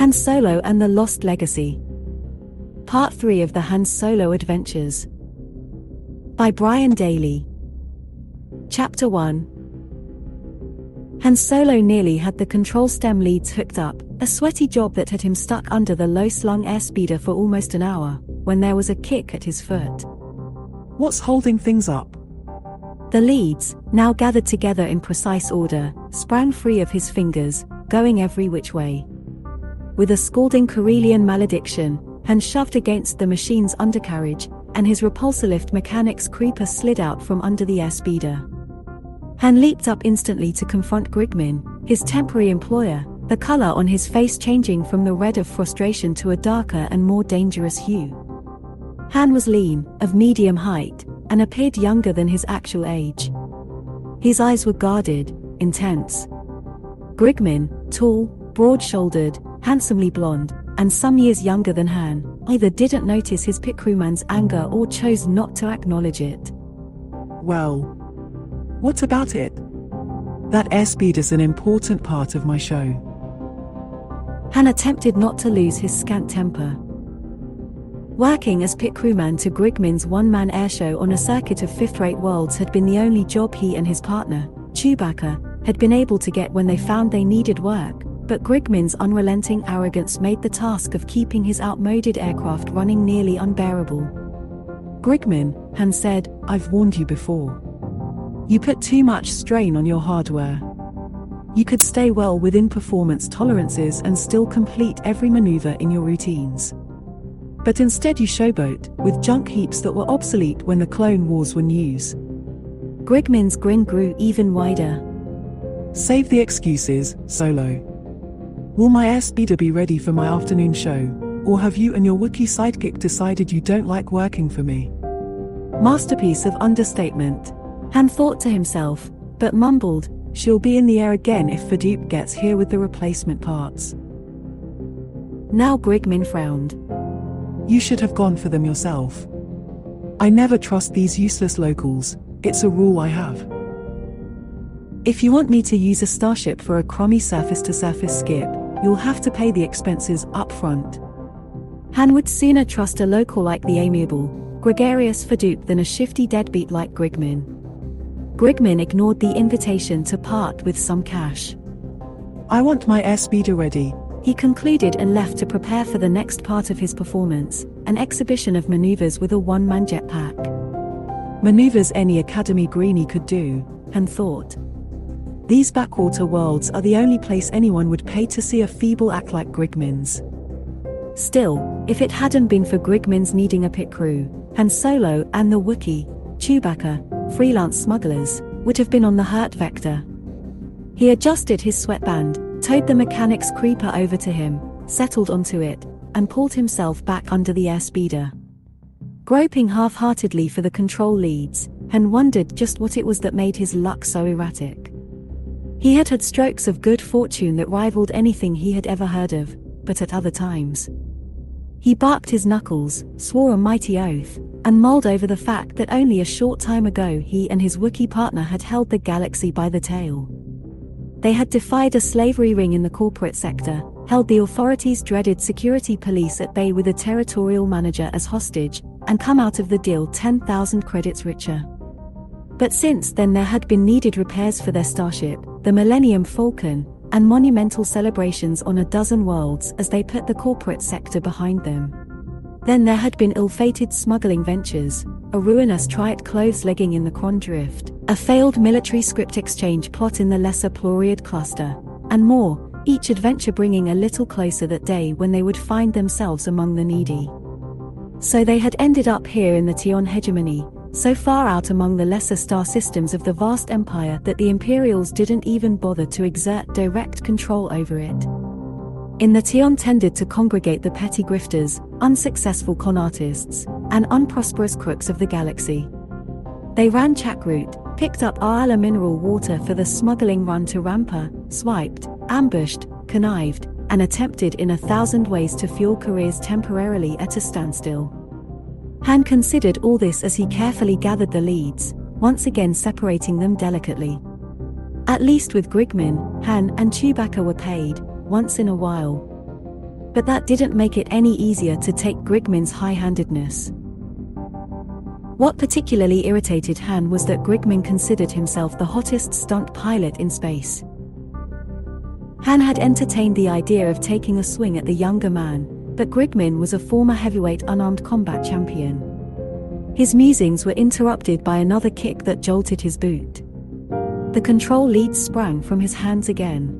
Han Solo and the Lost Legacy. Part 3 of the Han Solo Adventures. By Brian Daley. Chapter 1. Han Solo nearly had the control stem leads hooked up, a sweaty job that had him stuck under the low-slung airspeeder for almost an hour, when there was a kick at his foot. What's holding things up? The leads, now gathered together in precise order, sprang free of his fingers, going every which way. With a scalding Corellian malediction, Han shoved against the machine's undercarriage, and his repulsor lift mechanic's creeper slid out from under the airspeeder. Han leaped up instantly to confront Grigmin, his temporary employer, the color on his face changing from the red of frustration to a darker and more dangerous hue. Han was lean, of medium height, and appeared younger than his actual age. His eyes were guarded, intense. Grigmin, tall, broad-shouldered, handsomely blonde, and some years younger than Han, either didn't notice his pit crewman's anger or chose not to acknowledge it. Well, what about it? That airspeed is an important part of my show. Han attempted not to lose his scant temper. Working as pit crewman to Grigmin's one-man airshow on a circuit of fifth-rate worlds had been the only job he and his partner, Chewbacca, had been able to get when they found they needed work, but Grigmin's unrelenting arrogance made the task of keeping his outmoded aircraft running nearly unbearable. Grigmin, Han said, I've warned you before. You put too much strain on your hardware. You could stay well within performance tolerances and still complete every maneuver in your routines. But instead you showboat, with junk heaps that were obsolete when the Clone Wars were news. Grigmin's grin grew even wider. Save the excuses, Solo. Will my airspeeder be ready for my afternoon show, or have you and your Wookiee sidekick decided you don't like working for me? Masterpiece of understatement. Han thought to himself, but mumbled, she'll be in the air again if Fadoop gets here with the replacement parts. Now Grigmin frowned. You should have gone for them yourself. I never trust these useless locals, it's a rule I have. If you want me to use a starship for a crummy surface-to-surface skip, you'll have to pay the expenses up front. Han would sooner trust a local like the amiable, gregarious Fadoop than a shifty deadbeat like Grigmin. Grigmin ignored the invitation to part with some cash. I want my airspeeder ready, he concluded, and left to prepare for the next part of his performance, an exhibition of maneuvers with a one-man jetpack. Maneuvers any Academy greenie could do, Han thought. These backwater worlds are the only place anyone would pay to see a feeble act like Grigmin's. Still, if it hadn't been for Grigmin's needing a pit crew, Han Solo and the Wookiee, Chewbacca, freelance smugglers, would have been on the hurt vector. He adjusted his sweatband, towed the mechanic's creeper over to him, settled onto it, and pulled himself back under the airspeeder. Groping half-heartedly for the control leads, Han wondered just what it was that made his luck so erratic. He had had strokes of good fortune that rivaled anything he had ever heard of, but at other times. He barked his knuckles, swore a mighty oath, and mulled over the fact that only a short time ago he and his Wookiee partner had held the galaxy by the tail. They had defied a slavery ring in the corporate sector, held the authorities' dreaded security police at bay with a territorial manager as hostage, and come out of the deal 10,000 credits richer. But since then there had been needed repairs for their starship, the Millennium Falcon, and monumental celebrations on a dozen worlds as they put the corporate sector behind them. Then there had been ill-fated smuggling ventures, a ruinous Triad clothes legging in the Cron Drift, a failed military script exchange plot in the Lesser Ploriad cluster, and more, each adventure bringing a little closer that day when they would find themselves among the needy. So they had ended up here in the Tion hegemony, so far out among the lesser star systems of the vast empire that the Imperials didn't even bother to exert direct control over it. In the Tion tended to congregate the petty grifters, unsuccessful con artists, and unprosperous crooks of the galaxy. They ran Chak Route, picked up Aala mineral water for the smuggling run to Rampa, swiped, ambushed, connived, and attempted in 1,000 ways to fuel careers temporarily at a standstill. Han considered all this as he carefully gathered the leads, once again separating them delicately. At least with Grigmin, Han and Chewbacca were paid, once in a while. But that didn't make it any easier to take Grigmin's high-handedness. What particularly irritated Han was that Grigmin considered himself the hottest stunt pilot in space. Han had entertained the idea of taking a swing at the younger man, but Grigmin was a former heavyweight unarmed combat champion. His musings were interrupted by another kick that jolted his boot. The control lead sprang from his hands again.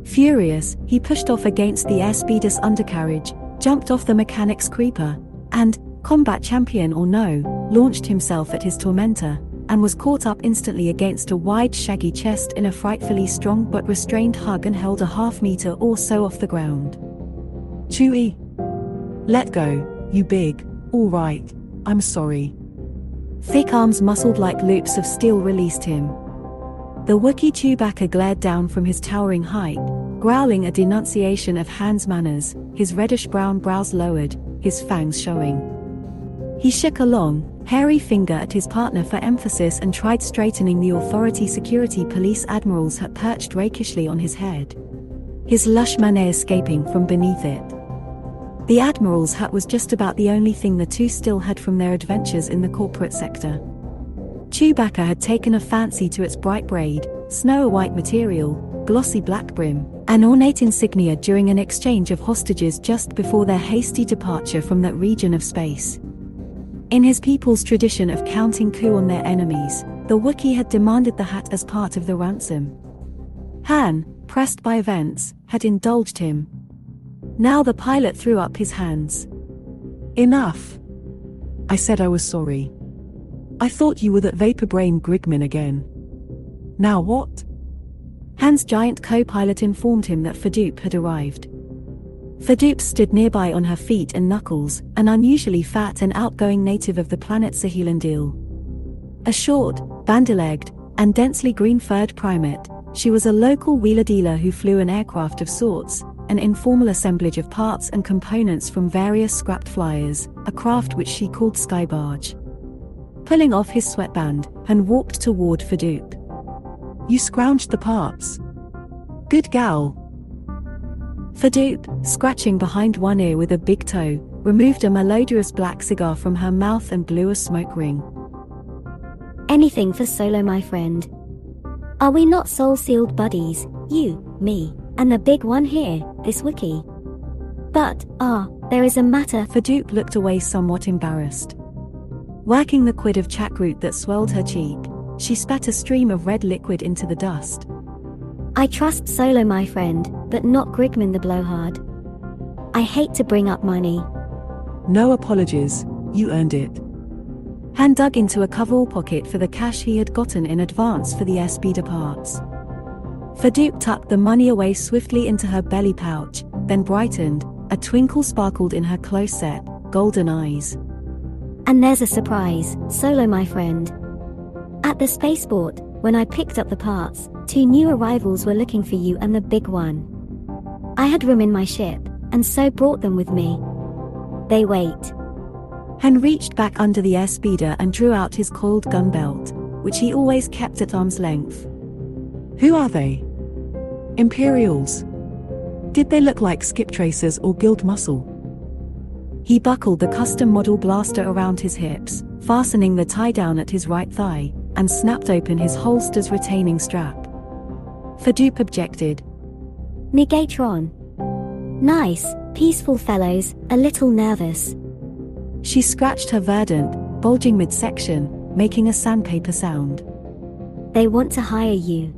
Furious, he pushed off against the airspeeder's undercarriage, jumped off the mechanic's creeper, and, combat champion or no, launched himself at his tormentor, and was caught up instantly against a wide shaggy chest in a frightfully strong but restrained hug and held a half-meter or so off the ground. Chewie. Let go, you big, all right, I'm sorry. Thick arms muscled like loops of steel released him. The Wookiee Chewbacca glared down from his towering height, growling a denunciation of Han's manners, his reddish-brown brows lowered, his fangs showing. He shook a long, hairy finger at his partner for emphasis and tried straightening the authority security police admiral's hat perched rakishly on his head, his lush mane escaping from beneath it. The admiral's hat was just about the only thing the two still had from their adventures in the corporate sector. Chewbacca had taken a fancy to its bright braid, snow-white material, glossy black brim, and ornate insignia during an exchange of hostages just before their hasty departure from that region of space. In his people's tradition of counting coup on their enemies, the Wookiee had demanded the hat as part of the ransom. Han, pressed by events, had indulged him. Now the pilot threw up his hands. Enough. I said I was sorry. I thought you were that vapor brain Grigmin again. Now what? Han's giant co-pilot informed him that Fadoop had arrived. Fadoop stood nearby on her feet and knuckles, an unusually fat and outgoing native of the planet Sahilindil. A short, bandy-legged, and densely green-furred primate, she was a local wheeler-dealer who flew an aircraft of sorts, an informal assemblage of parts and components from various scrapped flyers, a craft which she called Skybarge. Pulling off his sweatband, Han walked toward Fadoop. You scrounged the parts. Good gal. Fadoop, scratching behind one ear with a big toe, removed a melodious black cigar from her mouth and blew a smoke ring. Anything for Solo, my friend. Are we not soul-sealed buddies, you, me, and the big one here, this Wookiee? But, there is a matter. Fadoop looked away somewhat embarrassed. Whacking the quid of chakroot that swelled her cheek, she spat a stream of red liquid into the dust. I trust Solo, my friend, but not Grigmin the blowhard. I hate to bring up money. No apologies, you earned it. Han dug into a coverall pocket for the cash he had gotten in advance for the airspeeder parts. Fadoop tucked the money away swiftly into her belly pouch, then brightened, a twinkle sparkled in her close-set, golden eyes. And there's a surprise, Solo, my friend. At the spaceport, when I picked up the parts, 2 new arrivals were looking for you and the big one. I had room in my ship, and so brought them with me. They wait. Han reached back under the airspeeder and drew out his coiled gun belt, which he always kept at arm's length. Who are they? Imperials. Did they look like skip tracers or guild muscle? He buckled the custom model blaster around his hips, fastening the tie down at his right thigh, and snapped open his holster's retaining strap. Fadoop objected. Negatron. Nice, peaceful fellows, a little nervous. She scratched her verdant, bulging midsection, making a sandpaper sound. They want to hire you.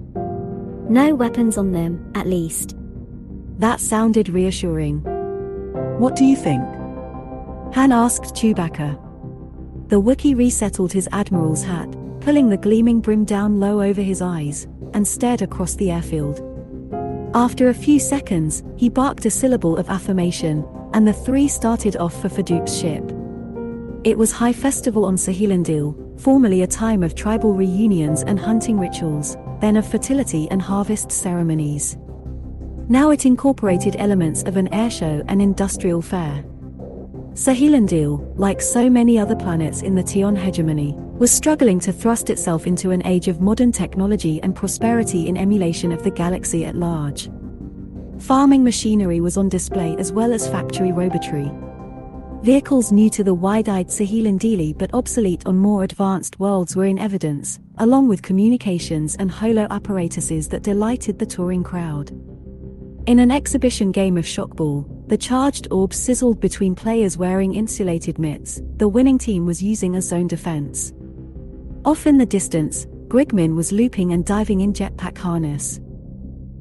No weapons on them, at least. That sounded reassuring. What do you think? Han asked Chewbacca. The Wookiee resettled his admiral's hat, pulling the gleaming brim down low over his eyes, and stared across the airfield. After a few seconds, he barked a syllable of affirmation, and the 3 started off for Fadoop's ship. It was High Festival on Sahilindil, formerly a time of tribal reunions and hunting rituals, then of fertility and harvest ceremonies. Now it incorporated elements of an airshow and industrial fair. Sahilindil, like so many other planets in the Tion hegemony, was struggling to thrust itself into an age of modern technology and prosperity in emulation of the galaxy at large. Farming machinery was on display as well as factory robotry. Vehicles new to the wide-eyed Sahil Daley but obsolete on more advanced worlds were in evidence, along with communications and holo apparatuses that delighted the touring crowd. In an exhibition game of shockball, the charged orb sizzled between players wearing insulated mitts. The winning team was using a zone defense. Off in the distance, Grigman was looping and diving in jetpack harness.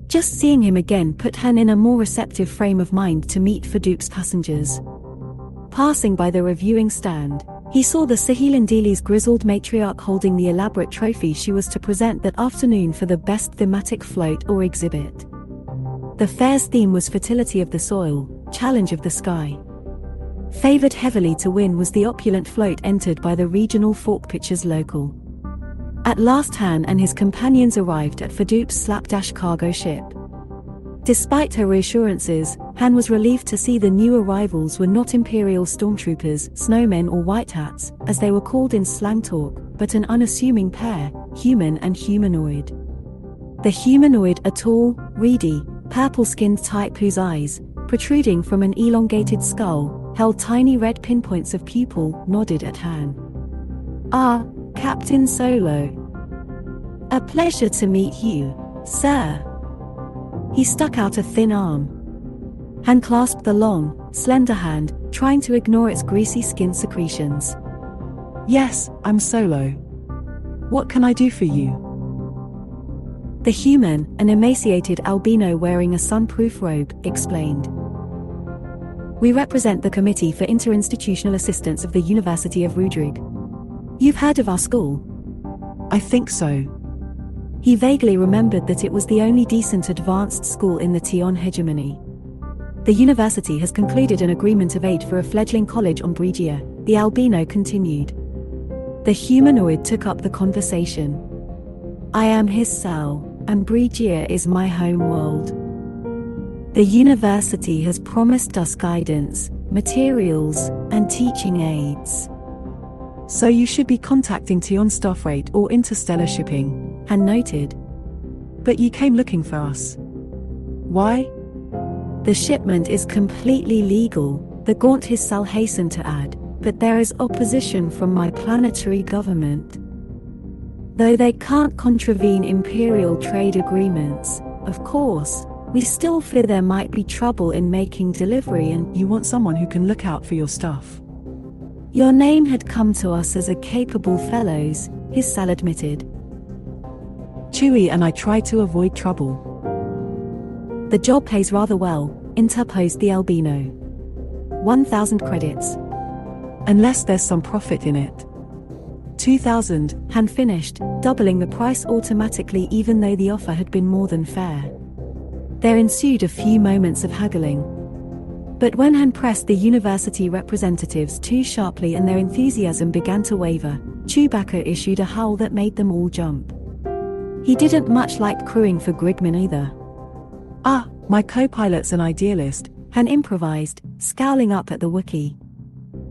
Just seeing him again put Han in a more receptive frame of mind to meet Fadoop's passengers. Passing by the reviewing stand, he saw the Sahil Daley's grizzled matriarch holding the elaborate trophy she was to present that afternoon for the best thematic float or exhibit. The fair's theme was fertility of the soil, challenge of the sky. Favored heavily to win was the opulent float entered by the regional Fork Pitchers local. At last Han and his companions arrived at Fadoop's slapdash cargo ship. Despite her reassurances, Han was relieved to see the new arrivals were not Imperial stormtroopers, snowmen or white hats, as they were called in slang talk, but an unassuming pair, human and humanoid. The humanoid, a tall, reedy, purple-skinned type whose eyes, protruding from an elongated skull, held tiny red pinpoints of pupil, nodded at Han. "Ah, Captain Solo. A pleasure to meet you, sir." He stuck out a thin arm. Han clasped the long, slender hand, trying to ignore its greasy skin secretions. "Yes, I'm Solo. What can I do for you?" The human, an emaciated albino wearing a sun-proof robe, explained. "We represent the Committee for Interinstitutional Assistance of the University of Rudrig. You've heard of our school?" "I think so." He vaguely remembered that it was the only decent advanced school in the Tion hegemony. "The university has concluded an agreement of aid for a fledgling college on Brigia," the albino continued. The humanoid took up the conversation. "I am his cell, and Brigia is my home world. The university has promised us guidance, materials, and teaching aids." "So you should be contacting Tion Staff Rate or Interstellar Shipping," Han noted. "But you came looking for us. Why?" "The shipment is completely legal," the gaunt his cell hastened to add, "but there is opposition from my planetary government. Though they can't contravene Imperial trade agreements, of course, we still fear there might be trouble in making delivery and You want someone who can look out for your stuff. your name had come to us as a capable fellows," his cell admitted. Chewie and I try to avoid trouble. "The job pays rather well," interposed the albino. 1,000 credits. Unless there's some profit in it. 2,000, Han finished, doubling the price automatically even though the offer had been more than fair. There ensued a few moments of haggling. But when Han pressed the university representatives too sharply and their enthusiasm began to waver, Chewbacca issued a howl that made them all jump. He didn't much like crewing for Grigman either. "Ah, my co-pilot's an idealist," Han improvised, scowling up at the Wookiee.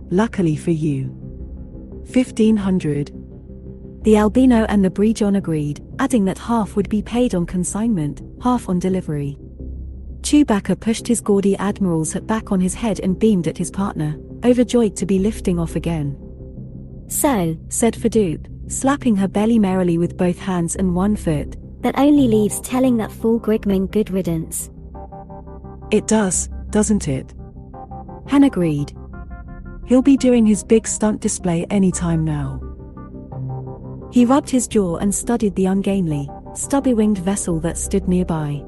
"Luckily for you. 1,500. The albino and the Brejon agreed, adding that half would be paid on consignment, half on delivery. Chewbacca pushed his gaudy admiral's hat back on his head and beamed at his partner, overjoyed to be lifting off again. "So," said Fadoop, slapping her belly merrily with both hands and one foot, "that only leaves telling that fool Grigman good riddance." "It does, doesn't it?" Han agreed. "He'll be doing his big stunt display any time now." He rubbed his jaw and studied the ungainly, stubby-winged vessel that stood nearby.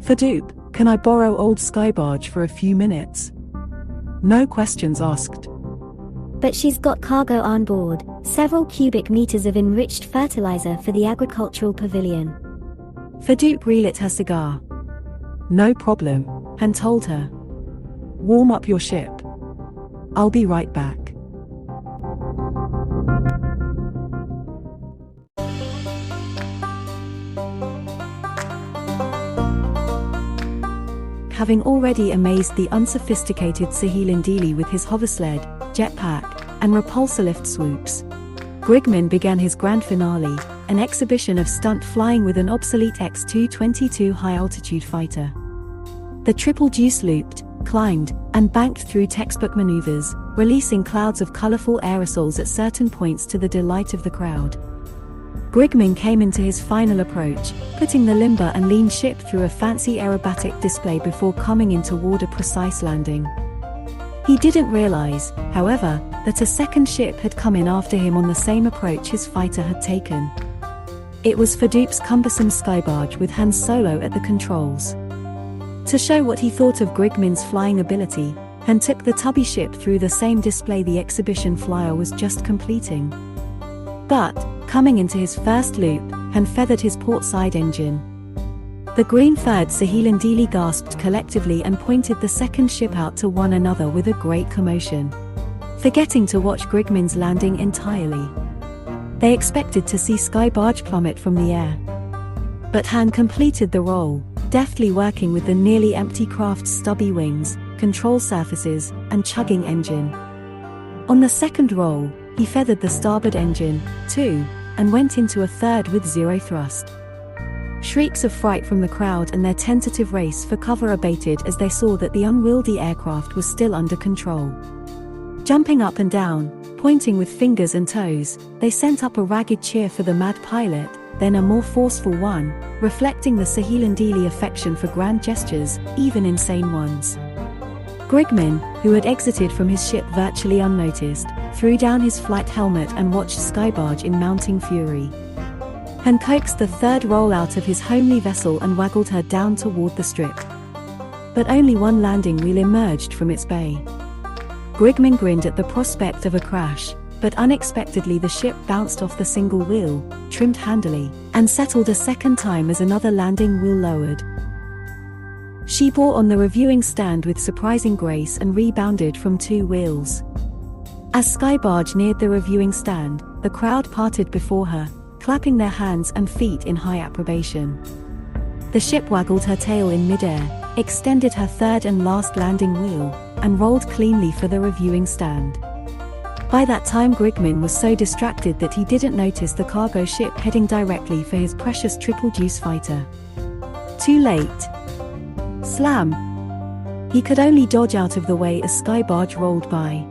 "Fadoop, can I borrow old Skybarge for a few minutes?" "No questions asked." "But she's got cargo on board, several cubic meters of enriched fertilizer for the agricultural pavilion." Fadoop relit her cigar. "No problem," Han told her. "Warm up your ship. I'll be right back." Having already amazed the unsophisticated Sahil Daley with his hoversled, jetpack, and repulsor lift swoops, Grigman began his grand finale, an exhibition of stunt flying with an obsolete X-222 high-altitude fighter. The triple deuce looped, climbed, and banked through textbook maneuvers, releasing clouds of colorful aerosols at certain points to the delight of the crowd. Grigman came into his final approach, putting the limber and lean ship through a fancy aerobatic display before coming in toward a precise landing. He didn't realize, however, that a second ship had come in after him on the same approach his fighter had taken. It was Fadoop's cumbersome skybarge with Han Solo at the controls. To show what he thought of Grigman's flying ability, Han took the tubby ship through the same display the exhibition flyer was just completing. But, coming into his first loop, Han feathered his port side engine. The green-furred Sahil and Daley gasped collectively and pointed the second ship out to one another with a great commotion, forgetting to watch Grigman's landing entirely. They expected to see Skybarge plummet from the air. But Han completed the role, deftly working with the nearly empty craft's stubby wings, control surfaces, and chugging engine. On the second roll, he feathered the starboard engine, too, and went into a third with zero thrust. Shrieks of fright from the crowd and their tentative race for cover abated as they saw that the unwieldy aircraft was still under control. Jumping up and down, pointing with fingers and toes, they sent up a ragged cheer for the mad pilot, then a more forceful one, reflecting the Sahil and Daley affection for grand gestures, even insane ones. Grigman, who had exited from his ship virtually unnoticed, threw down his flight helmet and watched Skybarge in mounting fury. Han coaxed the third roll out of his homely vessel and waggled her down toward the strip. But only one landing wheel emerged from its bay. Grigman grinned at the prospect of a crash, but unexpectedly the ship bounced off the single wheel, trimmed handily, and settled a second time as another landing wheel lowered. She bore on the reviewing stand with surprising grace and rebounded from two wheels. As Skybarge neared the reviewing stand, the crowd parted before her, clapping their hands and feet in high approbation. The ship waggled her tail in midair, extended her third and last landing wheel, and rolled cleanly for the reviewing stand. By that time Grigman was so distracted that he didn't notice the cargo ship heading directly for his precious triple deuce fighter. Too late. Slam! He could only dodge out of the way as Skybarge rolled by.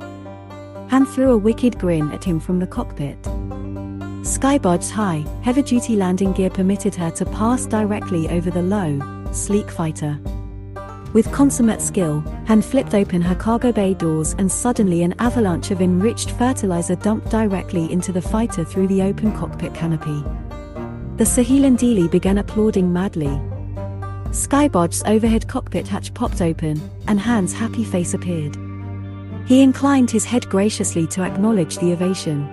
Han threw a wicked grin at him from the cockpit. Skybarge's high, heavy-duty landing gear permitted her to pass directly over the low, sleek fighter. With consummate skill, Han flipped open her cargo bay doors and suddenly an avalanche of enriched fertilizer dumped directly into the fighter through the open cockpit canopy. The Sahil and Daley began applauding madly. Skybarge's overhead cockpit hatch popped open, and Han's happy face appeared. He inclined his head graciously to acknowledge the ovation,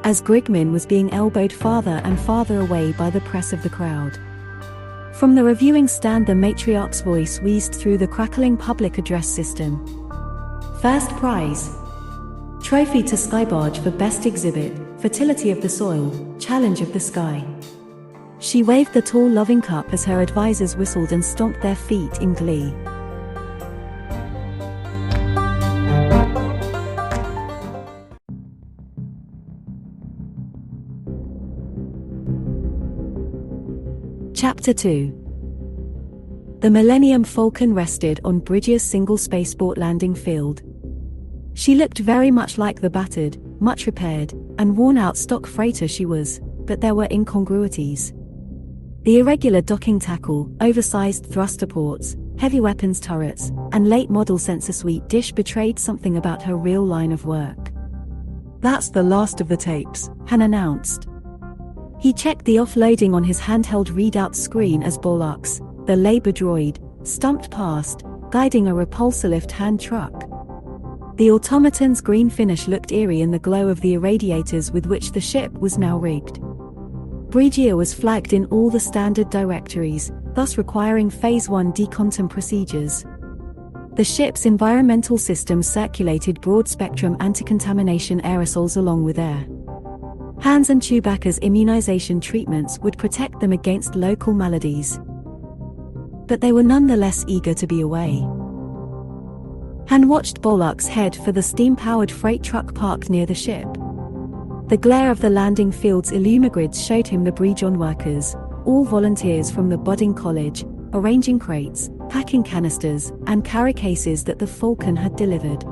as Grigman was being elbowed farther and farther away by the press of the crowd. From the reviewing stand the matriarch's voice wheezed through the crackling public address system. First prize. Trophy to Skybarge for best exhibit, fertility of the soil, challenge of the sky. She waved the tall loving cup as her advisors whistled and stomped their feet in glee. Chapter 2. The Millennium Falcon rested on Bridger's single spaceport landing field. She looked very much like the battered, much repaired, and worn-out stock freighter she was, but there were incongruities. The irregular docking tackle, oversized thruster ports, heavy weapons turrets, and late-model sensor suite dish betrayed something about her real line of work. That's the last of the tapes, Han announced. He checked the offloading on his handheld readout screen as Bollocks, the labor droid, stumped past, guiding a repulsor-lift hand truck. The automaton's green finish looked eerie in the glow of the irradiators with which the ship was now rigged. Bridger was flagged in all the standard directories, thus requiring Phase 1 decontam procedures. The ship's environmental system circulated broad-spectrum anti-contamination aerosols along with air. Han's and Chewbacca's immunization treatments would protect them against local maladies. But they were nonetheless eager to be away. Han watched Bollocks head for the steam-powered freight truck parked near the ship. The glare of the landing field's illumigrids showed him the Brejon workers, all volunteers from the budding college, arranging crates, packing canisters, and carry cases that the Falcon had delivered.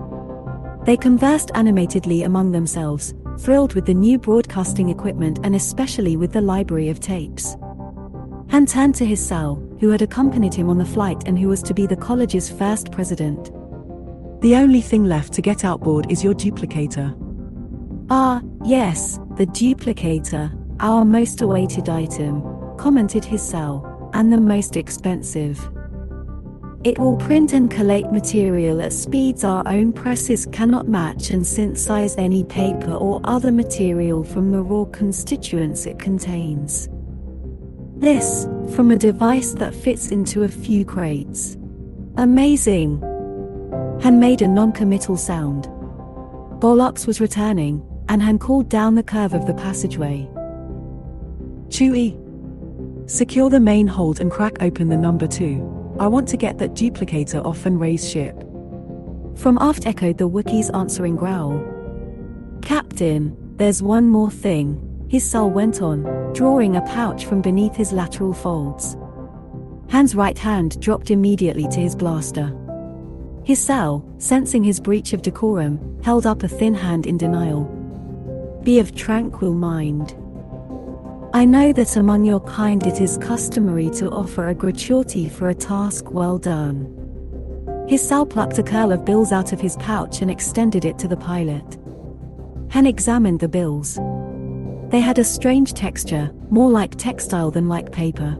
They conversed animatedly among themselves, thrilled with the new broadcasting equipment and especially with the library of tapes. Han turned to his Sal, who had accompanied him on the flight and who was to be the college's first president. The only thing left to get outboard is your duplicator. Ah, yes, the duplicator, our most awaited item, commented his Sal, and the most expensive. It will print and collate material at speeds our own presses cannot match and synthesize any paper or other material from the raw constituents it contains. This, from a device that fits into a few crates. Amazing! Han made a non-committal sound. Bollocks was returning, and Han called down the curve of the passageway. Chewie, secure the main hold and crack open the number 2. I want to get that duplicator off and raise ship. From aft echoed the Wookiee's answering growl. Captain, there's one more thing, his Sal went on, drawing a pouch from beneath his lateral folds. Han's right hand dropped immediately to his blaster. His Sal, sensing his breach of decorum, held up a thin hand in denial. Be of tranquil mind. I know that among your kind it is customary to offer a gratuity for a task well done. His Sal plucked a curl of bills out of his pouch and extended it to the pilot. Han examined the bills. They had a strange texture, more like textile than like paper.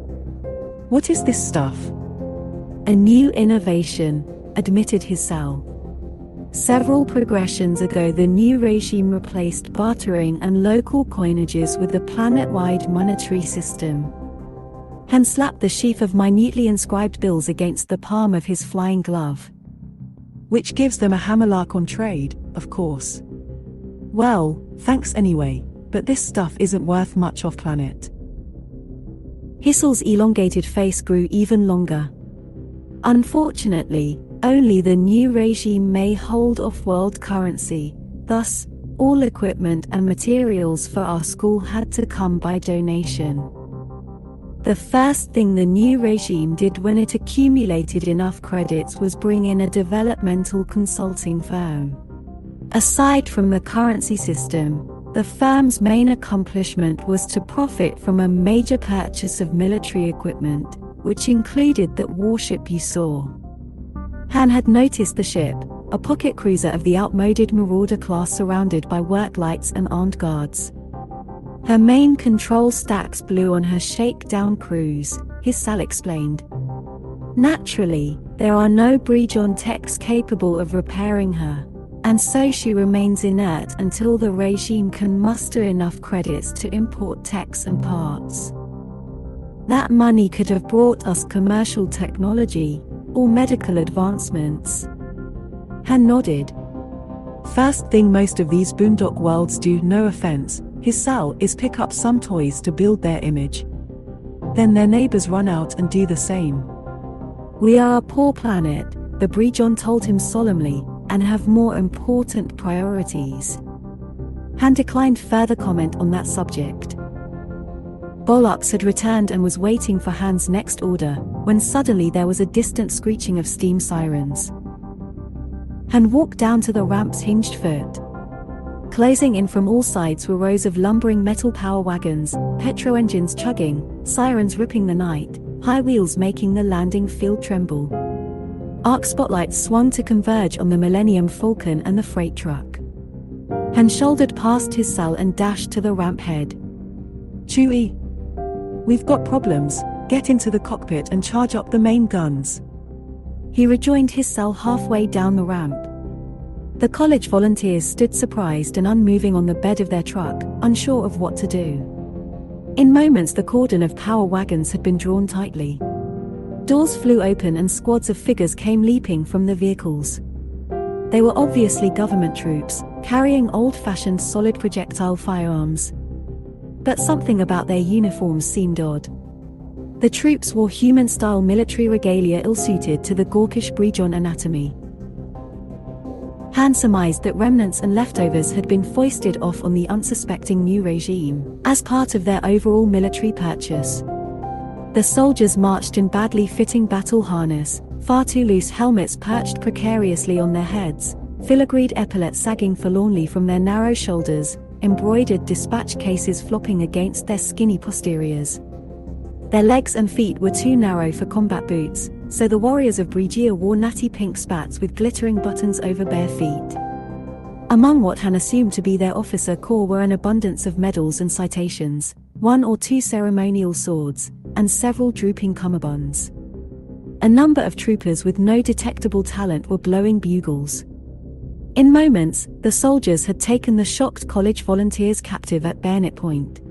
What is this stuff? A new innovation, admitted his Sal. Several progressions ago the new regime replaced bartering and local coinages with a planet-wide monetary system. Han slapped the sheaf of minutely inscribed bills against the palm of his flying glove. Which gives them a hammerlark on trade, of course. Well, thanks anyway, but this stuff isn't worth much off-planet. Hissel's elongated face grew even longer. Unfortunately, only the new regime may hold off-world currency, thus, all equipment and materials for our school had to come by donation. The first thing the new regime did when it accumulated enough credits was bring in a developmental consulting firm. Aside from the currency system, the firm's main accomplishment was to profit from a major purchase of military equipment, which included that warship you saw. Han had noticed the ship, a pocket cruiser of the outmoded Marauder class surrounded by work lights and armed guards. Her main control stacks blew on her shakedown cruise, his Sal explained. Naturally, there are no bridge-on techs capable of repairing her, and so she remains inert until the regime can muster enough credits to import techs and parts. That money could have brought us commercial technology, or medical advancements. Han nodded. First thing most of these boondock worlds do, no offense, his Sal, is pick up some toys to build their image. Then their neighbors run out and do the same. We are a poor planet, the Brejon told him solemnly, and have more important priorities. Han declined further comment on that subject. Bollocks had returned and was waiting for Han's next order, when suddenly there was a distant screeching of steam sirens. Han walked down to the ramp's hinged foot. Closing in from all sides were rows of lumbering metal power wagons, petro engines chugging, sirens ripping the night, high wheels making the landing field tremble. Arc spotlights swung to converge on the Millennium Falcon and the freight truck. Han shouldered past his Sal and dashed to the ramp head. Chewie, we've got problems, get into the cockpit and charge up the main guns. He rejoined his Sal halfway down the ramp. The college volunteers stood surprised and unmoving on the bed of their truck, unsure of what to do. In moments the cordon of power wagons had been drawn tightly. Doors flew open and squads of figures came leaping from the vehicles. They were obviously government troops, carrying old-fashioned solid projectile firearms. But something about their uniforms seemed odd. The troops wore human-style military regalia ill-suited to the gawkish Brejon anatomy. Han surmised that remnants and leftovers had been foisted off on the unsuspecting new regime, as part of their overall military purchase. The soldiers marched in badly fitting battle harness, far too loose helmets perched precariously on their heads, filigreed epaulets sagging forlornly from their narrow shoulders, embroidered dispatch cases flopping against their skinny posteriors. Their legs and feet were too narrow for combat boots, so the warriors of Brigia wore natty pink spats with glittering buttons over bare feet. Among what Han assumed to be their officer corps were an abundance of medals and citations, 1 or 2 ceremonial swords, and several drooping cummerbunds. A number of troopers with no detectable talent were blowing bugles. In moments, the soldiers had taken the shocked college volunteers captive at bayonet point.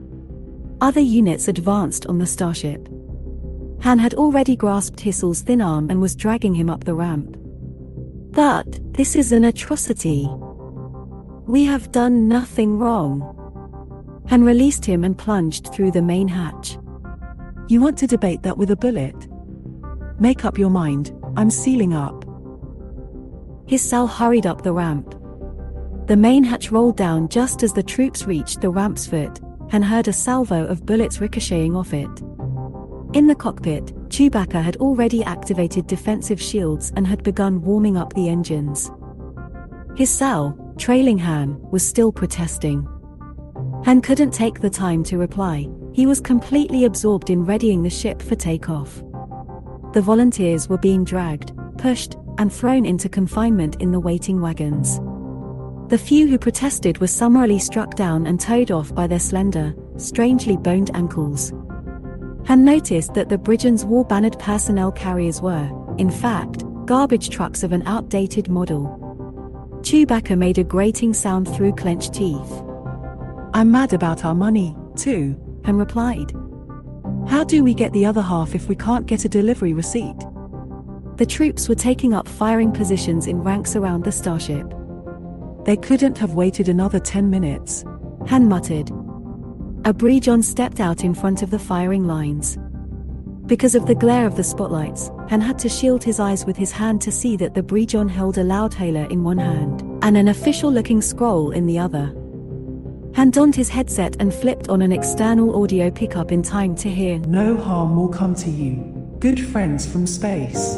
Other units advanced on the starship. Han had already grasped Hissel's thin arm and was dragging him up the ramp. "But, this is an atrocity. We have done nothing wrong." Han released him and plunged through the main hatch. You want to debate that with a bullet? Make up your mind, I'm sealing up. Hissel hurried up the ramp. The main hatch rolled down just as the troops reached the ramp's foot, and heard a salvo of bullets ricocheting off it. In the cockpit, Chewbacca had already activated defensive shields and had begun warming up the engines. Hissel, trailing Han, was still protesting. Han couldn't take the time to reply. He was completely absorbed in readying the ship for takeoff. The volunteers were being dragged, pushed, and thrown into confinement in the waiting wagons. The few who protested were summarily struck down and towed off by their slender, strangely boned ankles. Han noticed that the Bridgens war-bannered personnel carriers were, in fact, garbage trucks of an outdated model. Chewbacca made a grating sound through clenched teeth. I'm mad about our money, too, Han replied. How do we get the other half if we can't get a delivery receipt? The troops were taking up firing positions in ranks around the starship. They couldn't have waited another 10 minutes. Han muttered. A Bridgon stepped out in front of the firing lines. Because of the glare of the spotlights, Han had to shield his eyes with his hand to see that the Bridgon held a loudhailer in one hand, and an official-looking scroll in the other. Han donned his headset and flipped on an external audio pickup in time to hear, "No harm will come to you, good friends from space.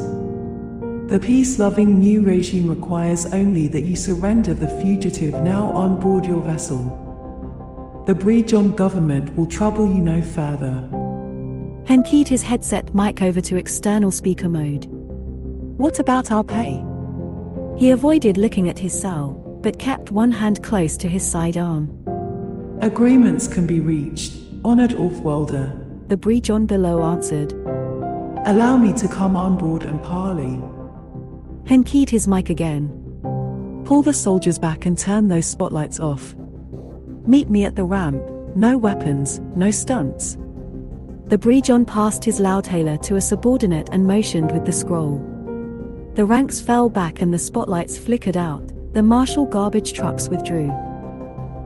The peace-loving new regime requires only that you surrender the fugitive now on board your vessel. The Bridgon government will trouble you no further." Han keyed his headset mic over to external speaker mode. What about our pay? He avoided looking at his cell, but kept one hand close to his sidearm. Agreements can be reached, honored Offworlder. The Bridgon below answered. Allow me to come on board and parley. Han keyed his mic again. Pull the soldiers back and turn those spotlights off. Meet me at the ramp, no weapons, no stunts. The Bridgon passed his loudhailer to a subordinate and motioned with the scroll. The ranks fell back and the spotlights flickered out. The martial garbage trucks withdrew.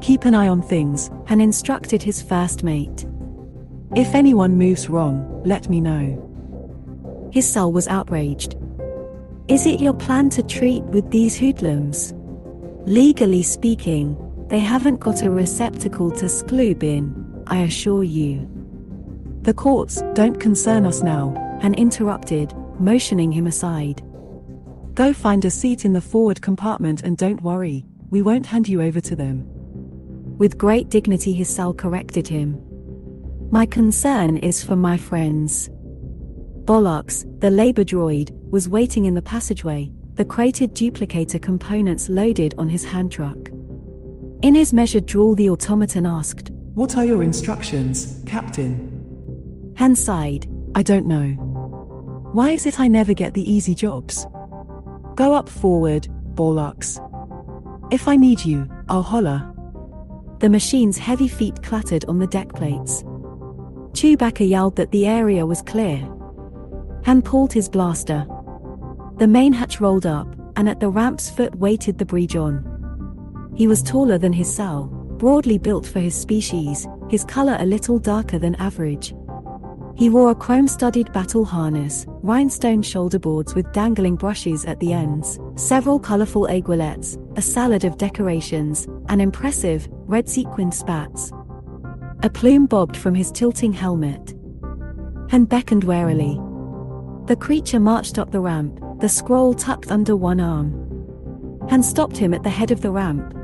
Keep an eye on things, Han instructed his first mate. If anyone moves wrong, let me know. His cell was outraged. Is it your plan to treat with these hoodlums? Legally speaking, they haven't got a receptacle to skloob in, I assure you. The courts don't concern us now, Han interrupted, motioning him aside. Go find a seat in the forward compartment and don't worry, we won't hand you over to them. With great dignity his cell corrected him. My concern is for my friends. Bollocks, the labor droid, was waiting in the passageway, the crated duplicator components loaded on his hand truck. In his measured drawl the automaton asked, What are your instructions, Captain? Han sighed. I don't know. Why is it I never get the easy jobs? Go up forward, Bollocks. If I need you, I'll holler. The machine's heavy feet clattered on the deck plates. Chewbacca yelled that the area was clear. Han pulled his blaster. The main hatch rolled up, and at the ramp's foot waited the Bridgon. He was taller than his cell, broadly built for his species, his color a little darker than average. He wore a chrome-studded battle harness, rhinestone shoulder boards with dangling brushes at the ends, several colorful aiguillettes, a salad of decorations, and impressive, red sequined spats. A plume bobbed from his tilting helmet. Han beckoned warily. The creature marched up the ramp, the scroll tucked under one arm. Han stopped him at the head of the ramp.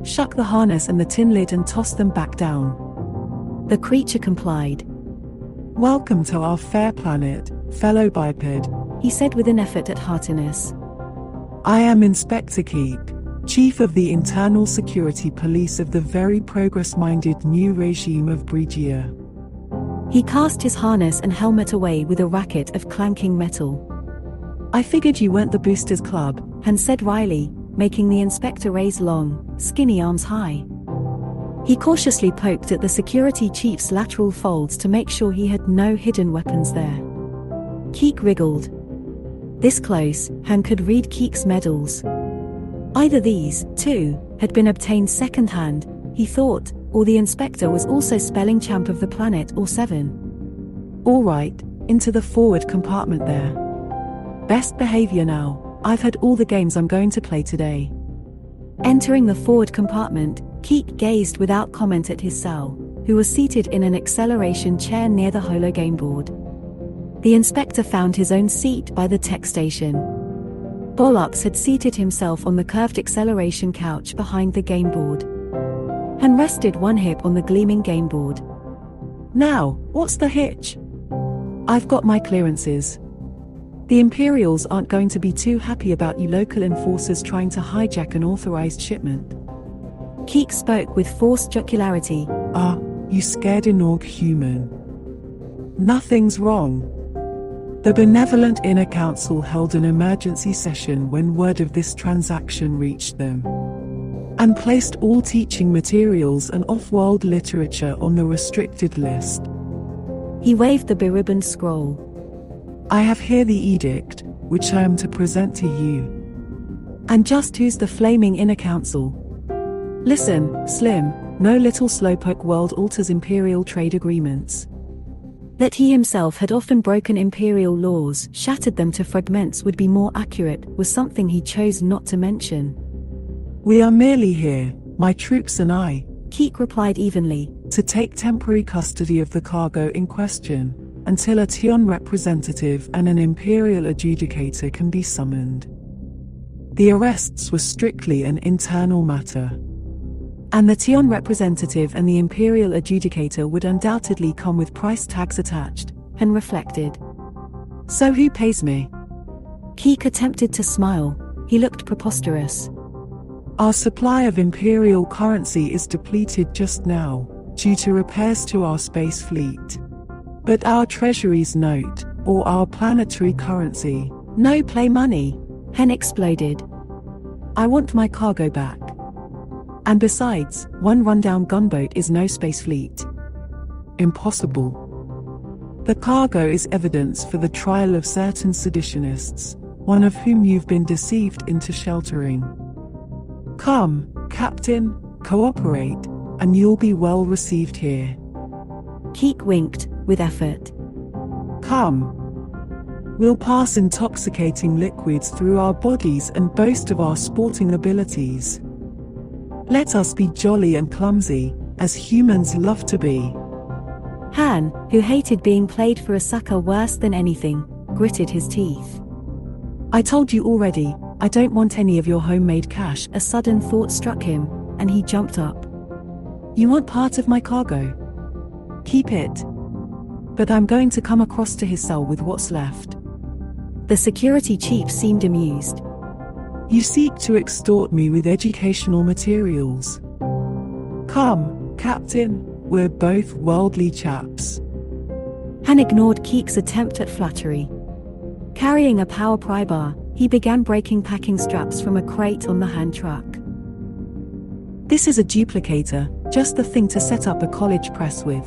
Shuck the harness and the tin lid and toss them back down. The creature complied. Welcome to our fair planet, fellow biped, he said with an effort at heartiness. I am Inspector Keek, Chief of the Internal Security Police of the very progress-minded new regime of Brigia. He cast his harness and helmet away with a racket of clanking metal. I figured you weren't the Boosters Club, Han said wryly, making the inspector raise long, skinny arms high. He cautiously poked at the security chief's lateral folds to make sure he had no hidden weapons there. Keek wriggled. This close, Han could read Keek's medals. Either these, too, had been obtained second-hand, he thought, or the inspector was also spelling champ of the planet or 7. All right, into the forward compartment there. Best behavior now, I've had all the games I'm going to play today. Entering the forward compartment, Keek gazed without comment at his cell, who was seated in an acceleration chair near the hologame board. The inspector found his own seat by the tech station. Bollocks had seated himself on the curved acceleration couch behind the game board. Han rested one hip on the gleaming game board. Now, what's the hitch? I've got my clearances. The Imperials aren't going to be too happy about you local enforcers trying to hijack an authorized shipment. Keek spoke with forced jocularity. You scared Inorg human. Nothing's wrong. The benevolent Inner Council held an emergency session when word of this transaction reached them, and placed all teaching materials and off-world literature on the restricted list. He waved the beribboned scroll. I have here the edict, which I am to present to you. And just who's the flaming Inner Council? Listen, Slim, no little slowpoke world alters Imperial trade agreements. That he himself had often broken Imperial laws, shattered them to fragments would be more accurate, was something he chose not to mention. We are merely here, my troops and I, Keek replied evenly, to take temporary custody of the cargo in question, until a Tion representative and an Imperial adjudicator can be summoned. The arrests were strictly an internal matter. And the Tion representative and the Imperial adjudicator would undoubtedly come with price tags attached, Han reflected. So who pays me? Keek attempted to smile. He looked preposterous. Our supply of Imperial currency is depleted just now, due to repairs to our space fleet. But our treasury's note, or our planetary currency, no play money, Han exploded. I want my cargo back. And besides, one rundown gunboat is no space fleet. Impossible. The cargo is evidence for the trial of certain seditionists, one of whom you've been deceived into sheltering. Come, Captain, cooperate, and you'll be well received here. Keek winked, with effort. Come. We'll pass intoxicating liquids through our bodies and boast of our sporting abilities. Let us be jolly and clumsy, as humans love to be. Han, who hated being played for a sucker worse than anything, gritted his teeth. I told you already, I don't want any of your homemade cash. A sudden thought struck him, and he jumped up. You want part of my cargo? Keep it. But I'm going to come across to his cell with what's left. The security chief seemed amused. You seek to extort me with educational materials. Come, Captain, we're both worldly chaps. Han ignored Keek's attempt at flattery. Carrying a power pry bar, he began breaking packing straps from a crate on the hand truck. This is a duplicator, just the thing to set up a college press with.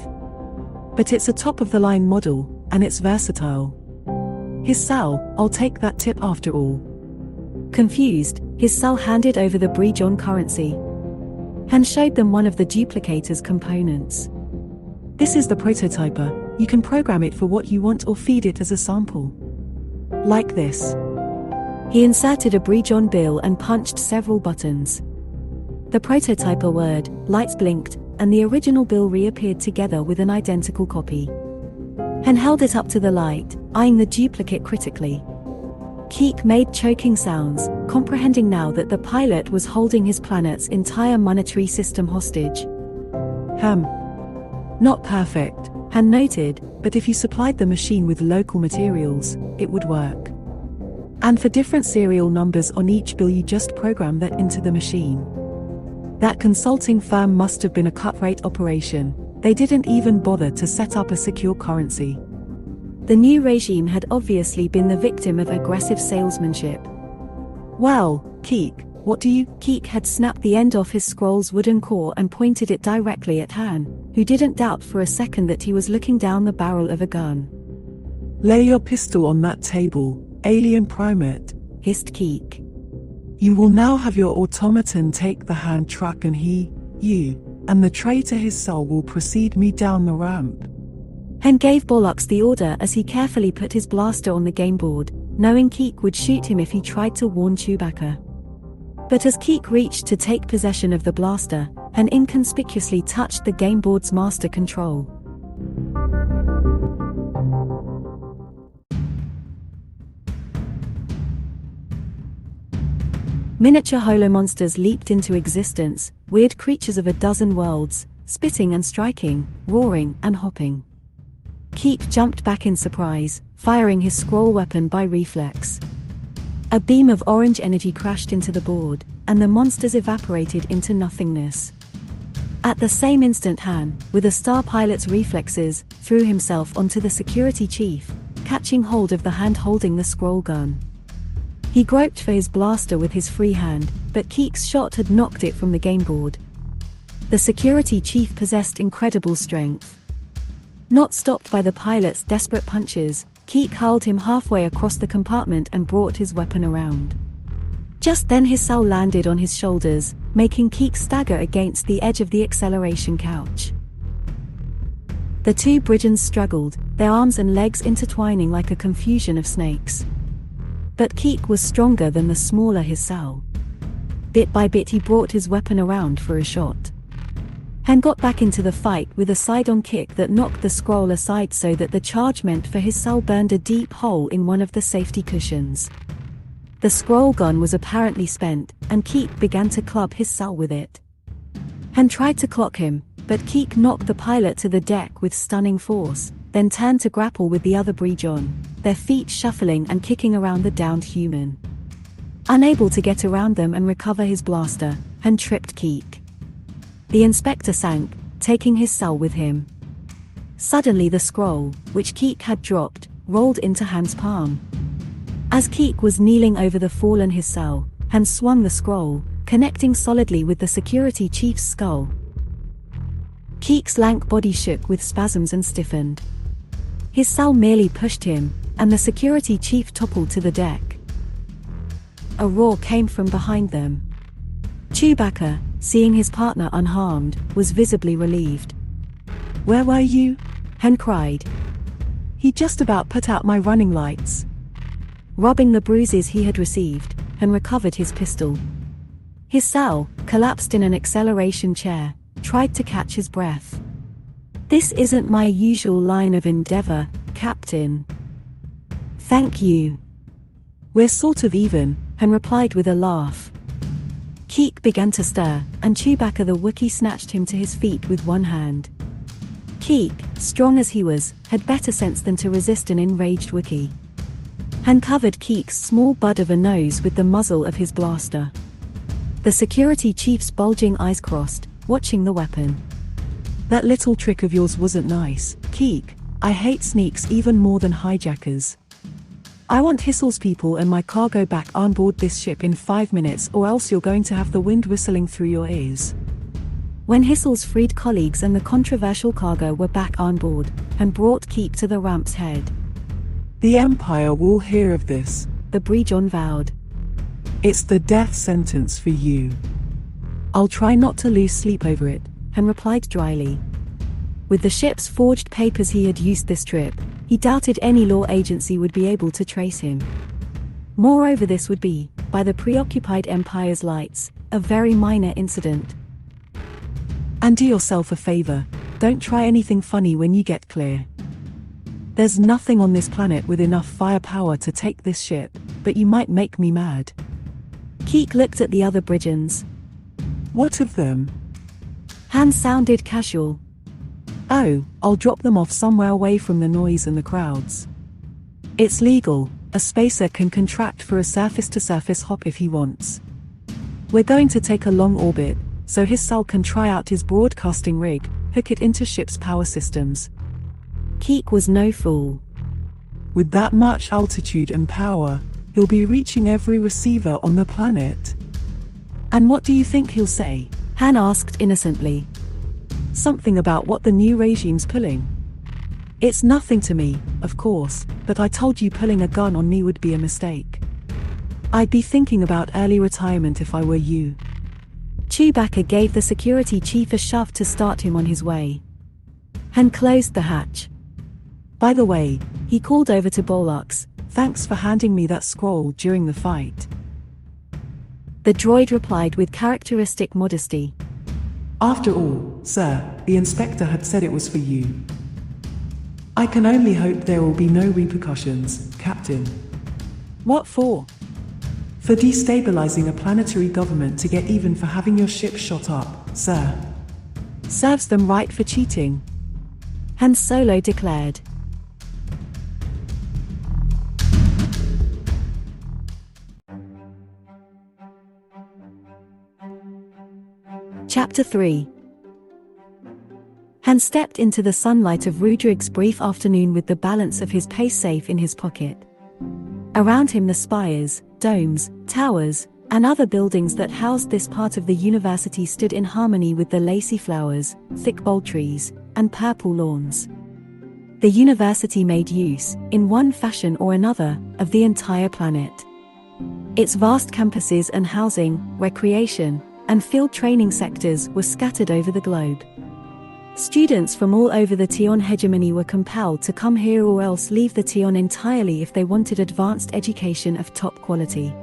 But it's a top-of-the-line model, and it's versatile. His cell, I'll take that tip after all. Confused, his cell handed over the Brijon currency. Han showed them one of the duplicator's components. This is the prototyper. You can program it for what you want or feed it as a sample. Like this. He inserted a Brijon bill and punched several buttons. The prototyper word, lights blinked, and the original bill reappeared together with an identical copy. and held it up to the light, eyeing the duplicate critically. Keek made choking sounds, comprehending now that the pilot was holding his planet's entire monetary system hostage. Not perfect, Han noted, but if you supplied the machine with local materials, it would work. And for different serial numbers on each bill, you just program that into the machine. That consulting firm must have been a cut-rate operation. They didn't even bother to set up a secure currency. The new regime had obviously been the victim of aggressive salesmanship. Well, Keek, what do you— Keek had snapped the end off his scroll's wooden core and pointed it directly at Han, who didn't doubt for a second that he was looking down the barrel of a gun. Lay your pistol on that table, alien primate, hissed Keek. You will now have your automaton take the hand truck and you, and the tray to his cell will precede me down the ramp. Han gave Bollocks the order as he carefully put his blaster on the game board, knowing Keek would shoot him if he tried to warn Chewbacca. But as Keek reached to take possession of the blaster, Han inconspicuously touched the game board's master control. Miniature holomonsters leaped into existence, weird creatures of a dozen worlds, spitting and striking, roaring and hopping. Keek jumped back in surprise, firing his scroll weapon by reflex. A beam of orange energy crashed into the board, and the monsters evaporated into nothingness. At the same instant, Han, with a star pilot's reflexes, threw himself onto the security chief, catching hold of the hand holding the scroll gun. He groped for his blaster with his free hand, but Keek's shot had knocked it from the game board. The security chief possessed incredible strength. Not stopped by the pilot's desperate punches, Keek hurled him halfway across the compartment and brought his weapon around. Just then his cell landed on his shoulders, making Keek stagger against the edge of the acceleration couch. The two brigands struggled, their arms and legs intertwining like a confusion of snakes. But Keek was stronger than the smaller his cell. Bit by bit he brought his weapon around for a shot. Han got back into the fight with a side-on kick that knocked the scroll aside so that the charge meant for his cell burned a deep hole in one of the safety cushions. The scroll gun was apparently spent, and Keek began to club his cell with it. Han tried to clock him, but Keek knocked the pilot to the deck with stunning force, then turned to grapple with the other Brigon, their feet shuffling and kicking around the downed human. Unable to get around them and recover his blaster, Han tripped Keek. The inspector sank, taking his cell with him. Suddenly the scroll, which Keek had dropped, rolled into Han's palm. As Keek was kneeling over the fallen his cell, Han swung the scroll, connecting solidly with the security chief's skull. Keek's lank body shook with spasms and stiffened. His cell merely pushed him, and the security chief toppled to the deck. A roar came from behind them. Chewbacca, seeing his partner unharmed, was visibly relieved. Where were you? Han cried. He just about put out my running lights. Rubbing the bruises he had received, Han recovered his pistol. His cell, collapsed in an acceleration chair, tried to catch his breath. This isn't my usual line of endeavor, Captain. Thank you. We're sort of even, Han replied with a laugh. Keek began to stir, and Chewbacca the Wookiee snatched him to his feet with one hand. Keek, strong as he was, had better sense than to resist an enraged Wookiee. Han covered Keek's small bud of a nose with the muzzle of his blaster. The security chief's bulging eyes crossed, watching the weapon. That little trick of yours wasn't nice, Keek. I hate sneaks even more than hijackers. I want Hissel's people and my cargo back on board this ship in 5 minutes, or else you're going to have the wind whistling through your ears. When Hissel's freed colleagues and the controversial cargo were back on board, and brought Keek to the ramp's head. The Empire will hear of this, the Brigon vowed. It's the death sentence for you. I'll try not to lose sleep over it, Han replied dryly. With the ship's forged papers he had used this trip, he doubted any law agency would be able to trace him. Moreover, this would be, by the preoccupied Empire's lights, a very minor incident. And do yourself a favor, don't try anything funny when you get clear. There's nothing on this planet with enough firepower to take this ship, but you might make me mad. Keek looked at the other Bridgens. What of them? Han sounded casual. Oh, I'll drop them off somewhere away from the noise and the crowds. It's legal, a spacer can contract for a surface-to-surface hop if he wants. We're going to take a long orbit, so his soul can try out his broadcasting rig, hook it into ship's power systems. Keek was no fool. With that much altitude and power, he'll be reaching every receiver on the planet. And what do you think he'll say? Han asked innocently. Something about what the new regime's pulling. It's nothing to me, of course, but I told you pulling a gun on me would be a mistake. I'd be thinking about early retirement if I were you. Chewbacca gave the security chief a shove to start him on his way. Han closed the hatch. By the way, he called over to Bollocks, thanks for handing me that scroll during the fight. The droid replied with characteristic modesty. After all, sir, the inspector had said it was for you. I can only hope there will be no repercussions, Captain. What for? For destabilizing a planetary government to get even for having your ship shot up, sir. Serves them right for cheating, Han Solo declared. Chapter 3. Han stepped into the sunlight of Rudrig's brief afternoon with the balance of his pace safe in his pocket. Around him the spires, domes, towers, and other buildings that housed this part of the university stood in harmony with the lacy flowers, thick bold trees, and purple lawns. The university made use, in one fashion or another, of the entire planet. Its vast campuses and housing, recreation, and field training sectors were scattered over the globe. Students from all over the Tion hegemony were compelled to come here or else leave the Tion entirely if they wanted advanced education of top quality.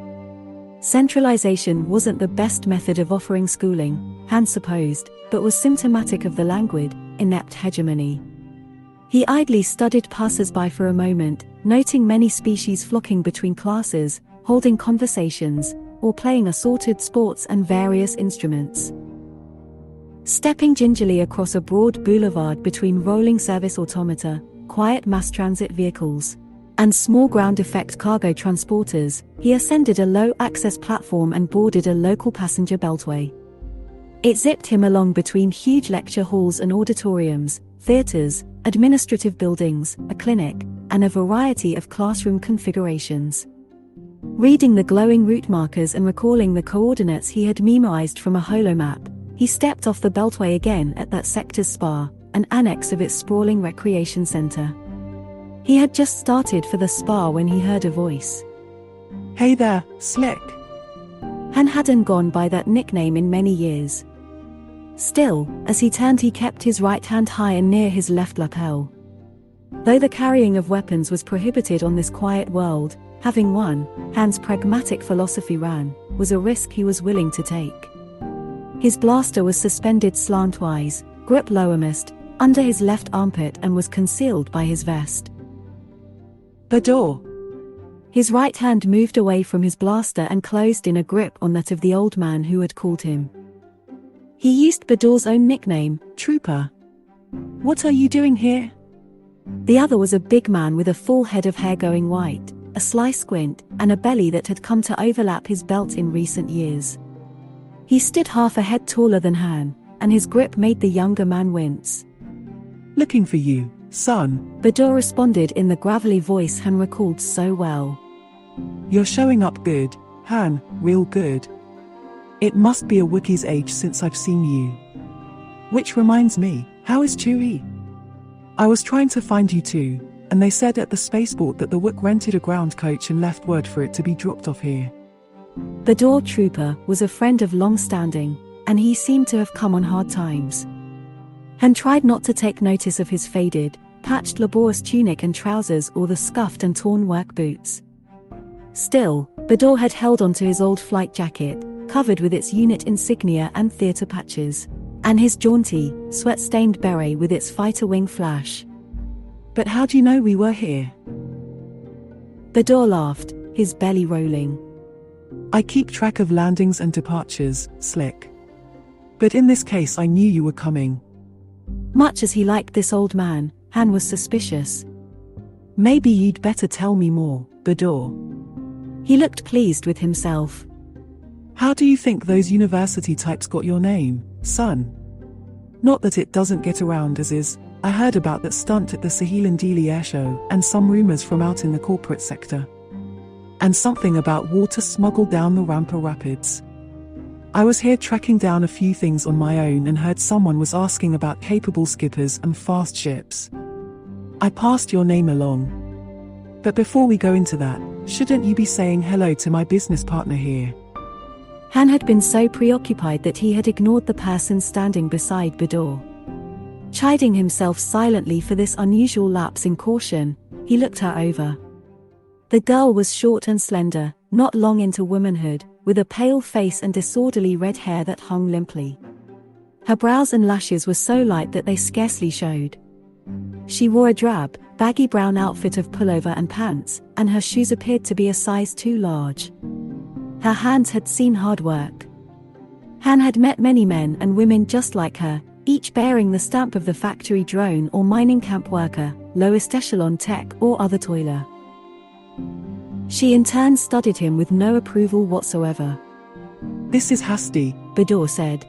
Centralization wasn't the best method of offering schooling, Han supposed, but was symptomatic of the languid, inept hegemony. He idly studied passers-by for a moment, noting many species flocking between classes, holding conversations, or playing assorted sports and various instruments. Stepping gingerly across a broad boulevard between rolling service automata, quiet mass transit vehicles, and small ground effect cargo transporters, he ascended a low-access platform and boarded a local passenger beltway. It zipped him along between huge lecture halls and auditoriums, theaters, administrative buildings, a clinic, and a variety of classroom configurations. Reading the glowing route markers and recalling the coordinates he had memorized from a holomap, he stepped off the beltway again at that sector's spa, an annex of its sprawling recreation center. He had just started for the spa when he heard a voice. Hey there, Slick. Han hadn't gone by that nickname in many years. Still, as he turned he kept his right hand high and near his left lapel. Though the carrying of weapons was prohibited on this quiet world, having one, Han's pragmatic philosophy ran, was a risk he was willing to take. His blaster was suspended slantwise, grip lowermost, under his left armpit and was concealed by his vest. The door. His right hand moved away from his blaster and closed in a grip on that of the old man who had called him. He used Bador's own nickname, Trooper. What are you doing here? The other was a big man with a full head of hair going white, a sly squint, and a belly that had come to overlap his belt in recent years. He stood half a head taller than Han, and his grip made the younger man wince. Looking for you, son, Bador responded in the gravelly voice Han recalled so well. You're showing up good, Han, real good. It must be a Wookiee's age since I've seen you. Which reminds me, how is Chewie? I was trying to find you too, and they said at the spaceport that the Wook rented a ground coach and left word for it to be dropped off here. Bador Trooper was a friend of long standing, and he seemed to have come on hard times. Han tried not to take notice of his faded, patched laborious tunic and trousers or the scuffed and torn work boots. Still, Bador had held onto his old flight jacket, covered with its unit insignia and theater patches, and his jaunty, sweat-stained beret with its fighter wing flash. But how do you know we were here? Bador laughed, his belly rolling. I keep track of landings and departures, Slick. But in this case I knew you were coming. Much as he liked this old man, Han was suspicious. Maybe you'd better tell me more, Bador. He looked pleased with himself. How do you think those university types got your name, son? Not that it doesn't get around as is. I heard about that stunt at the Sahil Delhi air show, and some rumors from out in the corporate sector. And something about water smuggled down the Rampa Rapids. I was here tracking down a few things on my own and heard someone was asking about capable skippers and fast ships. I passed your name along. But before we go into that, shouldn't you be saying hello to my business partner here? Han had been so preoccupied that he had ignored the person standing beside Bador. Chiding himself silently for this unusual lapse in caution, he looked her over. The girl was short and slender, not long into womanhood, with a pale face and disorderly red hair that hung limply. Her brows and lashes were so light that they scarcely showed. She wore a drab, baggy brown outfit of pullover and pants, and her shoes appeared to be a size too large. Her hands had seen hard work. Han had met many men and women just like her, each bearing the stamp of the factory drone or mining camp worker, lowest echelon tech or other toiler. She in turn studied him with no approval whatsoever. This is Hasti, Bador said.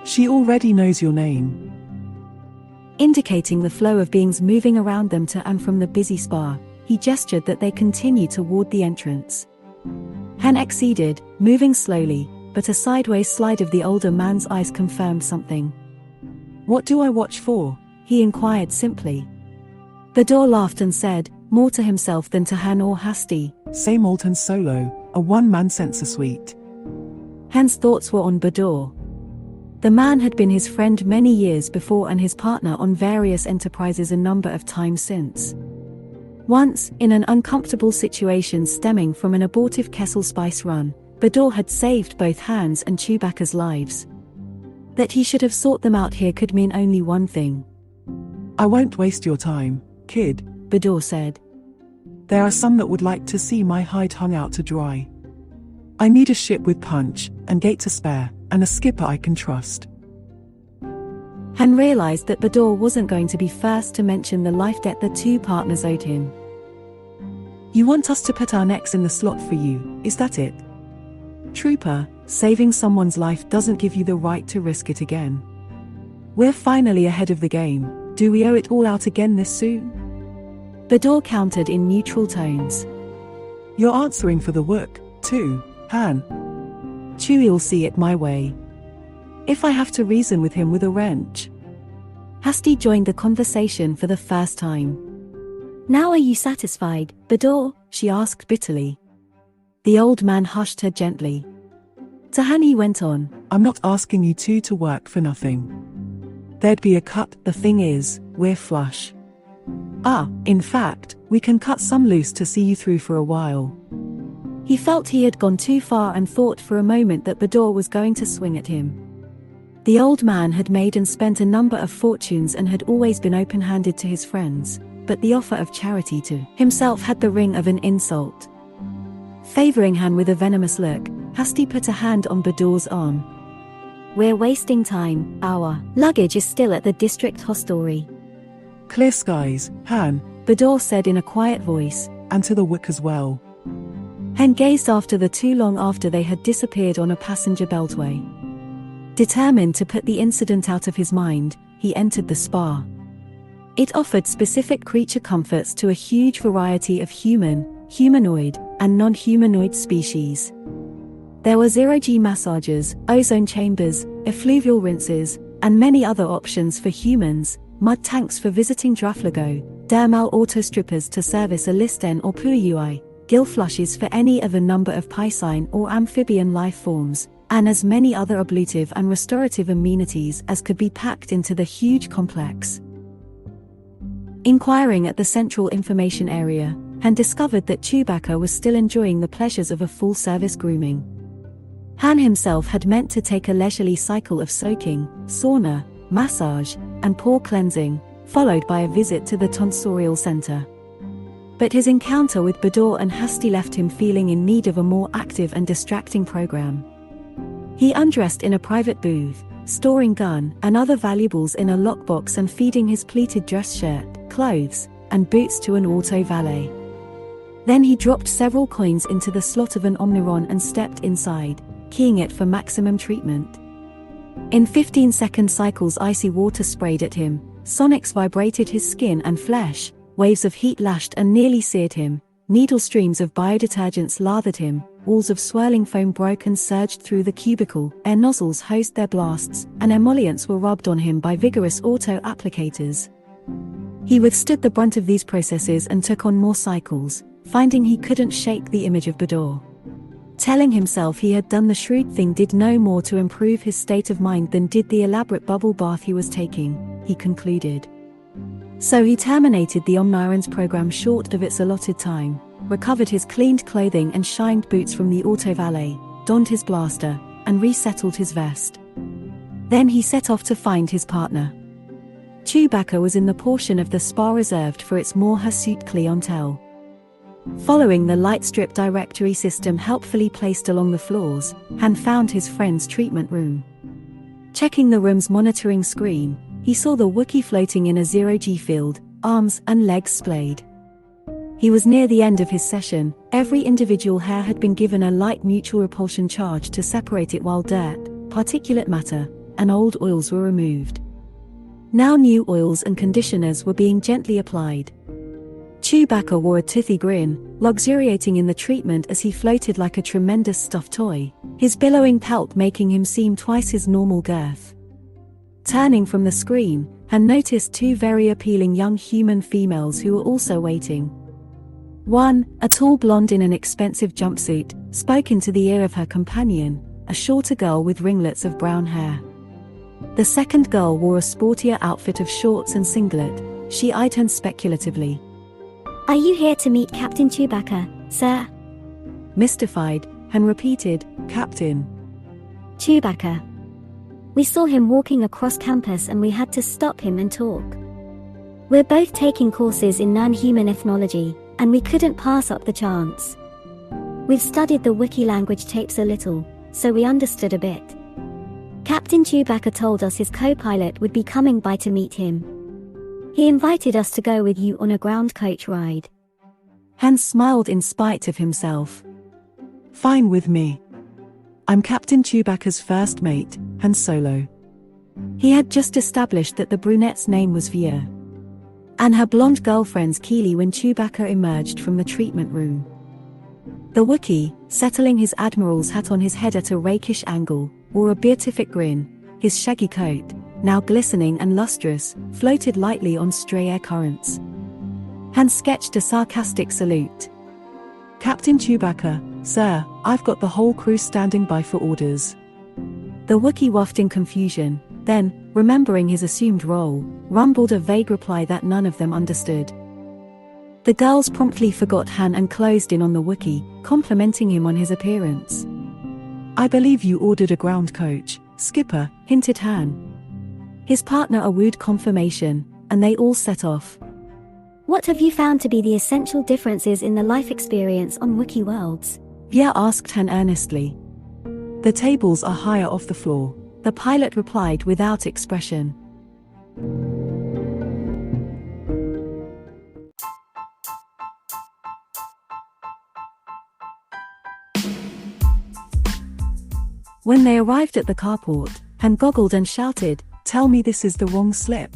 She already knows your name. Indicating the flow of beings moving around them to and from the busy spa, he gestured that they continue toward the entrance. Han acceded, moving slowly, but a sideways slide of the older man's eyes confirmed something. What do I watch for? He inquired simply. Bador laughed and said, more to himself than to Han or Hasti. Same old Han Solo, a one-man sensor suite. Han's thoughts were on Bador. The man had been his friend many years before and his partner on various enterprises a number of times since. Once, in an uncomfortable situation stemming from an abortive Kessel Spice run, Bador had saved both Han's and Chewbacca's lives. That he should have sought them out here could mean only one thing. I won't waste your time, kid, Bador said. There are some that would like to see my hide hung out to dry. I need a ship with punch, and gate to spare, and a skipper I can trust. Han realized that Bador wasn't going to be first to mention the life debt the two partners owed him. You want us to put our necks in the slot for you, is that it? Trooper, saving someone's life doesn't give you the right to risk it again. We're finally ahead of the game. Do we owe it all out again this soon? Bador countered in neutral tones. You're answering for the work, too, Han. Chewie'll see it my way. If I have to reason with him with a wrench. Hasti joined the conversation for the first time. Now are you satisfied, Bador? She asked bitterly. The old man hushed her gently. To Han he went on. I'm not asking you two to work for nothing. There'd be a cut, the thing is, we're flush. In fact, we can cut some loose to see you through for a while. He felt he had gone too far and thought for a moment that Bador was going to swing at him. The old man had made and spent a number of fortunes and had always been open-handed to his friends, but the offer of charity to himself had the ring of an insult. Favoring Han with a venomous look, Hasti put a hand on Bador's arm. We're wasting time, our luggage is still at the district hostelry. Clear skies, Han, Bador said in a quiet voice. And to the Wick as well. Han gazed after the two long after they had disappeared on a passenger beltway. Determined to put the incident out of his mind, he entered the spa. It offered specific creature comforts to a huge variety of human, humanoid, and non-humanoid species. There were zero-G massages, ozone chambers, effluvial rinses, and many other options for humans, mud tanks for visiting Draflago, dermal auto-strippers to service a Listen or Puuyui, gill flushes for any of a number of piscine or amphibian life forms, and as many other ablutive and restorative amenities as could be packed into the huge complex. Inquiring at the central information area, Han discovered that Chewbacca was still enjoying the pleasures of a full-service grooming. Han himself had meant to take a leisurely cycle of soaking, sauna, massage, and pore cleansing, followed by a visit to the tonsorial center. But his encounter with Bador and Hasty left him feeling in need of a more active and distracting program. He undressed in a private booth, storing gun and other valuables in a lockbox and feeding his pleated dress shirt, clothes, and boots to an auto valet. Then he dropped several coins into the slot of an Omniron and stepped inside, keying it for maximum treatment. In 15-second cycles, icy water sprayed at him, sonics vibrated his skin and flesh, waves of heat lashed and nearly seared him, needle streams of biodetergents lathered him, walls of swirling foam broke and surged through the cubicle, air nozzles hosed their blasts, and emollients were rubbed on him by vigorous auto-applicators. He withstood the brunt of these processes and took on more cycles, finding he couldn't shake the image of Bador. Telling himself he had done the shrewd thing did no more to improve his state of mind than did the elaborate bubble bath he was taking, he concluded. So he terminated the Omniron's program short of its allotted time, recovered his cleaned clothing and shined boots from the auto valet, donned his blaster, and resettled his vest. Then he set off to find his partner. Chewbacca was in the portion of the spa reserved for its more hirsute clientele. Following the light strip directory system helpfully placed along the floors, Han found his friend's treatment room. Checking the room's monitoring screen, he saw the Wookiee floating in a zero-G field, arms and legs splayed. He was near the end of his session. Every individual hair had been given a light mutual repulsion charge to separate it while dirt, particulate matter, and old oils were removed. Now new oils and conditioners were being gently applied. Chewbacca wore a toothy grin, luxuriating in the treatment as he floated like a tremendous stuffed toy, his billowing pelt making him seem twice his normal girth. Turning from the screen, Han noticed two very appealing young human females who were also waiting. One, a tall blonde in an expensive jumpsuit, spoke into the ear of her companion, a shorter girl with ringlets of brown hair. The second girl wore a sportier outfit of shorts and singlet. She eyed Han speculatively. Are you here to meet Captain Chewbacca, sir? Mystified, Han repeated, Captain. Chewbacca. We saw him walking across campus and we had to stop him and talk. We're both taking courses in non-human ethnology, and we couldn't pass up the chance. We've studied the Wookiee language tapes a little, so we understood a bit. Captain Chewbacca told us his co-pilot would be coming by to meet him. He invited us to go with you on a ground coach ride. Han smiled in spite of himself. Fine with me. I'm Captain Chewbacca's first mate, Han Solo. He had just established that the brunette's name was Via, and her blonde girlfriend's Keely when Chewbacca emerged from the treatment room. The Wookiee, settling his admiral's hat on his head at a rakish angle, wore a beatific grin. His shaggy coat, now glistening and lustrous, floated lightly on stray air currents. Han sketched a sarcastic salute. Captain Chewbacca, sir, I've got the whole crew standing by for orders. The Wookiee waffed in confusion, then, remembering his assumed role, rumbled a vague reply that none of them understood. The girls promptly forgot Han and closed in on the Wookiee, complimenting him on his appearance. I believe you ordered a ground coach, Skipper, hinted Han. His partner wooed confirmation, and they all set off. What have you found to be the essential differences in the life experience on Wookiee worlds? Via asked Han earnestly. The tables are higher off the floor, the pilot replied without expression. When they arrived at the carport, Han goggled and shouted, Tell me this is the wrong slip.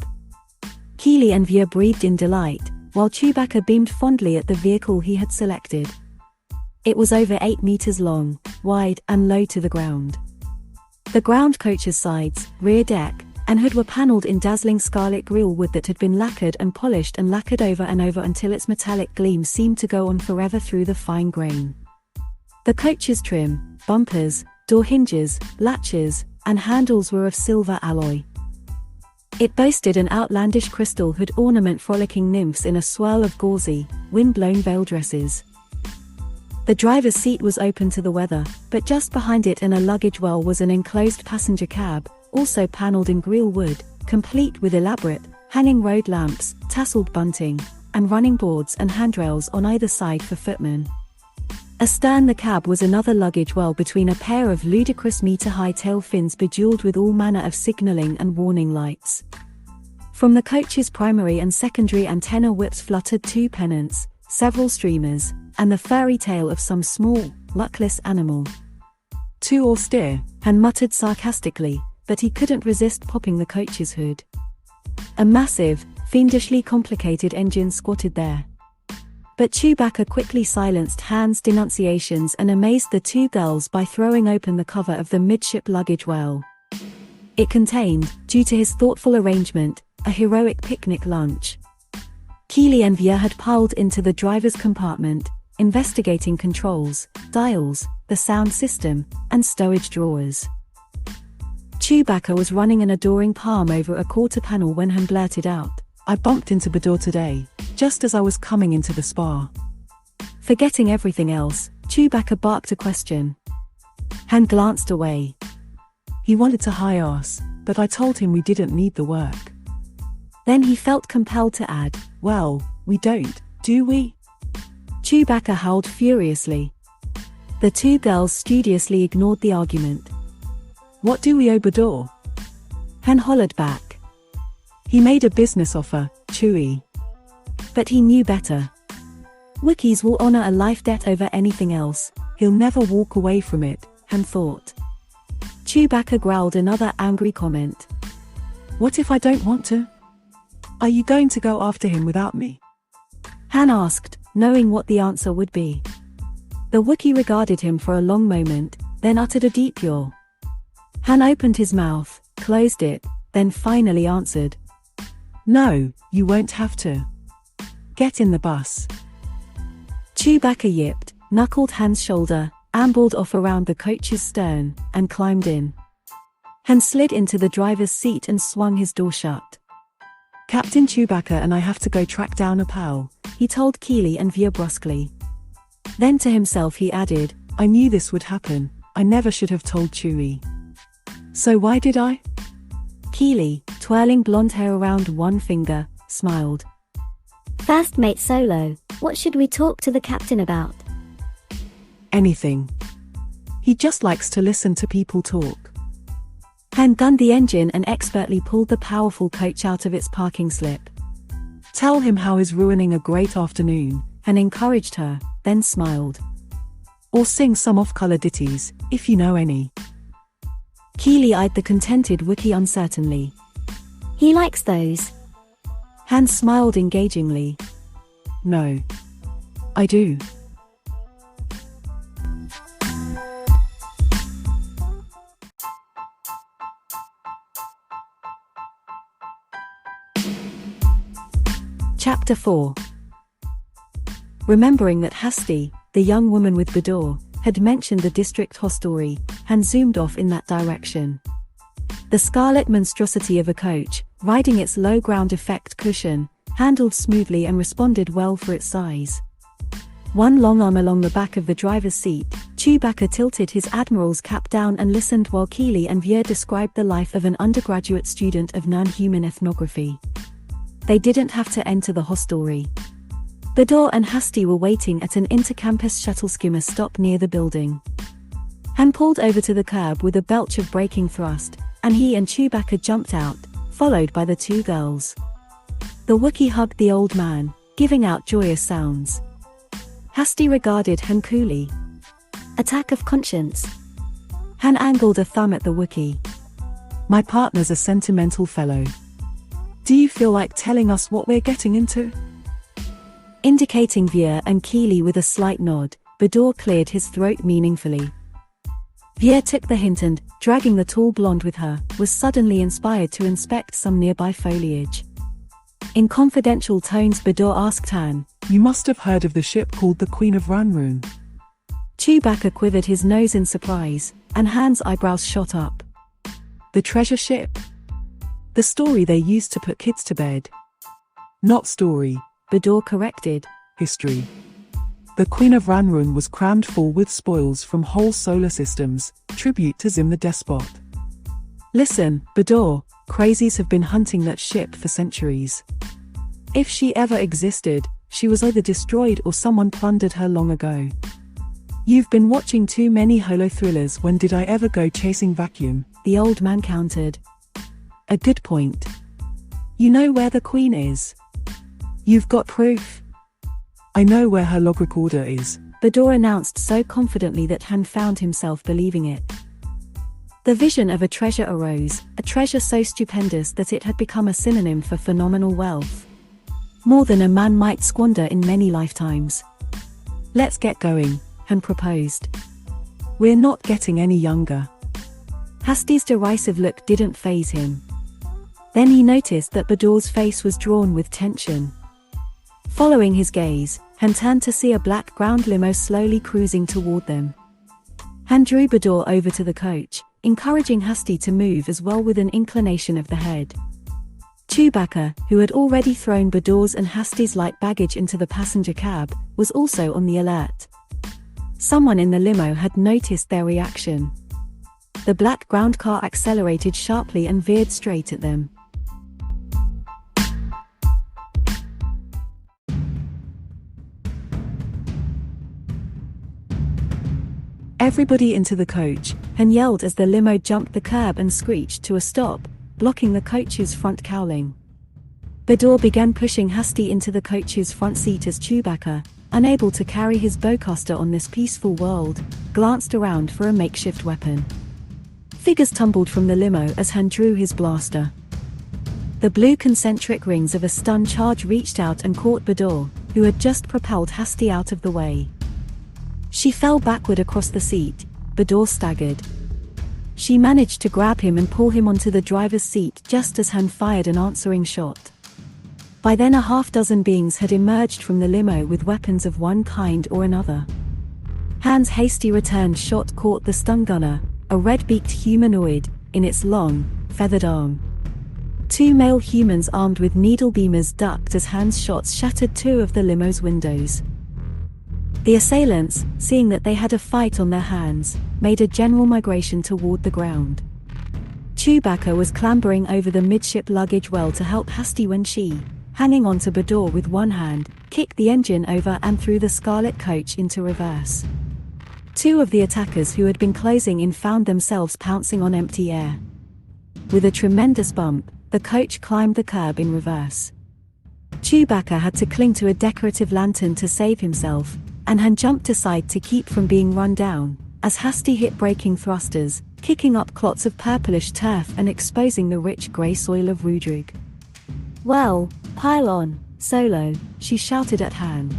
Keely and Via breathed in delight, while Chewbacca beamed fondly at the vehicle he had selected. It was over 8 meters long, wide, and low to the ground. The ground coach's sides, rear deck, and hood were paneled in dazzling scarlet grille wood that had been lacquered and polished and lacquered over and over until its metallic gleam seemed to go on forever through the fine grain. The coach's trim, bumpers, door hinges, latches, and handles were of silver alloy. It boasted an outlandish crystal hood ornament frolicking nymphs in a swirl of gauzy, wind-blown veil dresses. The driver's seat was open to the weather, but just behind it in a luggage well was an enclosed passenger cab, also paneled in grille wood, complete with elaborate, hanging road lamps, tasseled bunting, and running boards and handrails on either side for footmen. Astern the cab was another luggage well between a pair of ludicrous meter-high tail fins bejeweled with all manner of signalling and warning lights. From the coach's primary and secondary antenna whips fluttered 2 pennants, several streamers, and the furry tail of some small, luckless animal. Too austere, Han muttered sarcastically, but he couldn't resist popping the coach's hood. A massive, fiendishly complicated engine squatted there. But Chewbacca quickly silenced Han's denunciations and amazed the 2 girls by throwing open the cover of the midship luggage well. It contained, due to his thoughtful arrangement, a heroic picnic lunch. Keely and Veer had piled into the driver's compartment, investigating controls, dials, the sound system, and stowage drawers. Chewbacca was running an adoring palm over a quarter panel when Han blurted out, "I bumped into Bador today, just as I was coming into the spa." Forgetting everything else, Chewbacca barked a question. Han glanced away. "He wanted to hire us, but I told him we didn't need the work." Then he felt compelled to add, "Well, we don't, do we?" Chewbacca howled furiously. The 2 girls studiously ignored the argument. "What do we owe Bador?" Han hollered back. "He made a business offer, Chewie." But he knew better. Wookiees will honor a life debt over anything else. "He'll never walk away from it," Han thought. Chewbacca growled another angry comment. "What if I don't want to? Are you going to go after him without me?" Han asked, knowing what the answer would be. The Wookiee regarded him for a long moment, then uttered a deep yaw. Han opened his mouth, closed it, then finally answered. "No, you won't have to. Get in the bus." Chewbacca yipped, knuckled Han's shoulder, ambled off around the coach's stern, and climbed in. Han slid into the driver's seat and swung his door shut. "Captain Chewbacca and I have to go track down a pal," he told Keely and Veer brusquely. Then to himself he added, "I knew this would happen. I never should have told Chewie. So why did I?" Keely, twirling blonde hair around one finger, smiled. First Mate Solo, what should we talk to the captain about? Anything. He just likes to listen to people talk. Han gunned the engine and expertly pulled the powerful coach out of its parking slip. Tell him how he's ruining a great afternoon, Han encouraged her, then smiled. Or sing some off-color ditties, if you know any. Keely eyed the contented Wookiee uncertainly. He likes those. Han smiled engagingly. No. I do. Chapter 4. Remembering that Hasti, the young woman with Bador, had mentioned the district hostelry, Han zoomed off in that direction. The scarlet monstrosity of a coach, riding its low ground effect cushion, handled smoothly and responded well for its size. One long arm along the back of the driver's seat, Chewbacca tilted his admiral's cap down and listened while Keely and Veer described the life of an undergraduate student of non-human ethnography. They didn't have to enter the hostelry. Bador and Hasti were waiting at an intercampus shuttle skimmer stop near the building. Han pulled over to the curb with a belch of braking thrust, and he and Chewbacca jumped out, followed by the two girls. The Wookiee hugged the old man, giving out joyous sounds. Hasti regarded Han coolly. Attack of conscience. Han angled a thumb at the Wookiee. My partner's a sentimental fellow. Do you feel like telling us what we're getting into? Indicating Veer and Keely with a slight nod, Bador cleared his throat meaningfully. Veer took the hint and, dragging the tall blonde with her, was suddenly inspired to inspect some nearby foliage. In confidential tones Bador asked Han, You must have heard of the ship called the Queen of Ranroon. Chewbacca quivered his nose in surprise, and Han's eyebrows shot up. The treasure ship? The story they used to put kids to bed. Not story, Bador corrected. History. The Queen of Ranroon was crammed full with spoils from whole solar systems, tribute to Zim the Despot. Listen, Bador, crazies have been hunting that ship for centuries. If she ever existed, she was either destroyed or someone plundered her long ago. You've been watching too many holo thrillers. When did I ever go chasing vacuum? The old man countered. A good point. You know where the Queen is? You've got proof? I know where her log recorder is, Bador announced so confidently that Han found himself believing it. The vision of a treasure arose, a treasure so stupendous that it had become a synonym for phenomenal wealth. More than a man might squander in many lifetimes. Let's get going, Han proposed. We're not getting any younger. Hasti's derisive look didn't faze him. Then he noticed that Bador's face was drawn with tension. Following his gaze, Han turned to see a black ground limo slowly cruising toward them. Han drew Bador over to the coach, encouraging Hasti to move as well with an inclination of the head. Chewbacca, who had already thrown Bador's and Hasti's light baggage into the passenger cab, was also on the alert. Someone in the limo had noticed their reaction. The black ground car accelerated sharply and veered straight at them. Everybody into the coach, Han yelled as the limo jumped the curb and screeched to a stop, blocking the coach's front cowling. Bador began pushing Hasti into the coach's front seat as Chewbacca, unable to carry his bowcaster on this peaceful world, glanced around for a makeshift weapon. Figures tumbled from the limo as Han drew his blaster. The blue concentric rings of a stun charge reached out and caught Bador, who had just propelled Hasti out of the way. She fell backward across the seat. Bador staggered. She managed to grab him and pull him onto the driver's seat just as Han fired an answering shot. By then a half-dozen beings had emerged from the limo with weapons of one kind or another. Han's hasty return shot caught the stun gunner, a red-beaked humanoid, in its long, feathered arm. Two male humans armed with needle beamers ducked as Han's shots shattered two of the limo's windows. The assailants, seeing that they had a fight on their hands, made a general migration toward the ground. Chewbacca was clambering over the midship luggage well to help Hasti when she, hanging onto Bador with one hand, kicked the engine over and threw the scarlet coach into reverse. Two of the attackers who had been closing in found themselves pouncing on empty air. With a tremendous bump, the coach climbed the curb in reverse. Chewbacca had to cling to a decorative lantern to save himself, and Han jumped aside to keep from being run down, as Hasti hit braking thrusters, kicking up clots of purplish turf and exposing the rich grey soil of Rudrig. "Well, pile on, Solo," she shouted at Han.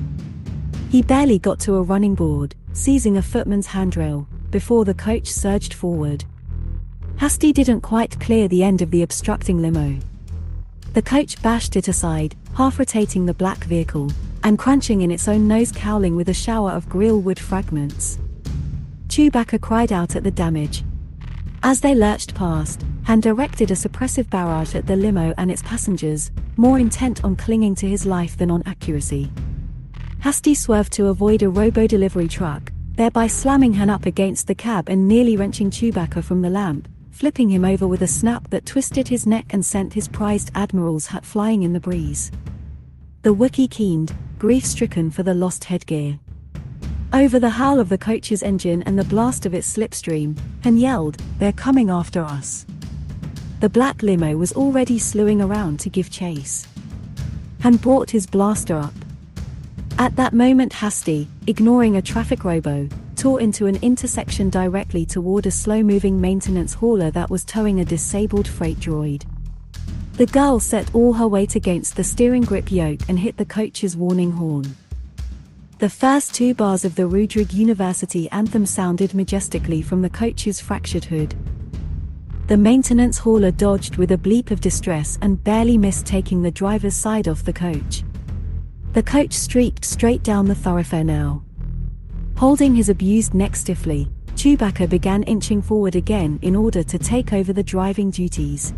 He barely got to a running board, seizing a footman's handrail, before the coach surged forward. Hasti didn't quite clear the end of the obstructing limo. The coach bashed it aside, half-rotating the black vehicle, and crunching in its own nose cowling with a shower of grille wood fragments. Chewbacca cried out at the damage. As they lurched past, Han directed a suppressive barrage at the limo and its passengers, more intent on clinging to his life than on accuracy. Hasti swerved to avoid a robo-delivery truck, thereby slamming Han up against the cab and nearly wrenching Chewbacca from the lamp, flipping him over with a snap that twisted his neck and sent his prized admiral's hat flying in the breeze. The Wookiee keened, grief-stricken for the lost headgear. Over the howl of the coach's engine and the blast of its slipstream, Han yelled, "They're coming after us." The black limo was already slewing around to give chase. Han brought his blaster up. At that moment Hasti, ignoring a traffic robo, tore into an intersection directly toward a slow-moving maintenance hauler that was towing a disabled freight droid. The girl set all her weight against the steering grip yoke and hit the coach's warning horn. The first two bars of the Rudrig University anthem sounded majestically from the coach's fractured hood. The maintenance hauler dodged with a bleep of distress and barely missed taking the driver's side off the coach. The coach streaked straight down the thoroughfare now. Holding his abused neck stiffly, Chewbacca began inching forward again in order to take over the driving duties.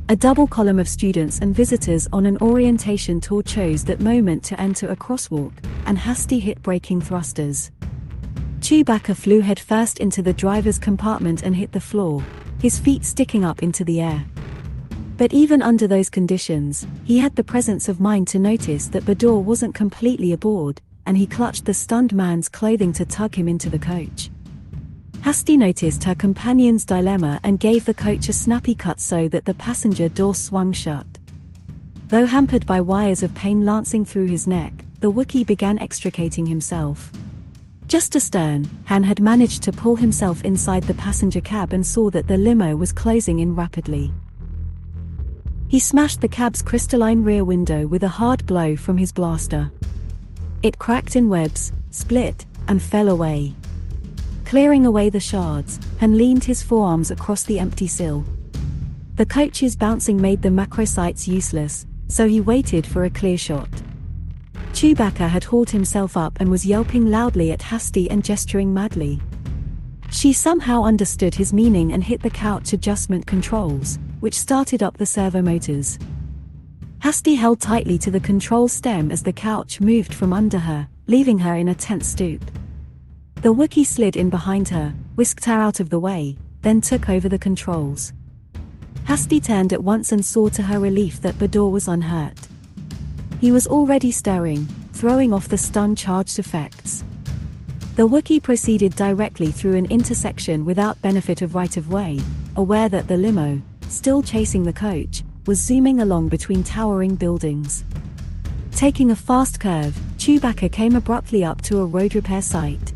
A double column of students and visitors on an orientation tour chose that moment to enter a crosswalk, and Hasti hit braking thrusters. Chewbacca flew headfirst into the driver's compartment and hit the floor, his feet sticking up into the air. But even under those conditions, he had the presence of mind to notice that Bador wasn't completely aboard, and he clutched the stunned man's clothing to tug him into the coach. Hasti noticed her companion's dilemma and gave the coach a snappy cut so that the passenger door swung shut. Though hampered by wires of pain lancing through his neck, the Wookiee began extricating himself. Just astern, Han had managed to pull himself inside the passenger cab and saw that the limo was closing in rapidly. He smashed the cab's crystalline rear window with a hard blow from his blaster. It cracked in webs, split, and fell away. Clearing away the shards, Han leaned his forearms across the empty sill. The coach's bouncing made the macro sights useless, so he waited for a clear shot. Chewbacca had hauled himself up and was yelping loudly at Hasti and gesturing madly. She somehow understood his meaning and hit the couch adjustment controls, which started up the servo motors. Hasti held tightly to the control stem as the couch moved from under her, leaving her in a tense stoop. The Wookiee slid in behind her, whisked her out of the way, then took over the controls. Hasti turned at once and saw to her relief that Bador was unhurt. He was already stirring, throwing off the stun-charged effects. The Wookiee proceeded directly through an intersection without benefit of right-of-way, aware that the limo, still chasing the coach, was zooming along between towering buildings. Taking a fast curve, Chewbacca came abruptly up to a road repair site.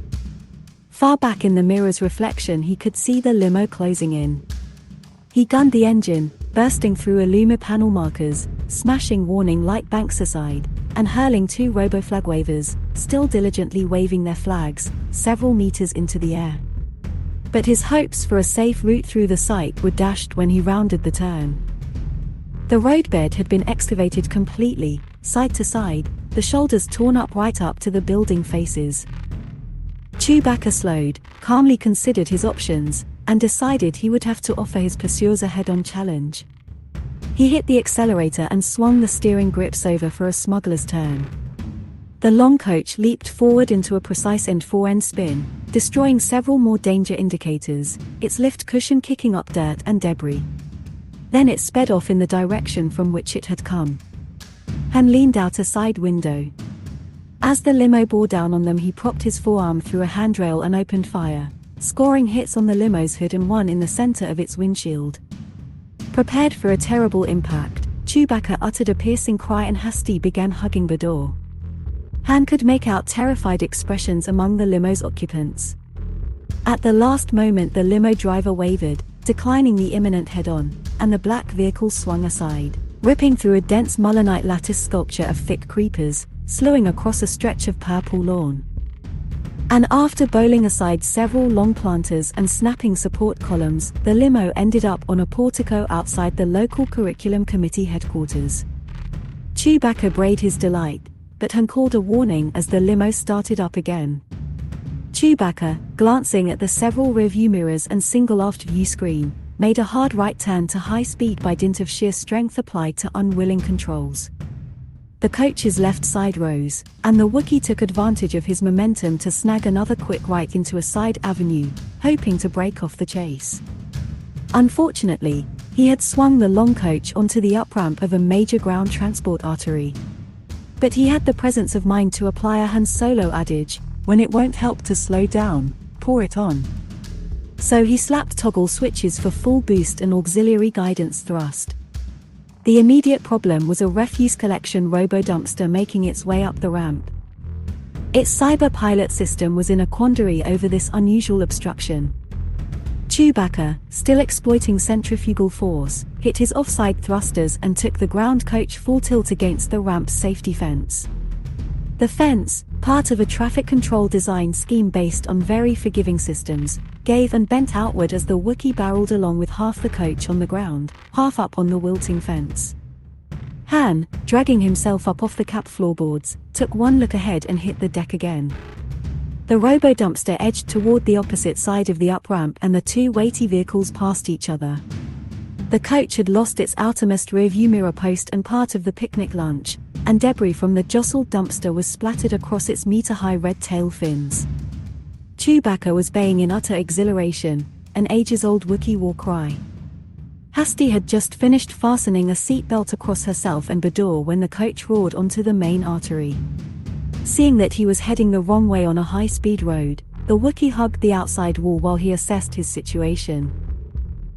Far back in the mirror's reflection he could see the limo closing in. He gunned the engine, bursting through Illuma panel markers, smashing warning light banks aside, and hurling two robo-flag wavers, still diligently waving their flags, several meters into the air. But his hopes for a safe route through the site were dashed when he rounded the turn. The roadbed had been excavated completely, side to side, the shoulders torn up right up to the building faces. Chewbacca slowed, calmly considered his options, and decided he would have to offer his pursuers a head-on challenge. He hit the accelerator and swung the steering grips over for a smuggler's turn. The long coach leaped forward into a precise end-fore-end spin, destroying several more danger indicators, its lift cushion kicking up dirt and debris. Then it sped off in the direction from which it had come. Han leaned out a side window. As the limo bore down on them, he propped his forearm through a handrail and opened fire, scoring hits on the limo's hood and one in the center of its windshield. Prepared for a terrible impact, Chewbacca uttered a piercing cry and Hasti began hugging Bador. Han could make out terrified expressions among the limo's occupants. At the last moment the limo driver wavered, declining the imminent head-on, and the black vehicle swung aside, ripping through a dense mullinite lattice sculpture of thick creepers, slowing across a stretch of purple lawn. And after bowling aside several long planters and snapping support columns, the limo ended up on a portico outside the local curriculum committee headquarters. Chewbacca brayed his delight, but Han called a warning as the limo started up again. Chewbacca, glancing at the several rearview mirrors and single aft view screen, made a hard right turn to high speed by dint of sheer strength applied to unwilling controls. The coach's left side rose, and the Wookiee took advantage of his momentum to snag another quick right into a side avenue, hoping to break off the chase. Unfortunately, he had swung the long coach onto the up-ramp of a major ground transport artery. But he had the presence of mind to apply a Han Solo adage, When it won't help to slow down, pour it on. So he slapped toggle switches for full boost and auxiliary guidance thrust. The immediate problem was a refuse collection robo-dumpster making its way up the ramp. Its cyber pilot system was in a quandary over this unusual obstruction. Chewbacca, still exploiting centrifugal force, hit his offside thrusters and took the ground coach full tilt against the ramp's safety fence. The fence, part of a traffic control design scheme based on very forgiving systems, gave and bent outward as the Wookiee barreled along with half the coach on the ground, half up on the wilting fence. Han, dragging himself up off the cap floorboards, took one look ahead and hit the deck again. The robo-dumpster edged toward the opposite side of the up-ramp and the two weighty vehicles passed each other. The coach had lost its outermost rearview mirror post and part of the picnic lunch, and debris from the jostled dumpster was splattered across its meter-high red tail fins. Chewbacca was baying in utter exhilaration, an ages-old Wookiee war cry. Hasti had just finished fastening a seatbelt across herself and Bador when the coach roared onto the main artery. Seeing that he was heading the wrong way on a high-speed road, the Wookiee hugged the outside wall while he assessed his situation.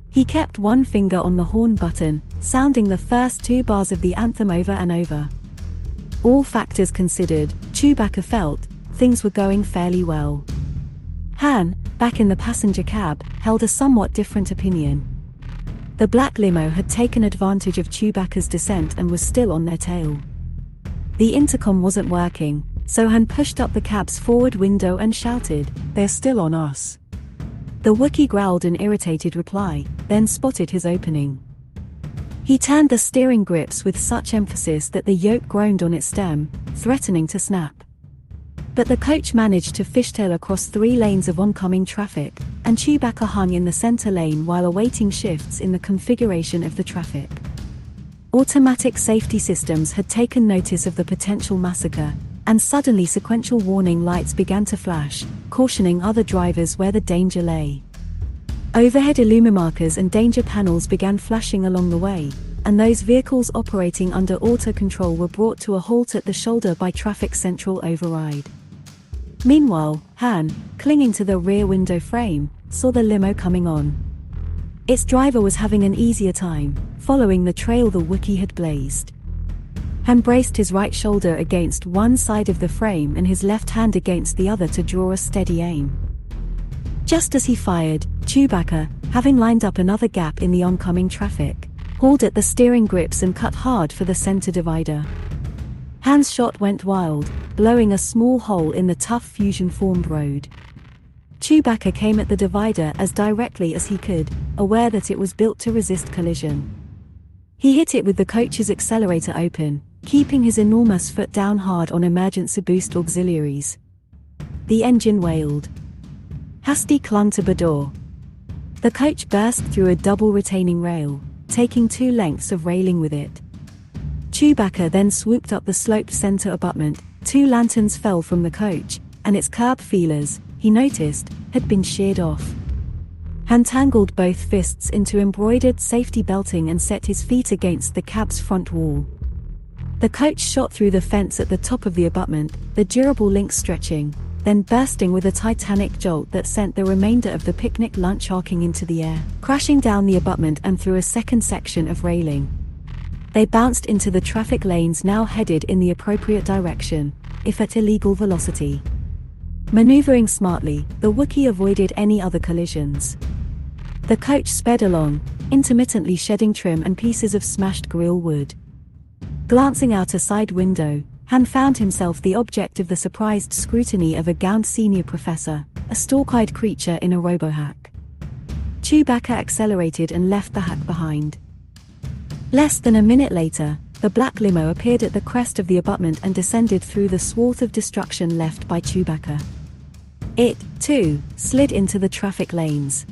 He kept one finger on the horn button, sounding the first 2 bars of the anthem over and over. All factors considered, Chewbacca felt, things were going fairly well. Han, back in the passenger cab, held a somewhat different opinion. The black limo had taken advantage of Chewbacca's descent and was still on their tail. The intercom wasn't working, so Han pushed up the cab's forward window and shouted, "They're still on us." The Wookiee growled an irritated reply, then spotted his opening. He turned the steering grips with such emphasis that the yoke groaned on its stem, threatening to snap. But the coach managed to fishtail across 3 lanes of oncoming traffic, and Chewbacca hung in the center lane while awaiting shifts in the configuration of the traffic. Automatic safety systems had taken notice of the potential massacre, and suddenly sequential warning lights began to flash, cautioning other drivers where the danger lay. Overhead illumimarkers and danger panels began flashing along the way, and those vehicles operating under auto control were brought to a halt at the shoulder by traffic central override. Meanwhile, Han, clinging to the rear window frame, saw the limo coming on. Its driver was having an easier time, following the trail the Wookiee had blazed. Han braced his right shoulder against one side of the frame and his left hand against the other to draw a steady aim. Just as he fired, Chewbacca, having lined up another gap in the oncoming traffic, hauled at the steering grips and cut hard for the center divider. Han's shot went wild, blowing a small hole in the tough fusion-formed road. Chewbacca came at the divider as directly as he could, aware that it was built to resist collision. He hit it with the coach's accelerator open, keeping his enormous foot down hard on emergency boost auxiliaries. The engine wailed. Hasti clung to Bador. The coach burst through a double retaining rail, taking 2 lengths of railing with it. Chewbacca then swooped up the sloped center abutment. 2 lanterns fell from the coach, and its curb feelers, he noticed, had been sheared off. Han tangled both fists into embroidered safety belting and set his feet against the cab's front wall. The coach shot through the fence at the top of the abutment, the durable links stretching, then bursting with a titanic jolt that sent the remainder of the picnic lunch arcing into the air, crashing down the abutment and through a second section of railing. They bounced into the traffic lanes now headed in the appropriate direction, if at illegal velocity. Maneuvering smartly, the Wookiee avoided any other collisions. The coach sped along, intermittently shedding trim and pieces of smashed grille wood. Glancing out a side window, Han found himself the object of the surprised scrutiny of a gowned senior professor, a stalk-eyed creature in a robohack. Chewbacca accelerated and left the hack behind. Less than a minute later, the black limo appeared at the crest of the abutment and descended through the swath of destruction left by Chewbacca. It, too, slid into the traffic lanes.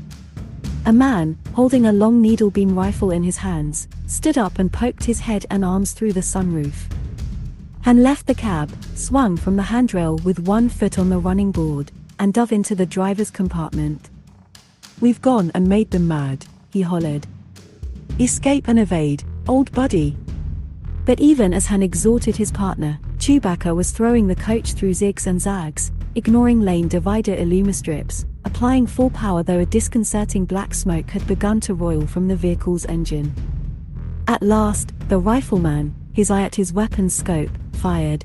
A man, holding a long needle beam rifle in his hands, stood up and poked his head and arms through the sunroof. Han left the cab, swung from the handrail with 1 foot on the running board, and dove into the driver's compartment. "We've gone and made them mad," he hollered. "Escape and evade, old buddy." But even as Han exhorted his partner, Chewbacca was throwing the coach through zigs and zags, ignoring lane divider illumistrips, applying full power though a disconcerting black smoke had begun to roil from the vehicle's engine. At last, the rifleman, his eye at his weapon's scope, fired.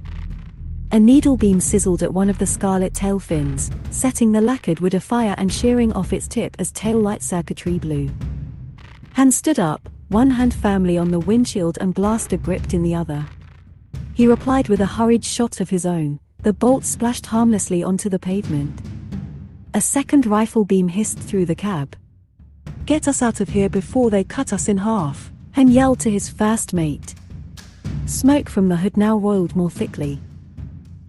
A needle beam sizzled at one of the scarlet tail fins, setting the lacquered wood afire and shearing off its tip as tail light circuitry blew. Han stood up, one hand firmly on the windshield and blaster gripped in the other. He replied with a hurried shot of his own. The bolt splashed harmlessly onto the pavement. A second rifle beam hissed through the cab. "Get us out of here before they cut us in half," Han yelled to his first mate. Smoke from the hood now roiled more thickly.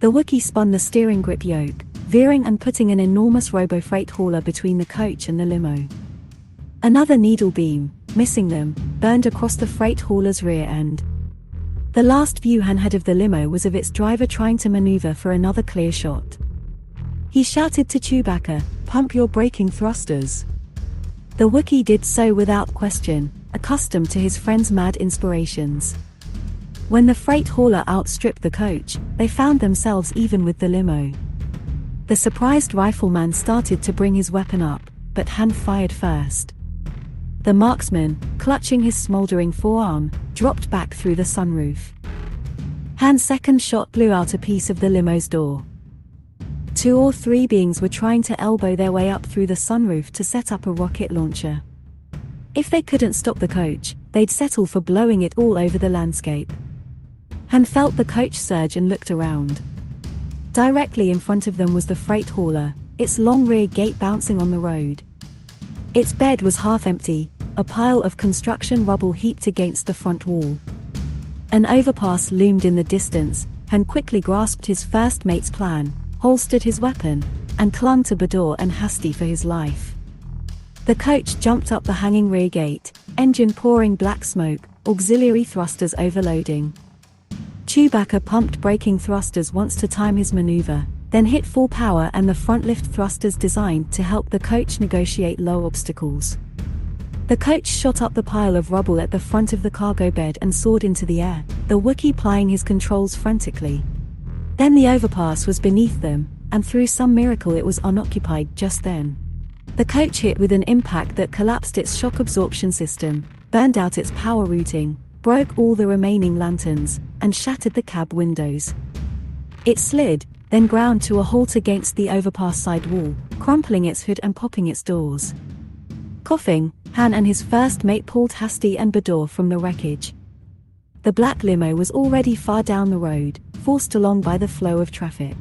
The Wookiee spun the steering grip yoke, veering and putting an enormous robo-freight hauler between the coach and the limo. Another needle beam, missing them, burned across the freight hauler's rear end. The last view Han had of the limo was of its driver trying to maneuver for another clear shot. He shouted to Chewbacca, "Pump your braking thrusters." The Wookiee did so without question, accustomed to his friend's mad inspirations. When the freight hauler outstripped the coach, they found themselves even with the limo. The surprised rifleman started to bring his weapon up, but Han fired first. The marksman, clutching his smoldering forearm, dropped back through the sunroof. Han's second shot blew out a piece of the limo's door. 2 or 3 beings were trying to elbow their way up through the sunroof to set up a rocket launcher. If they couldn't stop the coach, they'd settle for blowing it all over the landscape. Han felt the coach surge and looked around. Directly in front of them was the freight hauler, its long rear gate bouncing on the road. Its bed was half empty, a pile of construction rubble heaped against the front wall. An overpass loomed in the distance. Han quickly grasped his first mate's plan, holstered his weapon, and clung to Bador and Hasti for his life. The coach jumped up the hanging rear gate, engine pouring black smoke, auxiliary thrusters overloading. Chewbacca pumped braking thrusters once to time his maneuver, then hit full power and the front lift thrusters designed to help the coach negotiate low obstacles. The coach shot up the pile of rubble at the front of the cargo bed and soared into the air, the Wookiee plying his controls frantically. Then the overpass was beneath them, and through some miracle it was unoccupied just then. The coach hit with an impact that collapsed its shock absorption system, burned out its power routing, broke all the remaining lanterns, and shattered the cab windows. It slid, then ground to a halt against the overpass side wall, crumpling its hood and popping its doors. Coughing, Han and his first mate pulled Hasti and Bador from the wreckage. The black limo was already far down the road, forced along by the flow of traffic.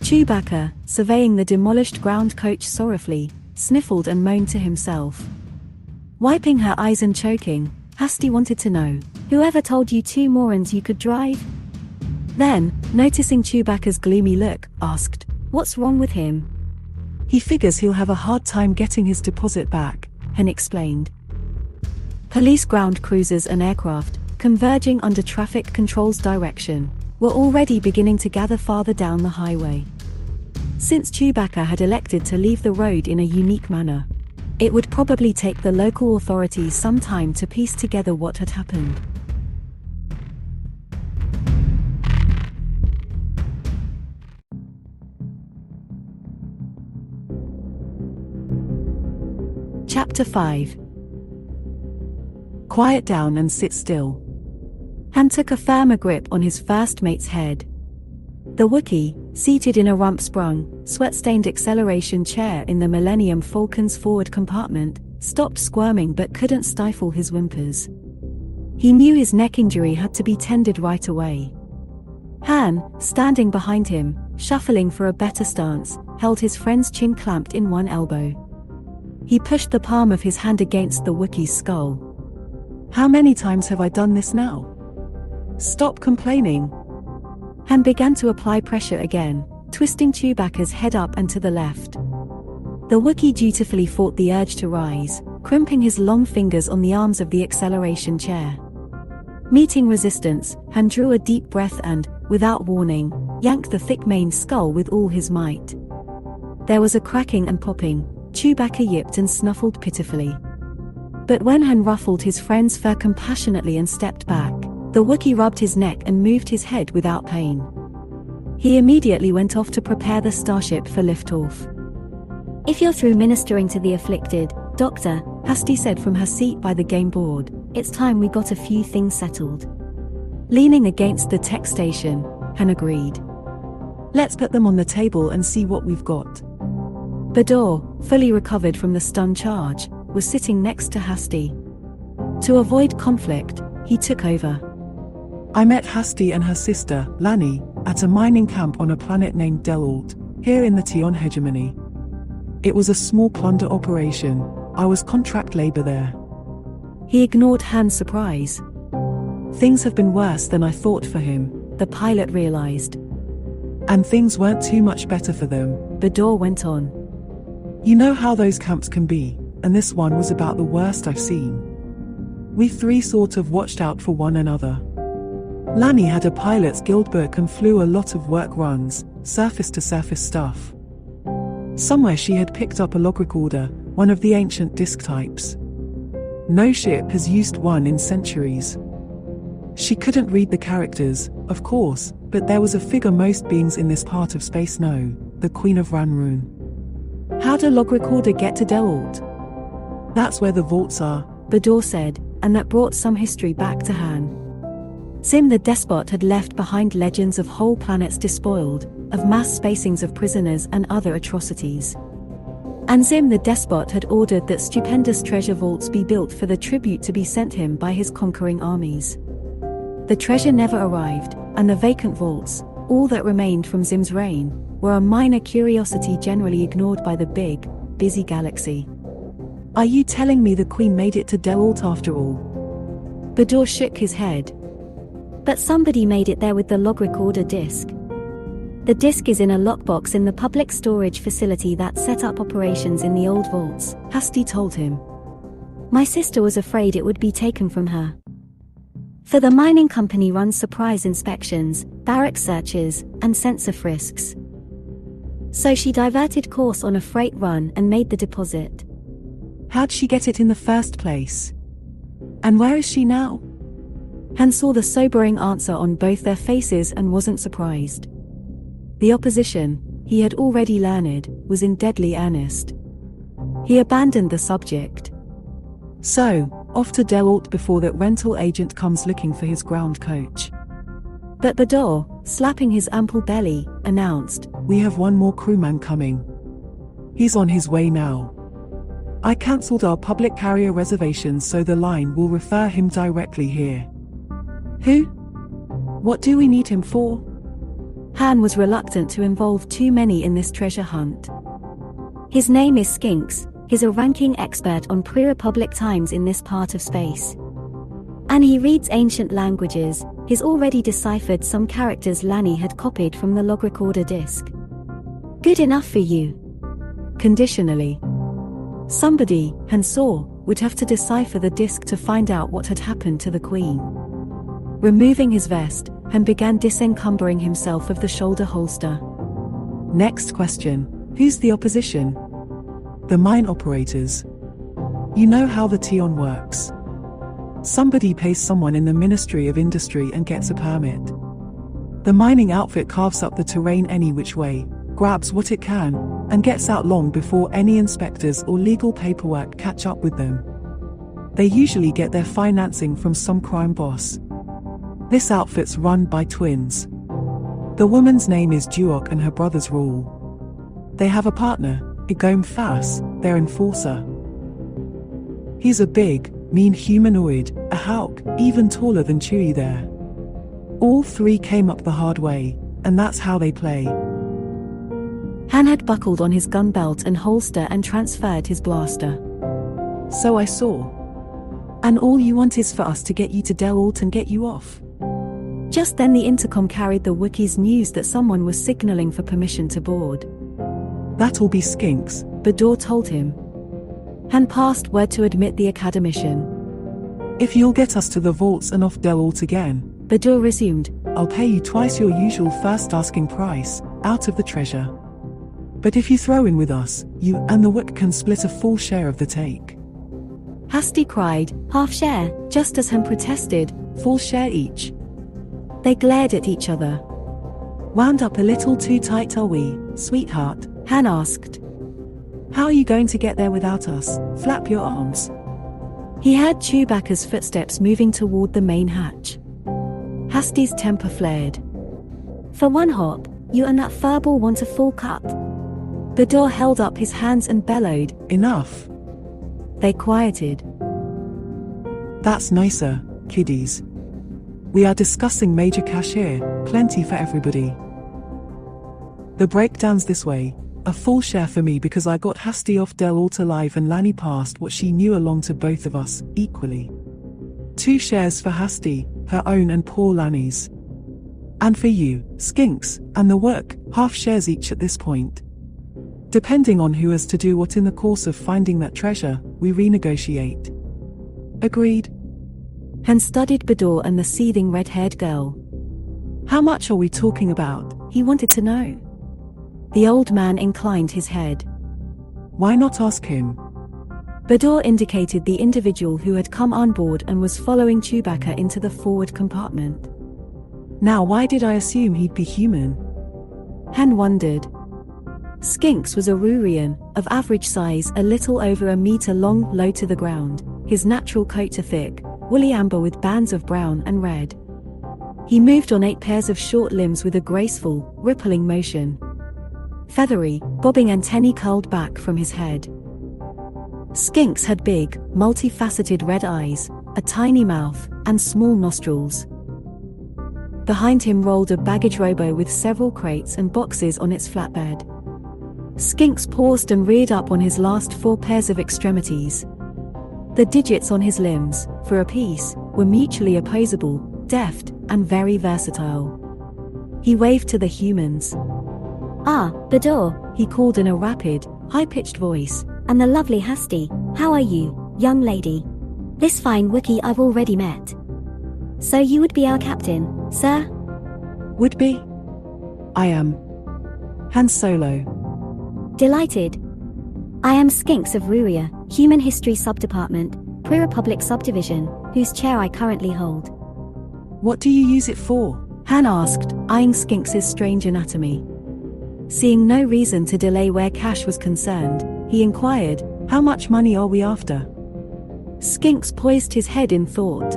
Chewbacca, surveying the demolished ground coach sorrowfully, sniffled and moaned to himself. Wiping her eyes and choking, Hasti wanted to know, "Whoever told you 2 morons you could drive?" Then, noticing Chewbacca's gloomy look, asked, "What's wrong with him?" He figures he'll have a hard time getting his deposit back, Han explained. Police ground cruisers and aircraft, converging under traffic control's direction, were already beginning to gather farther down the highway. Since Chewbacca had elected to leave the road in a unique manner, it would probably take the local authorities some time to piece together what had happened. Chapter 5. Quiet down and sit still. Han took a firmer grip on his first mate's head. The Wookiee, seated in a rump-sprung, sweat-stained acceleration chair in the Millennium Falcon's forward compartment, stopped squirming but couldn't stifle his whimpers. He knew his neck injury had to be tended right away. Han, standing behind him, shuffling for a better stance, held his friend's chin clamped in one elbow. He pushed the palm of his hand against the Wookiee's skull. How many times have I done this now? Stop complaining. Han began to apply pressure again, twisting Chewbacca's head up and to the left. The Wookiee dutifully fought the urge to rise, crimping his long fingers on the arms of the acceleration chair. Meeting resistance, Han drew a deep breath and, without warning, yanked the thick-maned skull with all his might. There was a cracking and popping. Chewbacca yipped and snuffled pitifully. But when Han ruffled his friend's fur compassionately and stepped back, the Wookiee rubbed his neck and moved his head without pain. He immediately went off to prepare the starship for liftoff. "If you're through ministering to the afflicted, Doctor," Hasti said from her seat by the game board, "it's time we got a few things settled." Leaning against the tech station, Han agreed. Let's put them on the table and see what we've got. Bador, fully recovered from the stun charge, was sitting next to Hasti. To avoid conflict, he took over. I met Hasti and her sister, Lani, at a mining camp on a planet named Delalt, here in the Tion hegemony. It was a small plunder operation. I was contract labor there. He ignored Han's surprise. Things have been worse than I thought for him, the pilot realized. And things weren't too much better for them, Bador went on. You know how those camps can be, and this one was about the worst I've seen. We 3 sort of watched out for one another. Lani had a pilot's guild book and flew a lot of work runs, surface-to-surface stuff. Somewhere she had picked up a log recorder, one of the ancient disk types. No ship has used one in centuries. She couldn't read the characters, of course, but there was a figure most beings in this part of space know, the Queen of Ranrun. How'd a log recorder get to Delalt? That's where the vaults are, Bador said, and that brought some history back to Han. Zim the despot had left behind legends of whole planets despoiled, of mass spacings of prisoners and other atrocities. And Zim the despot had ordered that stupendous treasure vaults be built for the tribute to be sent him by his conquering armies. The treasure never arrived, and the vacant vaults, all that remained from Zim's reign, were a minor curiosity generally ignored by the big, busy galaxy. Are you telling me the Queen made it to Delalt after all? Bador shook his head. But somebody made it there with the log recorder disk. The disk is in a lockbox in the public storage facility that set up operations in the old vaults, Hasti told him. My sister was afraid it would be taken from her. For the mining company runs surprise inspections, barrack searches, and sensor frisks. So she diverted course on a freight run and made the deposit. How'd she get it in the first place? And where is she now? Han saw the sobering answer on both their faces and wasn't surprised. The opposition, he had already learned, was in deadly earnest. He abandoned the subject. So, off to Delalt before that rental agent comes looking for his ground coach. But Bador, slapping his ample belly, announced, We have one more crewman coming. He's on his way now. I cancelled our public carrier reservations so the line will refer him directly here. Who? What do we need him for? Han was reluctant to involve too many in this treasure hunt. His name is Skinks, he's a ranking expert on pre-Republic times in this part of space. And he reads ancient languages, he's already deciphered some characters Lanny had copied from the log recorder disk. Good enough for you. Conditionally. Somebody, Han saw, would have to decipher the disk to find out what had happened to the Queen. Removing his vest, Han began disencumbering himself of the shoulder holster. Next question, who's the opposition? The mine operators. You know how the Tion works. Somebody pays someone in the Ministry of Industry and gets a permit. The mining outfit carves up the terrain any which way, grabs what it can, and gets out long before any inspectors or legal paperwork catch up with them. They usually get their financing from some crime boss. This outfit's run by twins. The woman's name is Duok and her brother's Rule. They have a partner, Igome Fass, their enforcer. He's a big, mean humanoid, a Hulk, even taller than Chewie there. All three came up the hard way, and that's how they play. Han had buckled on his gun belt and holster and transferred his blaster. So I saw. And all you want is for us to get you to Delalt and get you off. Just then the intercom carried the Wookiee's news that someone was signaling for permission to board. That'll be Skinks, Bador told him. Han passed word to admit the academician. If you'll get us to the vaults and off Delalt again, Bador resumed, I'll pay you twice your usual first asking price, out of the treasure. But if you throw in with us, you and the Wook can split a full share of the take. Hasti cried, Half share. just as Han protested, Full share each. They glared at each other. Wound up a little too tight are we, sweetheart? Han asked. How are you going to get there without us? Flap your arms. He heard Chewbacca's footsteps moving toward the main hatch. Hasti's temper flared. For one hop, you and that furball want a full cup. Bador held up his hands and bellowed. Enough. They quieted. That's nicer, kiddies. We are discussing major cash here, plenty for everybody. The breakdown's this way. A full share for me because I got Hasti off Delalt alive and Lanny passed what she knew along to both of us, equally. 2 shares for Hasti, her own and poor Lanny's. And for you, Skinks, and the Wook, half shares each at this point. Depending on who has to do what in the course of finding that treasure, we renegotiate. Agreed? Han studied Bador and the seething red-haired girl. How much are we talking about? He wanted to know. The old man inclined his head. Why not ask him? Bador indicated the individual who had come on board and was following Chewbacca into the forward compartment. Now why did I assume he'd be human? Han wondered. Skinks was a Rurian, of average size, a little over a meter long, low to the ground, his natural coat a thick, woolly amber with bands of brown and red. He moved on 8 pairs of short limbs with a graceful, rippling motion. Feathery, bobbing antennae curled back from his head. Skinks had big, multifaceted red eyes, a tiny mouth, and small nostrils. Behind him rolled a baggage robo with several crates and boxes on its flatbed. Skinks paused and reared up on his last 4 pairs of extremities. The digits on his limbs, for a piece, were mutually opposable, deft, and very versatile. He waved to the humans. Ah, Bador, He called in a rapid, high-pitched voice. and the lovely Hasti, how are you, young lady? This fine Wookiee I've already met. So you would be our captain, sir? Would be? I am Han Solo. Delighted. I am Skinks of Ruria, Human History Subdepartment, Pre-Republic Subdivision, whose chair I currently hold. What do you use it for? Han asked, eyeing Skinks's strange anatomy. Seeing no reason to delay where cash was concerned, he inquired, How much money are we after? Skinks poised his head in thought.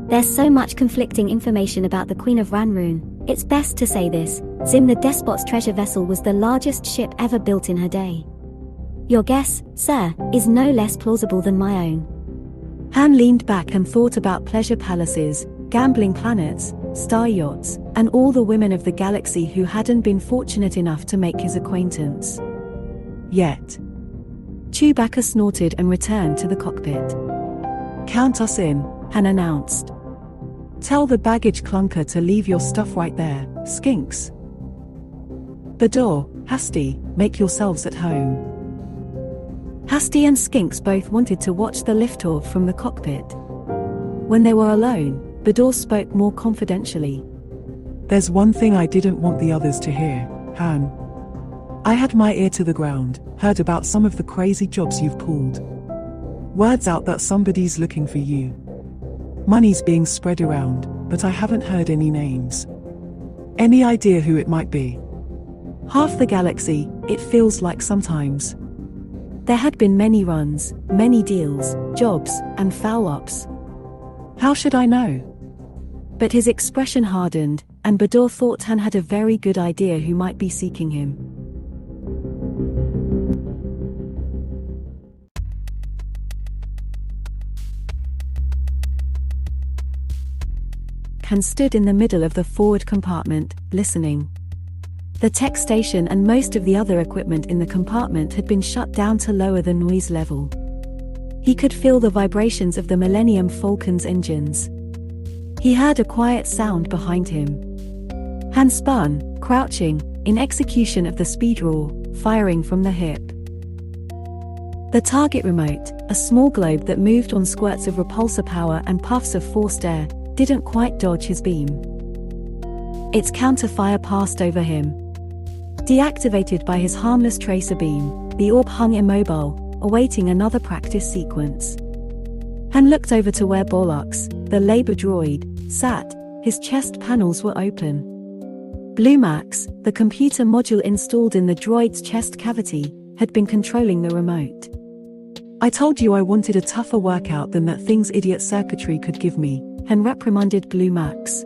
There's so much conflicting information about the Queen of Ranroon, it's best to say this. Zim the Despot's treasure vessel was the largest ship ever built in her day. Your guess, sir, is no less plausible than my own. Han leaned back and thought about pleasure palaces, gambling planets, star yachts, and all the women of the galaxy who hadn't been fortunate enough to make his acquaintance. Yet. Chewbacca snorted and returned to the cockpit. Count us in, Han announced. Tell the baggage clunker to leave your stuff right there, Skinks. Bador, Hasti, make yourselves at home. Hasti and Skinks both wanted to watch the liftoff from the cockpit. When they were alone, Bador spoke more confidentially. There's one thing I didn't want the others to hear, Han. I had my ear to the ground, heard about some of the crazy jobs you've pulled. Word's out that somebody's looking for you. Money's being spread around, but I haven't heard any names. Any idea who it might be? Half the galaxy, it feels like sometimes. There had been many runs, many deals, jobs, and foul-ups. How should I know? But his expression hardened, and Bador thought Han had a very good idea who might be seeking him. Han stood in the middle of the forward compartment, listening. The tech station and most of the other equipment in the compartment had been shut down to lower the noise level. He could feel the vibrations of the Millennium Falcon's engines. He heard a quiet sound behind him. Han spun, crouching, in execution of the speed roar, firing from the hip. The target remote, a small globe that moved on squirts of repulsor power and puffs of forced air, didn't quite dodge his beam. Its counterfire passed over him. Deactivated by his harmless tracer beam, the orb hung immobile, awaiting another practice sequence. Han looked over to where Bollocks, the labor droid, sat. His chest panels were open. Bluemax, the computer module installed in the droid's chest cavity, had been controlling the remote. I told you I wanted a tougher workout than that thing's idiot circuitry could give me, Han reprimanded Bluemax.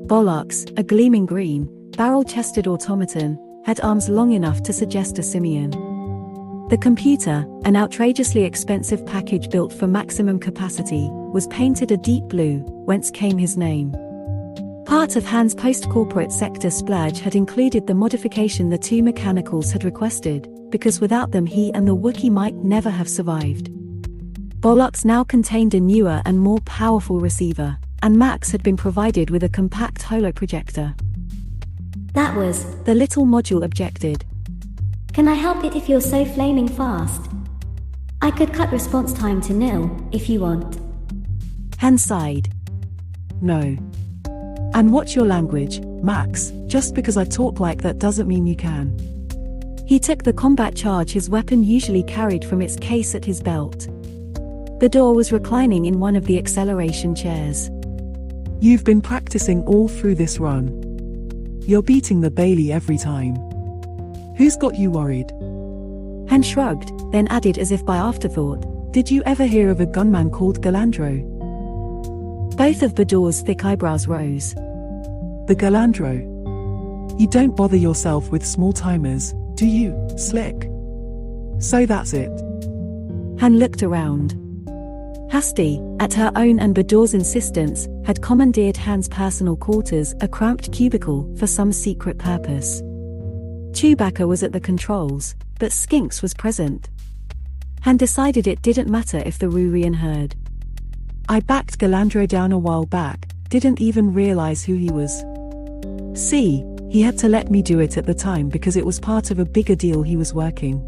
Bollocks, a gleaming green, barrel-chested automaton, had arms long enough to suggest a simian. The computer, an outrageously expensive package built for maximum capacity, was painted a deep blue, whence came his name. Part of Han's post-corporate sector splurge had included the modification the two mechanicals had requested, because without them he and the Wookiee might never have survived. Bollocks now contained a newer and more powerful receiver, and Max had been provided with a compact holoprojector. That was. The little module objected. Can I help it if you're so flaming fast? I could cut response time to 0, if you want. Han sighed. No. And what's your language, Max? Just because I talk like that doesn't mean you can. He took the combat charge his weapon usually carried from its case at his belt. Bador was reclining in one of the acceleration chairs. You've been practicing all through this run. You're beating the Bailey every time. Who's got you worried? Han shrugged, then added as if by afterthought, Did you ever hear of a gunman called Galandro? Both of Bador's thick eyebrows rose. The Galandro? You don't bother yourself with small-timers, do you, Slick? So that's it. Han looked around. Hasti, at her own and Bador's insistence, had commandeered Han's personal quarters, a cramped cubicle, for some secret purpose. Chewbacca was at the controls, but Skinks was present. Han decided it didn't matter if the Rurian heard. I backed Galandro down a while back, didn't even realize who he was. See, he had to let me do it at the time because it was part of a bigger deal he was working.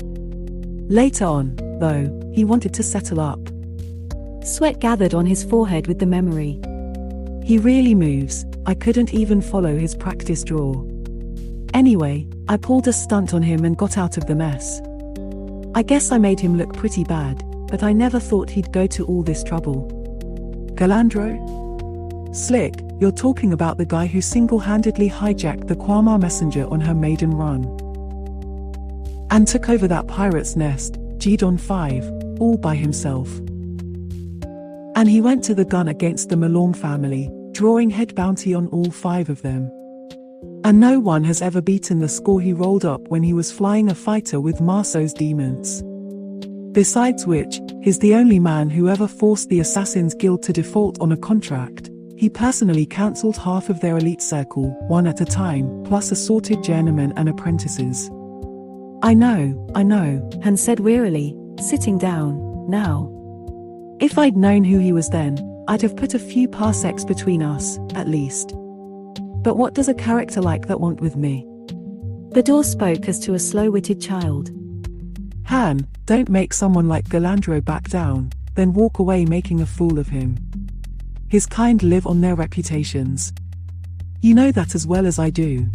Later on, though, he wanted to settle up. Sweat gathered on his forehead with the memory. He really moves, I couldn't even follow his practice draw. Anyway, I pulled a stunt on him and got out of the mess. I guess I made him look pretty bad, but I never thought he'd go to all this trouble. Galandro? Slick, you're talking about the guy who single-handedly hijacked the Quamar messenger on her maiden run. And took over that pirate's nest, Gedon 5, all by himself. And he went to the gun against the Malorm family, drawing head bounty on all 5 of them. And no one has ever beaten the score he rolled up when he was flying a fighter with Marso's demons. Besides which, he's the only man who ever forced the Assassin's Guild to default on a contract. He personally cancelled half of their elite circle, one at a time, plus assorted journeymen and apprentices. I know, Han said wearily, sitting down. Now. If I'd known who he was then, I'd have put a few parsecs between us, at least. But what does a character like that want with me? Bador spoke as to a slow-witted child. Han, don't make someone like Galandro back down, then walk away making a fool of him. His kind live on their reputations. You know that as well as I do.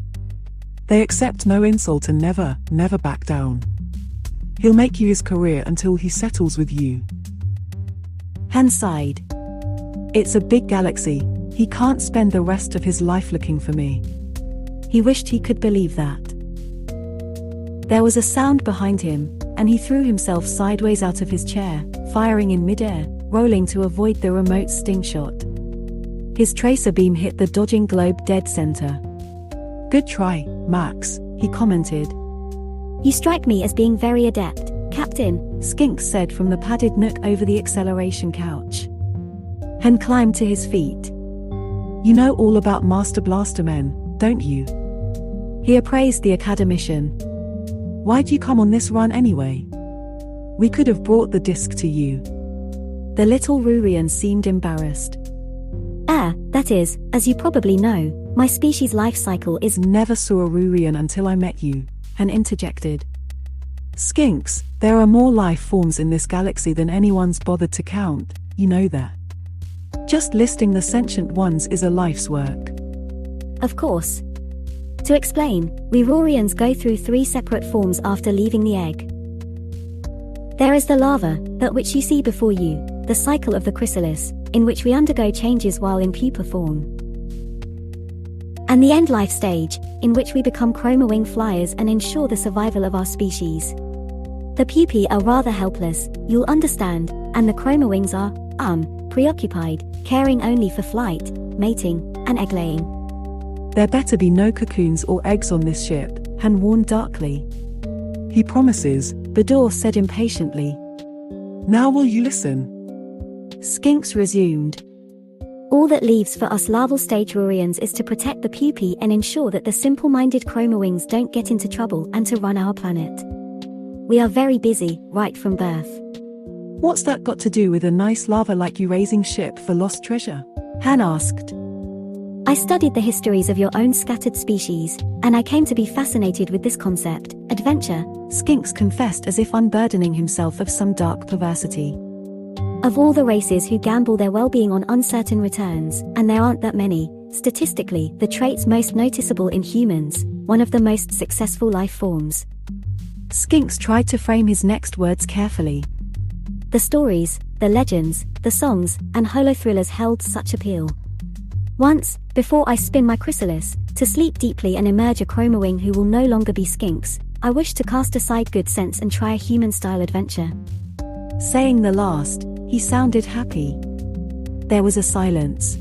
They accept no insult and never back down. He'll make you his career until he settles with you. Han sighed. It's a big galaxy. He can't spend the rest of his life looking for me. He wished he could believe that. There was a sound behind him, and he threw himself sideways out of his chair, firing in midair, rolling to avoid the remote sting shot. His tracer beam hit the dodging globe dead center. Good try, Max, he commented. You strike me as being very adept, Captain, Skinks said from the padded nook over the acceleration couch. Han climbed to his feet. You know all about Master Blaster men, don't you? He appraised the academician. Why'd you come on this run anyway? We could have brought the disc to you. The little Rurian seemed embarrassed. That is, as you probably know, my species' life cycle is— Never saw a Rurian until I met you, Han interjected. Skinks, there are more life forms in this galaxy than anyone's bothered to count, you know that. Just listing the sentient ones is a life's work. Of course. To explain, we Rurians go through 3 separate forms after leaving the egg. There is the larva, that which you see before you, the cycle of the chrysalis, in which we undergo changes while in pupa form. And the end life stage, in which we become chroma wing flyers and ensure the survival of our species. The pupae are rather helpless, you'll understand, and the chroma wings are, preoccupied, caring only for flight, mating, and egg laying. There better be no cocoons or eggs on this ship, Han warned darkly. He promises, Bador said impatiently. Now will you listen? Skinks resumed. All that leaves for us larval stage Rurians is to protect the pupae and ensure that the simple-minded chroma wings don't get into trouble and to run our planet. We are very busy, right from birth. What's that got to do with a nice larva like you raising ship for lost treasure? Han asked. I studied the histories of your own scattered species, and I came to be fascinated with this concept, adventure, Skinks confessed as if unburdening himself of some dark perversity. Of all the races who gamble their well-being on uncertain returns, and there aren't that many, statistically, the traits most noticeable in humans, one of the most successful life forms. Skinks tried to frame his next words carefully. The stories, the legends, the songs, and holo-thrillers held such appeal. Once, before I spin my chrysalis, to sleep deeply and emerge a chroma wing who will no longer be Skinks, I wish to cast aside good sense and try a human-style adventure. Saying the last, he sounded happy. There was a silence.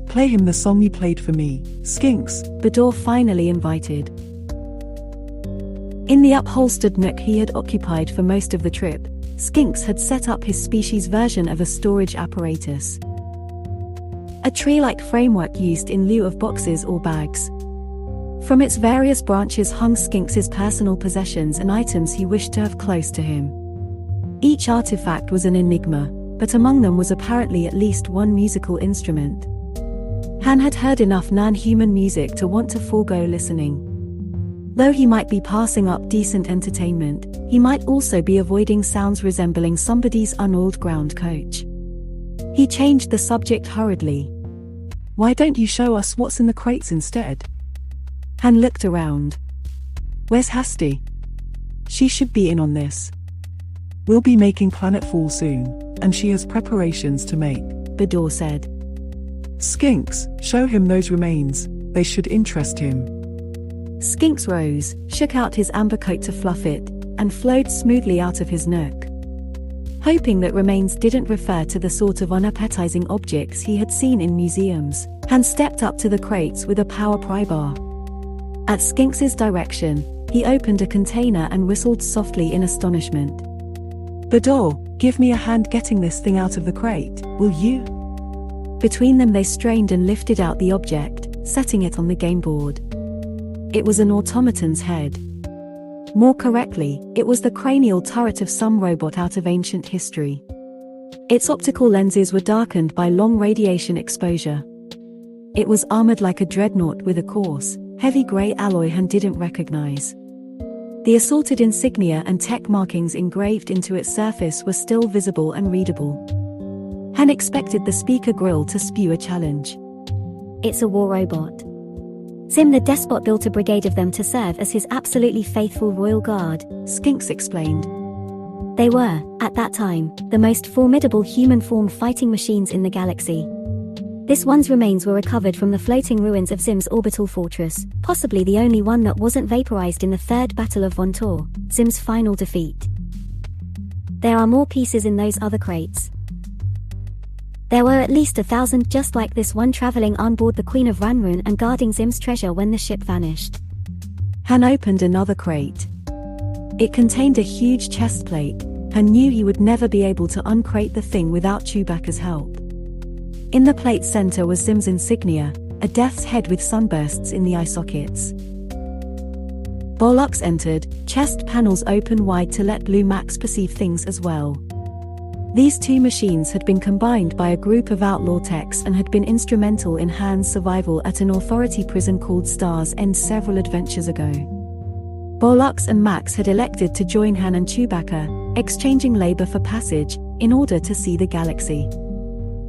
Play him the song you played for me, Skinks, Bador finally invited. In the upholstered nook he had occupied for most of the trip, Skinks had set up his species' version of a storage apparatus. A tree-like framework used in lieu of boxes or bags. From its various branches hung Skinks's personal possessions and items he wished to have close to him. Each artifact was an enigma, but among them was apparently at least one musical instrument. Han had heard enough non-human music to want to forego listening. Though he might be passing up decent entertainment, he might also be avoiding sounds resembling somebody's unoiled ground coach. He changed the subject hurriedly. Why don't you show us what's in the crates instead? Han looked around. Where's Hasty? She should be in on this. We'll be making planetfall soon, and she has preparations to make, Bador said. Skinks, show him those remains, they should interest him. Skinks rose, shook out his amber coat to fluff it, and flowed smoothly out of his nook. Hoping that remains didn't refer to the sort of unappetizing objects he had seen in museums, Han stepped up to the crates with a power pry bar. At Skinks's direction, he opened a container and whistled softly in astonishment. Bador, give me a hand getting this thing out of the crate, will you? Between them they strained and lifted out the object, setting it on the game board. It was an automaton's head. More correctly, it was the cranial turret of some robot out of ancient history. Its optical lenses were darkened by long radiation exposure. It was armored like a dreadnought with a coarse, heavy grey alloy Han didn't recognize. The assorted insignia and tech markings engraved into its surface were still visible and readable. Han expected the speaker grill to spew a challenge. It's a war robot. Zim the despot built a brigade of them to serve as his absolutely faithful royal guard, Skinks explained. They were, at that time, the most formidable human-form fighting machines in the galaxy. This one's remains were recovered from the floating ruins of Zim's orbital fortress, possibly the only one that wasn't vaporized in the Third Battle of Vontor, Zim's final defeat. There are more pieces in those other crates. There were at least 1,000 just like this one traveling on board the Queen of Ranrun and guarding Zim's treasure when the ship vanished. Han opened another crate. It contained a huge chest plate, and knew he would never be able to uncrate the thing without Chewbacca's help. In the plate's center was Zim's insignia, a death's head with sunbursts in the eye sockets. Bollocks entered, chest panels open wide to let Blue Max perceive things as well. These two machines had been combined by a group of outlaw techs and had been instrumental in Han's survival at an authority prison called Star's End several adventures ago. Bollocks and Max had elected to join Han and Chewbacca, exchanging labor for passage, in order to see the galaxy.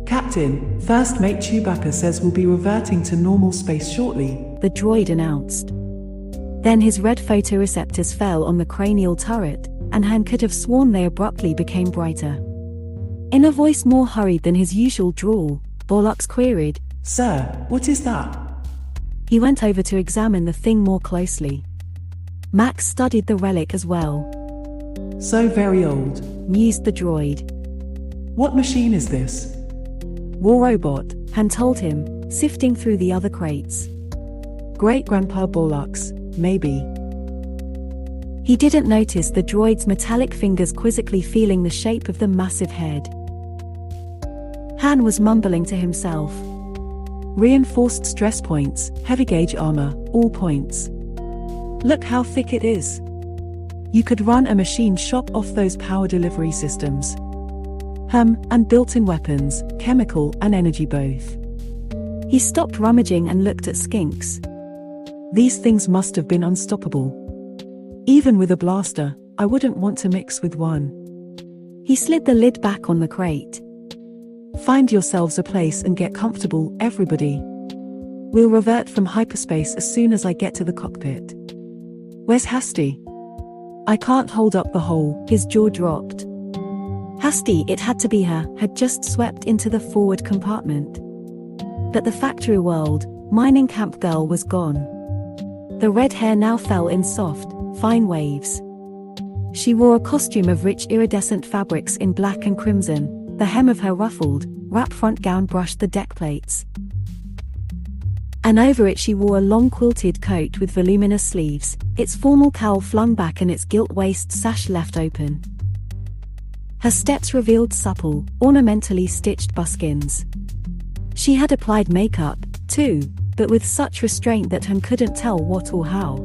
Captain, First Mate Chewbacca says we'll be reverting to normal space shortly, the droid announced. Then his red photoreceptors fell on the cranial turret, and Han could have sworn they abruptly became brighter. In a voice more hurried than his usual drawl, Bollocks queried, "Sir, what is that?" He went over to examine the thing more closely. Max studied the relic as well. "So very old," mused the droid. "What machine is this?" "War robot," Han told him, sifting through the other crates. "Great-Grandpa Bollocks, maybe." He didn't notice the droid's metallic fingers quizzically feeling the shape of the massive head. Han was mumbling to himself. "Reinforced stress points, heavy gauge armor, all points. Look how thick it is. You could run a machine shop off those power delivery systems. And built-in weapons, chemical and energy both." He stopped rummaging and looked at Skinks. "These things must have been unstoppable. Even with a blaster, I wouldn't want to mix with one." He slid the lid back on the crate. "Find yourselves a place and get comfortable, everybody. We'll revert from hyperspace as soon as I get to the cockpit. Where's Hasty?" I can't hold up the hole. His jaw dropped. Hasty, it had to be her, had just swept into the forward compartment. But the factory world, mining camp girl was gone. The red hair now fell in soft, fine waves. She wore a costume of rich iridescent fabrics in black and crimson. The hem of her ruffled, wrap front gown brushed the deck plates. And over it she wore a long quilted coat with voluminous sleeves, its formal cowl flung back and its gilt waist sash left open. Her steps revealed supple, ornamentally stitched buskins. She had applied makeup, too, but with such restraint that Han couldn't tell what or how.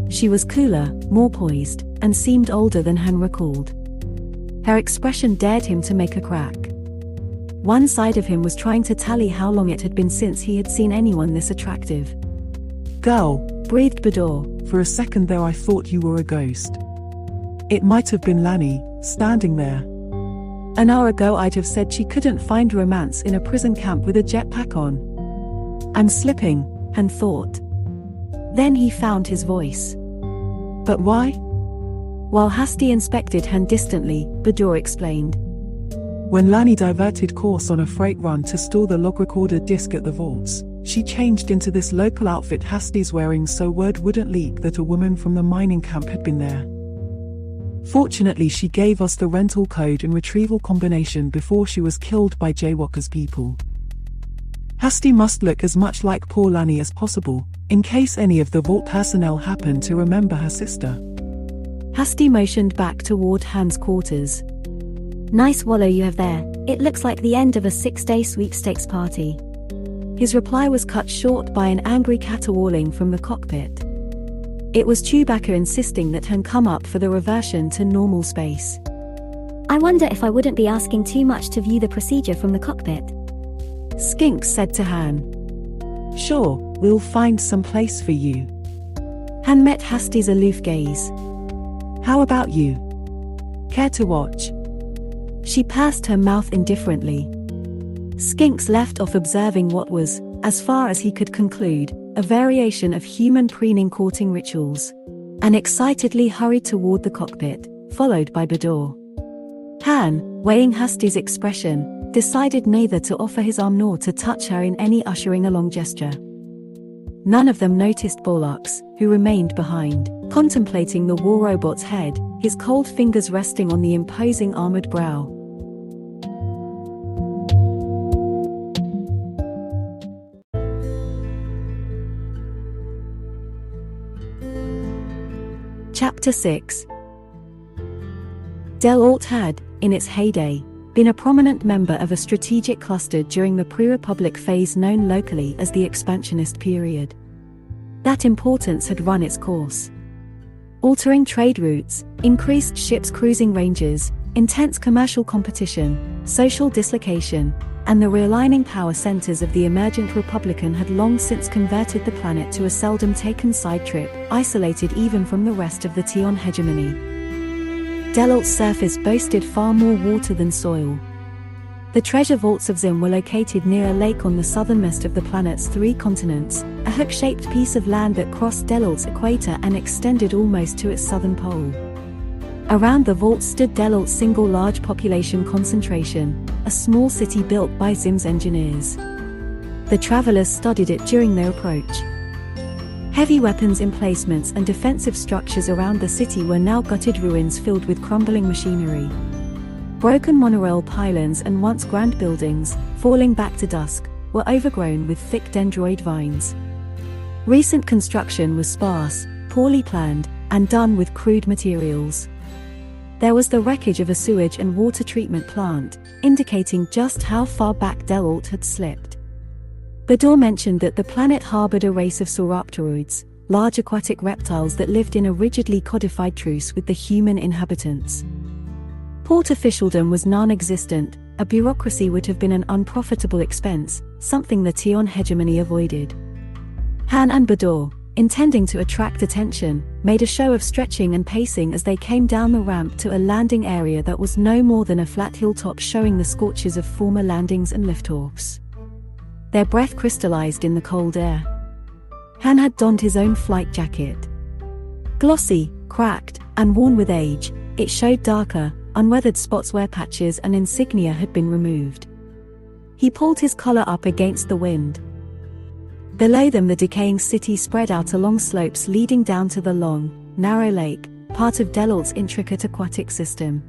She was cooler, more poised, and seemed older than Han recalled. Her expression dared him to make a crack. One side of him was trying to tally how long it had been since he had seen anyone this attractive. Girl, breathed Bador. For a second there I thought you were a ghost. It might have been Lani, standing there. An hour ago I'd have said she couldn't find romance in a prison camp with a jetpack on. I'm slipping, Han thought. Then he found his voice. But why? While Hasty inspected Han distantly, Bador explained. When Lani diverted course on a freight run to store the log recorder disc at the vaults, she changed into this local outfit Hasty's wearing so word wouldn't leak that a woman from the mining camp had been there. Fortunately she gave us the rental code and retrieval combination before she was killed by Jaywalker's people. Hasty must look as much like poor Lani as possible, in case any of the vault personnel happened to remember her sister. Hasty motioned back toward Han's quarters. Nice wallow you have there. It looks like the end of a 6-day sweepstakes party. His reply was cut short by an angry caterwauling from the cockpit. It was Chewbacca insisting that Han come up for the reversion to normal space. I wonder if I wouldn't be asking too much to view the procedure from the cockpit. Skink said to Han. Sure, we'll find some place for you. Han met Hasty's aloof gaze. How about you? Care to watch? She pursed her mouth indifferently. Skinks left off observing what was, as far as he could conclude, a variation of human preening courting rituals, and excitedly hurried toward the cockpit, followed by Bador. Han, weighing Hasty's expression, decided neither to offer his arm nor to touch her in any ushering along gesture. None of them noticed Bollocks, who remained behind, contemplating the war robot's head, his cold fingers resting on the imposing armored brow. Chapter 6. Del Alt had, in its heyday, been a prominent member of a strategic cluster during the pre-Republic phase known locally as the Expansionist period. That importance had run its course. Altering trade routes, increased ships' cruising ranges, intense commercial competition, social dislocation, and the realigning power centers of the emergent Republican had long since converted the planet to a seldom taken side trip, isolated even from the rest of the Tion hegemony. Del Alt's surface boasted far more water than soil. The treasure vaults of Zim were located near a lake on the southernmost of the planet's 3 continents, a hook-shaped piece of land that crossed Del Alt's equator and extended almost to its southern pole. Around the vault stood Del Alt's single large population concentration, a small city built by Zim's engineers. The travelers studied it during their approach. Heavy weapons emplacements and defensive structures around the city were now gutted ruins filled with crumbling machinery. Broken monorail pylons and once grand buildings, falling back to dusk, were overgrown with thick dendroid vines. Recent construction was sparse, poorly planned, and done with crude materials. There was the wreckage of a sewage and water treatment plant, indicating just how far back Del Alt had slipped. Bador mentioned that the planet harbored a race of sauropteroids, large aquatic reptiles that lived in a rigidly codified truce with the human inhabitants. Port officialdom was non-existent, a bureaucracy would have been an unprofitable expense, something the Tion hegemony avoided. Han and Bador, intending to attract attention, made a show of stretching and pacing as they came down the ramp to a landing area that was no more than a flat hilltop showing the scorches of former landings and liftoffs. Their breath crystallized in the cold air. Han had donned his own flight jacket. Glossy, cracked, and worn with age, it showed darker, unweathered spots where patches and insignia had been removed. He pulled his collar up against the wind. Below them the decaying city spread out along slopes leading down to the long, narrow lake, part of Delolt's intricate aquatic system.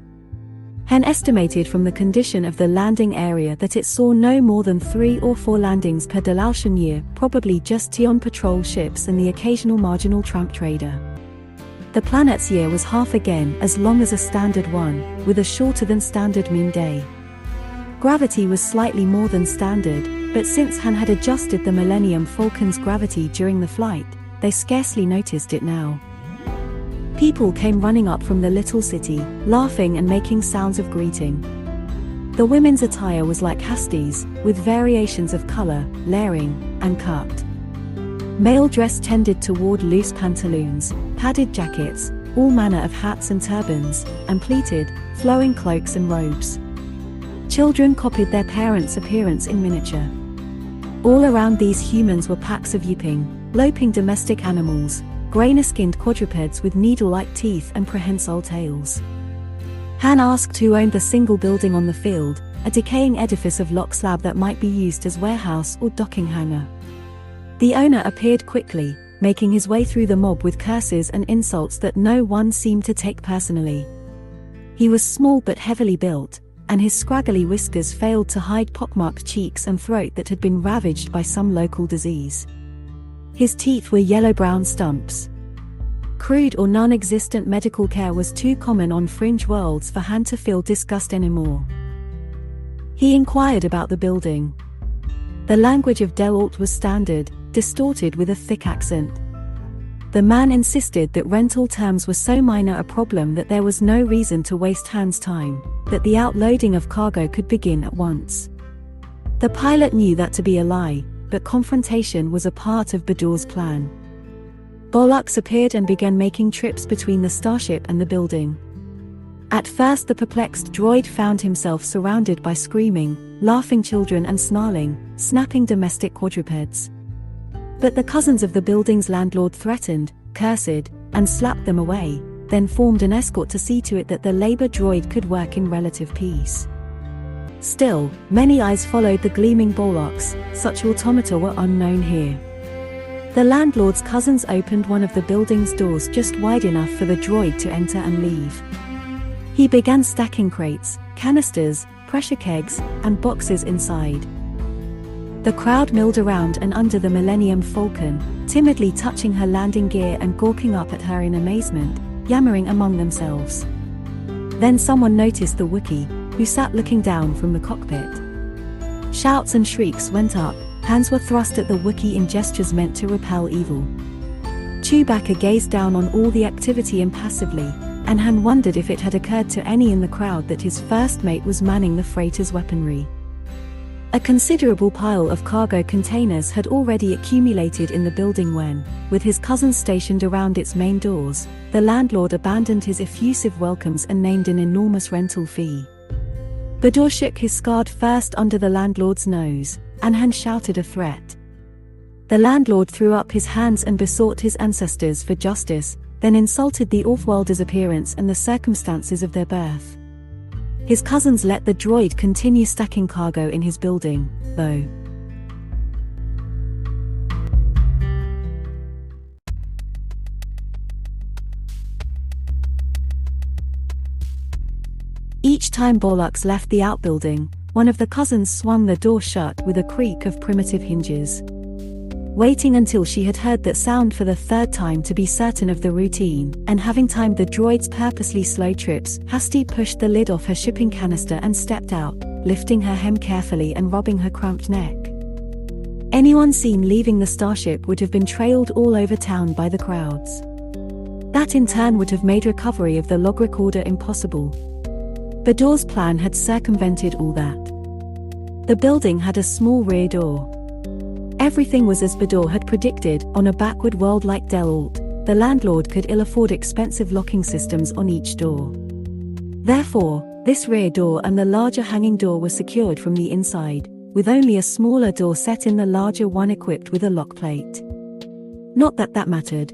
Hen estimated from the condition of the landing area that it saw no more than 3 or 4 landings per Deloltian year, probably just Tion patrol ships and the occasional marginal tramp trader. The planet's year was half again as long as a standard one, with a shorter than standard moon day. Gravity was slightly more than standard, but since Han had adjusted the Millennium Falcon's gravity during the flight, they scarcely noticed it now. People came running up from the little city, laughing and making sounds of greeting. The women's attire was like Hasti's, with variations of color, layering, and cut. Male dress tended toward loose pantaloons, padded jackets, all manner of hats and turbans, and pleated, flowing cloaks and robes. Children copied their parents' appearance in miniature. All around these humans were packs of yipping, loping domestic animals, grainer-skinned quadrupeds with needle-like teeth and prehensile tails. Han asked who owned the single building on the field, a decaying edifice of lock slab that might be used as warehouse or docking hangar. The owner appeared quickly, making his way through the mob with curses and insults that no one seemed to take personally. He was small but heavily built, and his scraggly whiskers failed to hide pockmarked cheeks and throat that had been ravaged by some local disease. His teeth were yellow-brown stumps. Crude or non-existent medical care was too common on fringe worlds for Han to feel disgust anymore. He inquired about the building. The language of Delolt was standard, distorted with a thick accent. The man insisted that rental terms were so minor a problem that there was no reason to waste Han's time, that the outloading of cargo could begin at once. The pilot knew that to be a lie, but confrontation was a part of Bador's plan. Bollux appeared and began making trips between the starship and the building. At first the perplexed droid found himself surrounded by screaming, laughing children and snarling, snapping domestic quadrupeds. But the cousins of the building's landlord threatened, cursed, and slapped them away, then formed an escort to see to it that the labor droid could work in relative peace. Still, many eyes followed the gleaming Bollux. Such automata were unknown here. The landlord's cousins opened one of the building's doors just wide enough for the droid to enter and leave. He began stacking crates, canisters, pressure kegs, and boxes inside. The crowd milled around and under the Millennium Falcon, timidly touching her landing gear and gawking up at her in amazement, yammering among themselves. Then someone noticed the Wookiee, who sat looking down from the cockpit. Shouts and shrieks went up, hands were thrust at the Wookiee in gestures meant to repel evil. Chewbacca gazed down on all the activity impassively, and Han wondered if it had occurred to any in the crowd that his first mate was manning the freighter's weaponry. A considerable pile of cargo containers had already accumulated in the building when, with his cousins stationed around its main doors, the landlord abandoned his effusive welcomes and named an enormous rental fee. Bador shook his scarred fist under the landlord's nose, and Han shouted a threat. The landlord threw up his hands and besought his ancestors for justice, then insulted the Offworlders' appearance and the circumstances of their birth. His cousins let the droid continue stacking cargo in his building, though. Each time Bollux left the outbuilding, one of the cousins swung the door shut with a creak of primitive hinges. Waiting until she had heard that sound for the third time to be certain of the routine, and having timed the droid's purposely slow trips, Hasti pushed the lid off her shipping canister and stepped out, lifting her hem carefully and rubbing her cramped neck. Anyone seen leaving the starship would have been trailed all over town by the crowds. That in turn would have made recovery of the log recorder impossible. Bador's plan had circumvented all that. The building had a small rear door. Everything was as Bador had predicted. On a backward world like Delolt, the landlord could ill afford expensive locking systems on each door. Therefore, this rear door and the larger hanging door were secured from the inside, with only a smaller door set in the larger one equipped with a lock plate. Not that that mattered.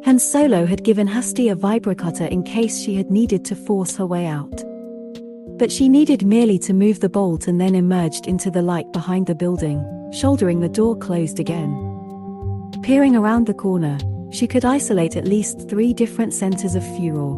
Han Solo had given Hasti a vibrocutter in case she had needed to force her way out. But she needed merely to move the bolt and then emerged into the light behind the building, shouldering the door closed again. Peering around the corner, she could isolate at least 3 different centers of furor.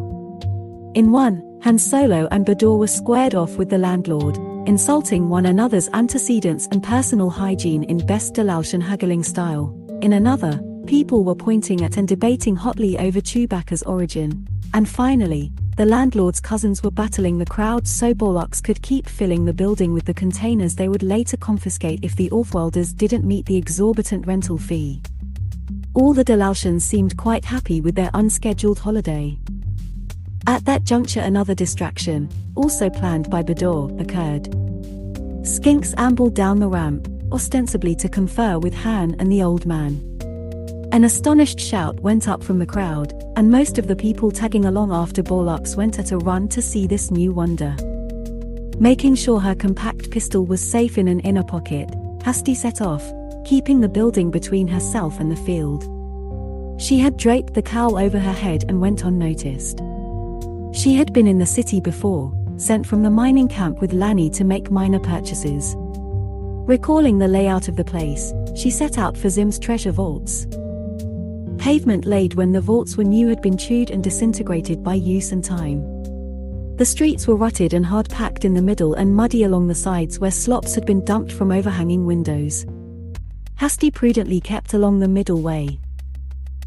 In one, Han Solo and Bador were squared off with the landlord, insulting one another's antecedents and personal hygiene in best Dalalshan haggling style. In another, people were pointing at and debating hotly over Chewbacca's origin. And finally, the landlord's cousins were battling the crowd so Borlocks could keep filling the building with the containers they would later confiscate if the Offworlders didn't meet the exorbitant rental fee. All the Dalalshans seemed quite happy with their unscheduled holiday. At that juncture another distraction, also planned by Bador, occurred. Skinks ambled down the ramp, ostensibly to confer with Han and the old man. An astonished shout went up from the crowd, and most of the people tagging along after Borlocks went at a run to see this new wonder. Making sure her compact pistol was safe in an inner pocket, Hasti set off, keeping the building between herself and the field. She had draped the cowl over her head and went unnoticed. She had been in the city before, sent from the mining camp with Lanny to make minor purchases. Recalling the layout of the place, she set out for Zim's treasure vaults. Pavement laid when the vaults were new had been chewed and disintegrated by use and time. The streets were rutted and hard-packed in the middle and muddy along the sides where slops had been dumped from overhanging windows. Hasti prudently kept along the middle way.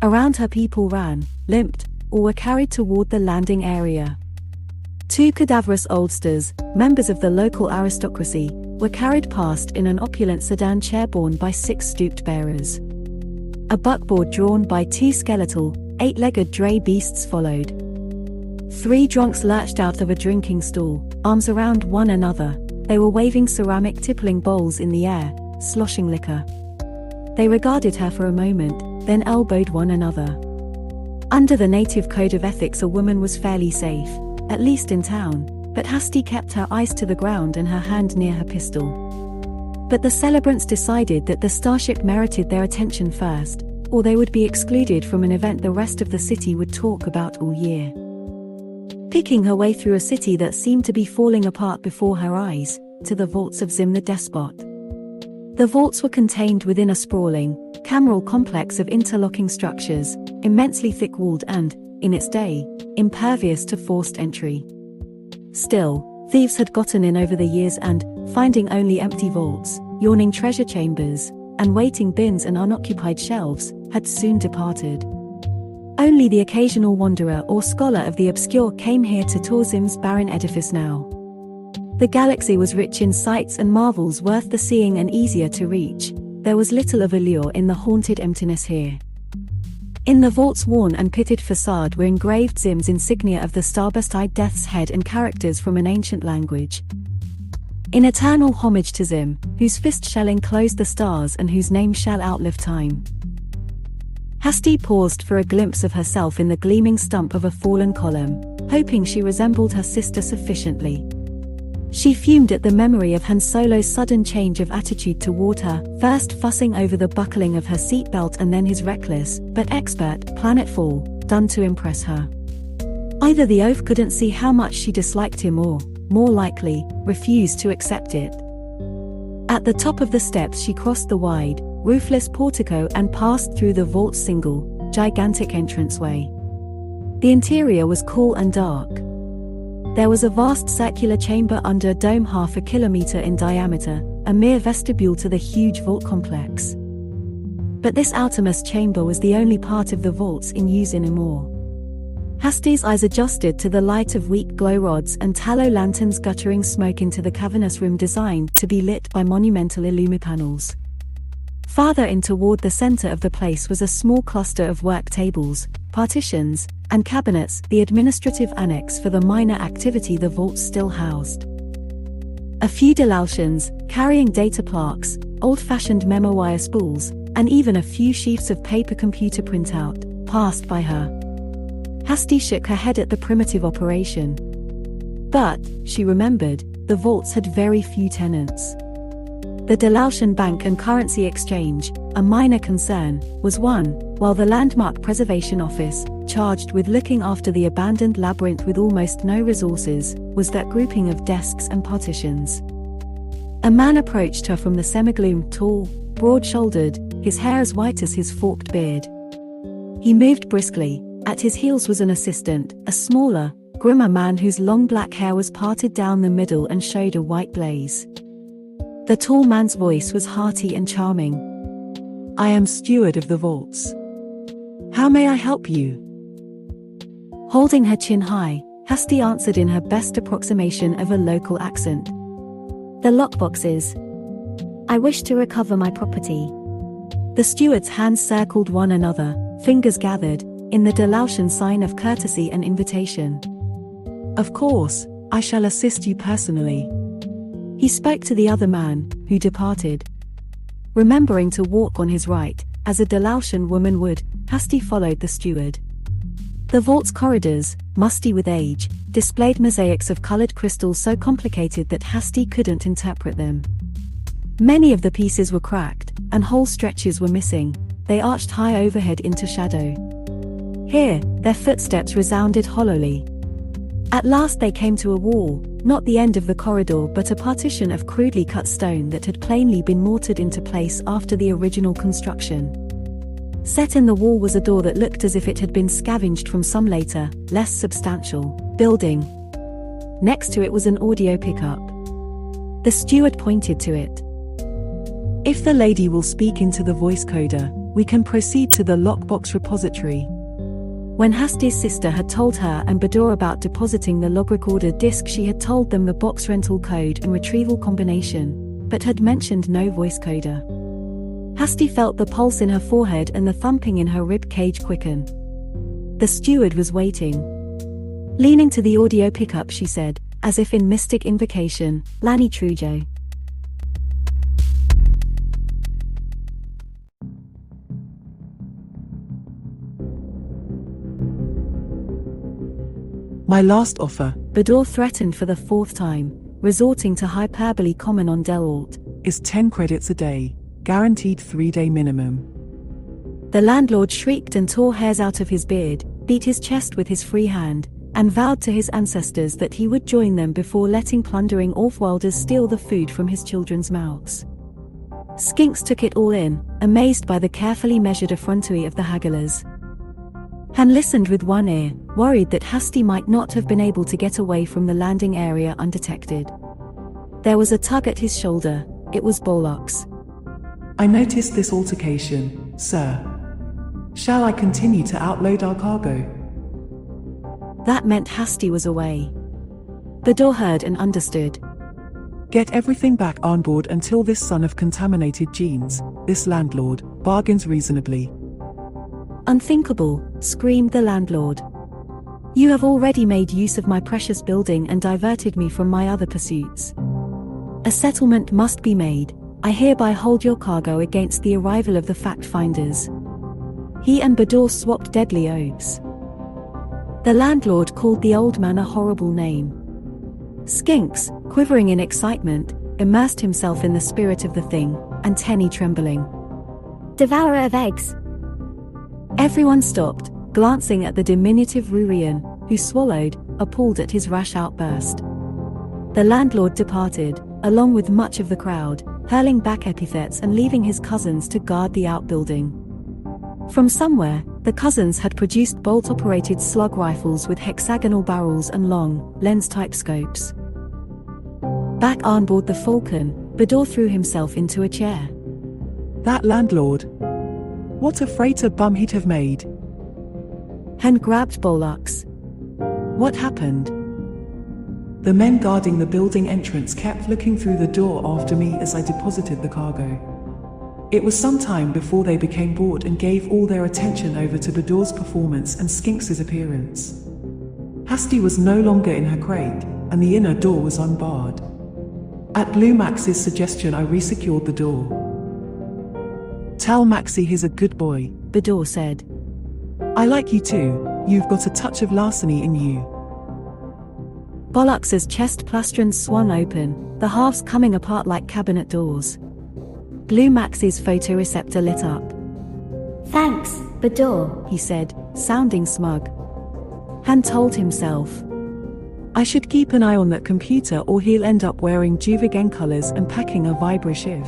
Around her people ran, limped, or were carried toward the landing area. 2 cadaverous oldsters, members of the local aristocracy, were carried past in an opulent sedan chair borne by 6 stooped bearers. A buckboard drawn by 2 skeletal, 8-legged dray beasts followed. 3 drunks lurched out of a drinking stall, arms around one another. They were waving ceramic tippling bowls in the air, sloshing liquor. They regarded her for a moment, then elbowed one another. Under the native code of ethics a woman was fairly safe, at least in town, but Hasti kept her eyes to the ground and her hand near her pistol. But the celebrants decided that the starship merited their attention first, or they would be excluded from an event the rest of the city would talk about all year. Picking her way through a city that seemed to be falling apart before her eyes, to the vaults of Zim the Despot. The vaults were contained within a sprawling, cameral complex of interlocking structures, immensely thick-walled and, in its day, impervious to forced entry. Still, thieves had gotten in over the years and, finding only empty vaults, yawning treasure chambers, and waiting bins and unoccupied shelves, had soon departed. Only the occasional wanderer or scholar of the obscure came here to tour Zim's barren edifice now. The galaxy was rich in sights and marvels worth the seeing and easier to reach. There was little of allure in the haunted emptiness here. In the vault's worn and pitted facade were engraved Zim's insignia of the starburst-eyed death's head and characters from an ancient language. In eternal homage to Zim, whose fist shall enclose the stars and whose name shall outlive time. Hasti paused for a glimpse of herself in the gleaming stump of a fallen column, hoping she resembled her sister sufficiently. She fumed at the memory of Han Solo's sudden change of attitude toward her, first fussing over the buckling of her seatbelt and then his reckless, but expert, planetfall, done to impress her. Either the oaf couldn't see how much she disliked him or, more likely, refused to accept it. At the top of the steps she crossed the wide, roofless portico and passed through the vault's single, gigantic entranceway. The interior was cool and dark. There was a vast circular chamber under a dome half a kilometer in diameter, a mere vestibule to the huge vault complex. But this outermost chamber was the only part of the vaults in use anymore. Hasti's eyes adjusted to the light of weak glow rods and tallow lanterns guttering smoke into the cavernous room designed to be lit by monumental illumipanels. Farther in toward the center of the place was a small cluster of work tables, partitions, and cabinets, the administrative annex for the minor activity the vaults still housed. A few Dalalshans, carrying data plaques, old-fashioned memo wire spools, and even a few sheafs of paper computer printout, passed by her. Hasti shook her head at the primitive operation. But, she remembered, the vaults had very few tenants. The Delautian Bank and Currency Exchange, a minor concern, was one, while the Landmark Preservation Office, charged with looking after the abandoned labyrinth with almost no resources, was that grouping of desks and partitions. A man approached her from the semigloom, tall, broad-shouldered, his hair as white as his forked beard. He moved briskly. At his heels was an assistant, a smaller, grimmer man whose long black hair was parted down the middle and showed a white blaze. The tall man's voice was hearty and charming. "I am steward of the vaults. How may I help you?" Holding her chin high, Hasty answered in her best approximation of a local accent. "The lockboxes. I wish to recover my property." The steward's hands circled one another, fingers gathered, in the Delautian sign of courtesy and invitation. "Of course, I shall assist you personally." He spoke to the other man, who departed. Remembering to walk on his right, as a Delautian woman would, Hasty followed the steward. The vault's corridors, musty with age, displayed mosaics of colored crystals so complicated that Hasty couldn't interpret them. Many of the pieces were cracked, and whole stretches were missing. They arched high overhead into shadow. Here, their footsteps resounded hollowly. At last they came to a wall, not the end of the corridor but a partition of crudely cut stone that had plainly been mortared into place after the original construction. Set in the wall was a door that looked as if it had been scavenged from some later, less substantial, building. Next to it was an audio pickup. The steward pointed to it. "If the lady will speak into the voice coder, we can proceed to the lockbox repository." When Hasty's sister had told her and Bador about depositing the log recorder disc, she had told them the box rental code and retrieval combination, but had mentioned no voice coder. Hasty felt the pulse in her forehead and the thumping in her rib cage quicken. The steward was waiting. Leaning to the audio pickup, she said, as if in mystic invocation, "Lanny Trujo." "My last offer," Bador threatened for the fourth time, resorting to hyperbole common on Delalt, "is 10 credits a day, guaranteed 3-day minimum." The landlord shrieked and tore hairs out of his beard, beat his chest with his free hand, and vowed to his ancestors that he would join them before letting plundering Offwilders steal the food from his children's mouths. Skinks took it all in, amazed by the carefully measured effrontery of the hagglers. Han listened with one ear, worried that Hasty might not have been able to get away from the landing area undetected. There was a tug at his shoulder. It was Bollock's. "I noticed this altercation, sir. Shall I continue to outload our cargo?" That meant Hasty was away. Bador heard and understood. "Get everything back on board until this son of contaminated genes, this landlord, bargains reasonably." "Unthinkable," screamed the landlord. "You have already made use of my precious building and diverted me from my other pursuits. A settlement must be made. I hereby hold your cargo against the arrival of the fact-finders." He and Bador swapped deadly oaths. The landlord called the old man a horrible name. Skinks, quivering in excitement, immersed himself in the spirit of the thing, and Tenny trembling. "Devourer of eggs." Everyone stopped, glancing at the diminutive Rurian, who swallowed, appalled at his rash outburst. The landlord departed, along with much of the crowd, hurling back epithets and leaving his cousins to guard the outbuilding. From somewhere, the cousins had produced bolt-operated slug rifles with hexagonal barrels and long, lens-type scopes. Back on board the Falcon, Bador threw himself into a chair. "That landlord! What a freighter bum he'd have made!" Hen grabbed Bollock's. "What happened?" "The men guarding the building entrance kept looking through the door after me as I deposited the cargo. It was some time before they became bored and gave all their attention over to Bador's performance and Skinks's appearance. Hasty was no longer in her crate, and the inner door was unbarred. At Blue Max's suggestion, I resecured the door." "Tell Maxie he's a good boy," Bador said. "I like you too. You've got a touch of larceny in you." Bollock's chest plastrons swung open, the halves coming apart like cabinet doors. Blue Max's photoreceptor lit up. Thanks, Bador, he said, sounding smug. Han told himself, I should keep an eye on that computer or he'll end up wearing Juvigan colors and packing a vibra-shiv.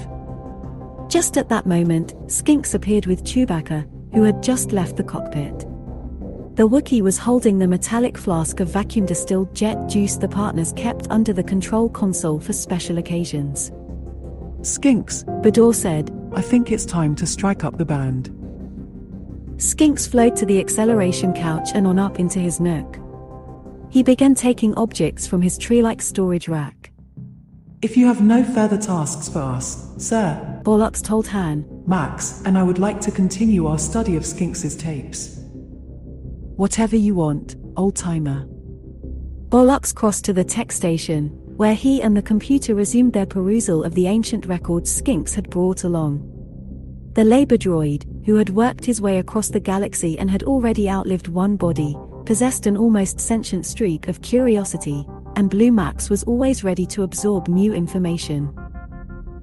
Just at that moment, Skinks appeared with Chewbacca, who had just left the cockpit. The Wookiee was holding the metallic flask of vacuum-distilled jet juice the partners kept under the control console for special occasions. Skinks, Bador said, I think it's time to strike up the band. Skinks flowed to the acceleration couch and on up into his nook. He began taking objects from his tree-like storage rack. If you have no further tasks for us, sir, Bollocks told Han, Max, and I would like to continue our study of Skinks's tapes. Whatever you want, old-timer. Bollocks crossed to the tech station, where he and the computer resumed their perusal of the ancient records Skinks had brought along. The labor droid, who had worked his way across the galaxy and had already outlived one body, possessed an almost sentient streak of curiosity, and Blue Max was always ready to absorb new information.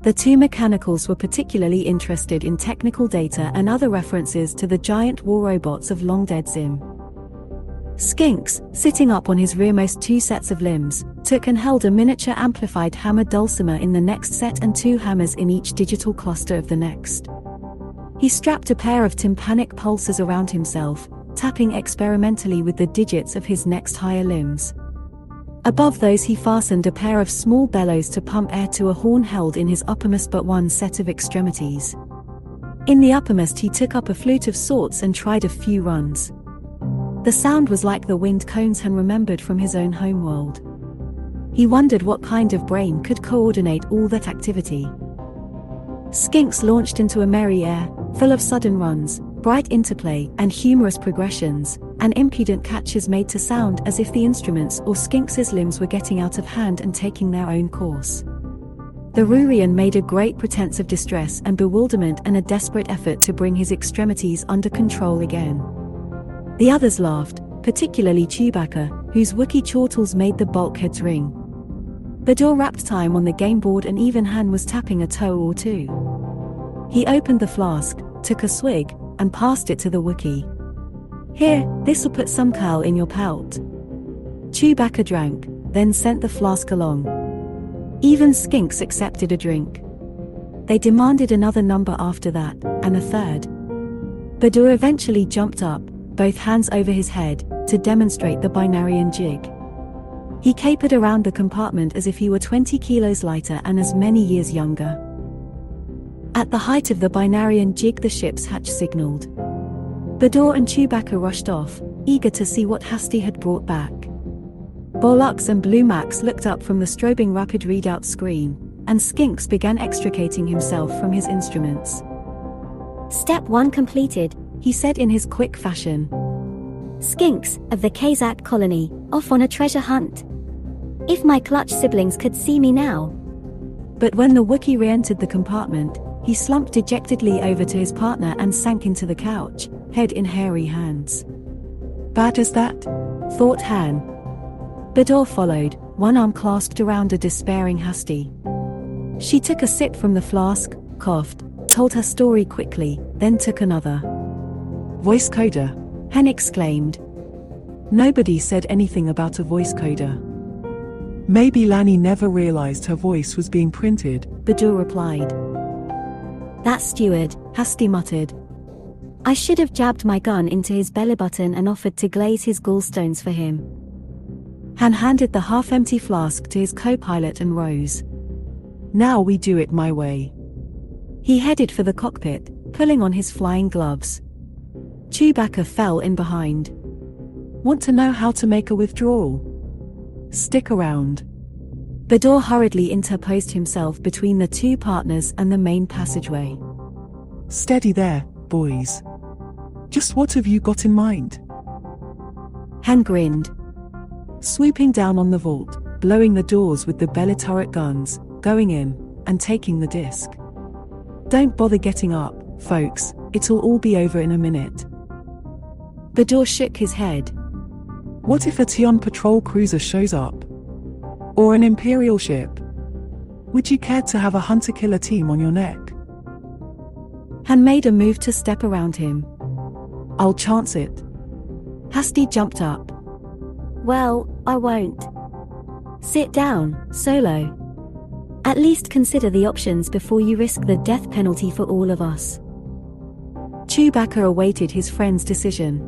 The two mechanicals were particularly interested in technical data and other references to the giant war robots of long-dead Zim. Skinks, sitting up on his rearmost two sets of limbs, took and held a miniature amplified hammer dulcimer in the next set and two hammers in each digital cluster of the next. He strapped a pair of tympanic pulsers around himself, tapping experimentally with the digits of his next higher limbs. Above those he fastened a pair of small bellows to pump air to a horn held in his uppermost but one set of extremities. In the uppermost he took up a flute of sorts and tried a few runs. The sound was like the wind cones Han remembered from his own homeworld. He wondered what kind of brain could coordinate all that activity. Skinks launched into a merry air, full of sudden runs, bright interplay, and humorous progressions, and impudent catches made to sound as if the instruments or Skinks's limbs were getting out of hand and taking their own course. The Rurian made a great pretense of distress and bewilderment and a desperate effort to bring his extremities under control again. The others laughed, particularly Chewbacca, whose Wookiee chortles made the bulkheads ring. Bador rapped time on the game board and even Han was tapping a toe or two. He opened the flask, took a swig, and passed it to the Wookiee. Here, this'll put some curl in your pelt. Chewbacca drank, then sent the flask along. Even Skinks accepted a drink. They demanded another number after that, and a third. Bador eventually jumped up, both hands over his head, to demonstrate the binarian jig. He capered around the compartment as if he were 20 kilos lighter and as many years younger. At the height of the binarian jig the ship's hatch signaled. Bador and Chewbacca rushed off, eager to see what Hasty had brought back. Bollocks and Blue Max looked up from the strobing rapid readout screen, and Skinks began extricating himself from his instruments. Step 1 completed, he said in his quick fashion. Skinks, of the Kazak colony, off on a treasure hunt. If my clutch siblings could see me now. But when the Wookiee re-entered the compartment, he slumped dejectedly over to his partner and sank into the couch, head in hairy hands. Bad as that? Thought Han. Bador followed, one arm clasped around a despairing Hasty. She took a sip from the flask, coughed, told her story quickly, then took another. Voice coder, Han exclaimed. Nobody said anything about a voice coder. Maybe Lanny never realized her voice was being printed, Bador replied. That steward, Hasty muttered. I should have jabbed my gun into his belly button and offered to glaze his gallstones for him. Han handed the half-empty flask to his co-pilot and rose. Now we do it my way. He headed for the cockpit, pulling on his flying gloves. Chewbacca fell in behind. Want to know how to make a withdrawal? Stick around. Bador hurriedly interposed himself between the two partners and the main passageway. Steady there, boys. Just what have you got in mind? Han grinned. Swooping down on the vault, blowing the doors with the belly turret guns, going in, and taking the disc. Don't bother getting up, folks, it'll all be over in a minute. Bador shook his head. What if a Tion patrol cruiser shows up? Or an Imperial ship? Would you care to have a hunter-killer team on your neck? Han made a move to step around him. I'll chance it. Hasty jumped up. Well, I won't. Sit down, Solo. At least consider the options before you risk the death penalty for all of us. Chewbacca awaited his friend's decision.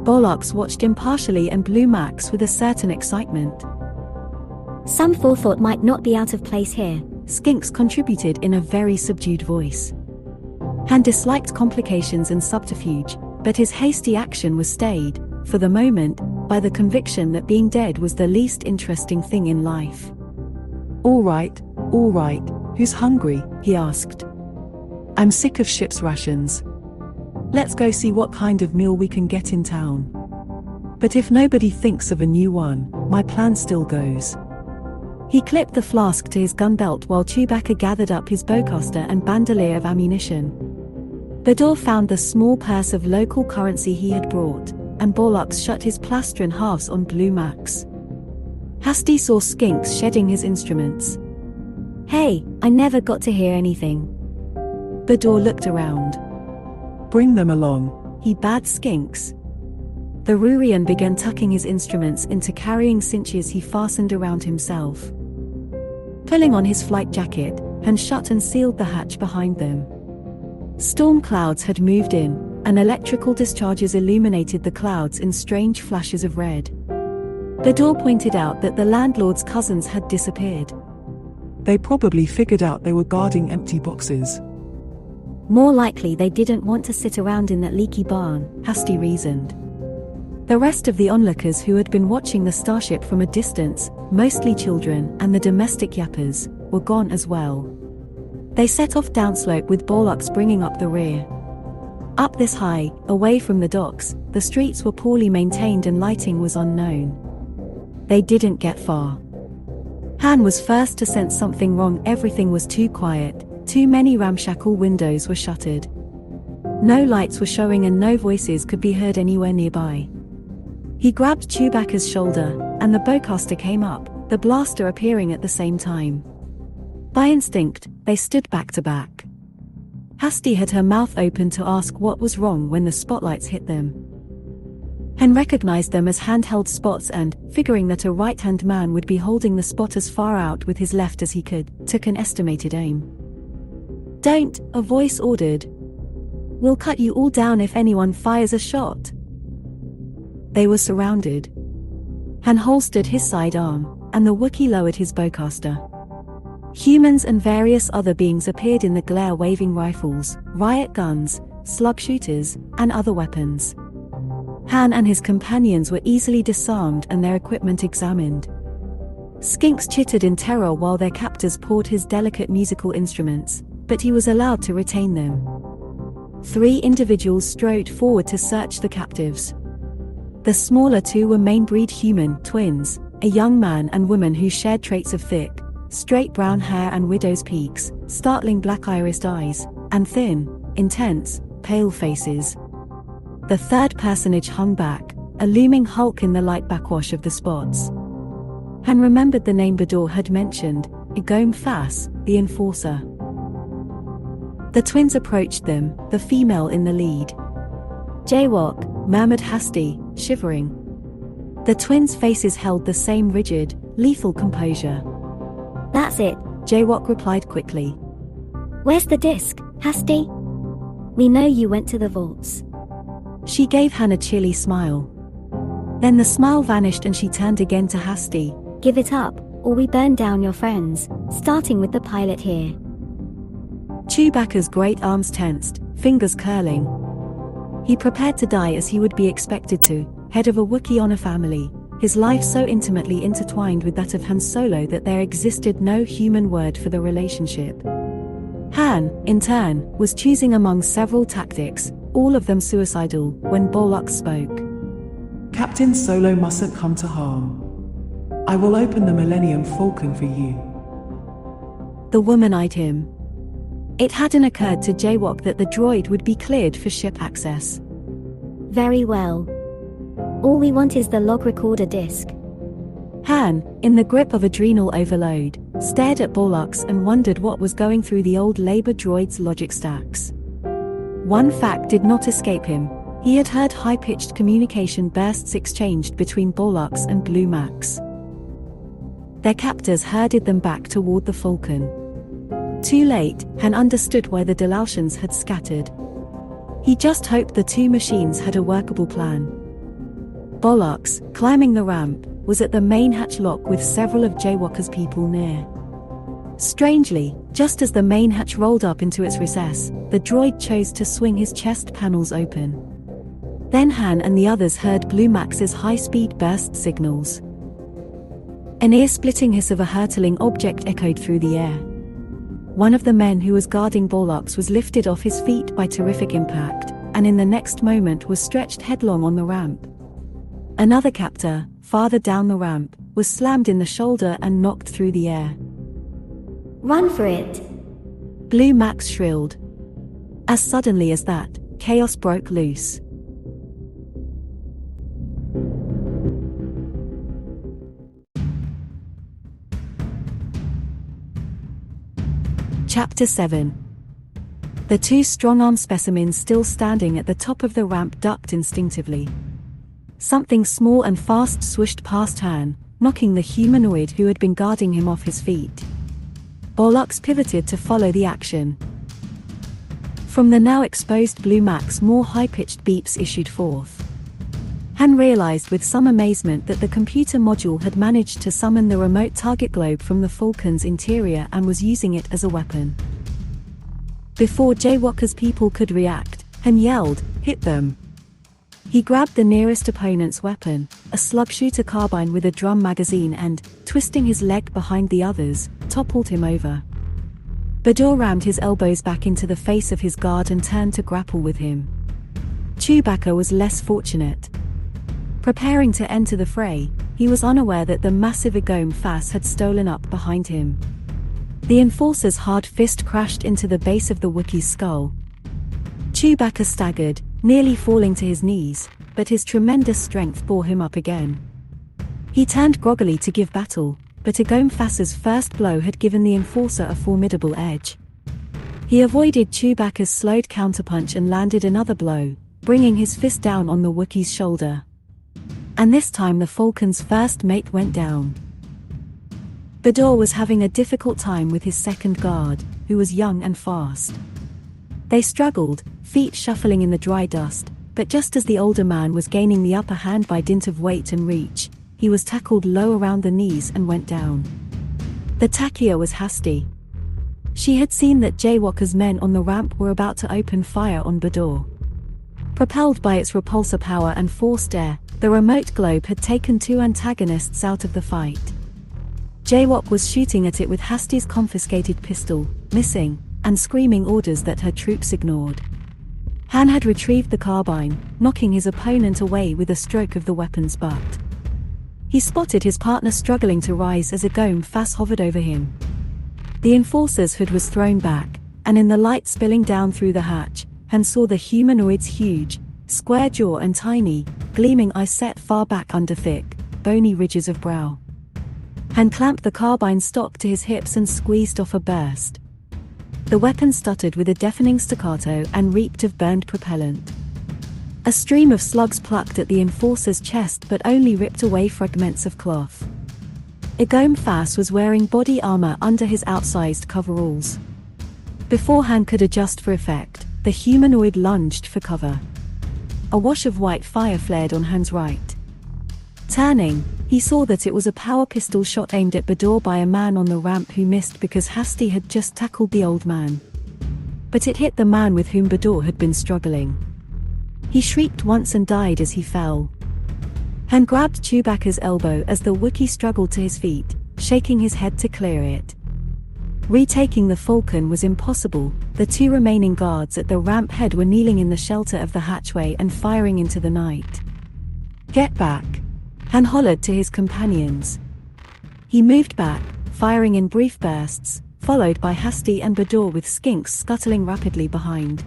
Bollocks watched impartially and blew Max with a certain excitement. Some forethought might not be out of place here. Skinks contributed in a very subdued voice. Han disliked complications and subterfuge, but his hasty action was stayed, for the moment, by the conviction that being dead was the least interesting thing in life. All right, who's hungry? He asked. I'm sick of ship's rations. Let's go see what kind of meal we can get in town. But if nobody thinks of a new one, my plan still goes. He clipped the flask to his gun belt while Chewbacca gathered up his bowcaster and bandolier of ammunition. Bador found the small purse of local currency he had brought, and Bollocks shut his plastron halves on Blue Max. Hasty saw Skinks shedding his instruments. Hey, I never got to hear anything. Bador looked around. Bring them along, he bade Skinks. The Rurian began tucking his instruments into carrying cinches he fastened around himself. Pulling on his flight jacket, Han shut and sealed the hatch behind them. Storm clouds had moved in, and electrical discharges illuminated the clouds in strange flashes of red. Bador pointed out that the landlord's cousins had disappeared. They probably figured out they were guarding empty boxes. More likely they didn't want to sit around in that leaky barn, Hasty reasoned. The rest of the onlookers who had been watching the starship from a distance, mostly children and the domestic yappers, were gone as well. They set off downslope with Bollocks bringing up the rear. Up this high, away from the docks, the streets were poorly maintained and lighting was unknown. They didn't get far. Han was first to sense something wrong. Everything was too quiet, too many ramshackle windows were shuttered. No lights were showing and no voices could be heard anywhere nearby. He grabbed Chewbacca's shoulder, and the bowcaster came up, the blaster appearing at the same time. By instinct, they stood back to back. Hasty had her mouth open to ask what was wrong when the spotlights hit them. Han recognized them as handheld spots and, figuring that a right-hand man would be holding the spot as far out with his left as he could, took an estimated aim. "Don't," a voice ordered. "We'll cut you all down if anyone fires a shot." They were surrounded. Han holstered his sidearm, and the Wookiee lowered his bowcaster. Humans and various other beings appeared in the glare, waving rifles, riot guns, slug shooters, and other weapons. Han and his companions were easily disarmed and their equipment examined. Skinks chittered in terror while their captors poured his delicate musical instruments, but he was allowed to retain them. 3 individuals strode forward to search the captives. The smaller 2 were main-breed human twins, a young man and woman who shared traits of thick, straight brown hair and widow's peaks, startling black-irised eyes, and thin, intense, pale faces. The third personage hung back, a looming hulk in the light backwash of the spots. Han remembered the name Bador had mentioned, Igome Fass, the enforcer. The twins approached them, the female in the lead. "Jaywalk," murmured Hasty, shivering. The twins' faces held the same rigid, lethal composure. "That's it," Jaywalk replied quickly. "Where's the disc, Hasty? We know you went to the vaults." She gave Han a chilly smile. Then the smile vanished and she turned again to Hasty. "Give it up, or we burn down your friends, starting with the pilot here." Chewbacca's great arms tensed, fingers curling. He prepared to die as he would be expected to, head of a Wookiee honor family, his life so intimately intertwined with that of Han Solo that there existed no human word for the relationship. Han, in turn, was choosing among several tactics, all of them suicidal, when Bollocks spoke. Captain Solo mustn't come to harm. I will open the Millennium Falcon for you. The woman eyed him. It hadn't occurred to Jaywalk that the droid would be cleared for ship access. "Very well. All we want is the log recorder disc." Han, in the grip of adrenal overload, stared at Bollocks and wondered what was going through the old labor droid's logic stacks. One fact did not escape him. He had heard high-pitched communication bursts exchanged between Bollocks and Blue Max. Their captors herded them back toward the Falcon. Too late, Han understood why the Dalatians had scattered. He just hoped the two machines had a workable plan. Bollocks, climbing the ramp, was at the main hatch lock with several of Jaywalker's people near. Strangely, just as the main hatch rolled up into its recess, the droid chose to swing his chest panels open. Then Han and the others heard Blue Max's high-speed burst signals. An ear-splitting hiss of a hurtling object echoed through the air. One of the men who was guarding Bollocks was lifted off his feet by terrific impact, and in the next moment was stretched headlong on the ramp. Another captor, farther down the ramp, was slammed in the shoulder and knocked through the air. Run for it! Blue Max shrilled. As suddenly as that, chaos broke loose. Chapter 7. The two strong-arm specimens still standing at the top of the ramp ducked instinctively. Something small and fast swished past Han, knocking the humanoid who had been guarding him off his feet. Bollocks pivoted to follow the action. From the now exposed Blue Max, more high-pitched beeps issued forth. Han realized with some amazement that the computer module had managed to summon the remote target globe from the Falcon's interior and was using it as a weapon. Before Jaywalker's people could react, Han yelled, "Hit them!" He grabbed the nearest opponent's weapon, a slug-shooter carbine with a drum magazine, and, twisting his leg behind the others, toppled him over. Bador rammed his elbows back into the face of his guard and turned to grapple with him. Chewbacca was less fortunate. Preparing to enter the fray, he was unaware that the massive Igome Fass had stolen up behind him. The Enforcer's hard fist crashed into the base of the Wookiee's skull. Chewbacca staggered, nearly falling to his knees, but his tremendous strength bore him up again. He turned groggily to give battle, but Igome Fass's first blow had given the Enforcer a formidable edge. He avoided Chewbacca's slowed counterpunch and landed another blow, bringing his fist down on the Wookiee's shoulder. And this time the Falcon's first mate went down. Bador was having a difficult time with his second guard, who was young and fast. They struggled, feet shuffling in the dry dust, but just as the older man was gaining the upper hand by dint of weight and reach, he was tackled low around the knees and went down. The Takia was hasty. She had seen that Jaywalker's men on the ramp were about to open fire on Bador. Propelled by its repulsor power and forced air, the remote globe had taken two antagonists out of the fight. Jaywalk was shooting at it with Hasty's confiscated pistol, missing, and screaming orders that her troops ignored. Han had retrieved the carbine, knocking his opponent away with a stroke of the weapon's butt. He spotted his partner struggling to rise as Igome Fass hovered over him. The Enforcer's hood was thrown back, and in the light spilling down through the hatch, Han saw the humanoid's huge, square jaw and tiny, gleaming eyes set far back under thick, bony ridges of brow. Han clamped the carbine stock to his hips and squeezed off a burst. The weapon stuttered with a deafening staccato and reeked of burned propellant. A stream of slugs plucked at the Enforcer's chest but only ripped away fragments of cloth. Igome Fass was wearing body armor under his outsized coveralls. Before Han could adjust for effect, the humanoid lunged for cover. A wash of white fire flared on Han's right. Turning, he saw that it was a power pistol shot aimed at Bador by a man on the ramp who missed because Hasty had just tackled the old man. But it hit the man with whom Bador had been struggling. He shrieked once and died as he fell. Han grabbed Chewbacca's elbow as the Wookiee struggled to his feet, shaking his head to clear it. Retaking the Falcon was impossible. The two remaining guards at the ramp head were kneeling in the shelter of the hatchway and firing into the night. "Get back!" Han hollered to his companions. He moved back, firing in brief bursts, followed by Hasty and Bador with skinks scuttling rapidly behind.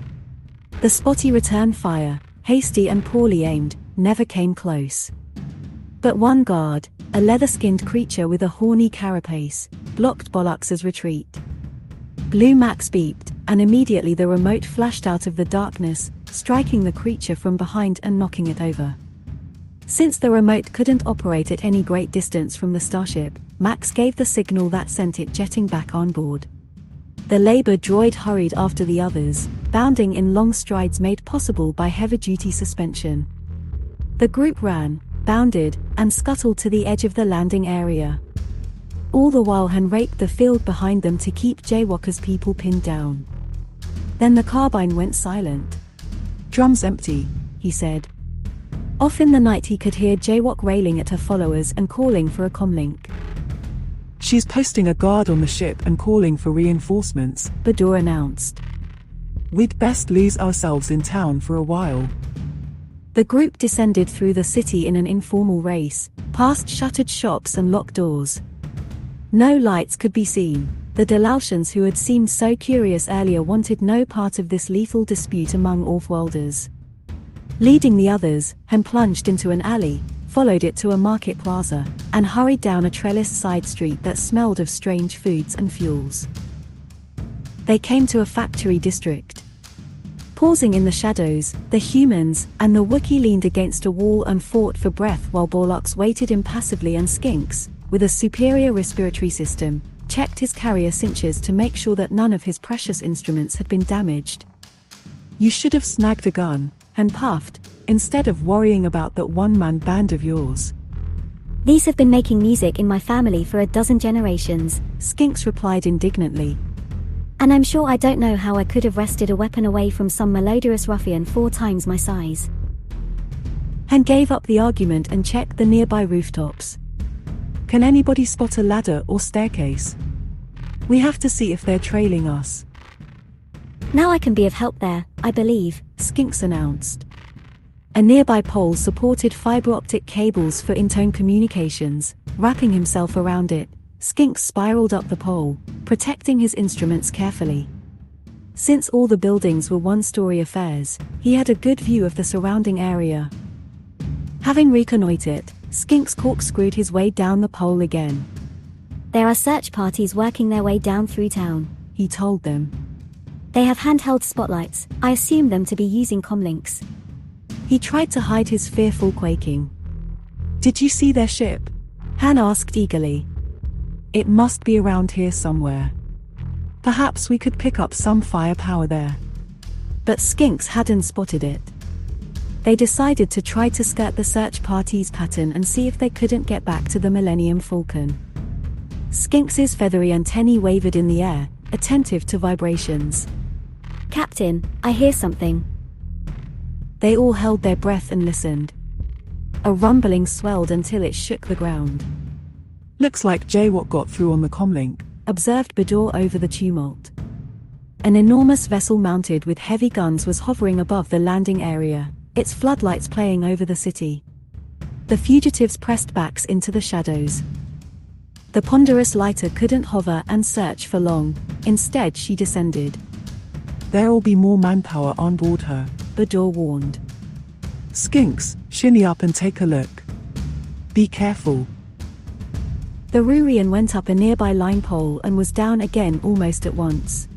The spotty return fire, hasty and poorly aimed, never came close. But one guard, a leather-skinned creature with a horny carapace, blocked Bollocks' retreat. Blue Max beeped, and immediately the remote flashed out of the darkness, striking the creature from behind and knocking it over. Since the remote couldn't operate at any great distance from the starship, Max gave the signal that sent it jetting back on board. The labor droid hurried after the others, bounding in long strides made possible by heavy-duty suspension. The group ran, bounded, and scuttled to the edge of the landing area. All the while Han raked the field behind them to keep Jaywalker's people pinned down. Then the carbine went silent. "Drum's empty," he said. Off in the night he could hear Jaywalk railing at her followers and calling for a comlink. "She's posting a guard on the ship and calling for reinforcements," Bador announced. "We'd best lose ourselves in town for a while." The group descended through the city in an informal race, past shuttered shops and locked doors. No lights could be seen. The Dalatians who had seemed so curious earlier wanted no part of this lethal dispute among Offworlders. Leading the others, Han plunged into an alley, followed it to a market plaza, and hurried down a trellised side street that smelled of strange foods and fuels. They came to a factory district. Pausing in the shadows, the humans and the Wookiee leaned against a wall and fought for breath while Borlox waited impassively and Skinks, with a superior respiratory system, checked his carrier cinches to make sure that none of his precious instruments had been damaged. "You should have snagged a gun," Han puffed, "instead of worrying about that one-man band of yours." These have been making music in my family for a dozen generations, Skinks replied indignantly. and I'm sure I don't know how I could have wrested a weapon away from some malodorous ruffian 4 times my size. Han gave up the argument and checked the nearby rooftops. "Can anybody spot a ladder or staircase? We have to see if they're trailing us." Now I can be of help there, I believe, Skinks announced. A nearby pole supported fiber optic cables for in-tone communications. Wrapping himself around it, Skinks spiraled up the pole, protecting his instruments carefully. Since all the buildings were one-story affairs, he had a good view of the surrounding area. Having reconnoitred, Skinks corkscrewed his way down the pole again. There are search parties working their way down through town, he told them. They have handheld spotlights, I assume them to be using comlinks. He tried to hide his fearful quaking. "Did you see their ship?" Han asked eagerly. "It must be around here somewhere. Perhaps we could pick up some firepower there." But Skinks hadn't spotted it. They decided to try to skirt the search party's pattern and see if they couldn't get back to the Millennium Falcon. Skinks's feathery antennae wavered in the air, attentive to vibrations. "Captain, I hear something." They all held their breath and listened. A rumbling swelled until it shook the ground. "Looks like Jaywalk got through on the comlink," observed Bador over the tumult. An enormous vessel mounted with heavy guns was hovering above the landing area, its floodlights playing over the city. The fugitives pressed backs into the shadows. The ponderous lighter couldn't hover and search for long. Instead she descended. "There'll be more manpower on board her," Bador warned. "Skinks, shinny up and take a look. Be careful." The Rurian went up a nearby line pole and was down again almost at once.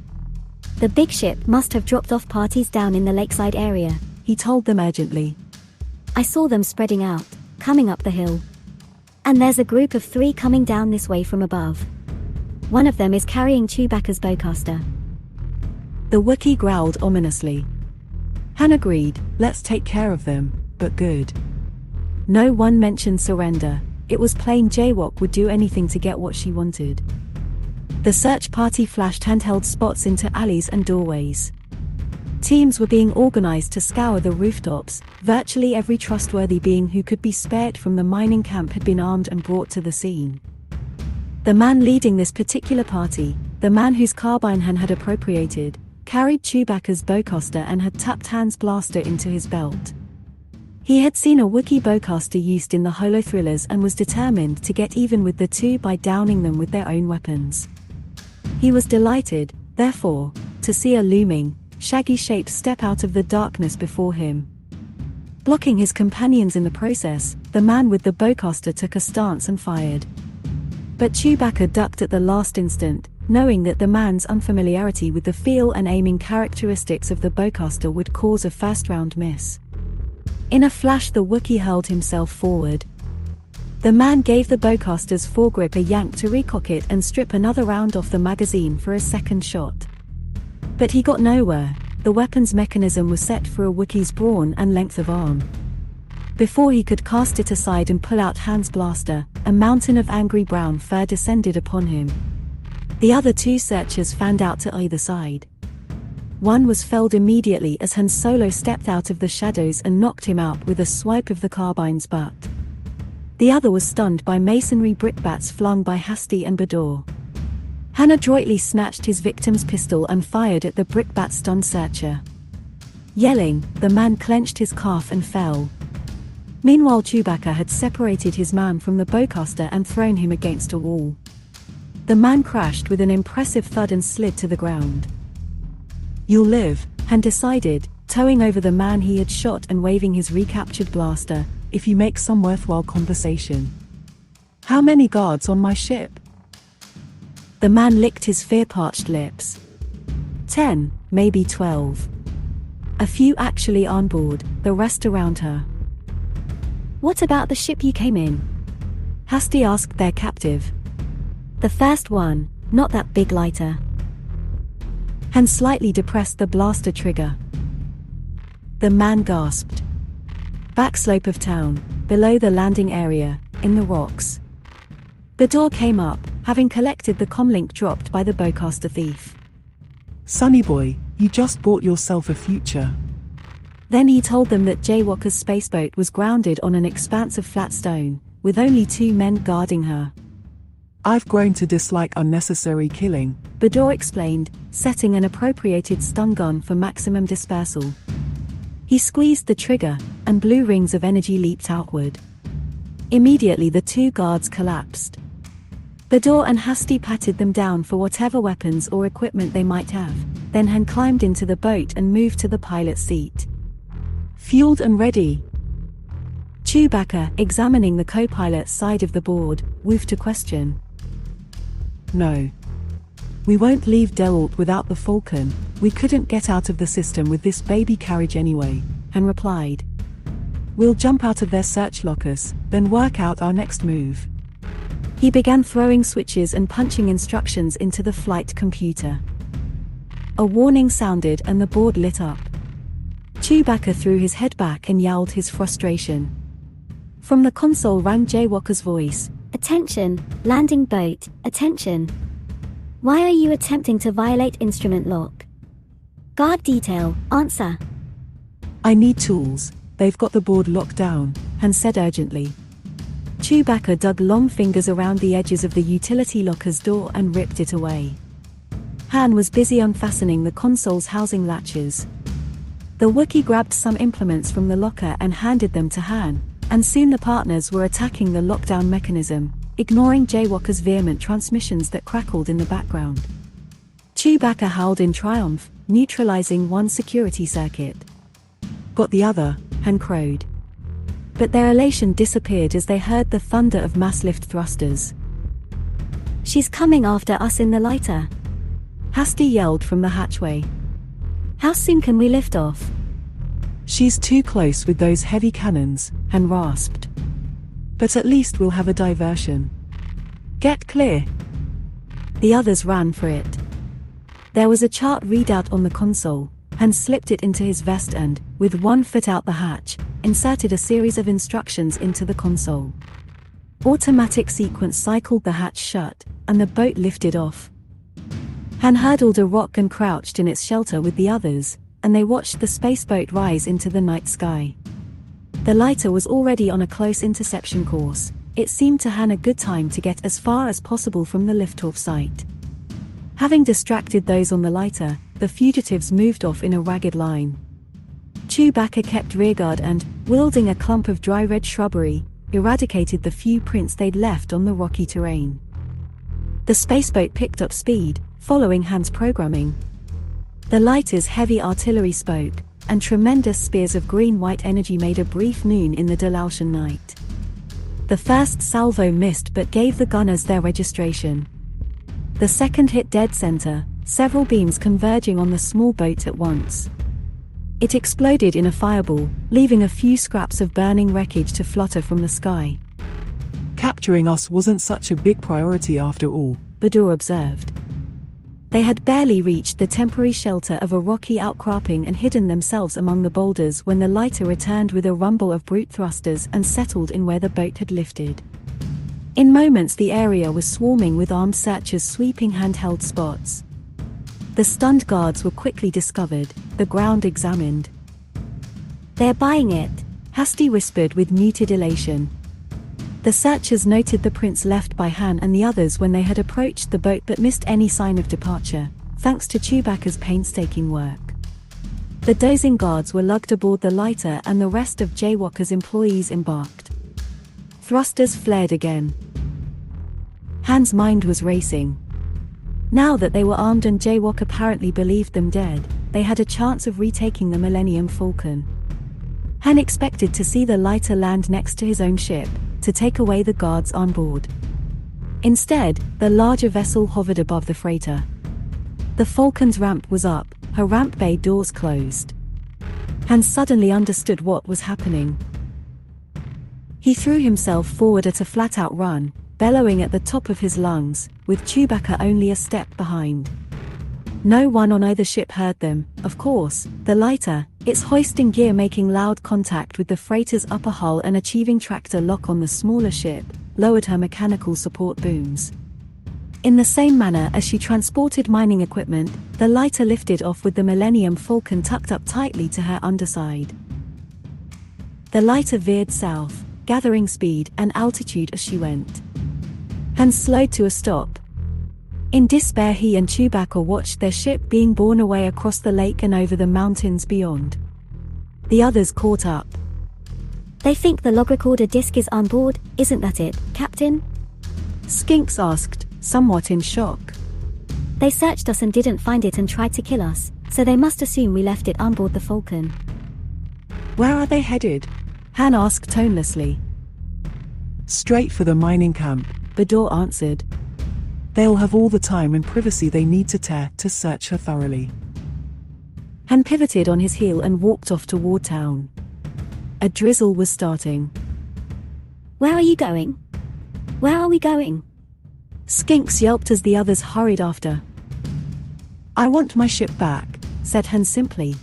The big ship must have dropped off parties down in the lakeside area, he told them urgently. I saw them spreading out, coming up the hill. And there's a group of 3 coming down this way from above. One of them is carrying Chewbacca's bowcaster. The Wookiee growled ominously. Han agreed, "Let's take care of them, but good." No one mentioned surrender. It was plain Jaywalk would do anything to get what she wanted. The search party flashed handheld spots into alleys and doorways. Teams were being organized to scour the rooftops. Virtually every trustworthy being who could be spared from the mining camp had been armed and brought to the scene. The man leading this particular party, the man whose carbine Han had appropriated, carried Chewbacca's bowcaster and had tucked Han's blaster into his belt. He had seen a Wookiee bowcaster used in the Holo thrillers and was determined to get even with the two by downing them with their own weapons. He was delighted, therefore, to see a looming, shaggy shape step out of the darkness before him. Blocking his companions in the process, the man with the bowcaster took a stance and fired. But Chewbacca ducked at the last instant, knowing that the man's unfamiliarity with the feel and aiming characteristics of the bowcaster would cause a first-round miss. In a flash, the Wookiee hurled himself forward. The man gave the bowcaster's foregrip a yank to recock it and strip another round off the magazine for a second shot. But he got nowhere. The weapon's mechanism was set for a Wookiee's brawn and length of arm. Before he could cast it aside and pull out Han's blaster, a mountain of angry brown fur descended upon him. The other two searchers fanned out to either side. One was felled immediately as Han Solo stepped out of the shadows and knocked him out with a swipe of the carbine's butt. The other was stunned by masonry brickbats flung by Hasti and Bador. Han adroitly snatched his victim's pistol and fired at the brickbat-stunned searcher. Yelling, the man clenched his calf and fell. Meanwhile, Chewbacca had separated his man from the bowcaster and thrown him against a wall. The man crashed with an impressive thud and slid to the ground. "You'll live," Han decided, towing over the man he had shot and waving his recaptured blaster, "if you make some worthwhile conversation. How many guards on my ship?" The man licked his fear-parched lips. 10, maybe 12. A few actually on board, the rest around her. What about the ship you came in? Hasti asked their captive. The first one, not that big lighter. Han slightly depressed the blaster trigger. The man gasped. Backslope of town, below the landing area, in the rocks. Bador came up, having collected the comlink dropped by the bowcaster thief. "Sonny boy, you just bought yourself a future." Then he told them that Jaywalker's spaceboat was grounded on an expanse of flat stone, with only 2 men guarding her. "I've grown to dislike unnecessary killing," Bador explained, setting an appropriated stun gun for maximum dispersal. He squeezed the trigger, and blue rings of energy leaped outward. Immediately the 2 guards collapsed. Bador and Hasti patted them down for whatever weapons or equipment they might have, then Han climbed into the boat and moved to the pilot's seat. "Fueled and ready." Chewbacca, examining the co-pilot's side of the board, woofed a question. "No. We won't leave Delalt without the Falcon. We couldn't get out of the system with this baby carriage anyway," Han replied. "We'll jump out of their search lockers, then work out our next move." He began throwing switches and punching instructions into the flight computer. A warning sounded and the board lit up. Chewbacca threw his head back and yowled his frustration. From the console rang Jaywalker's voice. "Attention, landing boat, attention. Why are you attempting to violate instrument lock? Guard detail, answer." "I need tools. They've got the board locked down," Han said urgently. Chewbacca dug long fingers around the edges of the utility locker's door and ripped it away. Han was busy unfastening the console's housing latches. The Wookiee grabbed some implements from the locker and handed them to Han, and soon the partners were attacking the lockdown mechanism, ignoring Jaywalker's vehement transmissions that crackled in the background. Chewbacca howled in triumph, neutralizing one security circuit. "Got the other," Han crowed. But their elation disappeared as they heard the thunder of mass lift thrusters. "She's coming after us in the lighter," Hasti yelled from the hatchway. "How soon can we lift off?" "She's too close with those heavy cannons," Han rasped. "But at least we'll have a diversion. Get clear." The others ran for it. There was a chart readout on the console. Han slipped it into his vest and, with one foot out the hatch, inserted a series of instructions into the console. Automatic sequence cycled the hatch shut, and the boat lifted off. Han hurdled a rock and crouched in its shelter with the others, and they watched the spaceboat rise into the night sky. The lighter was already on a close interception course. It seemed to Han a good time to get as far as possible from the liftoff site. Having distracted those on the lighter, the fugitives moved off in a ragged line. Chewbacca kept rearguard and, wielding a clump of dry red shrubbery, eradicated the few prints they'd left on the rocky terrain. The spaceboat picked up speed, following Han's programming. The lighter's heavy artillery spoke, and tremendous spears of green-white energy made a brief noon in the Dalaltian night. The first salvo missed but gave the gunners their registration. The second hit dead center, several beams converging on the small boat at once. It exploded in a fireball, leaving a few scraps of burning wreckage to flutter from the sky. Capturing us wasn't such a big priority after all, Bador observed. They had barely reached the temporary shelter of a rocky outcropping and hidden themselves among the boulders when the lighter returned with a rumble of brute thrusters and settled in where the boat had lifted. In moments the area was swarming with armed searchers sweeping handheld spots. The stunned guards were quickly discovered, the ground examined. "They're buying it," Hasty whispered with muted elation. The searchers noted the prints left by Han and the others when they had approached the boat but missed any sign of departure, thanks to Chewbacca's painstaking work. The dozing guards were lugged aboard the lighter and the rest of Jaywalker's employees embarked. Thrusters flared again. Han's mind was racing. Now that they were armed and Jaywalk apparently believed them dead, they had a chance of retaking the Millennium Falcon. Han expected to see the lighter land next to his own ship, to take away the guards on board. Instead, the larger vessel hovered above the freighter. The Falcon's ramp was up, her ramp bay doors closed. Han suddenly understood what was happening. He threw himself forward at a flat-out run, bellowing at the top of his lungs, with Chewbacca only a step behind. No one on either ship heard them, of course. The lighter, its hoisting gear making loud contact with the freighter's upper hull and achieving tractor lock on the smaller ship, lowered her mechanical support booms. In the same manner as she transported mining equipment, the lighter lifted off with the Millennium Falcon tucked up tightly to her underside. The lighter veered south, gathering speed and altitude as she went. Han slowed to a stop. In despair he and Chewbacca watched their ship being borne away across the lake and over the mountains beyond. The others caught up. "They think the log recorder disc is on board, isn't that it, Captain?" Skinks asked, somewhat in shock. "They searched us and didn't find it and tried to kill us, so they must assume we left it on board the Falcon." Where are they headed? Han asked tonelessly. Straight for the mining camp, Bador answered. They'll have all the time and privacy they need to search her thoroughly. Han pivoted on his heel and walked off toward town. A drizzle was starting. "Where are you going? Where are we going?" Skinks yelped as the others hurried after. "I want my ship back," said Han simply.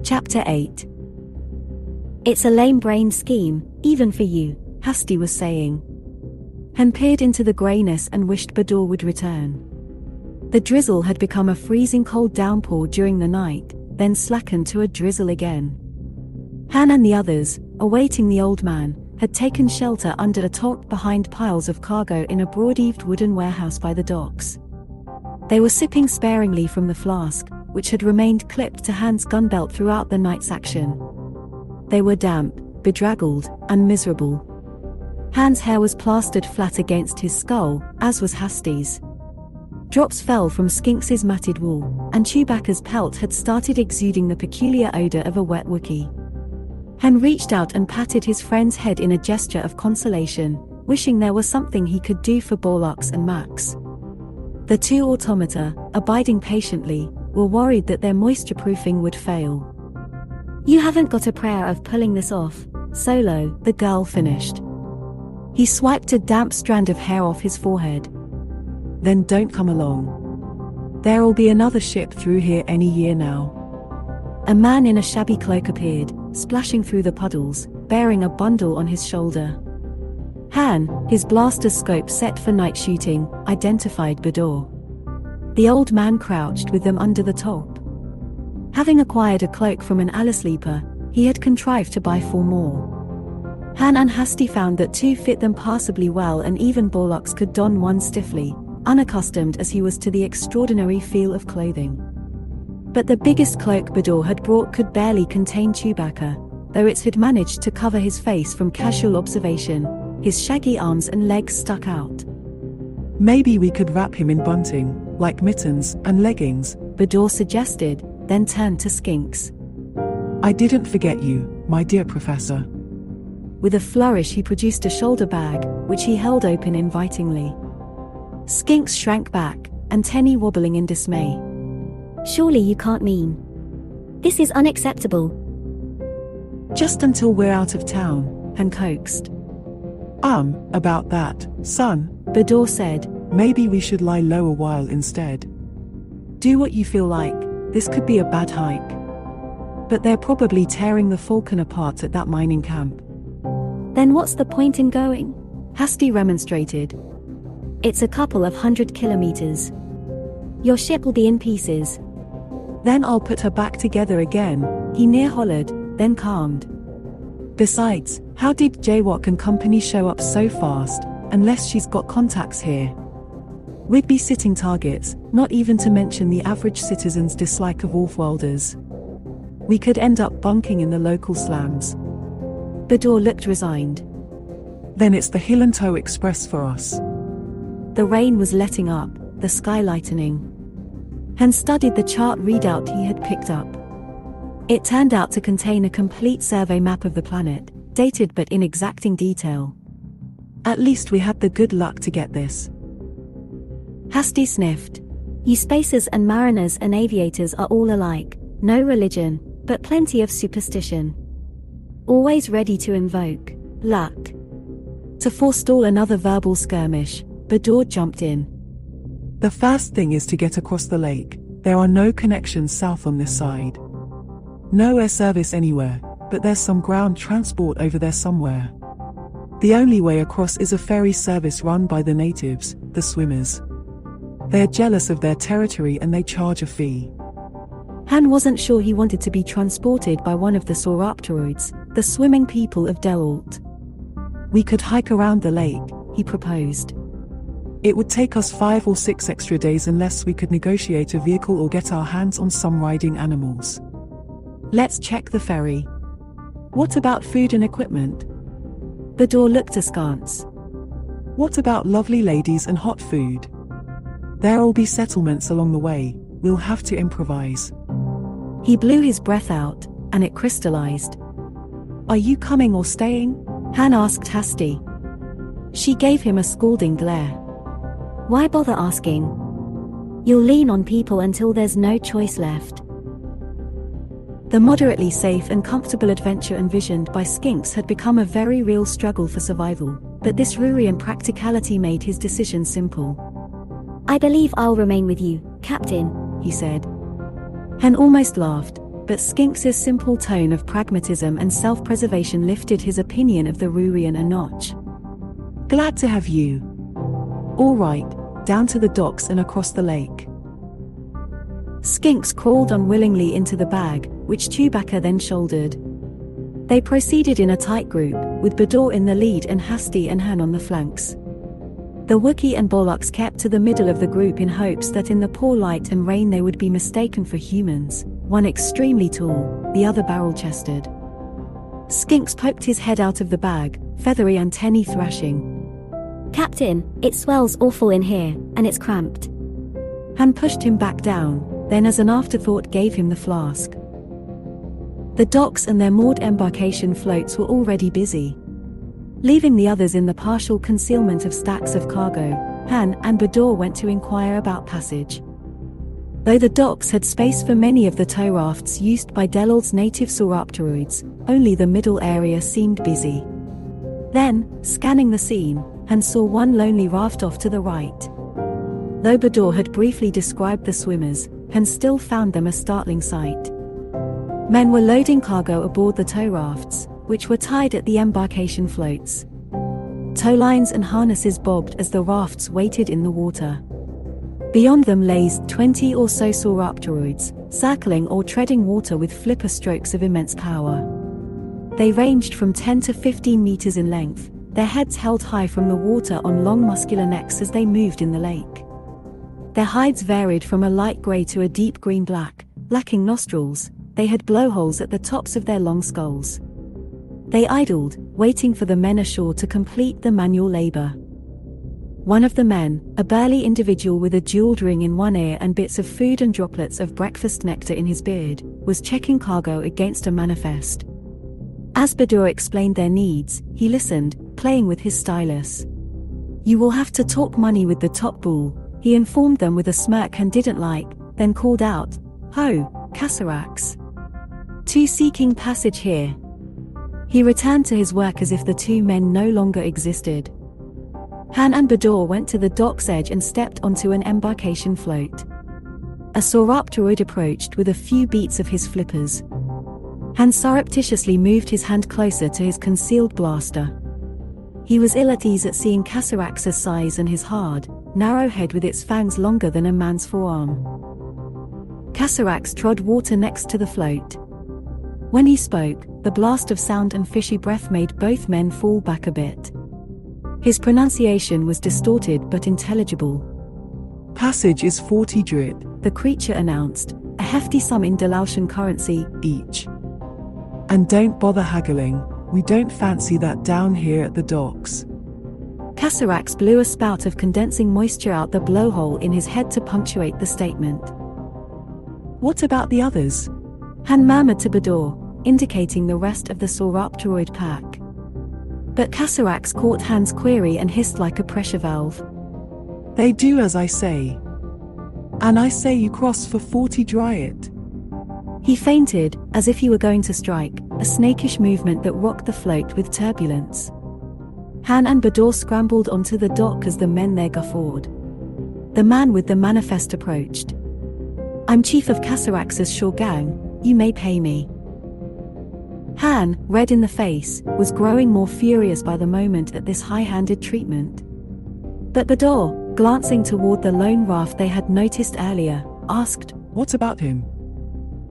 Chapter 8. "It's a lame-brained scheme, even for you," Hasty was saying. Han peered into the greyness and wished Bador would return. The drizzle had become a freezing cold downpour during the night, then slackened to a drizzle again. Han and the others, awaiting the old man, had taken shelter under atop behind piles of cargo in a broad-eaved wooden warehouse by the docks. They were sipping sparingly from the flask, which had remained clipped to Han's gun belt throughout the night's action. They were damp, bedraggled, and miserable. Han's hair was plastered flat against his skull, as was Hasty's. Drops fell from Skinks's matted wool, and Chewbacca's pelt had started exuding the peculiar odor of a wet Wookiee. Han reached out and patted his friend's head in a gesture of consolation, wishing there was something he could do for Borlox and Max. The two automata, abiding patiently, were worried that their moisture-proofing would fail. "You haven't got a prayer of pulling this off, Solo," the girl finished. He swiped a damp strand of hair off his forehead. "Then don't come along. There'll be another ship through here any year now." A man in a shabby cloak appeared, splashing through the puddles, bearing a bundle on his shoulder. Han, his blaster scope set for night shooting, identified Bador. The old man crouched with them under the top. Having acquired a cloak from an alley sleeper, he had contrived to buy 4 more. Han and Hasty found that 2 fit them passably well, and even Borlox could don one stiffly, unaccustomed as he was to the extraordinary feel of clothing. But the biggest cloak Bador had brought could barely contain Chewbacca, though it had managed to cover his face from casual observation. His shaggy arms and legs stuck out. "Maybe we could wrap him in bunting, like mittens and leggings," Bador suggested, then turned to Skinks. I didn't forget you, my dear Professor. With a flourish he produced a shoulder bag, which he held open invitingly. Skinks shrank back, antennae wobbling in dismay. Surely you can't mean. This is unacceptable. Just until we're out of town, Han coaxed. About that, son. Bador said. Maybe we should lie low a while instead. Do what you feel like, this could be a bad hike. But they're probably tearing the Falcon apart at that mining camp. Then what's the point in going? Hasty remonstrated. It's a couple of 100 kilometers. Your ship will be in pieces. Then I'll put her back together again, he near-hollered, then calmed. Besides, how did Jaywalk and company show up so fast, unless she's got contacts here? We'd be sitting targets, not even to mention the average citizen's dislike of Wolfwalders. We could end up bunking in the local slams. Bador looked resigned. Then it's the Hill and Tow Express for us. The rain was letting up, the sky lightening. Han studied the chart readout he had picked up. It turned out to contain a complete survey map of the planet, dated but in exacting detail. At least we had the good luck to get this. Hasty sniffed. You spacers and mariners and aviators are all alike, no religion, but plenty of superstition. Always ready to invoke luck. To forestall another verbal skirmish, Bador jumped in. The first thing is to get across the lake. There are no connections south on this side. No air service anywhere, but there's some ground transport over there somewhere. The only way across is a ferry service run by the natives, the swimmers. They're jealous of their territory and they charge a fee. Han wasn't sure he wanted to be transported by one of the Sauropteroids, the swimming people of Delalt. We could hike around the lake, he proposed. It would take us 5 or 6 extra days unless we could negotiate a vehicle or get our hands on some riding animals. Let's check the ferry. What about food and equipment? Bador looked askance. What about lovely ladies and hot food? There'll be settlements along the way, we'll have to improvise. He blew his breath out, and it crystallized. Are you coming or staying? Han asked Hasty. She gave him a scalding glare. Why bother asking? You'll lean on people until there's no choice left. The moderately safe and comfortable adventure envisioned by Skinks had become a very real struggle for survival, but this Rurian practicality made his decision simple. I believe I'll remain with you, Captain, he said. Han almost laughed, but Skinks's simple tone of pragmatism and self-preservation lifted his opinion of the Rurian a notch. Glad to have you. All right, down to the docks and across the lake. Skinks crawled unwillingly into the bag, which Chewbacca then shouldered. They proceeded in a tight group, with Bador in the lead and Hasty and Han on the flanks. The Wookiee and Bollocks kept to the middle of the group in hopes that in the poor light and rain they would be mistaken for humans, one extremely tall, the other barrel-chested. Skinks poked his head out of the bag, feathery antennae thrashing. Captain, it swells awful in here, and it's cramped. Han pushed him back down, then as an afterthought gave him the flask. The docks and their moored embarkation floats were already busy. Leaving the others in the partial concealment of stacks of cargo, Han and Bador went to inquire about passage. Though the docks had space for many of the tow rafts used by Delalt's native Sauropteroids, only the middle area seemed busy. Then, scanning the scene, Han saw one lonely raft off to the right. Though Bador had briefly described the swimmers, Han still found them a startling sight. Men were loading cargo aboard the tow rafts, which were tied at the embarkation floats. Tow lines and harnesses bobbed as the rafts waited in the water. Beyond them lazed 20 or so Sauropteroids, circling or treading water with flipper strokes of immense power. They ranged from 10 to 15 meters in length, their heads held high from the water on long muscular necks as they moved in the lake. Their hides varied from a light grey to a deep green-black, lacking nostrils. They had blowholes at the tops of their long skulls. They idled, waiting for the men ashore to complete the manual labor. One of the men, a burly individual with a jeweled ring in one ear and bits of food and droplets of breakfast nectar in his beard, was checking cargo against a manifest. As Bador explained their needs, he listened, playing with his stylus. "You will have to talk money with the top bull," he informed them with a smirk and didn't like, then called out, "Ho, Casarax. Two seeking passage here." He returned to his work as if the two men no longer existed. Han and Bador went to the dock's edge and stepped onto an embarkation float. A sauropteroid approached with a few beats of his flippers. Han surreptitiously moved his hand closer to his concealed blaster. He was ill at ease at seeing Casarax's size and his hard, narrow head with its fangs longer than a man's forearm. Casarax trod water next to the float. When he spoke, the blast of sound and fishy breath made both men fall back a bit. His pronunciation was distorted but intelligible. Passage is 40 drit, The creature announced, a hefty sum in Delautian currency each. And don't bother haggling, we don't fancy that down here at the docks. Casarax blew a spout of condensing moisture out the blowhole in his head to punctuate the statement. What about the others? Han murmured to Bador, indicating the rest of the sauropteroid pack. But Casarax caught Han's query and hissed like a pressure valve. They do as I say. And I say you cross for 40 dryet. He feinted, as if he were going to strike, a snakish movement that rocked the float with turbulence. Han and Bador scrambled onto the dock as the men there guffawed. The man with the manifest approached. "I'm chief of Casarax's shore gang, you may pay me." Han, red in the face, was growing more furious by the moment at this high-handed treatment. But Bador, glancing toward the lone raft they had noticed earlier, asked, What about him?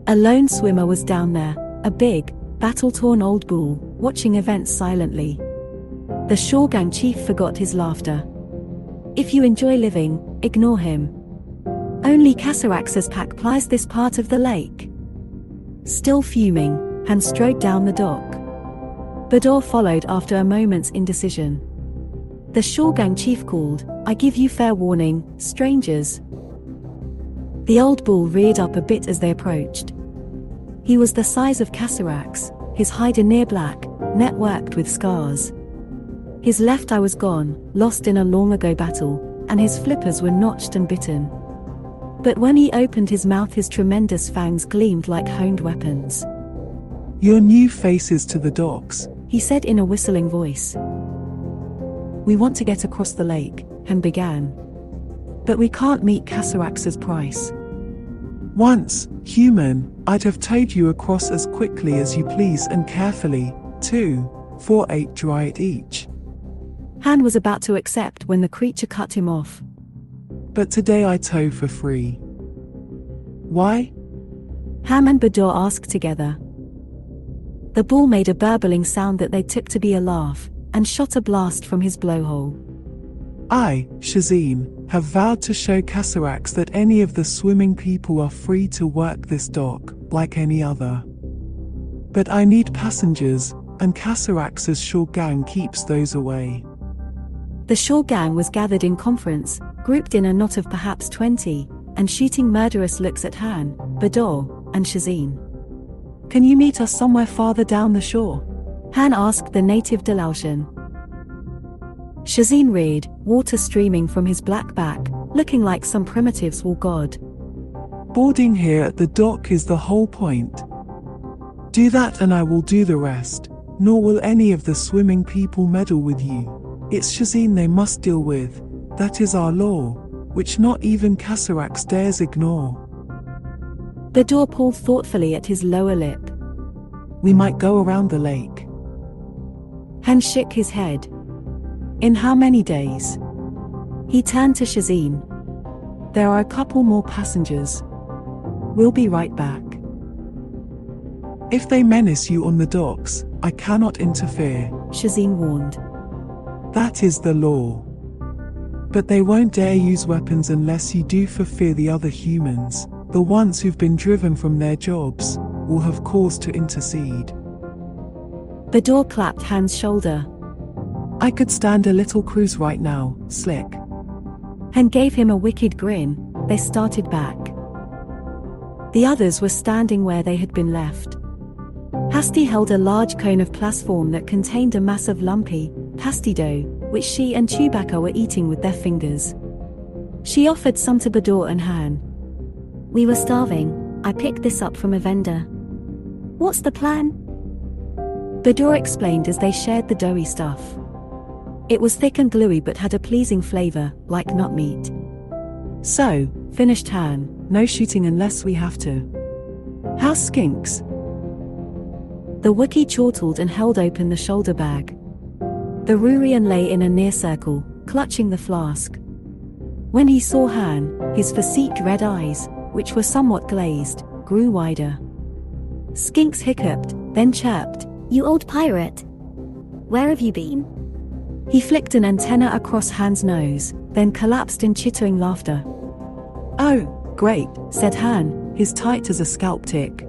A lone swimmer was down there, a big, battle-torn old bull, watching events silently. The shore gang chief forgot his laughter. "If you enjoy living, ignore him. Only Casarax's pack plies this part of the lake." Still fuming, Han strode down the dock. Bador followed after a moment's indecision. The shore gang chief called, "I give you fair warning, strangers." The old bull reared up a bit as they approached. He was the size of Casarax, his hide a near black, networked with scars. His left eye was gone, lost in a long-ago battle, and his flippers were notched and bitten. But when he opened his mouth, his tremendous fangs gleamed like honed weapons. Your new faces to the docks, He said in a whistling voice. "We want to get across the lake," Han began. "But we can't meet Casarax's price." Once, human, I'd have towed you across as quickly as you please and carefully, too, for 8 dryet each. Han was about to accept when the creature cut him off. But today I tow for free. Why? Ham and Bador asked together. The bull made a burbling sound that they took to be a laugh, and shot a blast from his blowhole. I, Shazin, have vowed to show Casarax that any of the swimming people are free to work this dock, like any other. But I need passengers, and Casarax's shore gang keeps those away. The shore gang was gathered in conference, grouped in a knot of perhaps 20, and shooting murderous looks at Han, Bador, and Shazin. Can you meet us somewhere farther down the shore? Han asked the native Delautian. Shazin reared, water streaming from his black back, looking like some primitive's war god. Boarding here at the dock is the whole point. Do that and I will do the rest, nor will any of the swimming people meddle with you. It's Shazin they must deal with, that is our law, which not even Casarax dares ignore. Bador pulled thoughtfully at his lower lip. We might go around the lake. Han shook his head. In how many days? He turned to Shazin. There are a couple more passengers. We'll be right back. If they menace you on the docks, I cannot interfere, Shazin warned. That is the law. But they won't dare use weapons unless you do for fear the other humans, the ones who've been driven from their jobs, will have cause to intercede. Bador clapped Han's shoulder. I could stand a little cruise right now, slick. and gave him a wicked grin. They started back. The others were standing where they had been left. Hasty held a large cone of plasform that contained a massive lumpy, pasty dough, which she and Chewbacca were eating with their fingers. She offered some to Bador and Han. We were starving. I picked this up from a vendor. What's the plan? Bador explained as they shared the doughy stuff. It was thick and gluey but had a pleasing flavor, like nut meat. So, finished Han, no shooting unless we have to. How's Skinks? The Wookiee chortled and held open the shoulder bag. The Rurian lay in a near circle, clutching the flask. When he saw Han, his facete red eyes, which were somewhat glazed, grew wider. Skinks hiccuped, then chirped. You old pirate. Where have you been? He flicked an antenna across Han's nose, then collapsed in chittering laughter. Oh, great, said Han, his tight as a scalp tick.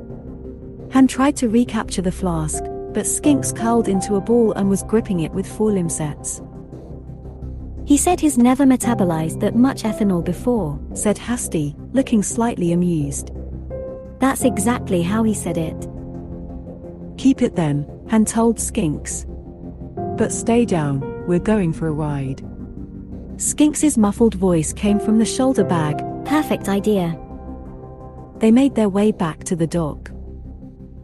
Han tried to recapture the flask, but Skinks curled into a ball and was gripping it with forelimb sets. He said he's never metabolized that much ethanol before, said Hasty, looking slightly amused. That's exactly how he said it. Keep it then, Han told Skinks. But stay down, we're going for a ride. Skinks's muffled voice came from the shoulder bag. Perfect idea. They made their way back to the dock.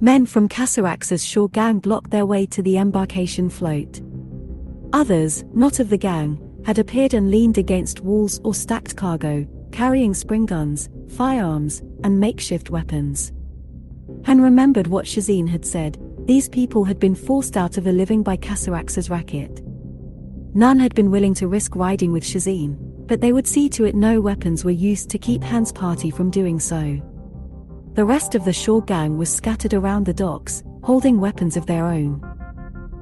Men from Casarax's shore gang blocked their way to the embarkation float. Others, not of the gang, had appeared and leaned against walls or stacked cargo, carrying spring guns, firearms, and makeshift weapons. Han remembered what Shazine had said. These people had been forced out of a living by Casarax's racket. None had been willing to risk riding with Shazine, but they would see to it no weapons were used to keep Han's party from doing so. The rest of the shore gang was scattered around the docks, holding weapons of their own.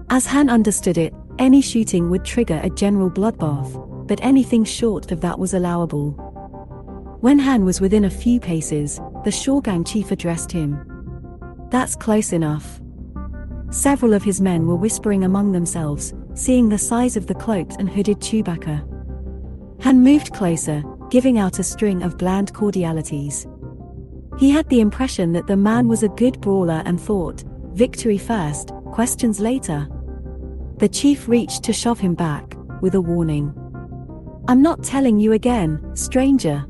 As Han understood it, any shooting would trigger a general bloodbath, but anything short of that was allowable. When Han was within a few paces, the shore gang chief addressed him. That's close enough. Several of his men were whispering among themselves, seeing the size of the cloaked and hooded Chewbacca. Han moved closer, giving out a string of bland cordialities. He had the impression that the man was a good brawler and thought, victory first, questions later. The chief reached to shove him back, with a warning. I'm not telling you again, stranger.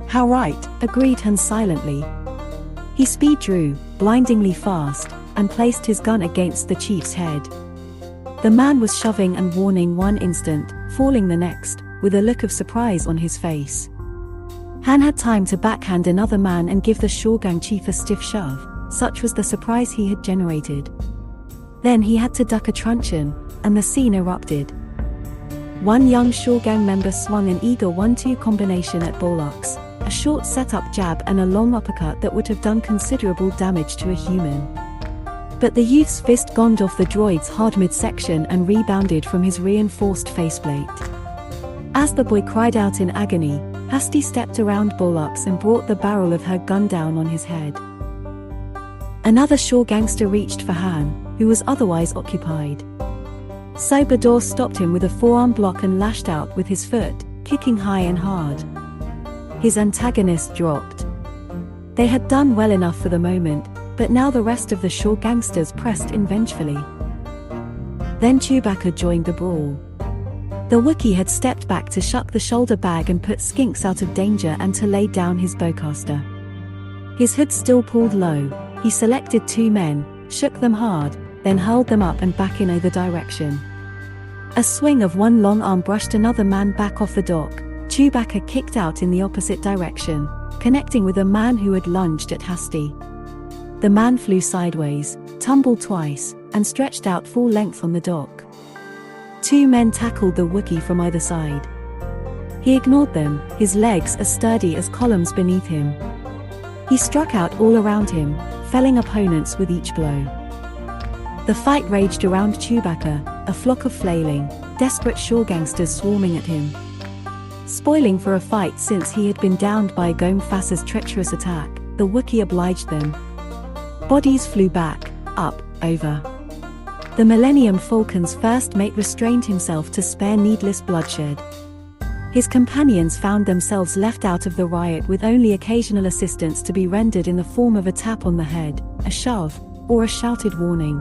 How right, agreed Han silently. He speed drew, blindingly fast, and placed his gun against the chief's head. The man was shoving and warning one instant, falling the next, with a look of surprise on his face. Han had time to backhand another man and give the shore gang chief a stiff shove, such was the surprise he had generated. Then he had to duck a truncheon, and the scene erupted. One young shore gang member swung an eager 1-2 combination at Bollox, a short setup jab and a long uppercut that would have done considerable damage to a human. But the youth's fist gonged off the droid's hard midsection and rebounded from his reinforced faceplate. As the boy cried out in agony, Hasty stepped around Bollox and brought the barrel of her gun down on his head. Another shore gangster reached for Han, who was otherwise occupied. So Bador stopped him with a forearm block and lashed out with his foot, kicking high and hard. His antagonist dropped. They had done well enough for the moment, but now the rest of the shore gangsters pressed in vengefully. Then Chewbacca joined the brawl. The Wookiee had stepped back to shuck the shoulder bag and put Skinks out of danger and to lay down his bowcaster. His hood still pulled low, he selected 2 men, shook them hard, then hurled them up and back in either direction. A swing of one long arm brushed another man back off the dock. Chewbacca kicked out in the opposite direction, connecting with a man who had lunged at Hasty. The man flew sideways, tumbled twice, and stretched out full length on the dock. 2 men tackled the Wookiee from either side. He ignored them, his legs as sturdy as columns beneath him. He struck out all around him, felling opponents with each blow. The fight raged around Chewbacca, a flock of flailing, desperate shore gangsters swarming at him. Spoiling for a fight since he had been downed by Gom Fass's treacherous attack, the Wookiee obliged them. Bodies flew back, up, over. The Millennium Falcon's first mate restrained himself to spare needless bloodshed. His companions found themselves left out of the riot with only occasional assistance to be rendered in the form of a tap on the head, a shove, or a shouted warning.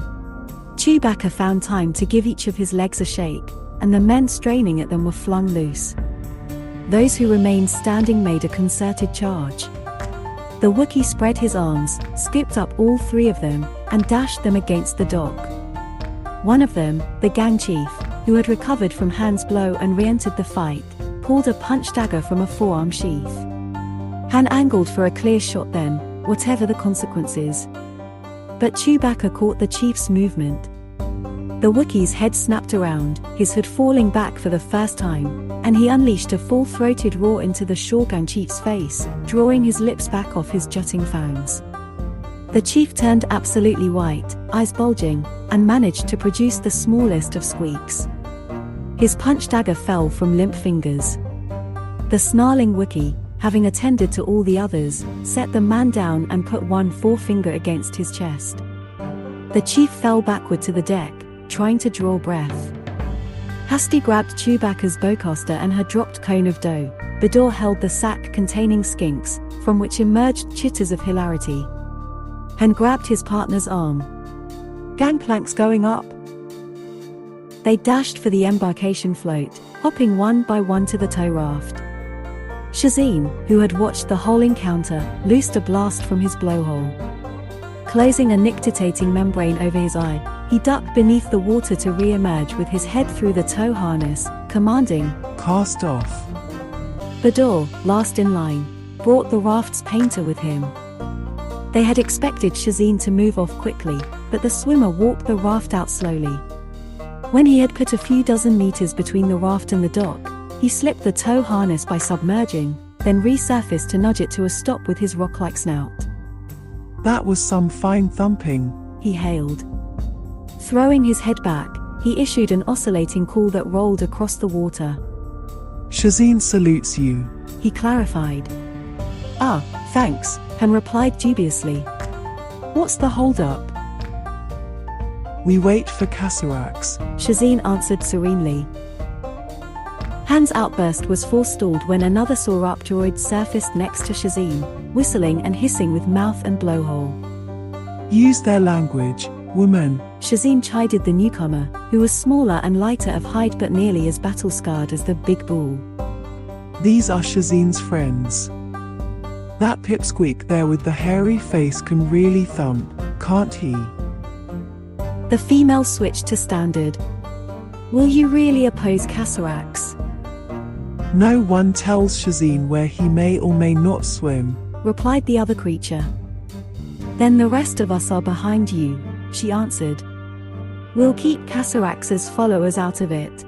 Chewbacca found time to give each of his legs a shake, and the men straining at them were flung loose. Those who remained standing made a concerted charge. The Wookiee spread his arms, scooped up all three of them, and dashed them against the dock. One of them, the gang chief, who had recovered from Han's blow and re-entered the fight, pulled a punch dagger from a forearm sheath. Han angled for a clear shot then, whatever the consequences. But Chewbacca caught the chief's movement. The Wookiee's head snapped around, his hood falling back for the first time, and he unleashed a full-throated roar into the Shorgang chief's face, drawing his lips back off his jutting fangs. The chief turned absolutely white, eyes bulging, and managed to produce the smallest of squeaks. His punch dagger fell from limp fingers. The snarling Wookiee, having attended to all the others, set the man down and put one forefinger against his chest. The chief fell backward to the deck, trying to draw breath. Hasty grabbed Chewbacca's bowcaster and her dropped cone of dough. Bador held the sack containing skinks, from which emerged chitters of hilarity. Han grabbed his partner's arm. Gangplank's going up. They dashed for the embarkation float, hopping one by one to the tow raft. Shazin, who had watched the whole encounter, loosed a blast from his blowhole. Closing a nictitating membrane over his eye, he ducked beneath the water to re-emerge with his head through the tow harness, commanding, "Cast off." Bador, last in line, brought the raft's painter with him. They had expected Shazin to move off quickly, but the swimmer walked the raft out slowly. When he had put a few dozen meters between the raft and the dock, he slipped the tow harness by submerging, then resurfaced to nudge it to a stop with his rock-like snout. "That was some fine thumping," he hailed. Throwing his head back, he issued an oscillating call that rolled across the water. "Shazin salutes you," he clarified. "Ah, thanks," Han replied dubiously. "What's the hold-up?" "We wait for Cassarax," Shazin answered serenely. Han's outburst was forestalled when another Sauropteroid surfaced next to Shazin, whistling and hissing with mouth and blowhole. "Use their language, woman," Shazin chided the newcomer, who was smaller and lighter of hide but nearly as battle-scarred as the big bull. "These are Shazin's friends. That pipsqueak there with the hairy face can really thump, can't he?" The female switched to standard. "Will you really oppose Cassarax?" "No one tells Shazin where he may or may not swim," replied the other creature. "Then the rest of us are behind you," she answered. "We'll keep Cassarax's followers out of it."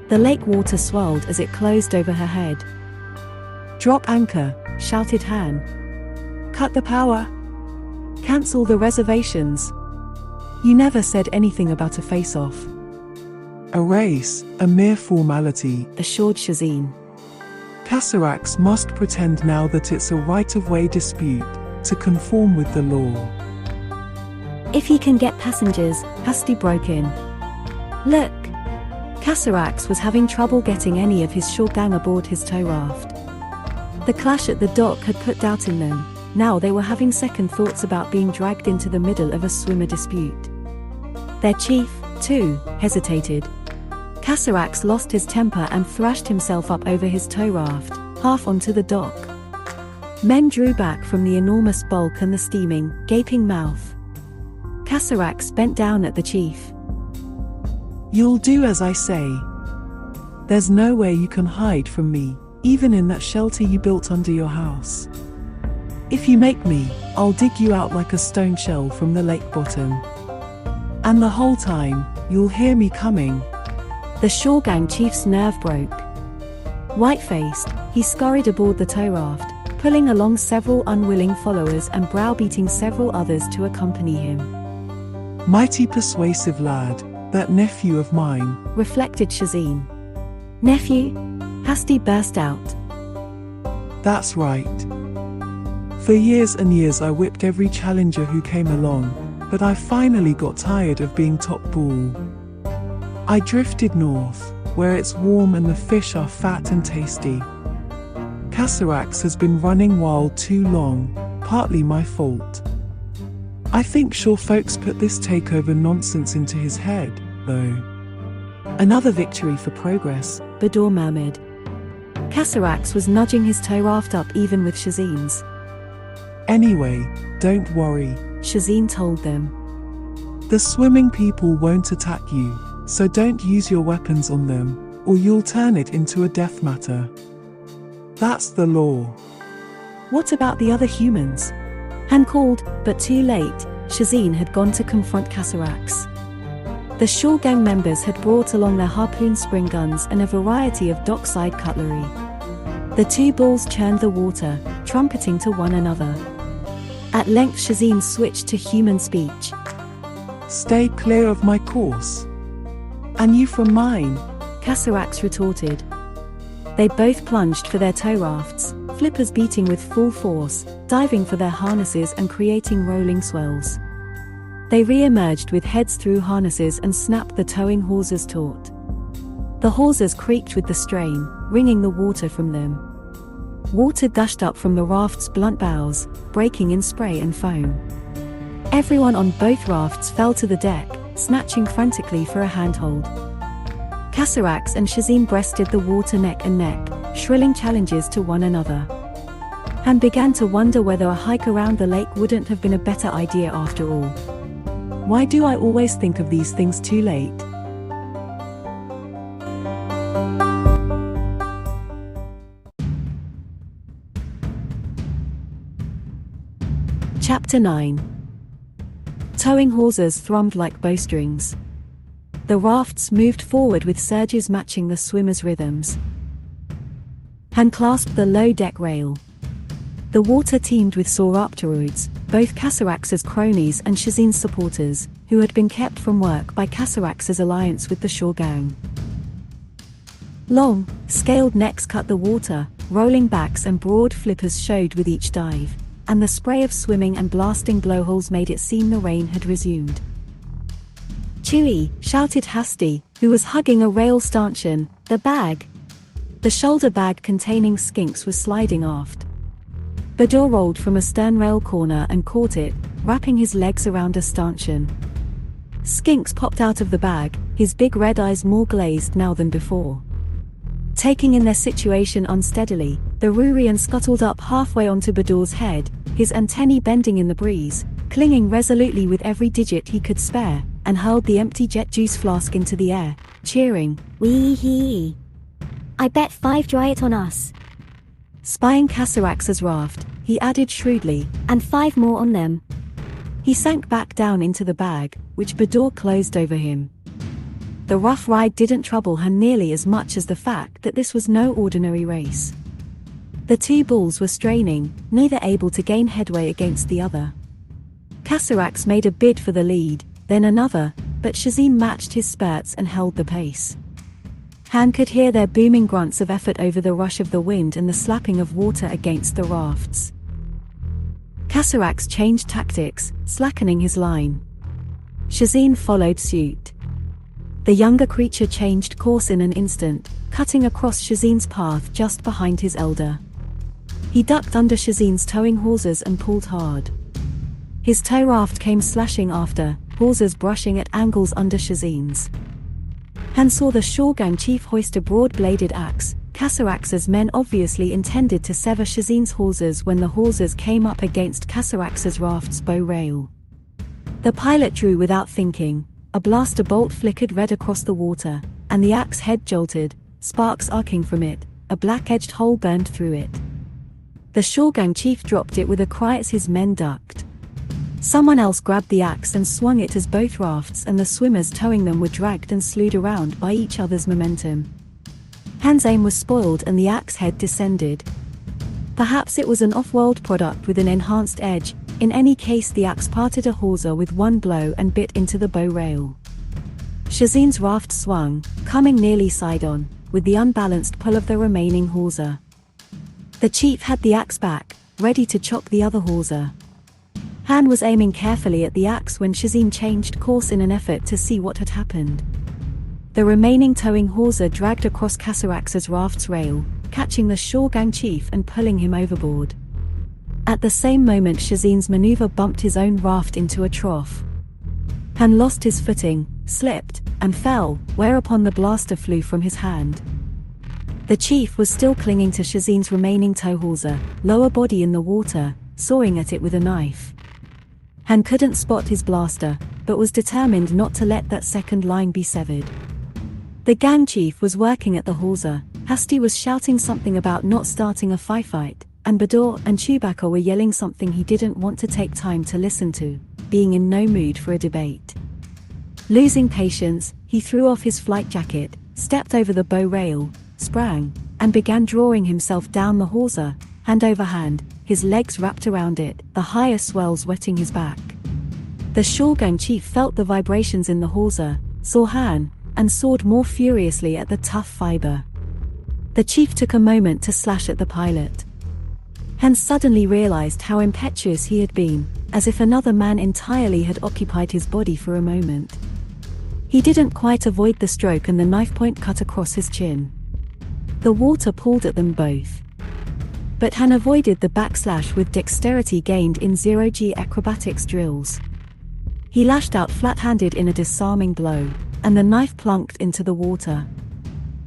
The lake water swirled as it closed over her head. "Drop anchor," shouted Han. "Cut the power. Cancel the reservations." You never said anything about a face-off. "A race, a mere formality," assured Shazin. "Cassarax must pretend now that it's a right-of-way dispute, to conform with the law." "If he can get passengers," Hasty broke in. "Look! Cassarax was having trouble getting any of his Shorgang aboard his tow raft. The clash at the dock had put doubt in them. Now they were having second thoughts about being dragged into the middle of a swimmer dispute. Their chief, too, hesitated. Cassarax lost his temper and thrashed himself up over his tow raft, half onto the dock. Men drew back from the enormous bulk and the steaming, gaping mouth. Cassarax bent down at the chief. "You'll do as I say. There's no way you can hide from me, even in that shelter you built under your house. If you make me, I'll dig you out like a stone shell from the lake bottom. And the whole time, you'll hear me coming." The Shorgang chief's nerve broke. White-faced, he scurried aboard the tow raft, pulling along several unwilling followers and browbeating several others to accompany him. "Mighty persuasive lad, that nephew of mine," reflected Shazin. "Nephew?" Hasty burst out. "That's right. For years and years I whipped every challenger who came along, but I finally got tired of being top bull. I drifted north, where it's warm and the fish are fat and tasty. Casarax has been running wild too long, partly my fault. I think sure folks put this takeover nonsense into his head, though. Another victory for progress, Bador murmured. Casarax was nudging his tow raft up even with Shazin's. Anyway, don't worry, Shazin told them. The swimming people won't attack you, so don't use your weapons on them, or you'll turn it into a death matter. That's the law. What about the other humans? Han called, but too late. Shazin had gone to confront Casarax. The Shore Gang members had brought along their harpoon spring guns and a variety of dockside cutlery. The two bulls churned the water, trumpeting to one another. At length Shazin switched to human speech. Stay clear of my course. And you from mine, Casarax retorted. They both plunged for their tow rafts, flippers beating with full force, diving for their harnesses and creating rolling swells. They re-emerged with heads through harnesses and snapped the towing hawsers taut. The hawsers creaked with the strain, wringing the water from them. Water gushed up from the raft's blunt bows, breaking in spray and foam. Everyone on both rafts fell to the deck, snatching frantically for a handhold. Casarax and Shazin breasted the water neck and neck, shrilling challenges to one another. Han began to wonder whether a hike around the lake wouldn't have been a better idea after all. Why do I always think of these things too late? Chapter 9. Towing hawsers thrummed like bowstrings. The rafts moved forward with surges matching the swimmers' rhythms. Han clasped the low deck rail. The water teemed with sauropteroids, both Casarax's cronies and Shazin's supporters, who had been kept from work by Casarax's alliance with the Shore Gang. Long, scaled necks cut the water, rolling backs and broad flippers showed with each dive, and the spray of swimming and blasting blowholes made it seem the rain had resumed. Chewie, shouted Hasty, who was hugging a rail stanchion, the bag. The shoulder bag containing skinks was sliding aft. Bador rolled from a stern rail corner and caught it, wrapping his legs around a stanchion. Skinks popped out of the bag, his big red eyes more glazed now than before. Taking in their situation unsteadily, the Rurian scuttled up halfway onto Bador's head, his antennae bending in the breeze, clinging resolutely with every digit he could spare, and hurled the empty jet juice flask into the air, cheering, Wee hee. I bet 5 dry it on us. Spying Casarax's raft, he added shrewdly, And 5 more on them. He sank back down into the bag, which Bador closed over him. The rough ride didn't trouble Han nearly as much as the fact that this was no ordinary race. The two bulls were straining, neither able to gain headway against the other. Casarax made a bid for the lead, then another, but Shazin matched his spurts and held the pace. Han could hear their booming grunts of effort over the rush of the wind and the slapping of water against the rafts. Casarax changed tactics, slackening his line. Shazin followed suit. The younger creature changed course in an instant, cutting across Shazin's path just behind his elder. He ducked under Shazin's towing hawsers and pulled hard. His tow raft came slashing after, hawsers brushing at angles under Shazin's. Han saw the Shore Gang chief hoist a broad-bladed axe. Casarax's men obviously intended to sever Shazin's hawsers when the hawsers came up against Casarax's raft's bow rail. The pilot drew without thinking. A blaster bolt flickered red across the water, and the axe head jolted, sparks arcing from it, a black-edged hole burned through it. The Shore Gang chief dropped it with a cry as his men ducked. Someone else grabbed the axe and swung it as both rafts and the swimmers towing them were dragged and slewed around by each other's momentum. Han's aim was spoiled and the axe head descended. Perhaps it was an off-world product with an enhanced edge. In any case, the axe parted a hawser with one blow and bit into the bow rail. Shazin's raft swung, coming nearly side-on, with the unbalanced pull of the remaining hawser. The chief had the axe back, ready to chop the other hawser. Han was aiming carefully at the axe when Shazin changed course in an effort to see what had happened. The remaining towing hawser dragged across Casarax's raft's rail, catching the Shoregang chief and pulling him overboard. At the same moment, Shazin's maneuver bumped his own raft into a trough. Han lost his footing, slipped, and fell, whereupon the blaster flew from his hand. The chief was still clinging to Shazin's remaining tow hawser, lower body in the water, sawing at it with a knife. Han couldn't spot his blaster, but was determined not to let that second line be severed. The gang chief was working at the hawser. Hasty was shouting something about not starting a firefight, and Bador and Chewbacca were yelling something he didn't want to take time to listen to, being in no mood for a debate. Losing patience, he threw off his flight jacket, stepped over the bow rail, sprang, and began drawing himself down the hawser, hand over hand, his legs wrapped around it, the higher swells wetting his back. The Shoregang chief felt the vibrations in the hawser, saw Han, and sawed more furiously at the tough fiber. The chief took a moment to slash at the pilot. Han suddenly realized how impetuous he had been, as if another man entirely had occupied his body for a moment. He didn't quite avoid the stroke and the knife point cut across his chin. The water pulled at them both. But Han avoided the backslash with dexterity gained in zero-G acrobatics drills. He lashed out flat-handed in a disarming blow, and the knife plunked into the water.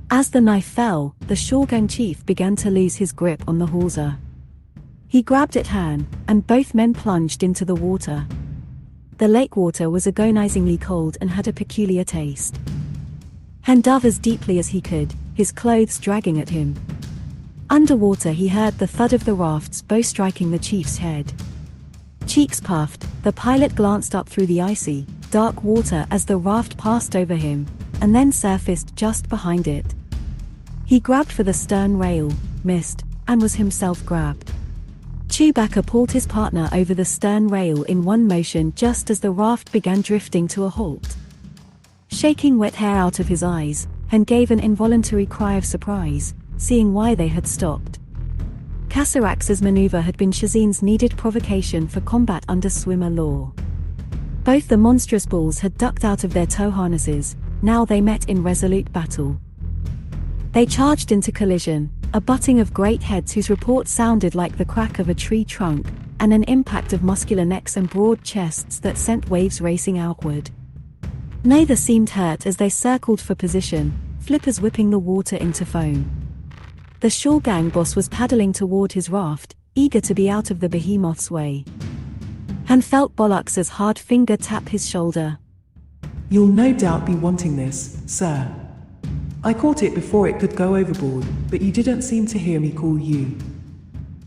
As the knife fell, the Shoregang chief began to lose his grip on the hawser. He grabbed at Han, and both men plunged into the water. The lake water was agonizingly cold and had a peculiar taste. Han dove as deeply as he could, his clothes dragging at him. Underwater he heard the thud of the raft's bow striking the chief's head. Cheeks puffed, the pilot glanced up through the icy, dark water as the raft passed over him, and then surfaced just behind it. He grabbed for the stern rail, missed, and was himself grabbed. Chewbacca pulled his partner over the stern rail in one motion just as the raft began drifting to a halt. Shaking wet hair out of his eyes, Han gave an involuntary cry of surprise, seeing why they had stopped. Casarax's maneuver had been Shazin's needed provocation for combat under swimmer law. Both the monstrous bulls had ducked out of their tow harnesses, now they met in resolute battle. They charged into collision, a butting of great heads whose report sounded like the crack of a tree trunk, and an impact of muscular necks and broad chests that sent waves racing outward. Neither seemed hurt as they circled for position, flippers whipping the water into foam. The Shoregang boss was paddling toward his raft, eager to be out of the behemoth's way. Han felt Bollux's hard finger tap his shoulder. "You'll no doubt be wanting this, sir. I caught it before it could go overboard, but you didn't seem to hear me call you."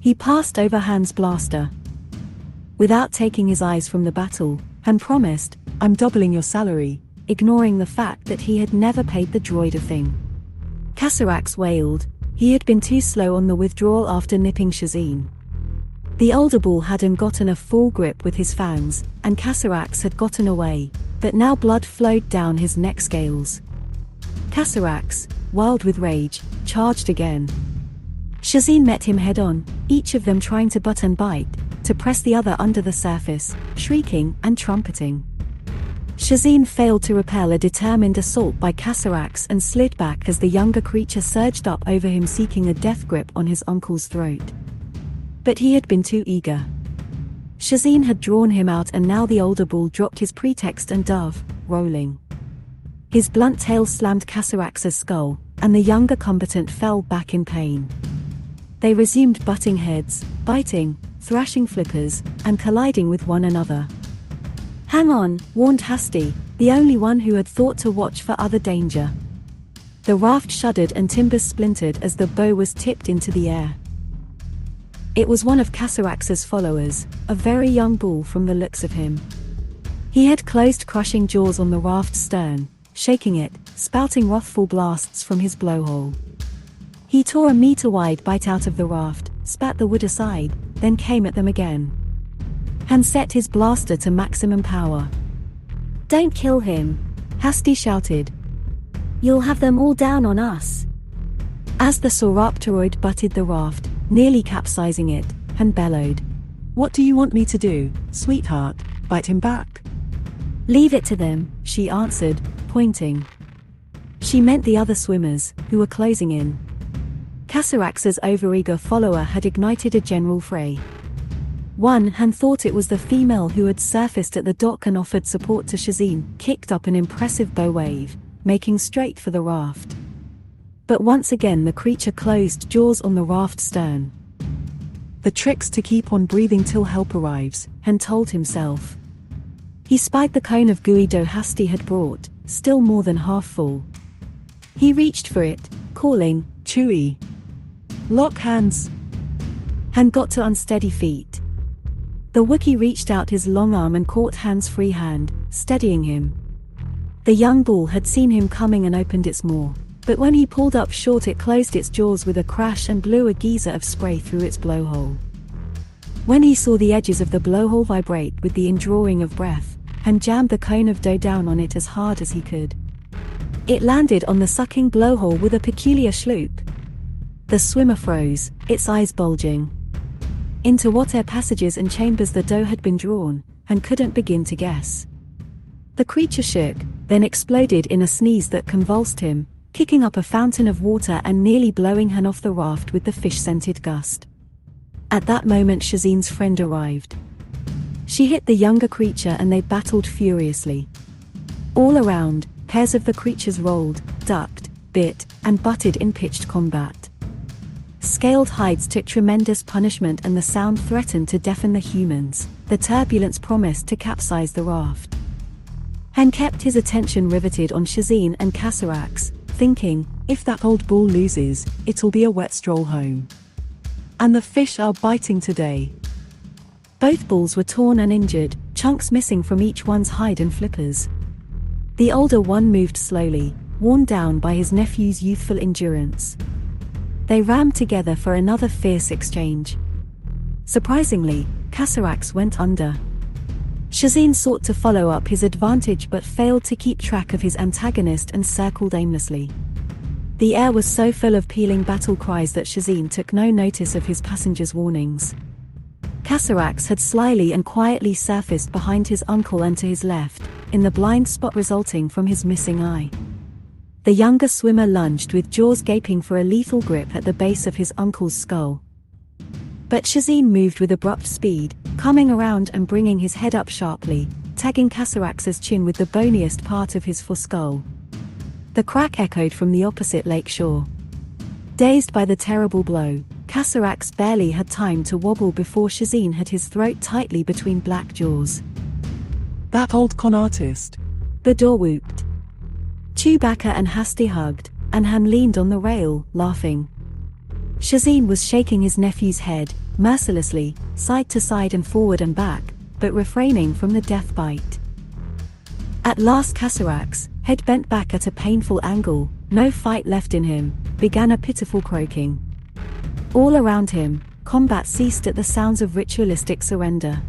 He passed over Han's blaster. Without taking his eyes from the battle, Han promised, "I'm doubling your salary," ignoring the fact that he had never paid the droid a thing. Casarax wailed. He had been too slow on the withdrawal after nipping Shazin. The older bull hadn't gotten a full grip with his fangs, and Casarax had gotten away, but now blood flowed down his neck scales. Casarax, wild with rage, charged again. Shazin met him head-on, each of them trying to butt and bite, to press the other under the surface, shrieking and trumpeting. Shazin failed to repel a determined assault by Casarax and slid back as the younger creature surged up over him seeking a death grip on his uncle's throat. But he had been too eager. Shazin had drawn him out and now the older bull dropped his pretext and dove, rolling. His blunt tail slammed Casarax's skull, and the younger combatant fell back in pain. They resumed butting heads, biting, thrashing flippers, and colliding with one another. "Hang on," warned Hasty, the only one who had thought to watch for other danger. The raft shuddered and timbers splintered as the bow was tipped into the air. It was one of Casarax's followers, a very young bull from the looks of him. He had closed crushing jaws on the raft's stern, shaking it, spouting wrathful blasts from his blowhole. He tore a meter-wide bite out of the raft, spat the wood aside, then came at them again. Han set his blaster to maximum power. "Don't kill him," Hasty shouted. "You'll have them all down on us." As the Sauraptoroid butted the raft, nearly capsizing it, and bellowed. "What do you want me to do, sweetheart? Bite him back?" "Leave it to them," she answered, pointing. She meant the other swimmers, who were closing in. Casarax's overeager follower had ignited a general fray. One had thought it was the female who had surfaced at the dock and offered support to Shazin, kicked up an impressive bow wave, making straight for the raft. But once again the creature closed jaws on the raft stern. "The trick's to keep on breathing till help arrives," Han told himself. He spied the cone of gooey dough Hasti had brought, still more than half full. He reached for it, calling, "Chewie! Lock hands!" Han got to unsteady feet. The Wookiee reached out his long arm and caught Han's free hand, steadying him. The young bull had seen him coming and opened its maw, but when he pulled up short it closed its jaws with a crash and blew a geyser of spray through its blowhole. When he saw the edges of the blowhole vibrate with the indrawing of breath, Han jammed the cone of dough down on it as hard as he could. It landed on the sucking blowhole with a peculiar schloop. The swimmer froze, its eyes bulging. Into what air passages and chambers the dough had been drawn, and couldn't begin to guess. The creature shook, then exploded in a sneeze that convulsed him, kicking up a fountain of water and nearly blowing Han off the raft with the fish-scented gust. At that moment Shazin's friend arrived. She hit the younger creature and they battled furiously. All around, pairs of the creatures rolled, ducked, bit, and butted in pitched combat. Scaled hides took tremendous punishment and the sound threatened to deafen the humans. The turbulence promised to capsize the raft. Han kept his attention riveted on Shazin and Casarax, thinking, "If that old bull loses, it'll be a wet stroll home. And the fish are biting today." Both bulls were torn and injured, chunks missing from each one's hide and flippers. The older one moved slowly, worn down by his nephew's youthful endurance. They rammed together for another fierce exchange. Surprisingly, Casarax went under. Shazin sought to follow up his advantage but failed to keep track of his antagonist and circled aimlessly. The air was so full of pealing battle cries that Shazin took no notice of his passengers' warnings. Casarax had slyly and quietly surfaced behind his uncle and to his left, in the blind spot resulting from his missing eye. The younger swimmer lunged with jaws gaping for a lethal grip at the base of his uncle's skull. But Shazin moved with abrupt speed, coming around and bringing his head up sharply, tagging Casarax's chin with the boniest part of his foreskull. The crack echoed from the opposite lake shore. Dazed by the terrible blow, Casarax barely had time to wobble before Shazin had his throat tightly between black jaws. "That old con artist!" The door whooped. Chewbacca and Hasti hugged, and Han leaned on the rail, laughing. Shazin was shaking his nephew's head, mercilessly, side to side and forward and back, but refraining from the death bite. At last Casarax, head bent back at a painful angle, no fight left in him, began a pitiful croaking. All around him, combat ceased at the sounds of ritualistic surrender.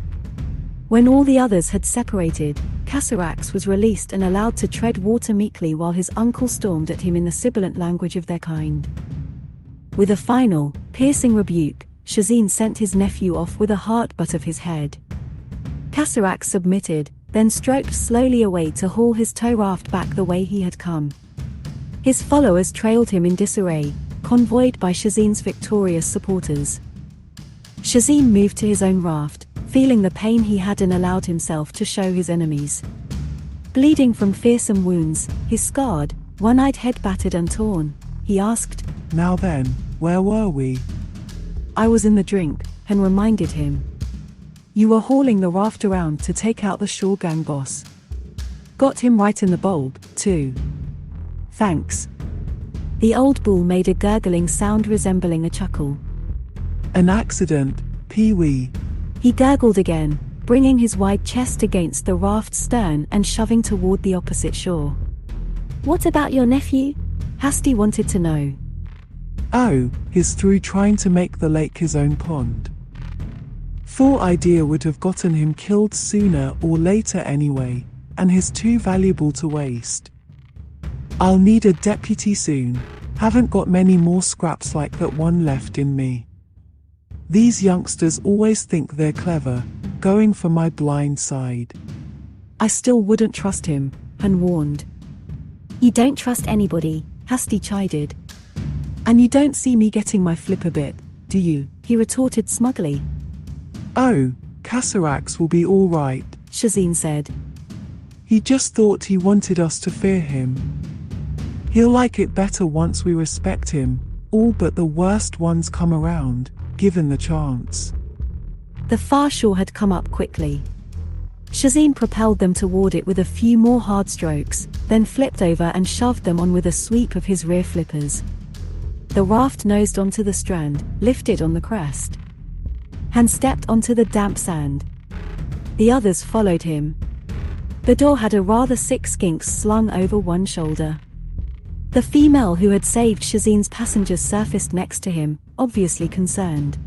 When all the others had separated, Casarax was released and allowed to tread water meekly while his uncle stormed at him in the sibilant language of their kind. With a final, piercing rebuke, Shazin sent his nephew off with a heart-butt of his head. Casarax submitted, then stroked slowly away to haul his tow raft back the way he had come. His followers trailed him in disarray, convoyed by Shazin's victorious supporters. Shazin moved to his own raft, feeling the pain he had and allowed himself to show his enemies. Bleeding from fearsome wounds, his scarred, one-eyed head battered and torn, he asked, "Now then, where were we?" "I was in the drink," Han reminded him. "You were hauling the raft around to take out the Shaw gang boss. Got him right in the bulb, too. Thanks." The old bull made a gurgling sound resembling a chuckle. "An accident, Pee-wee." He gurgled again, bringing his wide chest against the raft's stern and shoving toward the opposite shore. "What about your nephew?" Hasti wanted to know. "Oh, he's through trying to make the lake his own pond. Thought idea would have gotten him killed sooner or later anyway, and he's too valuable to waste. I'll need a deputy soon, haven't got many more scraps like that one left in me." These youngsters always think they're clever, going for my blind side. I still wouldn't trust him, Han warned. You don't trust anybody, Hasty chided. And you don't see me getting my flip a bit, do you? He retorted smugly. Oh, Casarax will be all right, Shazine said. He just thought he wanted us to fear him. He'll like it better once we respect him, all but the worst ones come around, given the chance. The far shore had come up quickly. Shazine propelled them toward it with a few more hard strokes, then flipped over and shoved them on with a sweep of his rear flippers. The raft nosed onto the strand, lifted on the crest. Han stepped onto the damp sand. The others followed him. Bador had a rather sick skink slung over one shoulder. The female who had saved Shazine's passengers surfaced next to him, obviously concerned.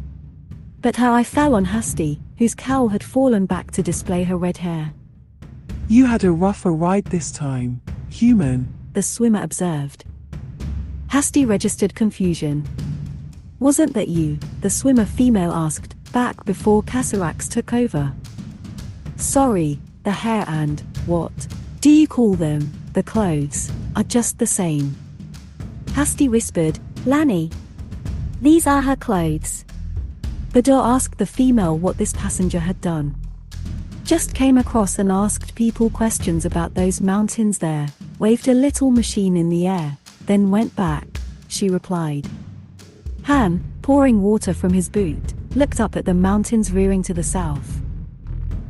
But her eye fell on Hasty, whose cowl had fallen back to display her red hair. You had a rougher ride this time, human, the swimmer observed. Hasty registered confusion. Wasn't that you? The swimmer female asked, back before Casarax took over. Sorry, the hair and, what do you call them, the clothes, are just the same. Hasty whispered, Lanny. These are her clothes. Bador asked the female what this passenger had done. Just came across and asked people questions about those mountains there, waved a little machine in the air, then went back, she replied. Han, pouring water from his boot, looked up at the mountains rearing to the south.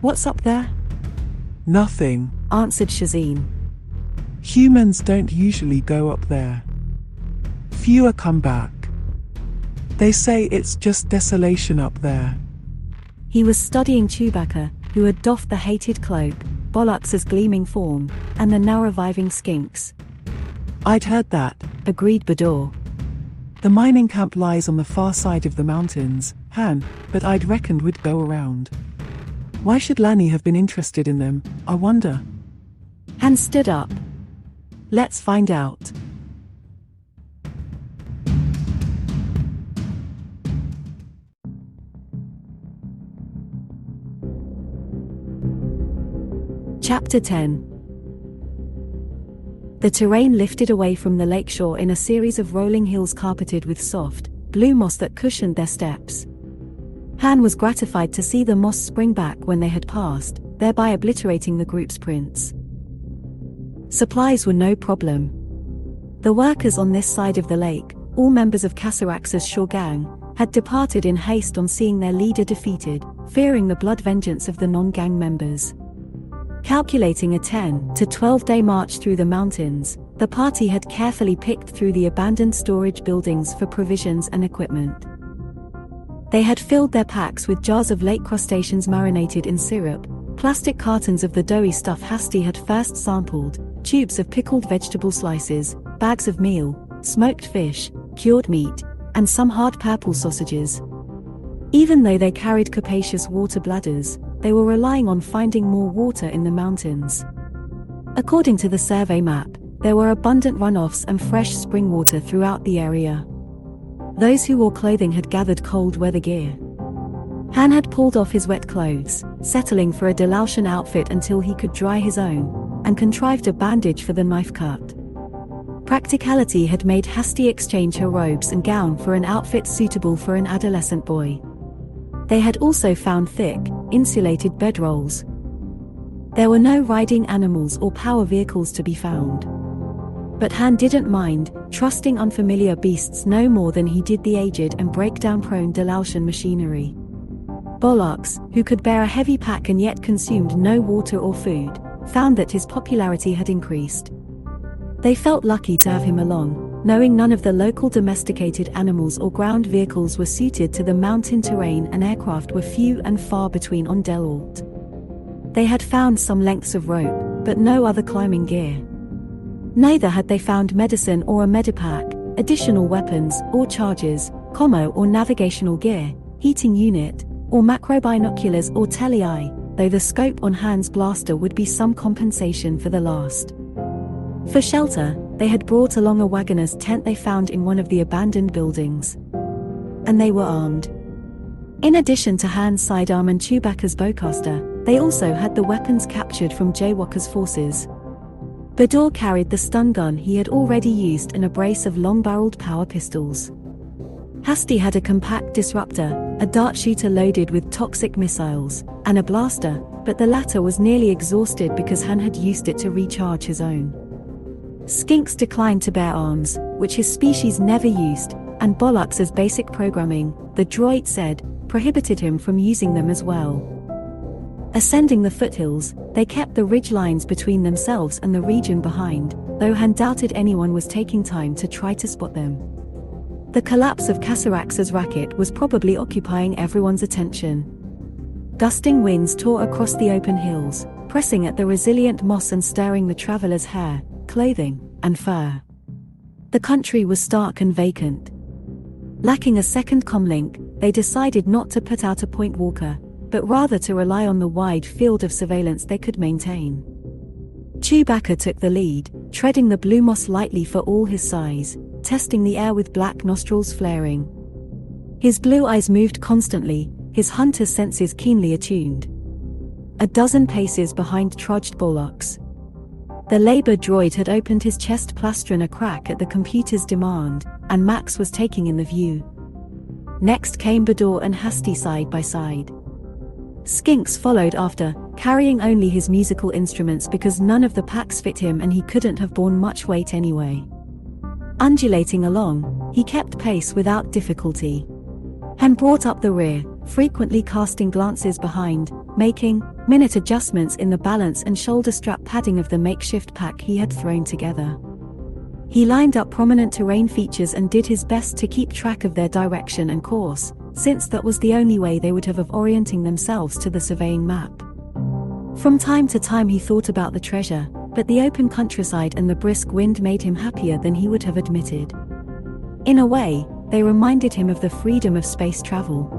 What's up there? Nothing, answered Shazine. Humans don't usually go up there. Fewer come back. They say it's just desolation up there. He was studying Chewbacca, who had doffed the hated cloak, Bollux's gleaming form, and the now reviving skinks. I'd heard that, agreed Bador. The mining camp lies on the far side of the mountains, Han, but I'd reckoned we'd go around. Why should Lanny have been interested in them, I wonder? Han stood up. Let's find out. Chapter 10. The terrain lifted away from the lakeshore in a series of rolling hills carpeted with soft, blue moss that cushioned their steps. Han was gratified to see the moss spring back when they had passed, thereby obliterating the group's prints. Supplies were no problem. The workers on this side of the lake, all members of Casarax's shore gang, had departed in haste on seeing their leader defeated, fearing the blood vengeance of the non-gang members. Calculating a 10 to 12-day march through the mountains, the party had carefully picked through the abandoned storage buildings for provisions and equipment. They had filled their packs with jars of lake crustaceans marinated in syrup, plastic cartons of the doughy stuff Hasty had first sampled, tubes of pickled vegetable slices, bags of meal, smoked fish, cured meat, and some hard purple sausages. Even though they carried capacious water bladders, they were relying on finding more water in the mountains. According to the survey map, there were abundant runoffs and fresh spring water throughout the area. Those who wore clothing had gathered cold weather gear. Han had pulled off his wet clothes, settling for a Delautian outfit until he could dry his own, and contrived a bandage for the knife cut. Practicality had made Hasty exchange her robes and gown for an outfit suitable for an adolescent boy. They had also found thick, insulated bedrolls. There were no riding animals or power vehicles to be found. But Han didn't mind, trusting unfamiliar beasts no more than he did the aged and breakdown-prone Delautian machinery. Bollocks, who could bear a heavy pack and yet consumed no water or food, found that his popularity had increased. They felt lucky to have him along, knowing none of the local domesticated animals or ground vehicles were suited to the mountain terrain and aircraft were few and far between on Delalt. They had found some lengths of rope, but no other climbing gear. Neither had they found medicine or a medipack, additional weapons or charges, commo or navigational gear, heating unit, or macro binoculars or tele-eye, though the scope on Han's blaster would be some compensation for the last. For shelter, they had brought along a wagoner's tent they found in one of the abandoned buildings. And they were armed. In addition to Han's sidearm and Chewbacca's bowcaster, they also had the weapons captured from Jaywalker's forces. Bador carried the stun gun he had already used and a brace of long-barreled power pistols. Hasty had a compact disruptor, a dart shooter loaded with toxic missiles, and a blaster, but the latter was nearly exhausted because Han had used it to recharge his own. Skinks declined to bear arms, which his species never used, and Bollux' basic programming, the droid said, prohibited him from using them as well. Ascending the foothills, they kept the ridge lines between themselves and the region behind, though Han doubted anyone was taking time to try to spot them. The collapse of Casarax's racket was probably occupying everyone's attention. Gusting winds tore across the open hills, pressing at the resilient moss and stirring the travelers' hair, clothing, and fur. The country was stark and vacant. Lacking a second comlink, they decided not to put out a point walker, but rather to rely on the wide field of surveillance they could maintain. Chewbacca took the lead, treading the blue moss lightly for all his size, testing the air with black nostrils flaring. His blue eyes moved constantly, his hunter's senses keenly attuned. A dozen paces behind trudged Bollux. The labor droid had opened his chest plastron a crack at the computer's demand, and Max was taking in the view. Next came Bador and Hasty side by side. Skinks followed after, carrying only his musical instruments because none of the packs fit him and he couldn't have borne much weight anyway. Undulating along, he kept pace without difficulty. Han brought up the rear, frequently casting glances behind, making minute adjustments in the balance and shoulder strap padding of the makeshift pack he had thrown together. He lined up prominent terrain features and did his best to keep track of their direction and course, since that was the only way they would have of orienting themselves to the surveying map. From time to time he thought about the treasure, but the open countryside and the brisk wind made him happier than he would have admitted. In a way, they reminded him of the freedom of space travel.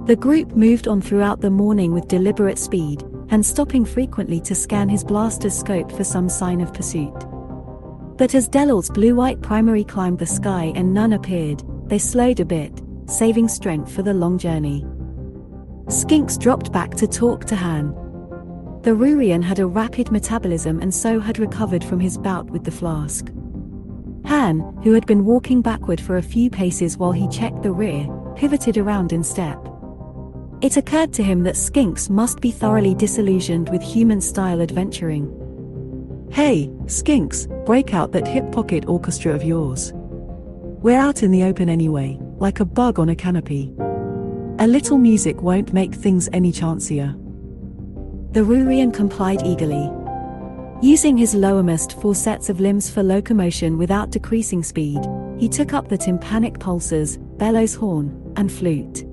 The group moved on throughout the morning with deliberate speed, and stopping frequently to scan his blaster's scope for some sign of pursuit. But as Delil's blue-white primary climbed the sky and none appeared, they slowed a bit, saving strength for the long journey. Skinks dropped back to talk to Han. The Rurian had a rapid metabolism and so had recovered from his bout with the flask. Han, who had been walking backward for a few paces while he checked the rear, pivoted around in step. It occurred to him that Skinks must be thoroughly disillusioned with human-style adventuring. Hey, Skinks, break out that hip pocket orchestra of yours. We're out in the open anyway, like a bug on a canopy. A little music won't make things any chancier. The Rurian complied eagerly. Using his lowermost 4 sets of limbs for locomotion without decreasing speed, he took up the tympanic pulses, bellows horn, and flute.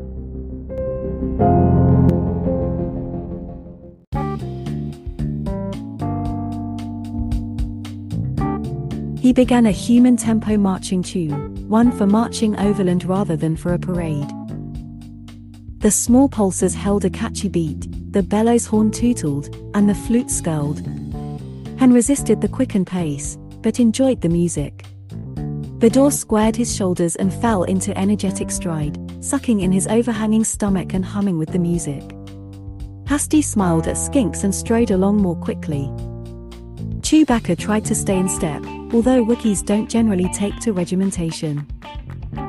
He began a human tempo marching tune, one for marching overland rather than for a parade. The small pulses held a catchy beat, the bellows horn tootled, and the flute skirled. Han resisted the quickened pace, but enjoyed the music. Bador squared his shoulders and fell into energetic stride, sucking in his overhanging stomach and humming with the music. Hasty smiled at Skinks and strode along more quickly. Chewbacca tried to stay in step, although Wookiees don't generally take to regimentation.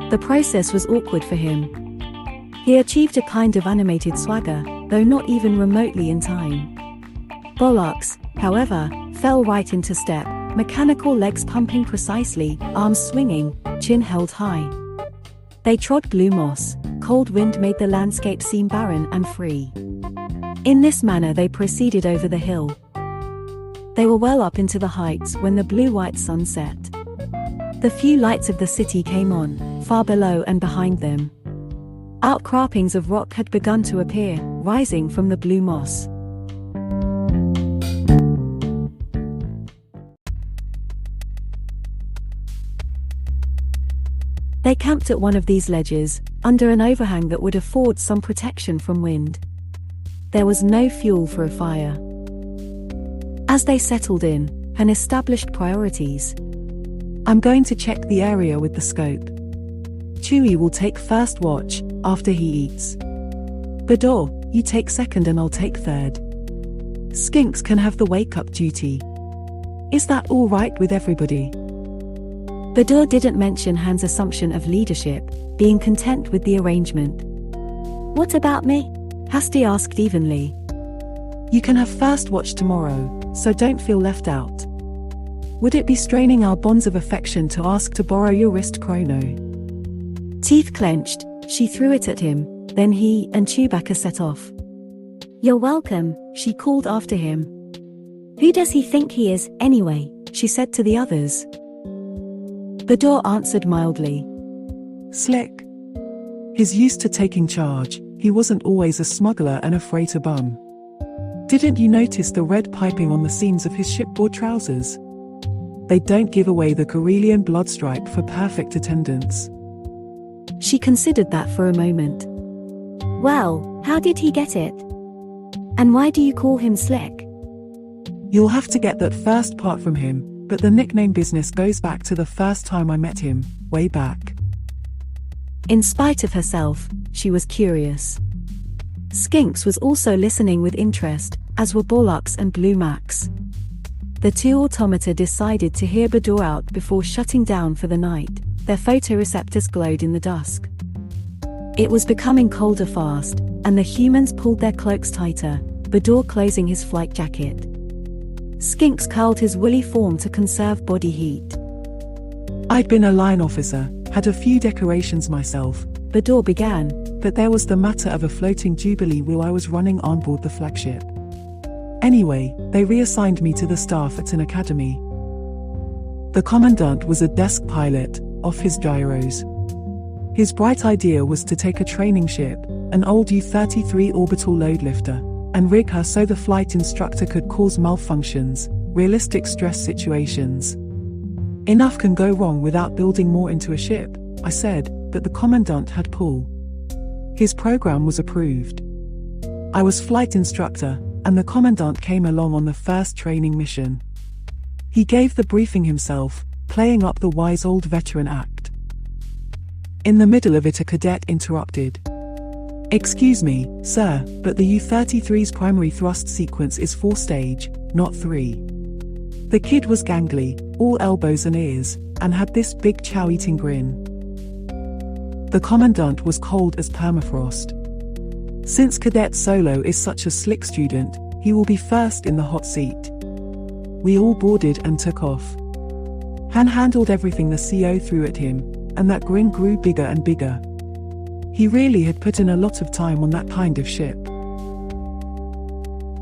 The process was awkward for him. He achieved a kind of animated swagger, though not even remotely in time. Bollux, however, fell right into step, mechanical legs pumping precisely, arms swinging, chin held high. They trod blue moss, cold wind made the landscape seem barren and free. In this manner they proceeded over the hill. They were well up into the heights when the blue-white sun set. The few lights of the city came on, far below and behind them. Outcroppings of rock had begun to appear, rising from the blue moss. They camped at one of these ledges, under an overhang that would afford some protection from wind. There was no fuel for a fire. As they settled in, Han established priorities. I'm going to check the area with the scope. Chewie will take first watch, after he eats. Bador, you take second and I'll take third. Skinks can have the wake-up duty. Is that all right with everybody? Bador didn't mention Han's assumption of leadership, being content with the arrangement. What about me? Hasty asked evenly. You can have first watch tomorrow, so don't feel left out. Would it be straining our bonds of affection to ask to borrow your wrist chrono? Teeth clenched, she threw it at him, then he and Chewbacca set off. You're welcome, she called after him. Who does he think he is, anyway? She said to the others. Bador answered mildly. Slick. He's used to taking charge, he wasn't always a smuggler and a freighter bum. Didn't you notice the red piping on the seams of his shipboard trousers? They don't give away the Corellian blood stripe for perfect attendance. She considered that for a moment. Well, how did he get it? And why do you call him Slick? You'll have to get that first part from him, but the nickname business goes back to the first time I met him, way back. In spite of herself, she was curious. Skinks was also listening with interest, as were Borlux and Blue Max. The two automata decided to hear Bador out before shutting down for the night. Their photoreceptors glowed in the dusk. It was becoming colder fast, and the humans pulled their cloaks tighter, Bador closing his flight jacket. Skinks curled his woolly form to conserve body heat. I'd been a line officer, had a few decorations myself, Bador began, but there was the matter of a floating jubilee while I was running on board the flagship. Anyway, they reassigned me to the staff at an academy. The commandant was a desk pilot, off his gyros. His bright idea was to take a training ship, an old U-33 orbital load lifter, and rig her so the flight instructor could cause malfunctions, realistic stress situations. Enough can go wrong without building more into a ship, I said, but the commandant had pull. His program was approved. I was flight instructor, and the commandant came along on the first training mission. He gave the briefing himself, playing up the wise old veteran act. In the middle of it, a cadet interrupted. Excuse me, sir, but the U-33's primary thrust sequence is 4-stage, not 3. The kid was gangly, all elbows and ears, and had this big chow-eating grin. The commandant was cold as permafrost. Since Cadet Solo is such a slick student, he will be first in the hot seat. We all boarded and took off. Han handled everything the CO threw at him, and that grin grew bigger and bigger. He really had put in a lot of time on that kind of ship.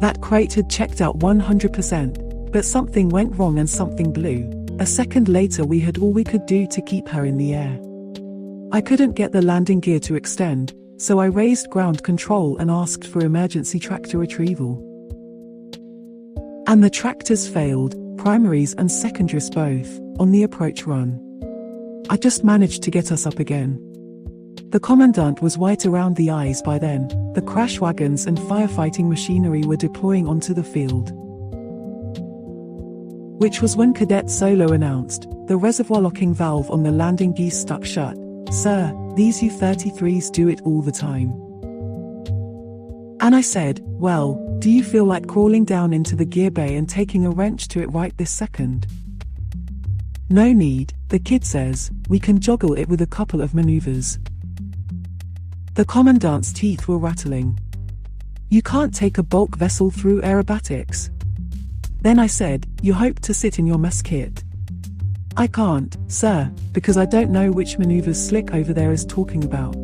That crate had checked out 100%, but something went wrong and something blew. A second later we had all we could do to keep her in the air. I couldn't get the landing gear to extend, so I raised ground control and asked for emergency tractor retrieval. And the tractors failed, primaries and secondaries both, on the approach run. I just managed to get us up again. The commandant was white around the eyes by then. The crash wagons and firefighting machinery were deploying onto the field. Which was when Cadet Solo announced, the reservoir locking valve on the landing gear stuck shut. Sir, these U-33s do it all the time. And I said, well, do you feel like crawling down into the gear bay and taking a wrench to it right this second? No need, the kid says, we can joggle it with a couple of maneuvers. The commandant's teeth were rattling. You can't take a bulk vessel through aerobatics. Then I said, you hope to sit in your mess kit. I can't, sir, because I don't know which maneuvers Slick over there is talking about.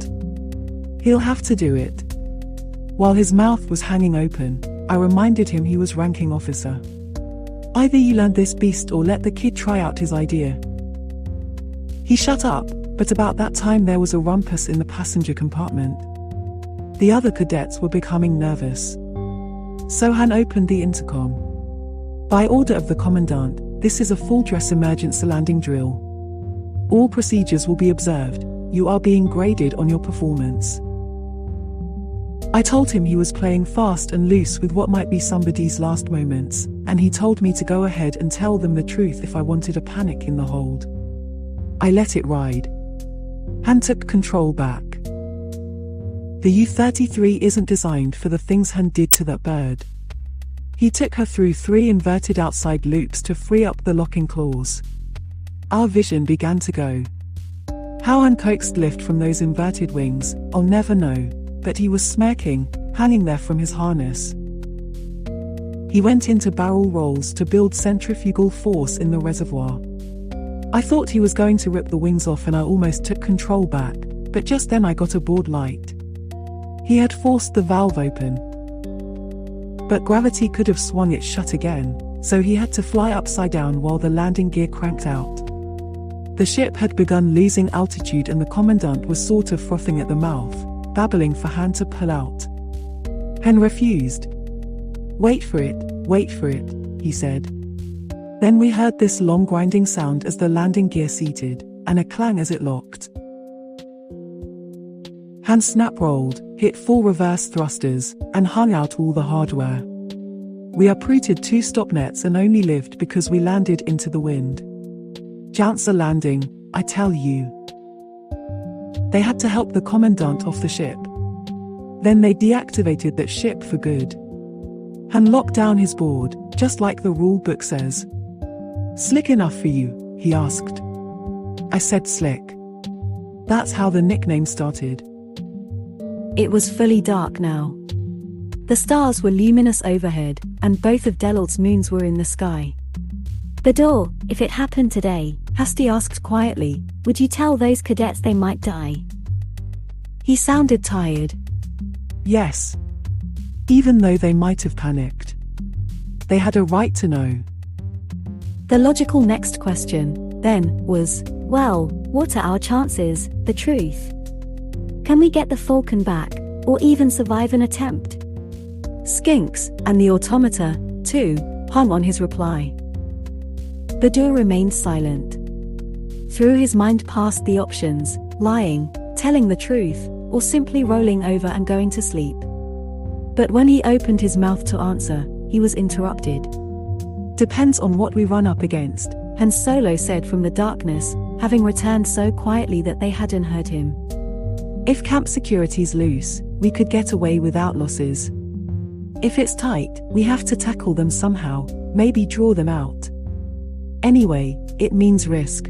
He'll have to do it. While his mouth was hanging open, I reminded him he was ranking officer. Either you learn this beast or let the kid try out his idea. He shut up, but about that time there was a rumpus in the passenger compartment. The other cadets were becoming nervous. So Han opened the intercom. By order of the commandant, this is a full-dress emergency landing drill. All procedures will be observed. You are being graded on your performance. I told him he was playing fast and loose with what might be somebody's last moments, and he told me to go ahead and tell them the truth if I wanted a panic in the hold. I let it ride. Han took control back. The U-33 isn't designed for the things Han did to that bird. He took her through 3 inverted outside loops to free up the locking claws. Our vision began to go. How Han coaxed lift from those inverted wings, I'll never know, but he was smirking, hanging there from his harness. He went into barrel rolls to build centrifugal force in the reservoir. I thought he was going to rip the wings off and I almost took control back, but just then I got a board light. He had forced the valve open. But gravity could have swung it shut again, so he had to fly upside down while the landing gear cranked out. The ship had begun losing altitude and the commandant was sort of frothing at the mouth, babbling for Han to pull out. Han refused. Wait for it, he said. Then we heard this long grinding sound as the landing gear seated, and a clang as it locked. Han snap-rolled, hit 4 reverse thrusters, and hung out all the hardware. We uprooted 2 stop nets and only lived because we landed into the wind. Chance a landing, I tell you. They had to help the commandant off the ship. Then they deactivated that ship for good. Han locked down his board, just like the rule book says. Slick enough for you, he asked. I said slick. That's how the nickname started. It was fully dark now. The stars were luminous overhead, and both of Delort's moons were in the sky. Bador, if it happened today, Hasty asked quietly, would you tell those cadets they might die? He sounded tired. Yes. Even though they might have panicked. They had a right to know. The logical next question, then, was, well, what are our chances, the truth? Can we get the Falcon back, or even survive an attempt? Skinks, and the automata, too, hung on his reply. Bador remained silent. Through his mind passed the options, lying, telling the truth, or simply rolling over and going to sleep. But when he opened his mouth to answer, he was interrupted. Depends on what we run up against, Han Solo said from the darkness, having returned so quietly that they hadn't heard him. If camp security's loose, we could get away without losses. If it's tight, we have to tackle them somehow, maybe draw them out. Anyway, it means risk.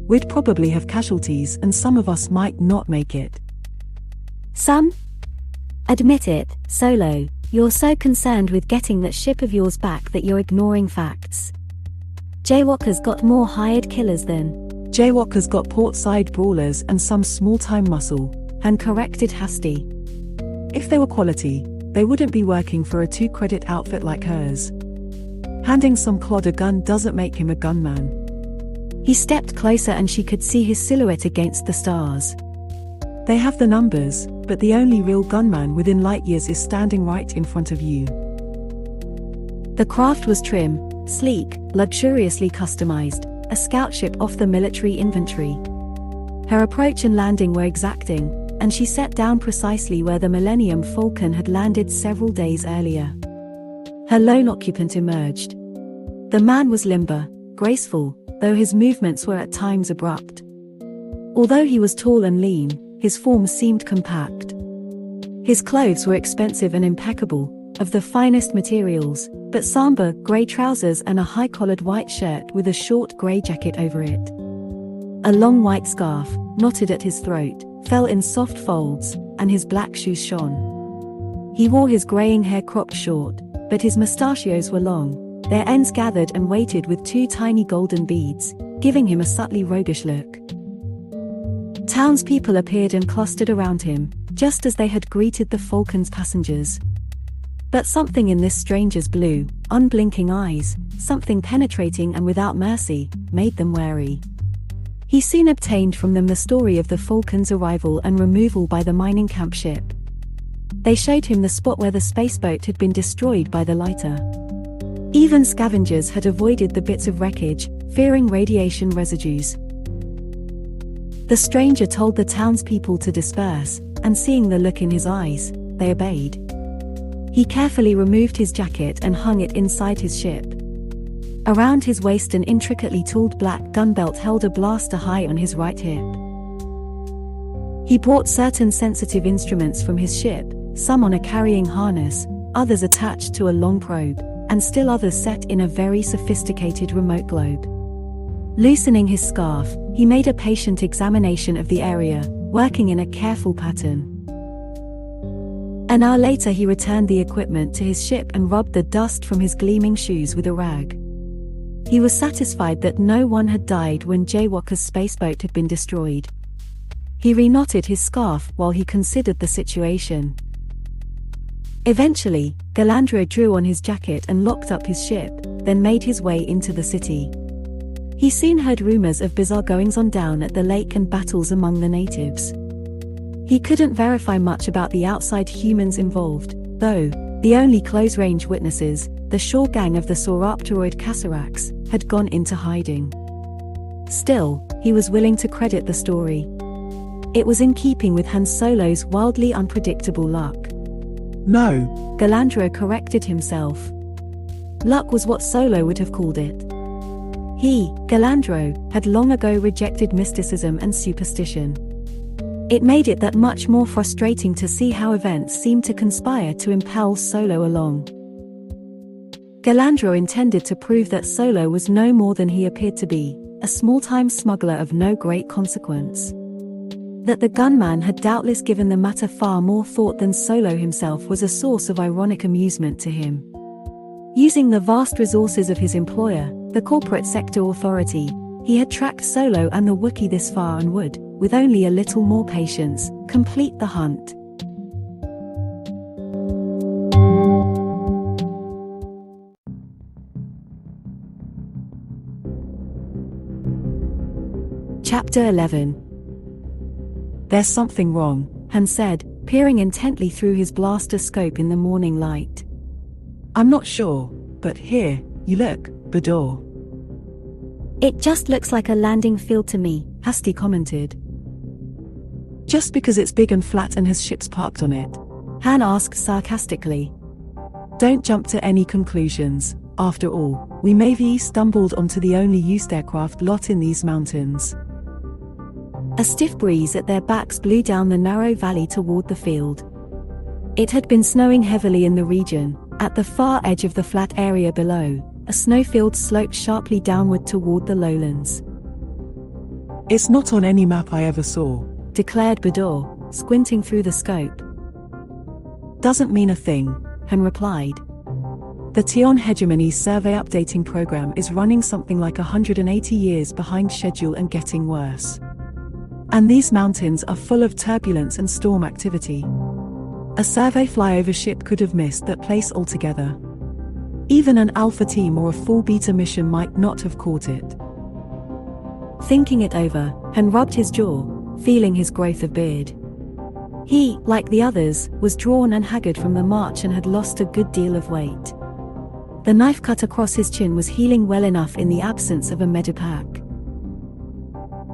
We'd probably have casualties and some of us might not make it. Some? Admit it, Solo, you're so concerned with getting that ship of yours back that you're ignoring facts. Jaywalker's got more hired killers than... Jaywalker's got port-side brawlers and some small-time muscle, Han corrected Hasty. If they were quality, they wouldn't be working for a 2-credit outfit like hers. Handing some clod a gun doesn't make him a gunman. He stepped closer and she could see his silhouette against the stars. They have the numbers, but the only real gunman within light years is standing right in front of you. The craft was trim, sleek, luxuriously customized, a scout ship off the military inventory. Her approach and landing were exacting, and she set down precisely where the Millennium Falcon had landed several days earlier. Her lone occupant emerged. The man was limber, graceful, though his movements were at times abrupt. Although he was tall and lean, his form seemed compact. His clothes were expensive and impeccable, of the finest materials, but somber grey trousers and a high-collared white shirt with a short grey jacket over it. A long white scarf, knotted at his throat, fell in soft folds, and his black shoes shone. He wore his greying hair cropped short, but his mustachios were long, their ends gathered and weighted with 2 tiny golden beads, giving him a subtly roguish look. Townspeople appeared and clustered around him, just as they had greeted the Falcon's passengers. But something in this stranger's blue, unblinking eyes, something penetrating and without mercy, made them wary. He soon obtained from them the story of the Falcon's arrival and removal by the mining camp ship. They showed him the spot where the spaceboat had been destroyed by the lighter. Even scavengers had avoided the bits of wreckage, fearing radiation residues. The stranger told the townspeople to disperse, and seeing the look in his eyes, they obeyed. He carefully removed his jacket and hung it inside his ship. Around his waist an intricately tooled black gun belt held a blaster high on his right hip. He brought certain sensitive instruments from his ship, some on a carrying harness, others attached to a long probe, and still others set in a very sophisticated remote globe. Loosening his scarf, he made a patient examination of the area, working in a careful pattern. An hour later he returned the equipment to his ship and rubbed the dust from his gleaming shoes with a rag. He was satisfied that no one had died when Jaywalker's spaceboat had been destroyed. He reknotted his scarf while he considered the situation. Eventually, Galandra drew on his jacket and locked up his ship, then made his way into the city. He soon heard rumors of bizarre goings-on at the lake and battles among the natives. He couldn't verify much about the outside humans involved, though the only close-range witnesses, the shore gang of the Sauropteroid Cassarax, had gone into hiding. Still, he was willing to credit the story. It was in keeping with Han Solo's wildly unpredictable luck. No, Galandra corrected himself. Luck was what Solo would have called it. He, Galandro, had long ago rejected mysticism and superstition. It made it that much more frustrating to see how events seemed to conspire to impel Solo along. Galandro intended to prove that Solo was no more than he appeared to be, a small-time smuggler of no great consequence. That the gunman had doubtless given the matter far more thought than Solo himself was a source of ironic amusement to him. Using the vast resources of his employer, the corporate sector authority, he had tracked Solo and the Wookiee this far and would, with only a little more patience, complete the hunt. Chapter 11. There's something wrong, Han said, peering intently through his blaster scope in the morning light. I'm not sure, but here, you look, Bador. It just looks like a landing field to me, Hasty commented. Just because it's big and flat and has ships parked on it? Han asked sarcastically. Don't jump to any conclusions. After all, we may have stumbled onto the only used aircraft lot in these mountains. A stiff breeze at their backs blew down the narrow valley toward the field. It had been snowing heavily in the region. At the far edge of the flat area below, a snowfield sloped sharply downward toward the lowlands. It's not on any map I ever saw, declared Bador, squinting through the scope. Doesn't mean a thing, Han replied. The Tion Hegemony Survey Updating Program is running something like 180 years behind schedule and getting worse. And these mountains are full of turbulence and storm activity. A survey flyover ship could have missed that place altogether. Even an Alpha team or a full Beta mission might not have caught it. Thinking it over, Han rubbed his jaw, feeling his growth of beard. He, like the others, was drawn and haggard from the march and had lost a good deal of weight. The knife cut across his chin was healing well enough in the absence of a medipack.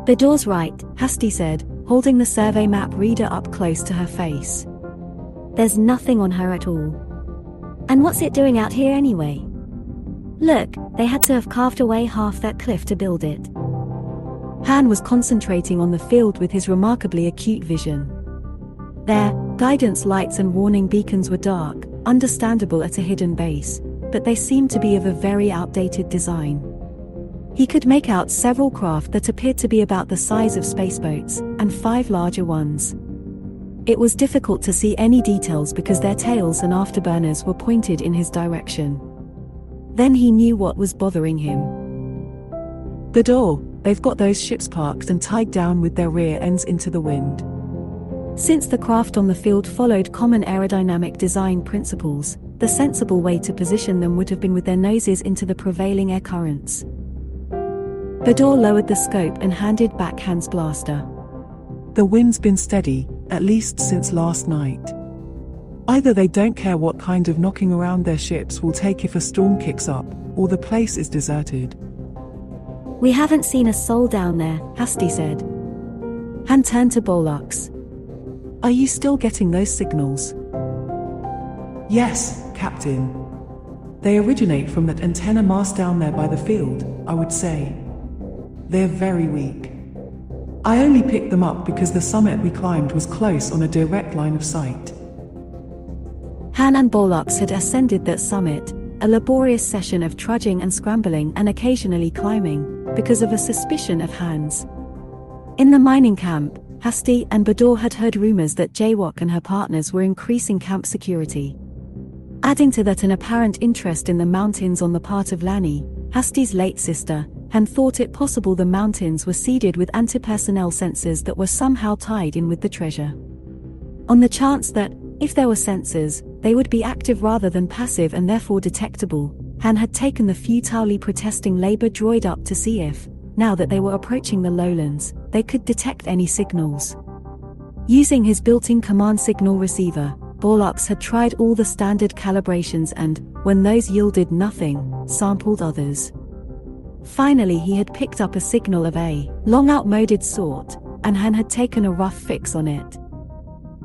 Bador's right, Hasty said, holding the survey map reader up close to her face. There's nothing on her at all. And what's it doing out here anyway? Look, they had to have carved away half that cliff to build it. Han was concentrating on the field with his remarkably acute vision. Their guidance lights and warning beacons were dark, understandable at a hidden base, but they seemed to be of a very outdated design. He could make out several craft that appeared to be about the size of spaceboats, and 5 larger ones. It was difficult to see any details because their tails and afterburners were pointed in his direction. Then he knew what was bothering him. Bador, they've got those ships parked and tied down with their rear ends into the wind. Since the craft on the field followed common aerodynamic design principles, the sensible way to position them would have been with their noses into the prevailing air currents. Bador lowered the scope and handed back Han's blaster. The wind's been steady, at least since last night. Either they don't care what kind of knocking around their ships will take if a storm kicks up, or the place is deserted. We haven't seen a soul down there, Hasty said. Han turned to Bolux. Are you still getting those signals? Yes, Captain. They originate from that antenna mast down there by the field, I would say. They're very weak. I only picked them up because the summit we climbed was close on a direct line of sight. Han and Bolux had ascended that summit, a laborious session of trudging and scrambling and occasionally climbing, because of a suspicion of Han's. In the mining camp, Hasti and Bador had heard rumors that Jaywalk and her partners were increasing camp security. Adding to that an apparent interest in the mountains on the part of Lani, Hasti's late sister, Han thought it possible the mountains were seeded with anti-personnel sensors that were somehow tied in with the treasure. On the chance that, if there were sensors, they would be active rather than passive and therefore detectable, Han had taken the futilely protesting labor droid up to see if, now that they were approaching the lowlands, they could detect any signals. Using his built-in command signal receiver, Bolux had tried all the standard calibrations and, when those yielded nothing, sampled others. Finally he had picked up a signal of a long outmoded sort, and Han had taken a rough fix on it.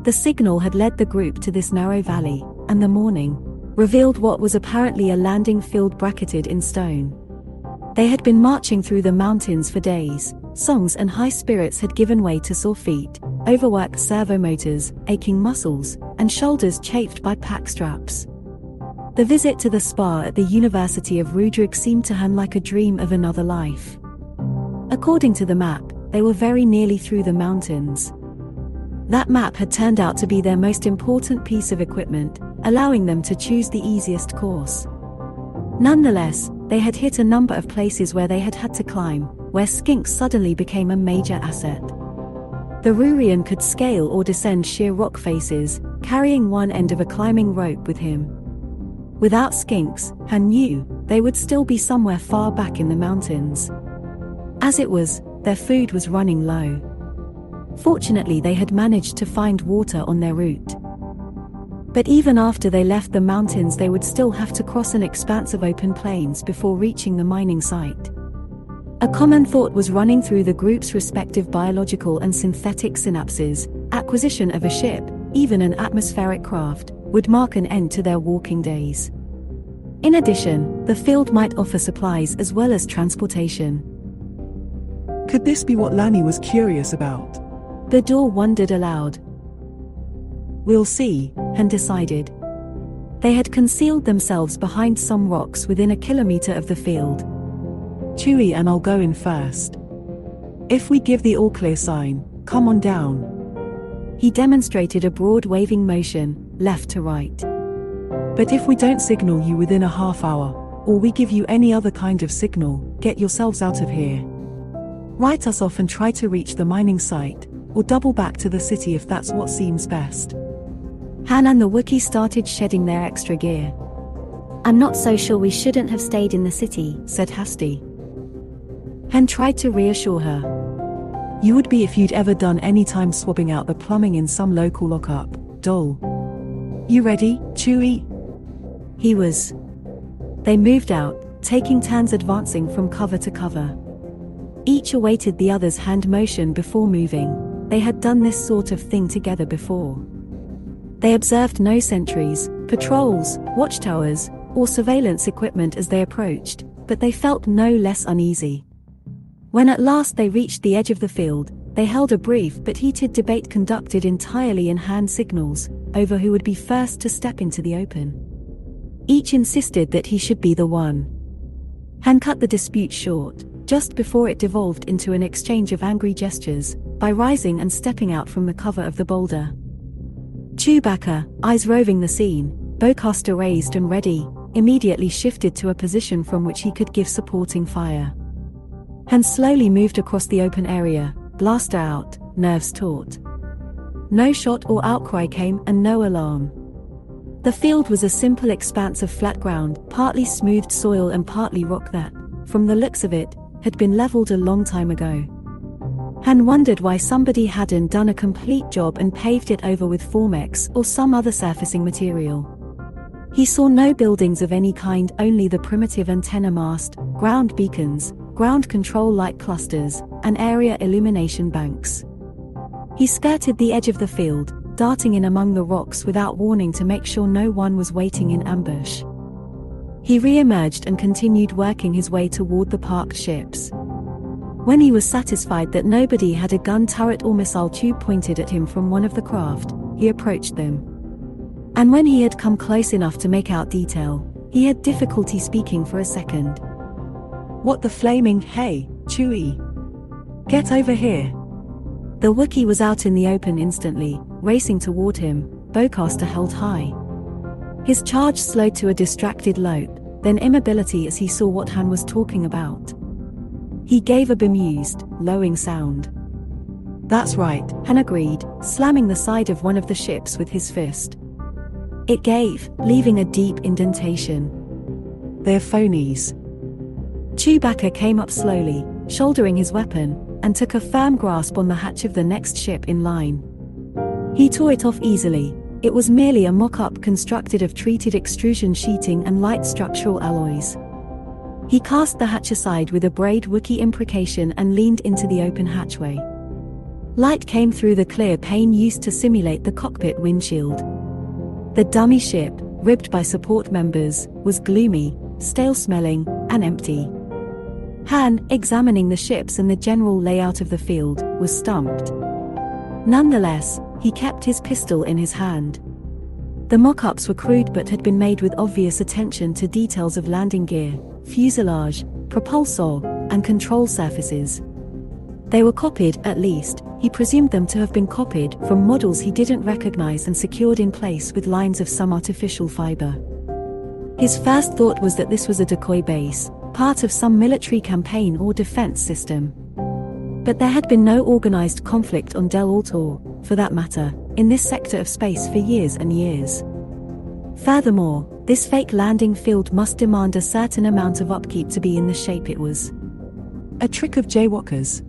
The signal had led the group to this narrow valley, and the morning revealed what was apparently a landing field bracketed in stone. They had been marching through the mountains for days, songs and high spirits had given way to sore feet, overworked servo motors, aching muscles, and shoulders chafed by pack straps. The visit to the spa at the University of Rudrig seemed to Han like a dream of another life. According to the map, they were very nearly through the mountains. That map had turned out to be their most important piece of equipment, allowing them to choose the easiest course. Nonetheless, they had hit a number of places where they had had to climb, where skinks suddenly became a major asset. The Rurian could scale or descend sheer rock faces, carrying one end of a climbing rope with him. Without skinks, Han knew, they would still be somewhere far back in the mountains. As it was, their food was running low. Fortunately they had managed to find water on their route. But even after they left the mountains they would still have to cross an expanse of open plains before reaching the mining site. A common thought was running through the group's respective biological and synthetic synapses: acquisition of a ship, even an atmospheric craft, would mark an end to their walking days. In addition, the field might offer supplies as well as transportation. Could this be what Lani was curious about? Bador wondered aloud. We'll see, Han decided. They had concealed themselves behind some rocks within a kilometer of the field. Chewie and I'll go in first. If we give the all-clear sign, come on down. He demonstrated a broad waving motion, left to right. But if we don't signal you within a half hour, or we give you any other kind of signal, get yourselves out of here. Write us off and try to reach the mining site, or double back to the city if that's what seems best. Han and the Wookiee started shedding their extra gear. I'm not so sure we shouldn't have stayed in the city, said Hasti. Han tried to reassure her. You would be if you'd ever done any time swapping out the plumbing in some local lockup, doll. You ready, Chewie? He was. They moved out, taking turns advancing from cover to cover. Each awaited the other's hand motion before moving. They had done this sort of thing together before. They observed no sentries, patrols, watchtowers, or surveillance equipment as they approached, but they felt no less uneasy. When at last they reached the edge of the field, they held a brief but heated debate conducted entirely in hand signals, over who would be first to step into the open. Each insisted that he should be the one. Han cut the dispute short, just before it devolved into an exchange of angry gestures, by rising and stepping out from the cover of the boulder. Chewbacca, eyes roving the scene, bowcaster raised and ready, immediately shifted to a position from which he could give supporting fire. Han slowly moved across the open area, blaster out, nerves taut. No shot or outcry came and no alarm. The field was a simple expanse of flat ground, partly smoothed soil and partly rock that, from the looks of it, had been leveled a long time ago. Han wondered why somebody hadn't done a complete job and paved it over with Formex or some other surfacing material. He saw no buildings of any kind, only the primitive antenna mast, ground beacons, ground control light clusters, and area illumination banks. He skirted the edge of the field, darting in among the rocks without warning to make sure no one was waiting in ambush. He re-emerged and continued working his way toward the parked ships. When he was satisfied that nobody had a gun turret or missile tube pointed at him from one of the craft, he approached them. And when he had come close enough to make out detail, he had difficulty speaking for a second. What the flaming hey, Chewie? Get over here. The Wookiee was out in the open instantly, racing toward him, bowcaster held high. His charge slowed to a distracted lope, then immobility as he saw what Han was talking about. He gave a bemused, lowing sound. That's right, Han agreed, slamming the side of one of the ships with his fist. It gave, leaving a deep indentation. They're phonies. Chewbacca came up slowly, shouldering his weapon, and took a firm grasp on the hatch of the next ship in line. He tore it off easily. It was merely a mock-up constructed of treated extrusion sheeting and light structural alloys. He cast the hatch aside with a braid Wookiee imprecation and leaned into the open hatchway. Light came through the clear pane used to simulate the cockpit windshield. The dummy ship, ribbed by support members, was gloomy, stale-smelling, and empty. Han, examining the ships and the general layout of the field, was stumped. Nonetheless, he kept his pistol in his hand. The mock-ups were crude but had been made with obvious attention to details of landing gear, fuselage, propulsor, and control surfaces. They were copied, at least, he presumed them to have been copied from models he didn't recognize and secured in place with lines of some artificial fiber. His first thought was that this was a decoy base, part of some military campaign or defense system. But there had been no organized conflict on Del Altor, for that matter, in this sector of space for years and years. Furthermore, this fake landing field must demand a certain amount of upkeep to be in the shape it was. A trick of jaywalkers.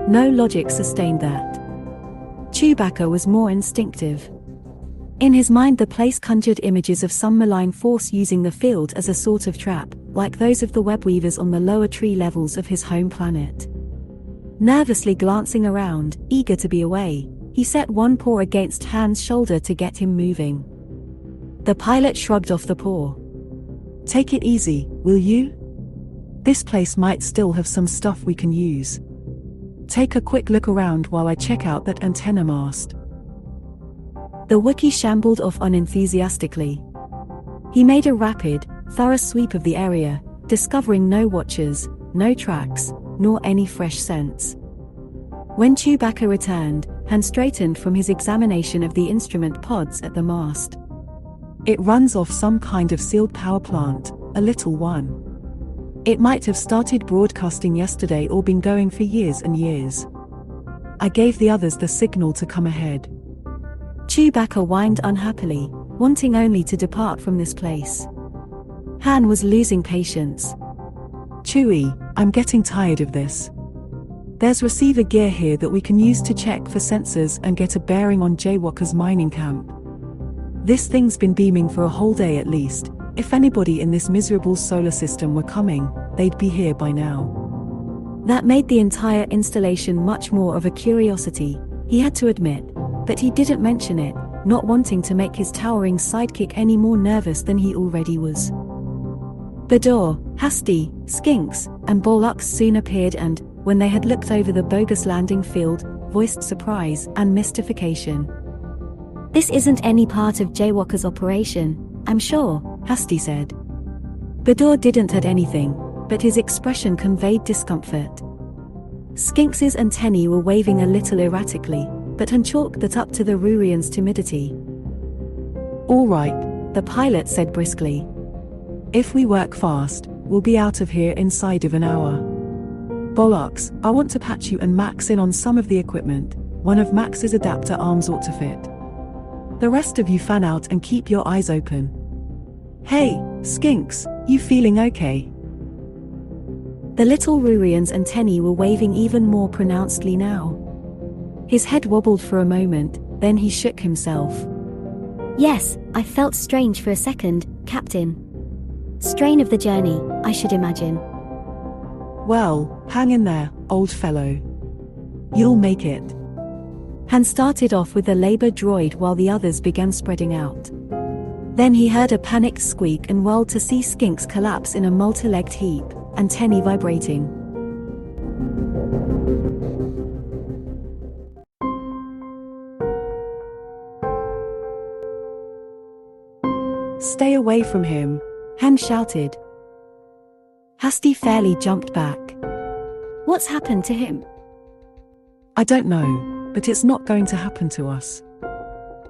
No logic sustained that. Chewbacca was more instinctive. In his mind the place conjured images of some malign force using the field as a sort of trap, like those of the webweavers on the lower tree levels of his home planet. Nervously glancing around, eager to be away, he set one paw against Han's shoulder to get him moving. The pilot shrugged off the paw. Take it easy, will you? This place might still have some stuff we can use. Take a quick look around while I check out that antenna mast. The Wookiee shambled off unenthusiastically. He made a rapid, thorough sweep of the area, discovering no watchers, no tracks, nor any fresh scents. When Chewbacca returned, Han straightened from his examination of the instrument pods at the mast. It runs off some kind of sealed power plant, a little one. It might have started broadcasting yesterday or been going for years and years. I gave the others the signal to come ahead. Chewbacca whined unhappily, wanting only to depart from this place. Han was losing patience. Chewie, I'm getting tired of this. There's receiver gear here that we can use to check for sensors and get a bearing on Jaywalker's mining camp. This thing's been beaming for a whole day at least. If anybody in this miserable solar system were coming, they'd be here by now. That made the entire installation much more of a curiosity, he had to admit, but he didn't mention it, not wanting to make his towering sidekick any more nervous than he already was. Bador, Hasty, Skinks, and Bollux soon appeared and, when they had looked over the bogus landing field, voiced surprise and mystification. This isn't any part of Jaywalker's operation, I'm sure, Hasty said. Bador didn't add anything, but his expression conveyed discomfort. Skinks's antennae were waving a little erratically, but Han chalked that up to the Rurian's timidity. All right, the pilot said briskly. If we work fast, we'll be out of here inside of an hour. Bollocks, I want to patch you and Max in on some of the equipment. One of Max's adapter arms ought to fit. The rest of you fan out and keep your eyes open. Hey, Skinks, you feeling okay? The little Rurian's antennae were waving even more pronouncedly now. His head wobbled for a moment, then he shook himself. Yes, I felt strange for a second, Captain. Strain of the journey, I should imagine. Well, hang in there, old fellow. You'll make it. Han started off with the labor droid while the others began spreading out. Then he heard a panicked squeak and whirled to see Skinks collapse in a multi-legged heap, antennae vibrating. Stay away from him, Han shouted. Hasty fairly jumped back. What's happened to him? I don't know, but it's not going to happen to us.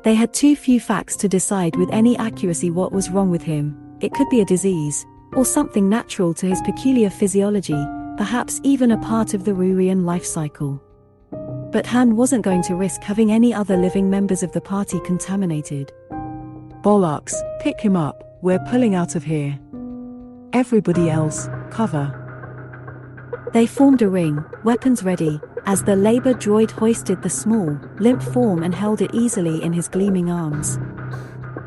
They had too few facts to decide with any accuracy what was wrong with him. It could be a disease, or something natural to his peculiar physiology, perhaps even a part of the Rurian life cycle. But Han wasn't going to risk having any other living members of the party contaminated. Bollocks, pick him up, we're pulling out of here. Everybody else, cover. They formed a ring, weapons ready, as the labor droid hoisted the small, limp form and held it easily in his gleaming arms.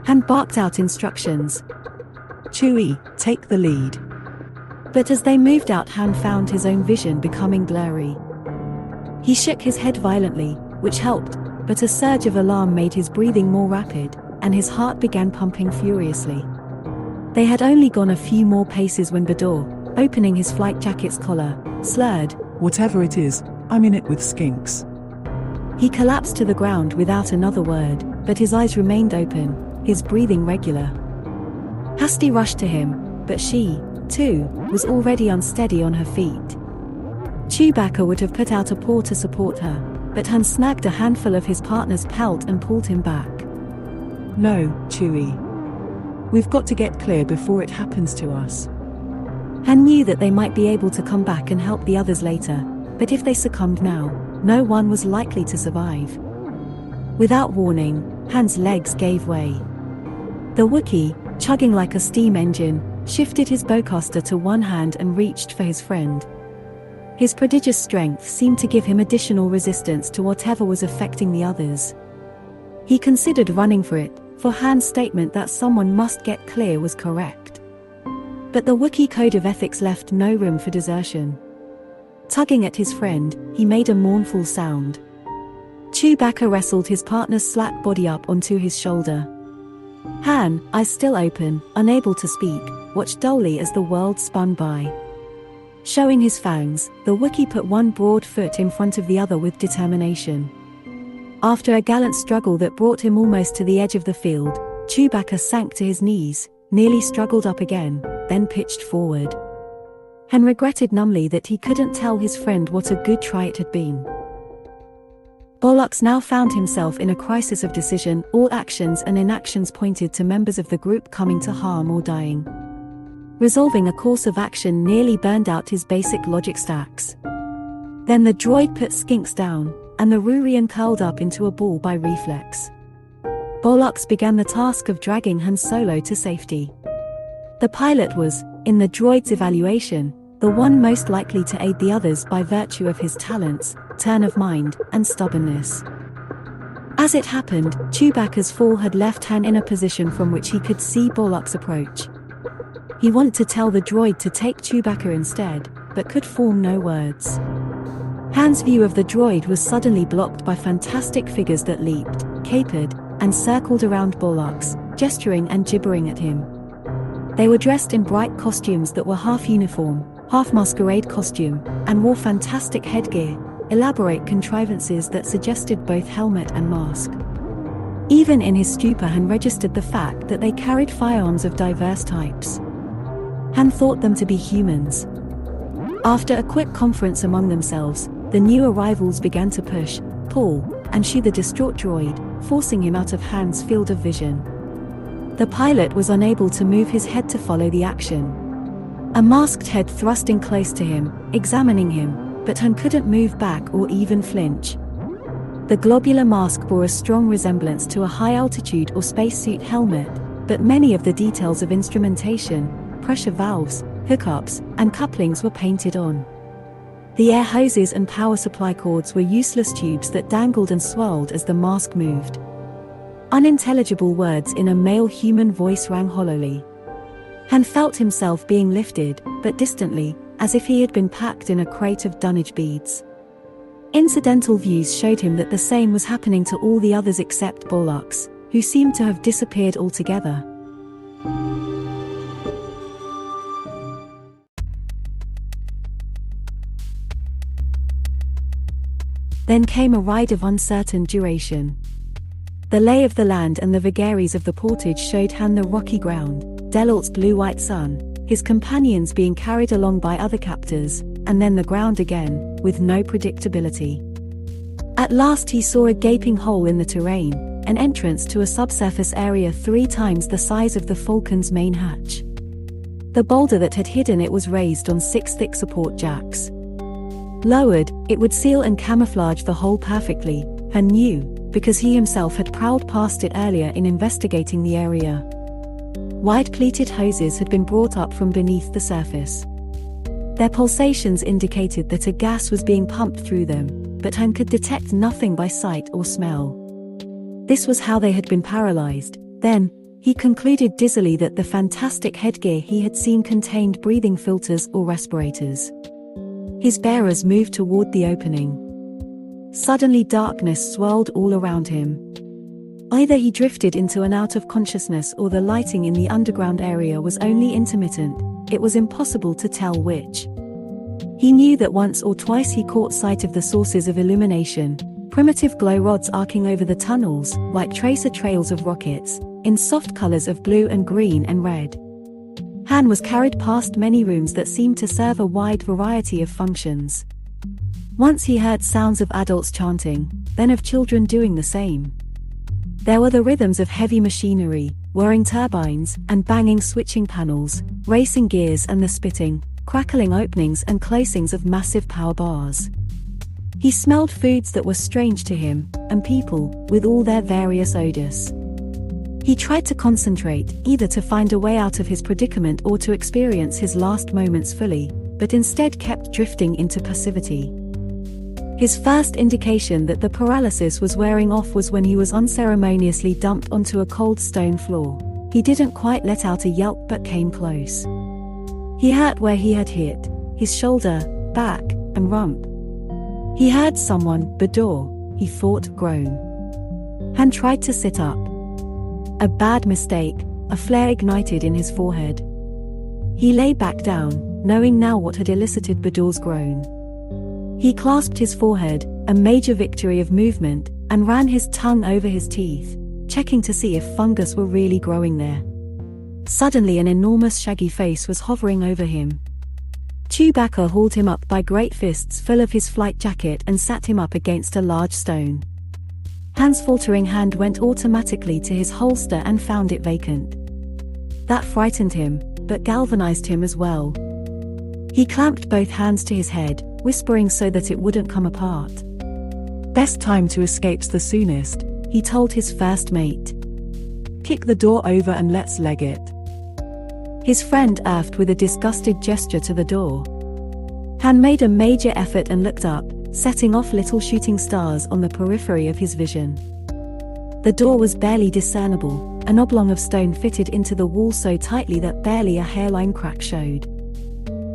Han barked out instructions. Chewie, take the lead. But as they moved out, Han found his own vision becoming blurry. He shook his head violently, which helped, but a surge of alarm made his breathing more rapid, and his heart began pumping furiously. They had only gone a few more paces when Bador, opening his flight jacket's collar, slurred, "Whatever it is, I'm in it with skinks." He collapsed to the ground without another word, but his eyes remained open, his breathing regular. Hasty rushed to him, but she, too, was already unsteady on her feet. Chewbacca would have put out a paw to support her, but Han snagged a handful of his partner's pelt and pulled him back. "No, Chewie. We've got to get clear before it happens to us." Han knew that they might be able to come back and help the others later, but if they succumbed now, no one was likely to survive. Without warning, Han's legs gave way. The Wookiee, chugging like a steam engine, shifted his bowcaster to one hand and reached for his friend. His prodigious strength seemed to give him additional resistance to whatever was affecting the others. He considered running for it, for Han's statement that someone must get clear was correct. But the Wookiee code of ethics left no room for desertion. Tugging at his friend, he made a mournful sound. Chewbacca wrestled his partner's slack body up onto his shoulder. Han, eyes still open, unable to speak, watched dully as the world spun by. Showing his fangs, the Wookiee put one broad foot in front of the other with determination. After a gallant struggle that brought him almost to the edge of the field, Chewbacca sank to his knees, nearly struggled up again, then pitched forward. Han regretted numbly that he couldn't tell his friend what a good try it had been. Bollocks now found himself in a crisis of decision. All actions and inactions pointed to members of the group coming to harm or dying. Resolving a course of action nearly burned out his basic logic stacks. Then the droid put Skinks down, and the Rurian curled up into a ball by reflex. Bollocks began the task of dragging Han Solo to safety. The pilot was, in the droid's evaluation, the one most likely to aid the others by virtue of his talents, turn of mind, and stubbornness. As it happened, Chewbacca's fall had left Han in a position from which he could see Bollocks approach. He wanted to tell the droid to take Chewbacca instead, but could form no words. Han's view of the droid was suddenly blocked by fantastic figures that leaped, capered, and circled around Bollocks, gesturing and gibbering at him. They were dressed in bright costumes that were half uniform, half masquerade costume, and wore fantastic headgear, elaborate contrivances that suggested both helmet and mask. Even in his stupor, Han registered the fact that they carried firearms of diverse types. Han thought them to be humans. After a quick conference among themselves, the new arrivals began to push, pull, and shoo the distraught droid, forcing him out of Han's field of vision. The pilot was unable to move his head to follow the action. A masked head thrusting close to him, examining him, but Han couldn't move back or even flinch. The globular mask bore a strong resemblance to a high-altitude or spacesuit helmet, but many of the details of instrumentation, pressure valves, hookups, and couplings were painted on. The air hoses and power supply cords were useless tubes that dangled and swirled as the mask moved. Unintelligible words in a male human voice rang hollowly. Han felt himself being lifted, but distantly, as if he had been packed in a crate of dunnage beads. Incidental views showed him that the same was happening to all the others except Bollocks, who seemed to have disappeared altogether. Then came a ride of uncertain duration. The lay of the land and the vagaries of the portage showed Han the rocky ground, Delort's blue-white sun, his companions being carried along by other captors, and then the ground again, with no predictability. At last he saw a gaping hole in the terrain, an entrance to a subsurface area 3 times the size of the Falcon's main hatch. The boulder that had hidden it was raised on 6 thick support jacks. Lowered, it would seal and camouflage the hole perfectly, Han knew, because he himself had prowled past it earlier in investigating the area. Wide pleated hoses had been brought up from beneath the surface. Their pulsations indicated that a gas was being pumped through them, but Han could detect nothing by sight or smell. This was how they had been paralyzed. Then, he concluded dizzily that the fantastic headgear he had seen contained breathing filters or respirators. His bearers moved toward the opening. Suddenly darkness swirled all around him. Either he drifted into and out of consciousness or the lighting in the underground area was only intermittent. It was impossible to tell which. He knew that once or twice he caught sight of the sources of illumination, primitive glow rods arcing over the tunnels, like tracer trails of rockets, in soft colors of blue and green and red. Han was carried past many rooms that seemed to serve a wide variety of functions. Once he heard sounds of adults chanting, then of children doing the same. There were the rhythms of heavy machinery, whirring turbines, and banging switching panels, racing gears and the spitting, crackling openings and closings of massive power bars. He smelled foods that were strange to him, and people, with all their various odors. He tried to concentrate, either to find a way out of his predicament or to experience his last moments fully, but instead kept drifting into passivity. His first indication that the paralysis was wearing off was when he was unceremoniously dumped onto a cold stone floor. He didn't quite let out a yelp but came close. He hurt where he had hit, his shoulder, back, and rump. He heard someone, Bador, he thought, groan. Han tried to sit up. A bad mistake, a flare ignited in his forehead. He lay back down, knowing now what had elicited Bador's groan. He clasped his forehead, a major victory of movement, and ran his tongue over his teeth, checking to see if fungus were really growing there. Suddenly an enormous shaggy face was hovering over him. Chewbacca hauled him up by great fists full of his flight jacket and sat him up against a large stone. Han's faltering hand went automatically to his holster and found it vacant. That frightened him, but galvanized him as well. He clamped both hands to his head, whispering so that it wouldn't come apart. Best time to escape's the soonest, he told his first mate. Kick the door over and let's leg it. His friend earthed with a disgusted gesture to the door. Han made a major effort and looked up, setting off little shooting stars on the periphery of his vision. The door was barely discernible, an oblong of stone fitted into the wall so tightly that barely a hairline crack showed.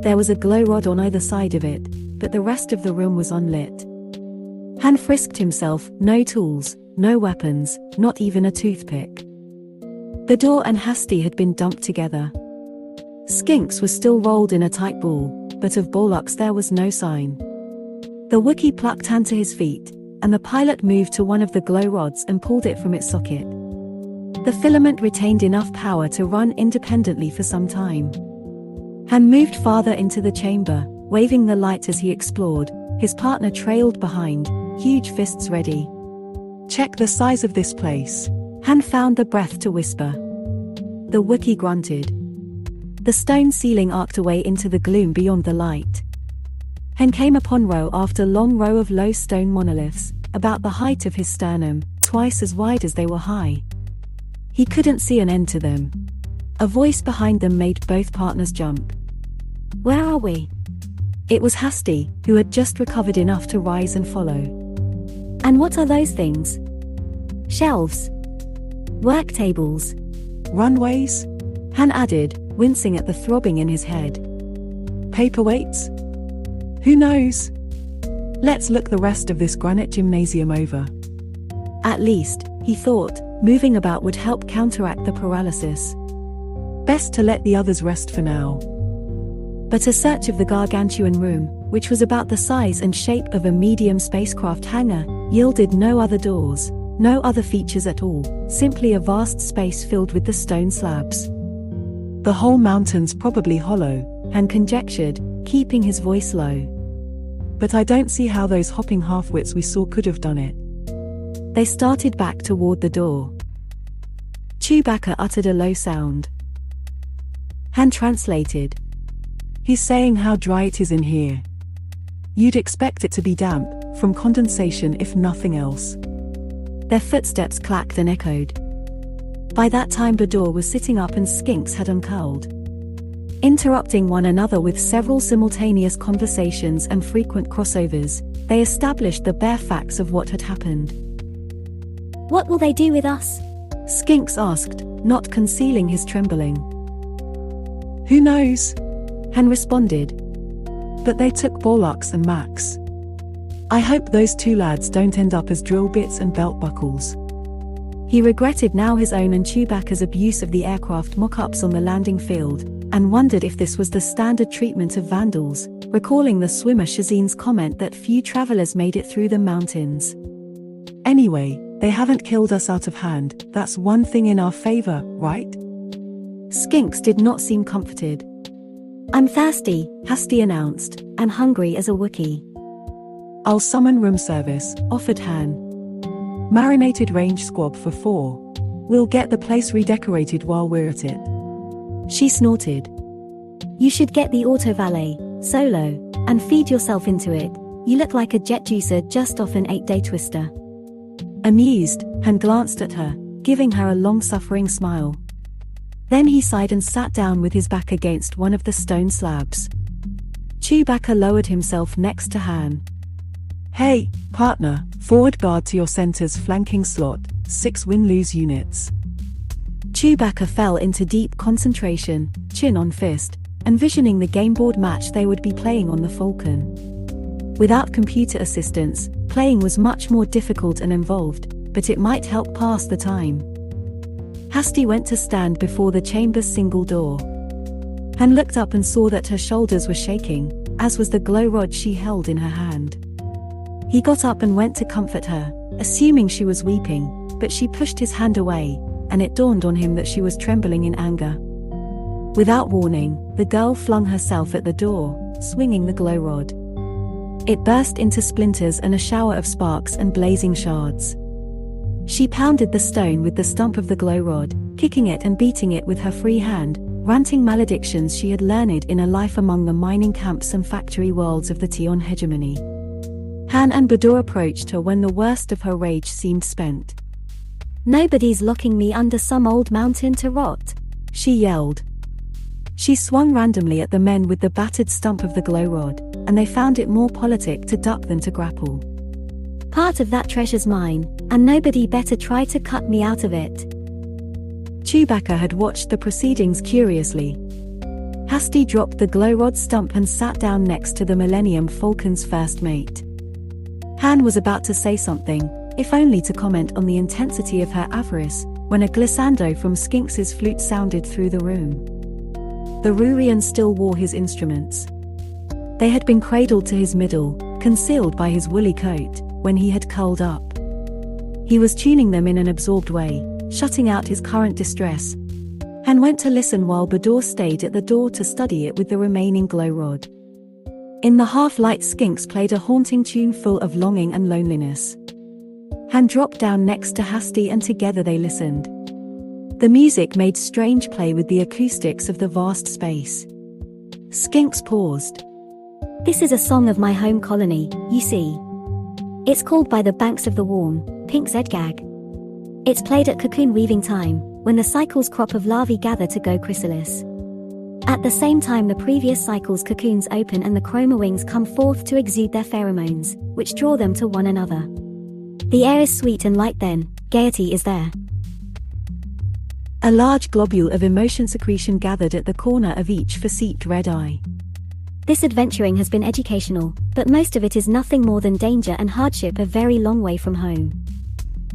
There was a glow rod on either side of it, but the rest of the room was unlit. Han frisked himself, no tools, no weapons, not even a toothpick. Bador and Hasty had been dumped together. Skinks was still rolled in a tight ball, but of Borlux there was no sign. The Wookiee plucked Han to his feet, and the pilot moved to one of the glow rods and pulled it from its socket. The filament retained enough power to run independently for some time. Han moved farther into the chamber, waving the light as he explored. His partner trailed behind, huge fists ready. Check the size of this place. Han found the breath to whisper. The Wookiee grunted. The stone ceiling arced away into the gloom beyond the light. Han came upon row after long row of low stone monoliths, about the height of his sternum, twice as wide as they were high. He couldn't see an end to them. A voice behind them made both partners jump. Where are we? It was Hasty, who had just recovered enough to rise and follow. And what are those things? Shelves. Work tables. Runways? Han added, wincing at the throbbing in his head. Paperweights? Who knows? Let's look the rest of this granite gymnasium over. At least, he thought, moving about would help counteract the paralysis. Best to let the others rest for now. But a search of the gargantuan room, which was about the size and shape of a medium spacecraft hangar, yielded no other doors, No other features at all, simply a vast space filled with the stone slabs. The whole mountain's probably hollow, Han conjectured, keeping his voice low. but I don't see how those hopping halfwits we saw could have done it. They started back toward the door. Chewbacca uttered a low sound. Han translated. He's saying how dry it is in here. You'd expect it to be damp, from condensation if nothing else. Their footsteps clacked and echoed. By that time Bador was sitting up and Skinks had uncurled. Interrupting one another with several simultaneous conversations and frequent crossovers, they established the bare facts of what had happened. What will they do with us? Skinks asked, not concealing his trembling. Who knows? Han responded. But they took Borlux and Max. I hope those two lads don't end up as drill bits and belt buckles. He regretted now his own and Chewbacca's abuse of the aircraft mock-ups on the landing field, and wondered if this was the standard treatment of vandals, recalling the swimmer Shazin's comment that few travelers made it through the mountains. Anyway, they haven't killed us out of hand, that's one thing in our favor, right? Skinks did not seem comforted. I'm thirsty, Hasti announced, and hungry as a Wookiee. I'll summon room service, offered Han. Marinated range squab for 4. We'll get the place redecorated while we're at it. She snorted. You should get the auto valet, Solo, and feed yourself into it. You look like a jet juicer just off an 8-day twister. Amused, Han glanced at her, giving her a long-suffering smile. Then he sighed and sat down with his back against one of the stone slabs. Chewbacca lowered himself next to Han. Hey, partner, forward guard to your center's flanking slot, 6 win-lose units. Chewbacca fell into deep concentration, chin on fist, envisioning the game board match they would be playing on the Falcon. Without computer assistance, playing was much more difficult and involved, but it might help pass the time. Hasti went to stand before the chamber's single door. Han looked up and saw that her shoulders were shaking, as was the glow rod she held in her hand. He got up and went to comfort her, assuming she was weeping, but she pushed his hand away, and it dawned on him that she was trembling in anger. Without warning, the girl flung herself at the door, swinging the glow rod. It burst into splinters and a shower of sparks and blazing shards. She pounded the stone with the stump of the glow rod, kicking it and beating it with her free hand, ranting maledictions she had learned in a life among the mining camps and factory worlds of the Tion hegemony. Han and Bador approached her when the worst of her rage seemed spent. Nobody's locking me under some old mountain to rot, she yelled. She swung randomly at the men with the battered stump of the glow rod, and they found it more politic to duck than to grapple. Part of that treasure's mine, and nobody better try to cut me out of it. Chewbacca had watched the proceedings curiously. Hasti dropped the glow rod stump and sat down next to the Millennium Falcon's first mate. Han was about to say something, if only to comment on the intensity of her avarice, when a glissando from Skinks's flute sounded through the room. The Rurian still wore his instruments. They had been cradled to his middle, concealed by his woolly coat, when he had curled up. He was tuning them in an absorbed way, shutting out his current distress, and went to listen while Bador stayed at the door to study it with the remaining glow rod. In the half-light, Skinks played a haunting tune full of longing and loneliness. Han dropped down next to Hasti and together they listened. The music made strange play with the acoustics of the vast space. Skinks paused. This is a song of my home colony, you see. It's called By the Banks of the Warm, Pink Zedgag. It's played at cocoon weaving time, when the cycle's crop of larvae gather to go chrysalis. At the same time the previous cycle's cocoons open and the chroma wings come forth to exude their pheromones, which draw them to one another. The air is sweet and light then, gaiety is there. A large globule of emotion secretion gathered at the corner of each facete red eye. This adventuring has been educational, but most of it is nothing more than danger and hardship a very long way from home.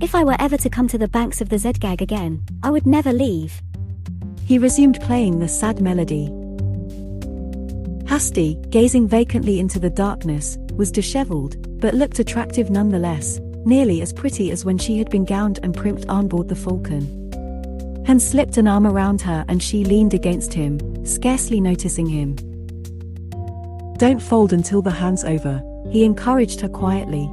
If I were ever to come to the banks of the Zedgag again, I would never leave. He resumed playing the sad melody. Hasti, gazing vacantly into the darkness, was disheveled, but looked attractive nonetheless, nearly as pretty as when she had been gowned and primped on board the Falcon. Han slipped an arm around her and she leaned against him, scarcely noticing him. Don't fold until the hand's over, he encouraged her quietly.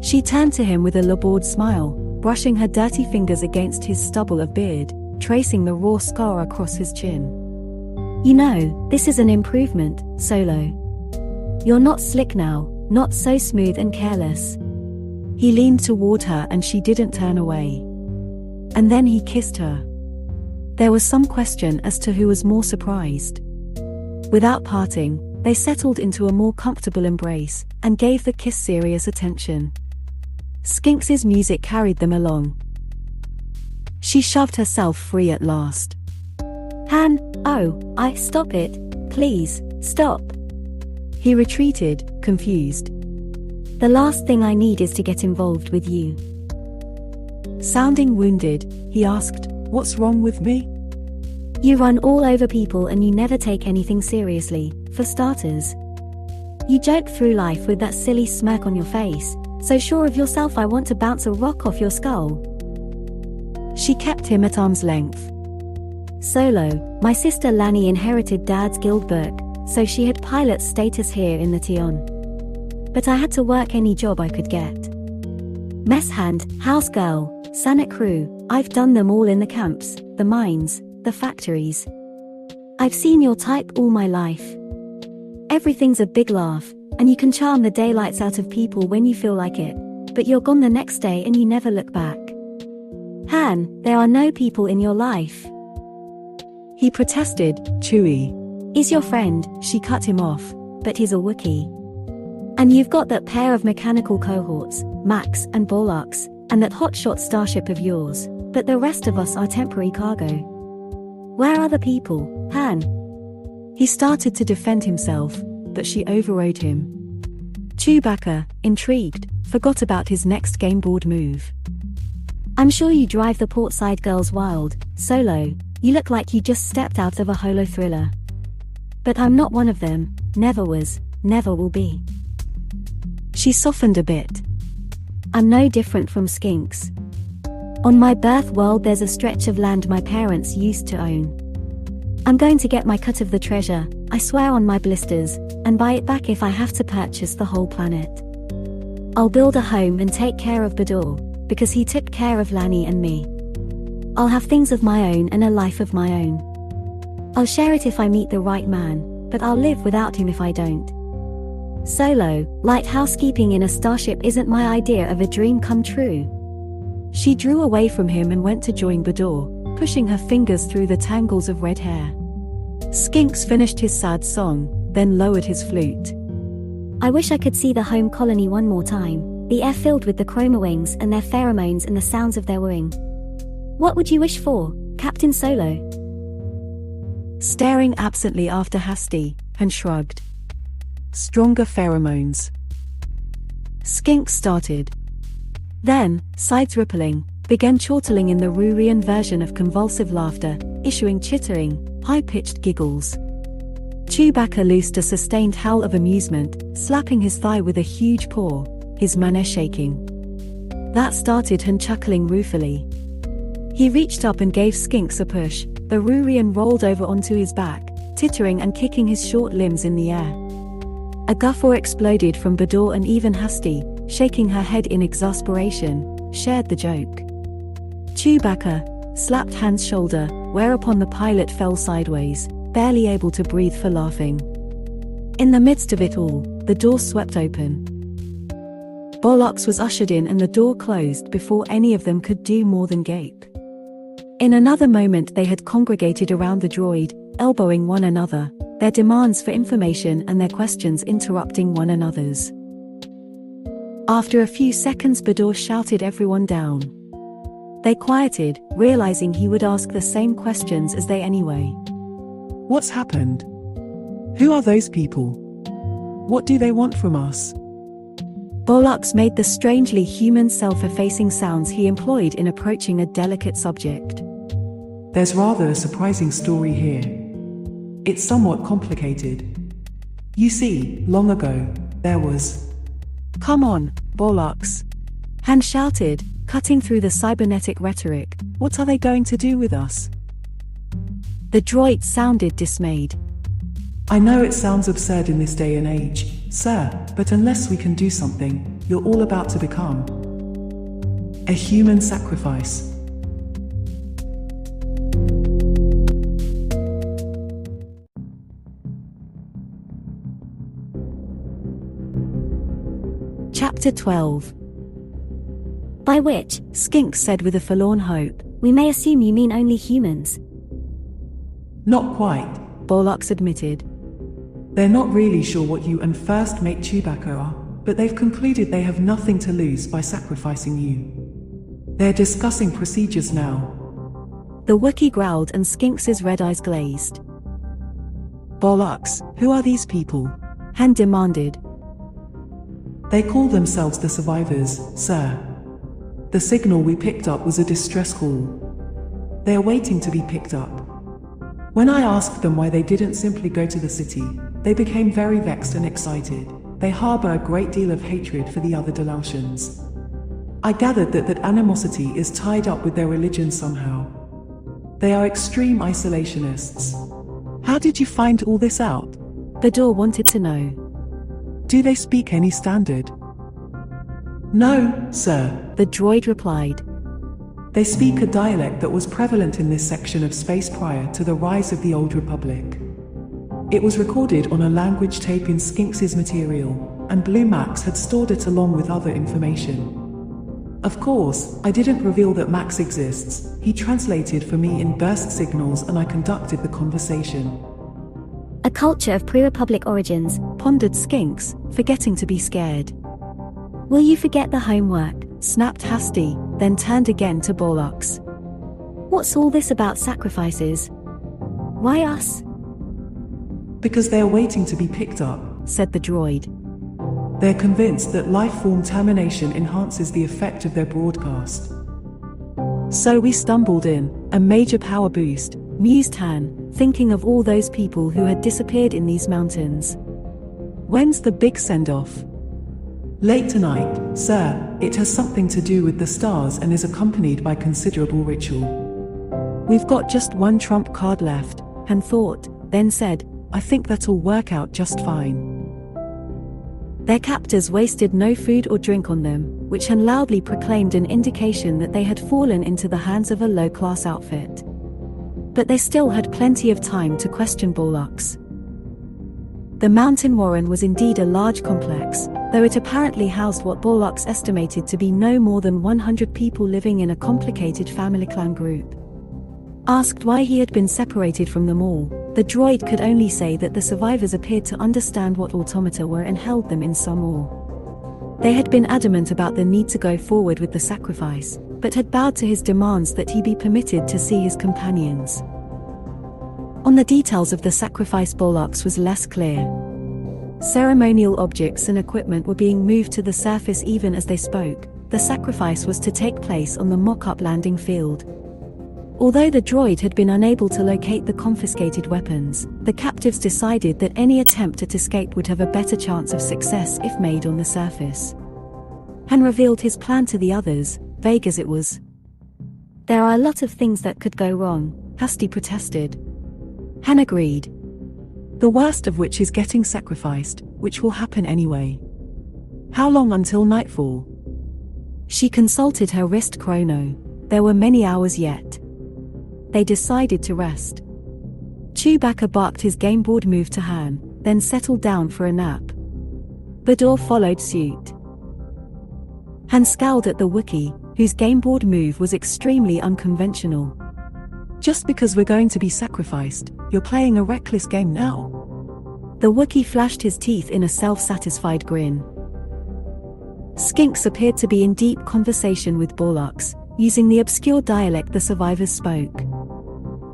She turned to him with a labored smile, brushing her dirty fingers against his stubble of beard, tracing the raw scar across his chin. You know, this is an improvement, Solo. You're not slick now, not so smooth and careless. He leaned toward her and she didn't turn away. And then he kissed her. There was some question as to who was more surprised. Without parting, they settled into a more comfortable embrace, and gave the kiss serious attention. Skinks's music carried them along. She shoved herself free at last. Han, stop it, please, stop. He retreated, confused. The last thing I need is to get involved with you. Sounding wounded, he asked, "What's wrong with me?" You run all over people and you never take anything seriously, for starters. You joke through life with that silly smirk on your face, so sure of yourself I want to bounce a rock off your skull. She kept him at arm's length. Solo, my sister Lani inherited Dad's guild book, so she had pilot status here in the Tion. But I had to work any job I could get. Mess hand, house girl, Senate crew, I've done them all in the camps, the mines, the factories. I've seen your type all my life. Everything's a big laugh, and you can charm the daylights out of people when you feel like it, but you're gone the next day and you never look back. Han, there are no people in your life. He protested. Chewie is your friend, she cut him off, but he's a Wookiee. And you've got that pair of mechanical cohorts, Max and Bollocks, and that hotshot starship of yours, but the rest of us are temporary cargo. Where are the people, Han? He started to defend himself, but she overrode him. Chewbacca, intrigued, forgot about his next game board move. I'm sure you drive the portside girls wild, Solo. You look like you just stepped out of a holo thriller. But I'm not one of them, never was, never will be. She softened a bit. I'm no different from Skinks. On my birth world there's a stretch of land my parents used to own. I'm going to get my cut of the treasure, I swear on my blisters, and buy it back if I have to purchase the whole planet. I'll build a home and take care of Bador, because he took care of Lani and me. I'll have things of my own and a life of my own. I'll share it if I meet the right man, but I'll live without him if I don't. Solo, light housekeeping in a starship isn't my idea of a dream come true. She drew away from him and went to join Bador, pushing her fingers through the tangles of red hair. Skinks finished his sad song, then lowered his flute. I wish I could see the home colony one more time, the air filled with the chroma wings and their pheromones and the sounds of their wooing. What would you wish for, Captain Solo? Staring absently after Hasty, Han shrugged. Stronger pheromones. Skinks started. Then, sides rippling, began chortling in the Rurian version of convulsive laughter, issuing chittering, high-pitched giggles. Chewbacca loosed a sustained howl of amusement, slapping his thigh with a huge paw, his manner shaking. That started Han chuckling ruefully. He reached up and gave Skinks a push. The Rurian rolled over onto his back, tittering and kicking his short limbs in the air. A guffaw exploded from Bador, and even Hasty, shaking her head in exasperation, shared the joke. Chewbacca slapped Han's shoulder, whereupon the pilot fell sideways, barely able to breathe for laughing. In the midst of it all, the door swept open. Bollocks was ushered in and the door closed before any of them could do more than gape. In another moment they had congregated around the droid, elbowing one another, their demands for information and their questions interrupting one another's. After a few seconds Bador shouted everyone down. They quieted, realizing he would ask the same questions as they anyway. What's happened? Who are those people? What do they want from us? Bollocks made the strangely human self-effacing sounds he employed in approaching a delicate subject. There's rather a surprising story here. It's somewhat complicated. You see, long ago, there was... Come on, Bollocks! Han shouted, cutting through the cybernetic rhetoric. What are they going to do with us? The droid sounded dismayed. I know it sounds absurd in this day and age, sir, but unless we can do something, you're all about to become a human sacrifice. Chapter 12. By which, Skink said with a forlorn hope. we may assume you mean only humans. Not quite. Bollocks admitted. They're not really sure what you and First Mate Chewbacca are, but they've concluded they have nothing to lose by sacrificing you. They're discussing procedures now. The Wookiee growled and Skinks's red eyes glazed. Bollocks, who are these people? Han demanded. They call themselves the survivors, sir. The signal we picked up was a distress call. They're waiting to be picked up. When I asked them why they didn't simply go to the city, they became very vexed and excited. They harbor a great deal of hatred for the other Dalatians. I gathered that animosity is tied up with their religion somehow. They are extreme isolationists. How did you find all this out? Bador wanted to know. Do they speak any standard? No, sir, the droid replied. They speak a dialect that was prevalent in this section of space prior to the rise of the Old Republic. It was recorded on a language tape in Skinks's material, and Blue Max had stored it along with other information. Of course, I didn't reveal that Max exists. He translated for me in burst signals and I conducted the conversation. A culture of pre-Republic origins, pondered Skinks, forgetting to be scared. Will you forget the homework? Snapped Hasty, then turned again to Bollocks. What's all this about sacrifices? Why us? Because they're waiting to be picked up, said the droid. They're convinced that life form termination enhances the effect of their broadcast. So we stumbled in, a major power boost, mused Han, thinking of all those people who had disappeared in these mountains. When's the big send-off? Late tonight, sir. It has something to do with the stars and is accompanied by considerable ritual. We've got just one trump card left, Han thought, then said, I think that'll work out just fine. Their captors wasted no food or drink on them, which Han loudly proclaimed an indication that they had fallen into the hands of a low-class outfit. But they still had plenty of time to question Bollocks. The Mountain Warren was indeed a large complex, though it apparently housed what Bollocks estimated to be no more than 100 people living in a complicated family clan group. Asked why he had been separated from them all, the droid could only say that the survivors appeared to understand what automata were and held them in some awe. They had been adamant about the need to go forward with the sacrifice, but had bowed to his demands that he be permitted to see his companions. On the details of the sacrifice, Bollocks was less clear. Ceremonial objects and equipment were being moved to the surface even as they spoke. The sacrifice was to take place on the mock-up landing field. Although the droid had been unable to locate the confiscated weapons, the captives decided that any attempt at escape would have a better chance of success if made on the surface. Han revealed his plan to the others, vague as it was. There are a lot of things that could go wrong, Hasty protested. Han agreed. The worst of which is getting sacrificed, which will happen anyway. How long until nightfall? She consulted her wrist chrono. There were many hours yet. They decided to rest. Chewbacca barked his game board move to Han, then settled down for a nap. Bador followed suit. Han scowled at the Wookiee, whose game board move was extremely unconventional. Just because we're going to be sacrificed, you're playing a reckless game now? The Wookiee flashed his teeth in a self-satisfied grin. Skinks appeared to be in deep conversation with Bollocks, using the obscure dialect the survivors spoke.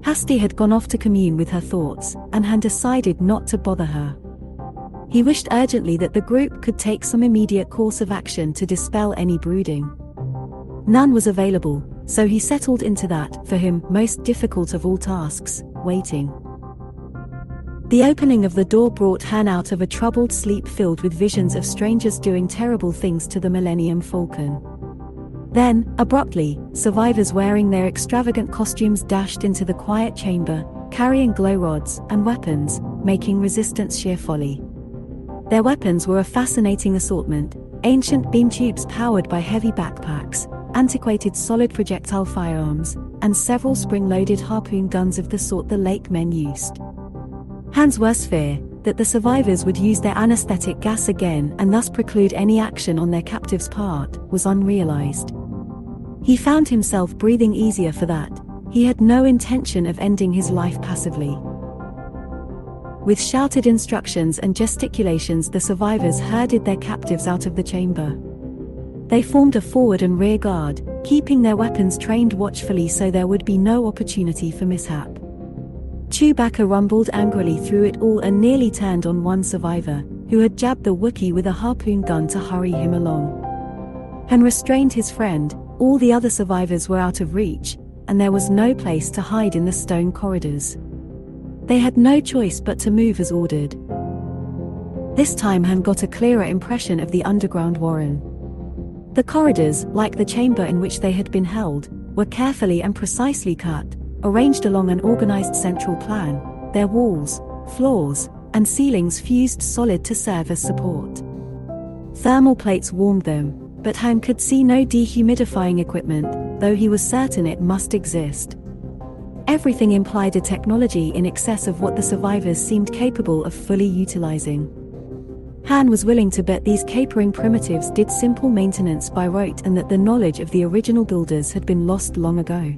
Hasty had gone off to commune with her thoughts, and Han decided not to bother her. He wished urgently that the group could take some immediate course of action to dispel any brooding. None was available, so he settled into that, for him, most difficult of all tasks, waiting. The opening of the door brought Han out of a troubled sleep filled with visions of strangers doing terrible things to the Millennium Falcon. Then, abruptly, survivors wearing their extravagant costumes dashed into the quiet chamber, carrying glow rods and weapons, making resistance sheer folly. Their weapons were a fascinating assortment: ancient beam tubes powered by heavy backpacks, antiquated solid projectile firearms, and several spring-loaded harpoon guns of the sort the lake men used. Han's worst fear, that the survivors would use their anesthetic gas again and thus preclude any action on their captives' part, was unrealized. He found himself breathing easier for that. He had no intention of ending his life passively. With shouted instructions and gesticulations, the survivors herded their captives out of the chamber. They formed a forward and rear guard, keeping their weapons trained watchfully so there would be no opportunity for mishap. Chewbacca rumbled angrily through it all and nearly turned on one survivor, who had jabbed the Wookiee with a harpoon gun to hurry him along. Han restrained his friend. All the other survivors were out of reach, and there was no place to hide in the stone corridors. They had no choice but to move as ordered. This time Han got a clearer impression of the underground warren. The corridors, like the chamber in which they had been held, were carefully and precisely cut, arranged along an organized central plan, their walls, floors, and ceilings fused solid to serve as support. Thermal plates warmed them, but Han could see no dehumidifying equipment, though he was certain it must exist. Everything implied a technology in excess of what the survivors seemed capable of fully utilizing. Han was willing to bet these capering primitives did simple maintenance by rote and that the knowledge of the original builders had been lost long ago.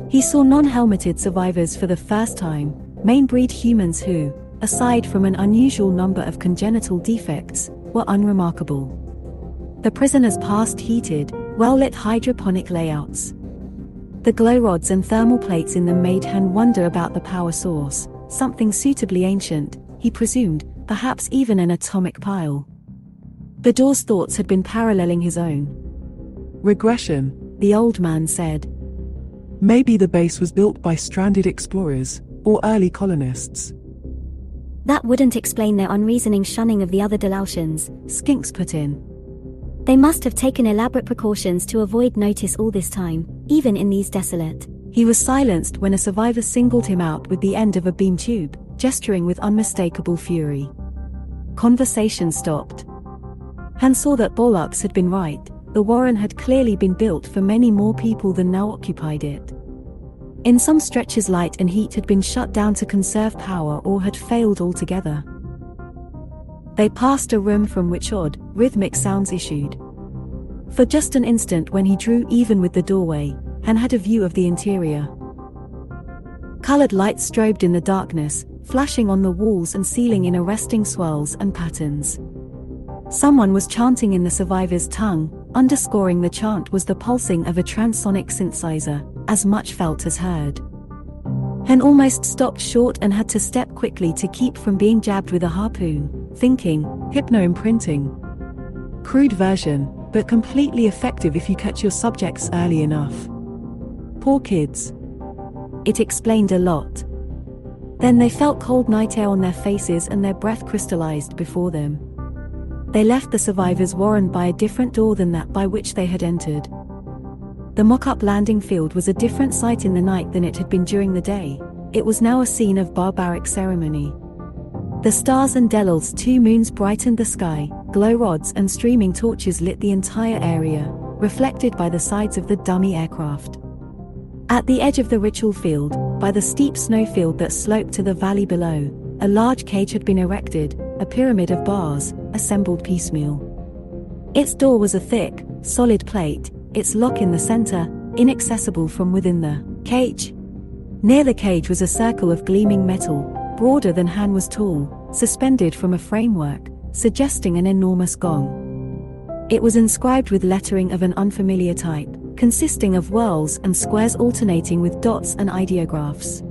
He saw non-helmeted survivors for the first time, main-breed humans who, aside from an unusual number of congenital defects, were unremarkable. The prisoners passed heated, well-lit hydroponic layouts. The glow rods and thermal plates in them made Han wonder about the power source, something suitably ancient, he presumed, perhaps even an atomic pile. Bador's thoughts had been paralleling his own. Regression, The old man said. Maybe the base was built by stranded explorers, or early colonists. That wouldn't explain their unreasoning shunning of the other Delautians, Skinks put in. They must have taken elaborate precautions to avoid notice all this time, even in these desolate. He was silenced when a survivor singled him out with the end of a beam tube, gesturing with unmistakable fury. Conversation stopped. Han saw that Bollocks had been right. The warren had clearly been built for many more people than now occupied it. In some stretches light and heat had been shut down to conserve power or had failed altogether. They passed a room from which odd, rhythmic sounds issued. For just an instant when he drew even with the doorway, Han had a view of the interior. Colored lights strobed in the darkness, flashing on the walls and ceiling in arresting swirls and patterns. Someone was chanting in the survivor's tongue. Underscoring the chant was the pulsing of a transonic synthesizer, as much felt as heard. Han almost stopped short and had to step quickly to keep from being jabbed with a harpoon, thinking, Hypno-imprinting. Crude version, but completely effective if you catch your subjects early enough. Poor kids. It explained a lot. Then they felt cold night air on their faces and their breath crystallized before them. They left the survivors' warren by a different door than that by which they had entered. The mock-up landing field was a different sight in the night than it had been during the day. It was now a scene of barbaric ceremony. The stars and Delil's 2 moons brightened the sky, glow rods and streaming torches lit the entire area, reflected by the sides of the dummy aircraft. At the edge of the ritual field, by the steep snowfield that sloped to the valley below, a large cage had been erected, a pyramid of bars, assembled piecemeal. Its door was a thick, solid plate, its lock in the center, inaccessible from within the cage. Near the cage was a circle of gleaming metal, broader than Han was tall, suspended from a framework, suggesting an enormous gong. It was inscribed with lettering of an unfamiliar type, consisting of whorls and squares alternating with dots and ideographs.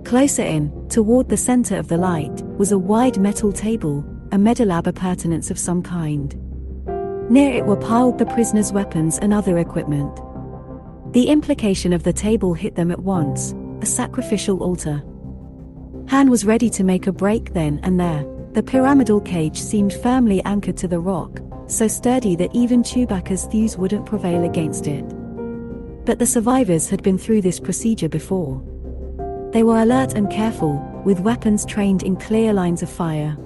Closer in, toward the center of the light, was a wide metal table, a medilab appurtenance of some kind. Near it were piled the prisoners' weapons and other equipment. The implication of the table hit them at once: a sacrificial altar. Han was ready to make a break then and there. The pyramidal cage seemed firmly anchored to the rock, so sturdy that even Chewbacca's thews wouldn't prevail against it. But the survivors had been through this procedure before. They were alert and careful, with weapons trained in clear lines of fire.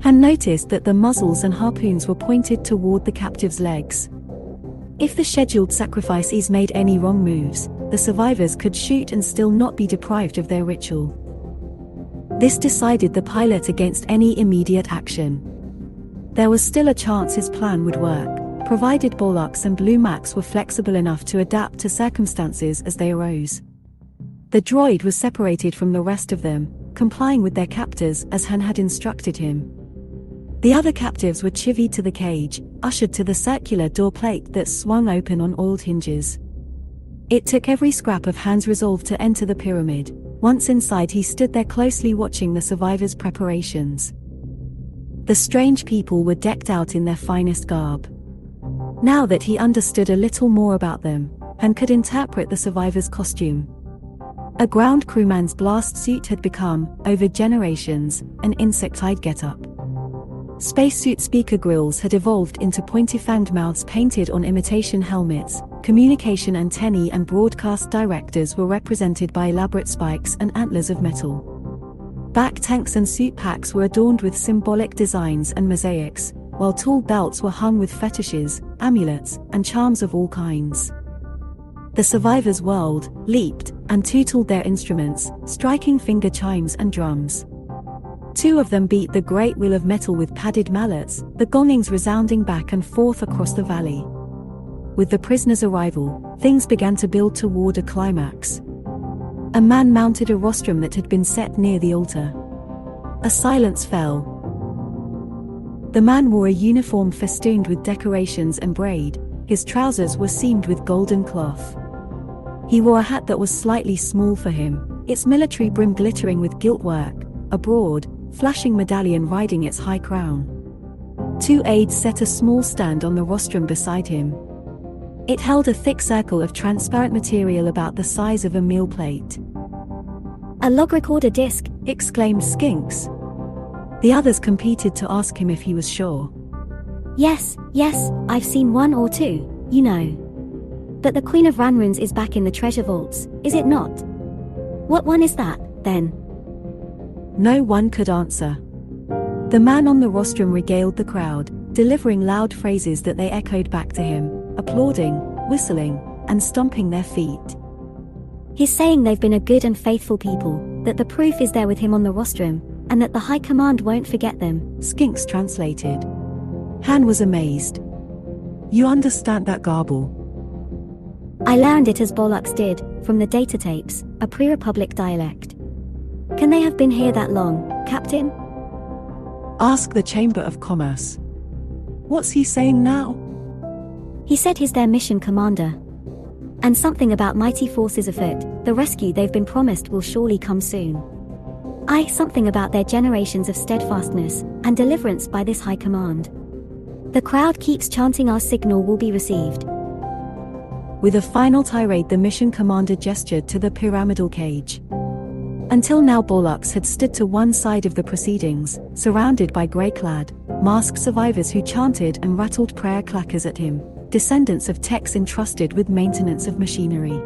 Han noticed that the muzzles and harpoons were pointed toward the captive's legs. If the scheduled sacrifices made any wrong moves, the survivors could shoot and still not be deprived of their ritual. This decided the pilot against any immediate action. There was still a chance his plan would work, provided Bollocks and Blue Max were flexible enough to adapt to circumstances as they arose. The droid was separated from the rest of them, complying with their captors as Han had instructed him. The other captives were chivied to the cage, ushered to the circular door plate that swung open on oiled hinges. It took every scrap of Han's resolve to enter the pyramid. Once inside, he stood there closely watching the survivors' preparations. The strange people were decked out in their finest garb. Now that he understood a little more about them, and could interpret the survivors' costume. A ground crewman's blast suit had become, over generations, an insectide getup. Spacesuit speaker grills had evolved into pointy-fanged mouths painted on imitation helmets. Communication antennae and broadcast directors were represented by elaborate spikes and antlers of metal. Back tanks and suit packs were adorned with symbolic designs and mosaics, while tool belts were hung with fetishes, amulets, and charms of all kinds. The survivors whirled, leaped, and tootled their instruments, striking finger chimes and drums. Two of them beat the great wheel of metal with padded mallets, the gongings resounding back and forth across the valley. With the prisoner's arrival, things began to build toward a climax. A man mounted a rostrum that had been set near the altar. A silence fell. The man wore a uniform festooned with decorations and braid. His trousers were seamed with golden cloth. He wore a hat that was slightly small for him, its military brim glittering with gilt work, a broad, flashing medallion riding its high crown. Two aides set a small stand on the rostrum beside him. It held a thick circle of transparent material about the size of a meal plate. A log recorder disc, exclaimed Skinks. The others competed to ask him if he was sure. Yes, I've seen one or two, you know. But the Queen of Ranrunes is back in the treasure vaults, is it not? What one is that, then? No one could answer. The man on the rostrum regaled the crowd, delivering loud phrases that they echoed back to him, applauding, whistling, and stomping their feet. He's saying they've been a good and faithful people, that the proof is there with him on the rostrum, and that the High Command won't forget them, Skinks translated. Han was amazed. You understand that garble? I learned it as Bollocks did, from the data tapes, a pre-Republic dialect. Can they have been here that long, Captain? Ask the Chamber of Commerce. What's he saying now? He said he's their mission commander. And something about mighty forces afoot, the rescue they've been promised will surely come soon. Something about their generations of steadfastness, and deliverance by this High Command. The crowd keeps chanting our signal will be received. With a final tirade, the mission commander gestured to the pyramidal cage. Until now, Bollocks had stood to one side of the proceedings, surrounded by grey-clad, masked survivors who chanted and rattled prayer clackers at him, descendants of techs entrusted with maintenance of machinery.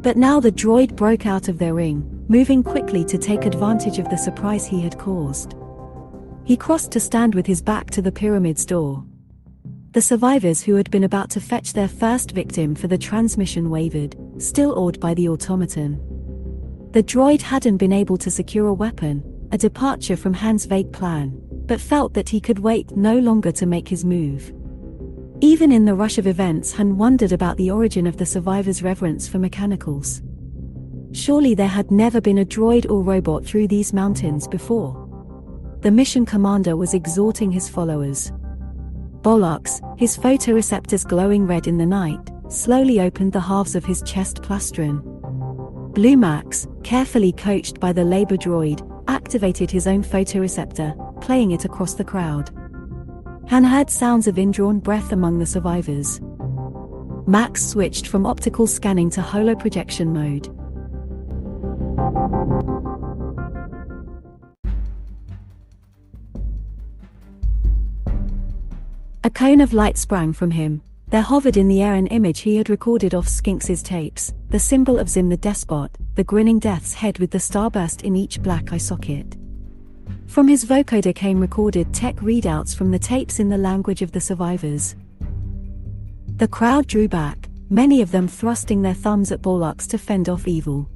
But now the droid broke out of their ring, moving quickly to take advantage of the surprise he had caused. He crossed to stand with his back to the pyramid's door. The survivors who had been about to fetch their first victim for the transmission wavered, still awed by the automaton. The droid hadn't been able to secure a weapon, a departure from Han's vague plan, but felt that he could wait no longer to make his move. Even in the rush of events, Han wondered about the origin of the survivors' reverence for mechanicals. Surely there had never been a droid or robot through these mountains before. The mission commander was exhorting his followers. Bollocks, his photoreceptors glowing red in the night, slowly opened the halves of his chest plastron. Blue Max, carefully coached by the labor droid, activated his own photoreceptor, playing it across the crowd. Han heard sounds of indrawn breath among the survivors. Max switched from optical scanning to holoprojection mode. A cone of light sprang from him. There hovered in the air an image he had recorded off Skinks's tapes, the symbol of Zim the Despot, the grinning death's head with the starburst in each black eye socket. From his vocoder came recorded tech readouts from the tapes in the language of the survivors. The crowd drew back, many of them thrusting their thumbs at Borlox to fend off evil.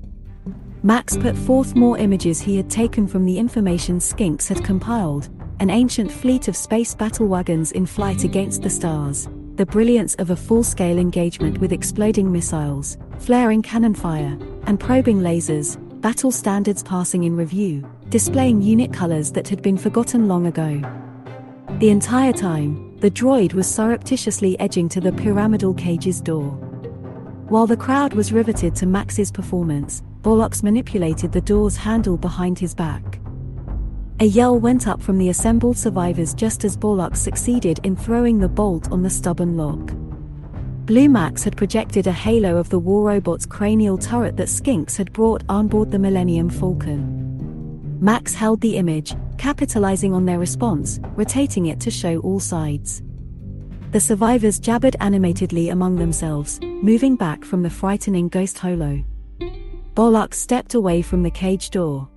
Max put forth more images he had taken from the information Skinks had compiled, an ancient fleet of space battle wagons in flight against the stars, the brilliance of a full-scale engagement with exploding missiles, flaring cannon fire, and probing lasers, battle standards passing in review, displaying unit colors that had been forgotten long ago. The entire time, the droid was surreptitiously edging to the pyramidal cage's door. While the crowd was riveted to Max's performance, Borlox manipulated the door's handle behind his back. A yell went up from the assembled survivors just as Borlox succeeded in throwing the bolt on the stubborn lock. Blue Max had projected a halo of the war robot's cranial turret that Skinks had brought on board the Millennium Falcon. Max held the image, capitalizing on their response, rotating it to show all sides. The survivors jabbered animatedly among themselves, moving back from the frightening ghost holo. Borlox stepped away from the cage door.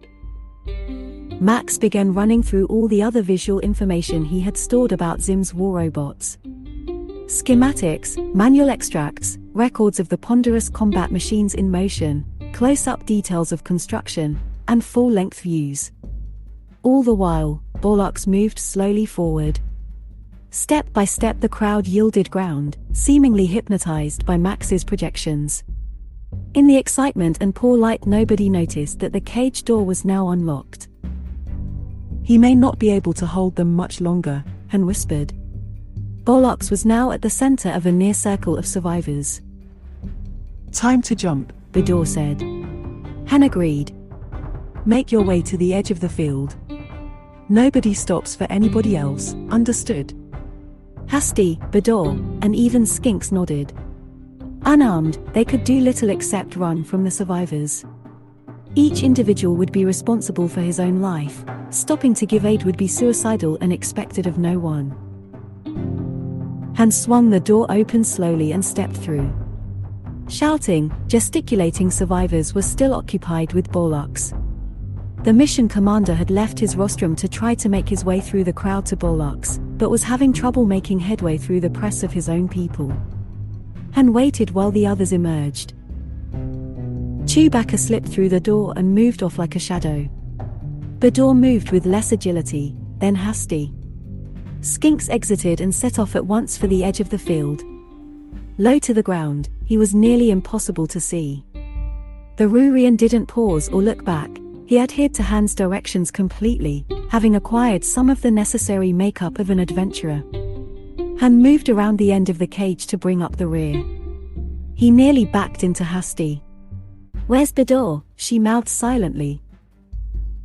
Max began running through all the other visual information he had stored about Zim's war robots. Schematics, manual extracts, records of the ponderous combat machines in motion, close-up details of construction, and full-length views. All the while, Borlox moved slowly forward. Step by step the crowd yielded ground, seemingly hypnotized by Max's projections. In the excitement and poor light, nobody noticed that the cage door was now unlocked. "He may not be able to hold them much longer," Han whispered. Borlox was now at the center of a near circle of survivors. "Time to jump," Bedor said. Han agreed. "Make your way to the edge of the field. Nobody stops for anybody else, understood?" Hasty, Bedor, and even Skinks nodded. Unarmed, they could do little except run from the survivors. Each individual would be responsible for his own life. Stopping to give aid would be suicidal and expected of no one. Han swung the door open slowly and stepped through. Shouting, gesticulating survivors were still occupied with Borlox. The mission commander had left his rostrum to try to make his way through the crowd to Borlox, but was having trouble making headway through the press of his own people. Han waited while the others emerged. Chewbacca slipped through the door and moved off like a shadow. Bedor moved with less agility, then hasty. Skinks exited and set off at once for the edge of the field. Low to the ground, he was nearly impossible to see. The Rurian didn't pause or look back. He adhered to Han's directions completely, having acquired some of the necessary makeup of an adventurer. Han moved around the end of the cage to bring up the rear. He nearly backed into Hasty. "Where's Bedor?" she mouthed silently.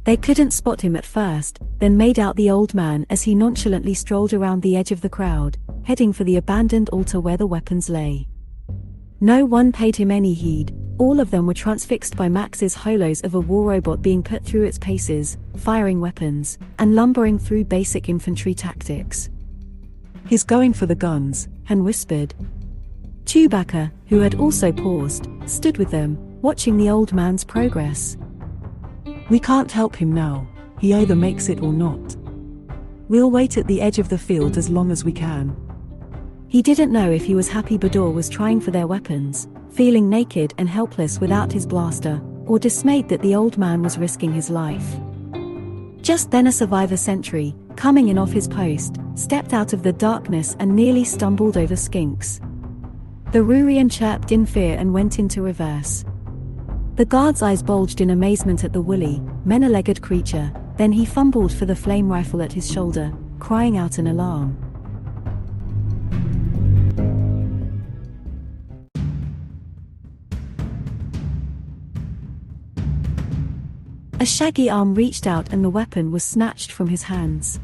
They couldn't spot him at first, then made out the old man as he nonchalantly strolled around the edge of the crowd, heading for the abandoned altar where the weapons lay. No one paid him any heed. All of them were transfixed by Max's holos of a war robot being put through its paces, firing weapons, and lumbering through basic infantry tactics. "He's going for the guns," Han whispered. Chewbacca, who had also paused, stood with them, watching the old man's progress. "We can't help him now. He either makes it or not. We'll wait at the edge of the field as long as we can." He didn't know if he was happy Bedor was trying for their weapons, feeling naked and helpless without his blaster, or dismayed that the old man was risking his life. Just then a survivor sentry, coming in off his post, stepped out of the darkness and nearly stumbled over Skinks. The Rurian chirped in fear and went into reverse. The guard's eyes bulged in amazement at the woolly, mena-legged creature, then he fumbled for the flame rifle at his shoulder, crying out in alarm. A shaggy arm reached out and the weapon was snatched from his hands.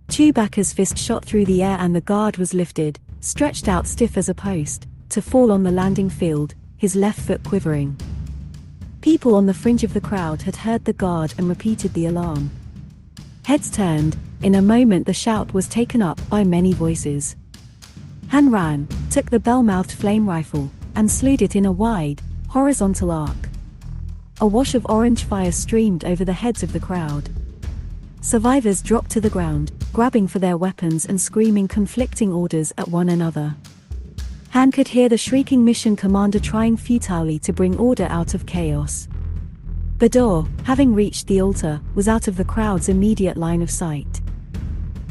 Chewbacca's fist shot through the air and the guard was lifted, stretched out stiff as a post, to fall on the landing field, his left foot quivering. People on the fringe of the crowd had heard the guard and repeated the alarm. Heads turned, In a moment the shout was taken up by many voices. Han ran, took the bell-mouthed flame rifle, and slewed it in a wide, horizontal arc. A wash of orange fire streamed over the heads of the crowd. Survivors dropped to the ground, grabbing for their weapons and screaming conflicting orders at one another. Han could hear the shrieking mission commander trying futilely to bring order out of chaos. Bador, having reached the altar, was out of the crowd's immediate line of sight.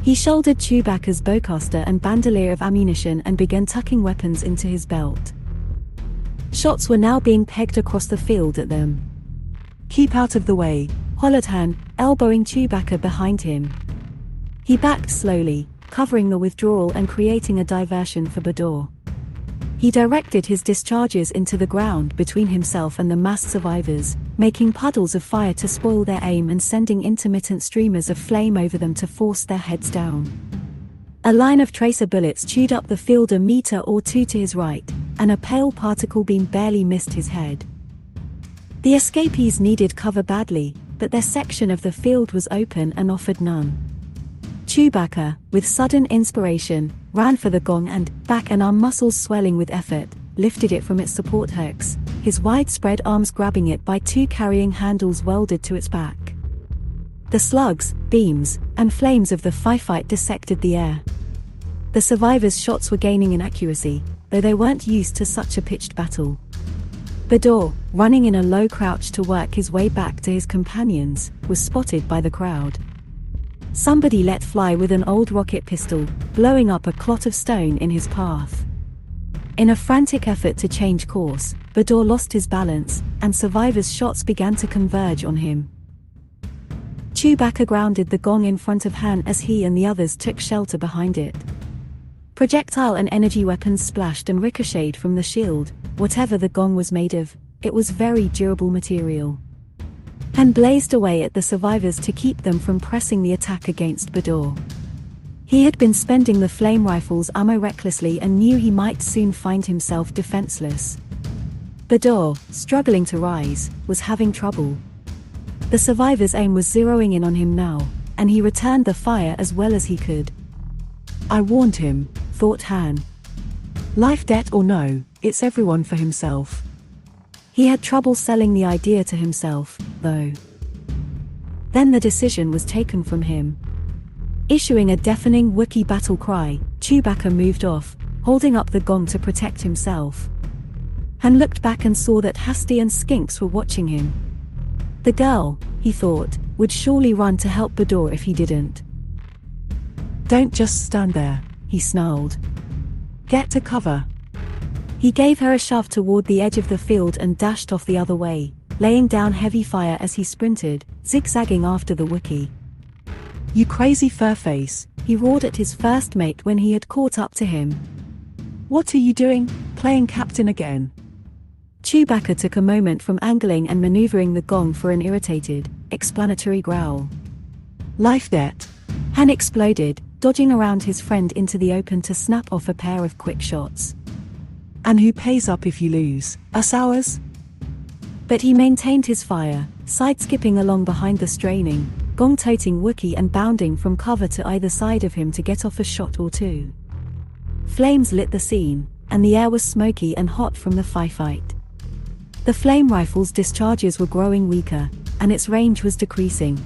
He shouldered Chewbacca's bowcaster and bandolier of ammunition and began tucking weapons into his belt. Shots were now being pegged across the field at them. "Keep out of the way," hollered Han, elbowing Chewbacca behind him. He backed slowly, covering the withdrawal and creating a diversion for Bador. He directed his discharges into the ground between himself and the massed survivors, making puddles of fire to spoil their aim and sending intermittent streamers of flame over them to force their heads down. A line of tracer bullets chewed up the field a meter or two to his right, and a pale particle beam barely missed his head. The escapees needed cover badly, but their section of the field was open and offered none. Chewbacca, with sudden inspiration, ran for the gong and, back and arm muscles swelling with effort, lifted it from its support hooks, his widespread arms grabbing it by two carrying handles welded to its back. The slugs, beams, and flames of the firefight dissected the air. The survivors' shots were gaining in accuracy, though they weren't used to such a pitched battle. Bador, running in a low crouch to work his way back to his companions, was spotted by the crowd. Somebody let fly with an old rocket pistol, blowing up a clot of stone in his path. In a frantic effort to change course, Bador lost his balance, and survivors' shots began to converge on him. Chewbacca grounded the gong in front of Han as he and the others took shelter behind it. Projectile and energy weapons splashed and ricocheted from the shield. Whatever the gong was made of, it was very durable material. Han blazed away at the survivors to keep them from pressing the attack against Bador. He had been spending the flame rifle's ammo recklessly and knew he might soon find himself defenseless. Bador, struggling to rise, was having trouble. The survivor's aim was zeroing in on him now, and he returned the fire as well as he could. "I warned him," thought Han. "Life, debt or no, it's everyone for himself." He had trouble selling the idea to himself, though. Then the decision was taken from him. Issuing a deafening Wookiee battle cry, Chewbacca moved off, holding up the gong to protect himself. Han looked back and saw that Hasty and Skinks were watching him. The girl, he thought, would surely run to help Bador if he didn't. "Don't just stand there," he snarled. "Get to cover." He gave her a shove toward the edge of the field and dashed off the other way, laying down heavy fire as he sprinted, zigzagging after the Wookiee. "You crazy furface," he roared at his first mate when he had caught up to him. "What are you doing, playing captain again?" Chewbacca took a moment from angling and maneuvering the gong for an irritated, explanatory growl. "Life debt," Han exploded, dodging around his friend into the open to snap off a pair of quick shots. "And who pays up if you lose, us ours?" But he maintained his fire, side-skipping along behind the straining, gong-toting Wookiee and bounding from cover to either side of him to get off a shot or two. Flames lit the scene, and the air was smoky and hot from the firefight. The flame rifle's discharges were growing weaker, and its range was decreasing.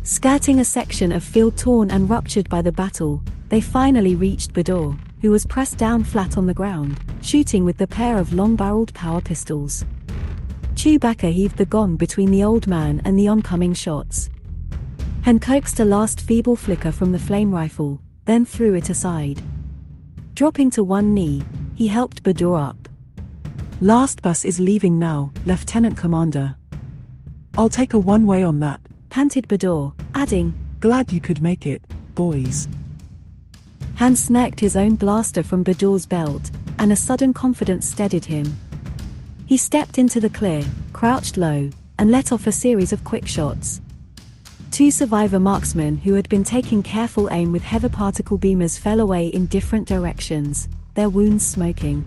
Skirting a section of field torn and ruptured by the battle, they finally reached Bador, who was pressed down flat on the ground, shooting with the pair of long-barreled power pistols. Chewbacca heaved the gong between the old man and the oncoming shots. Han coaxed a last feeble flicker from the flame rifle, then threw it aside. Dropping to one knee, he helped Bador up. "Last bus is leaving now, Lieutenant Commander." "I'll take a one-way on that," panted Bador, adding, "Glad you could make it, boys." Han snarked his own blaster from Bador's belt, and a sudden confidence steadied him. He stepped into the clear, crouched low, and let off a series of quick shots. Two survivor marksmen who had been taking careful aim with heavy particle beamers fell away in different directions, their wounds smoking.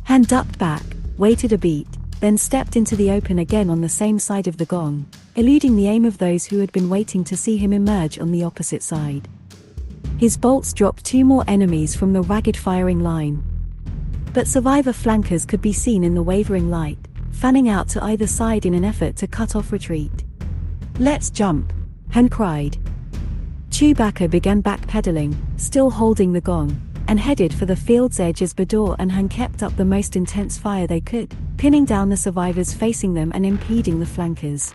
Han ducked back, waited a beat, then stepped into the open again on the same side of the gong. eluding the aim of those who had been waiting to see him emerge on the opposite side. His bolts dropped 2 more enemies from the ragged firing line. But survivor flankers could be seen in the wavering light, fanning out to either side in an effort to cut off retreat. Let's jump, Han cried. Chewbacca began backpedaling, still holding the gong, and headed for the field's edge as Bador and Han kept up the most intense fire they could, pinning down the survivors facing them and impeding the flankers.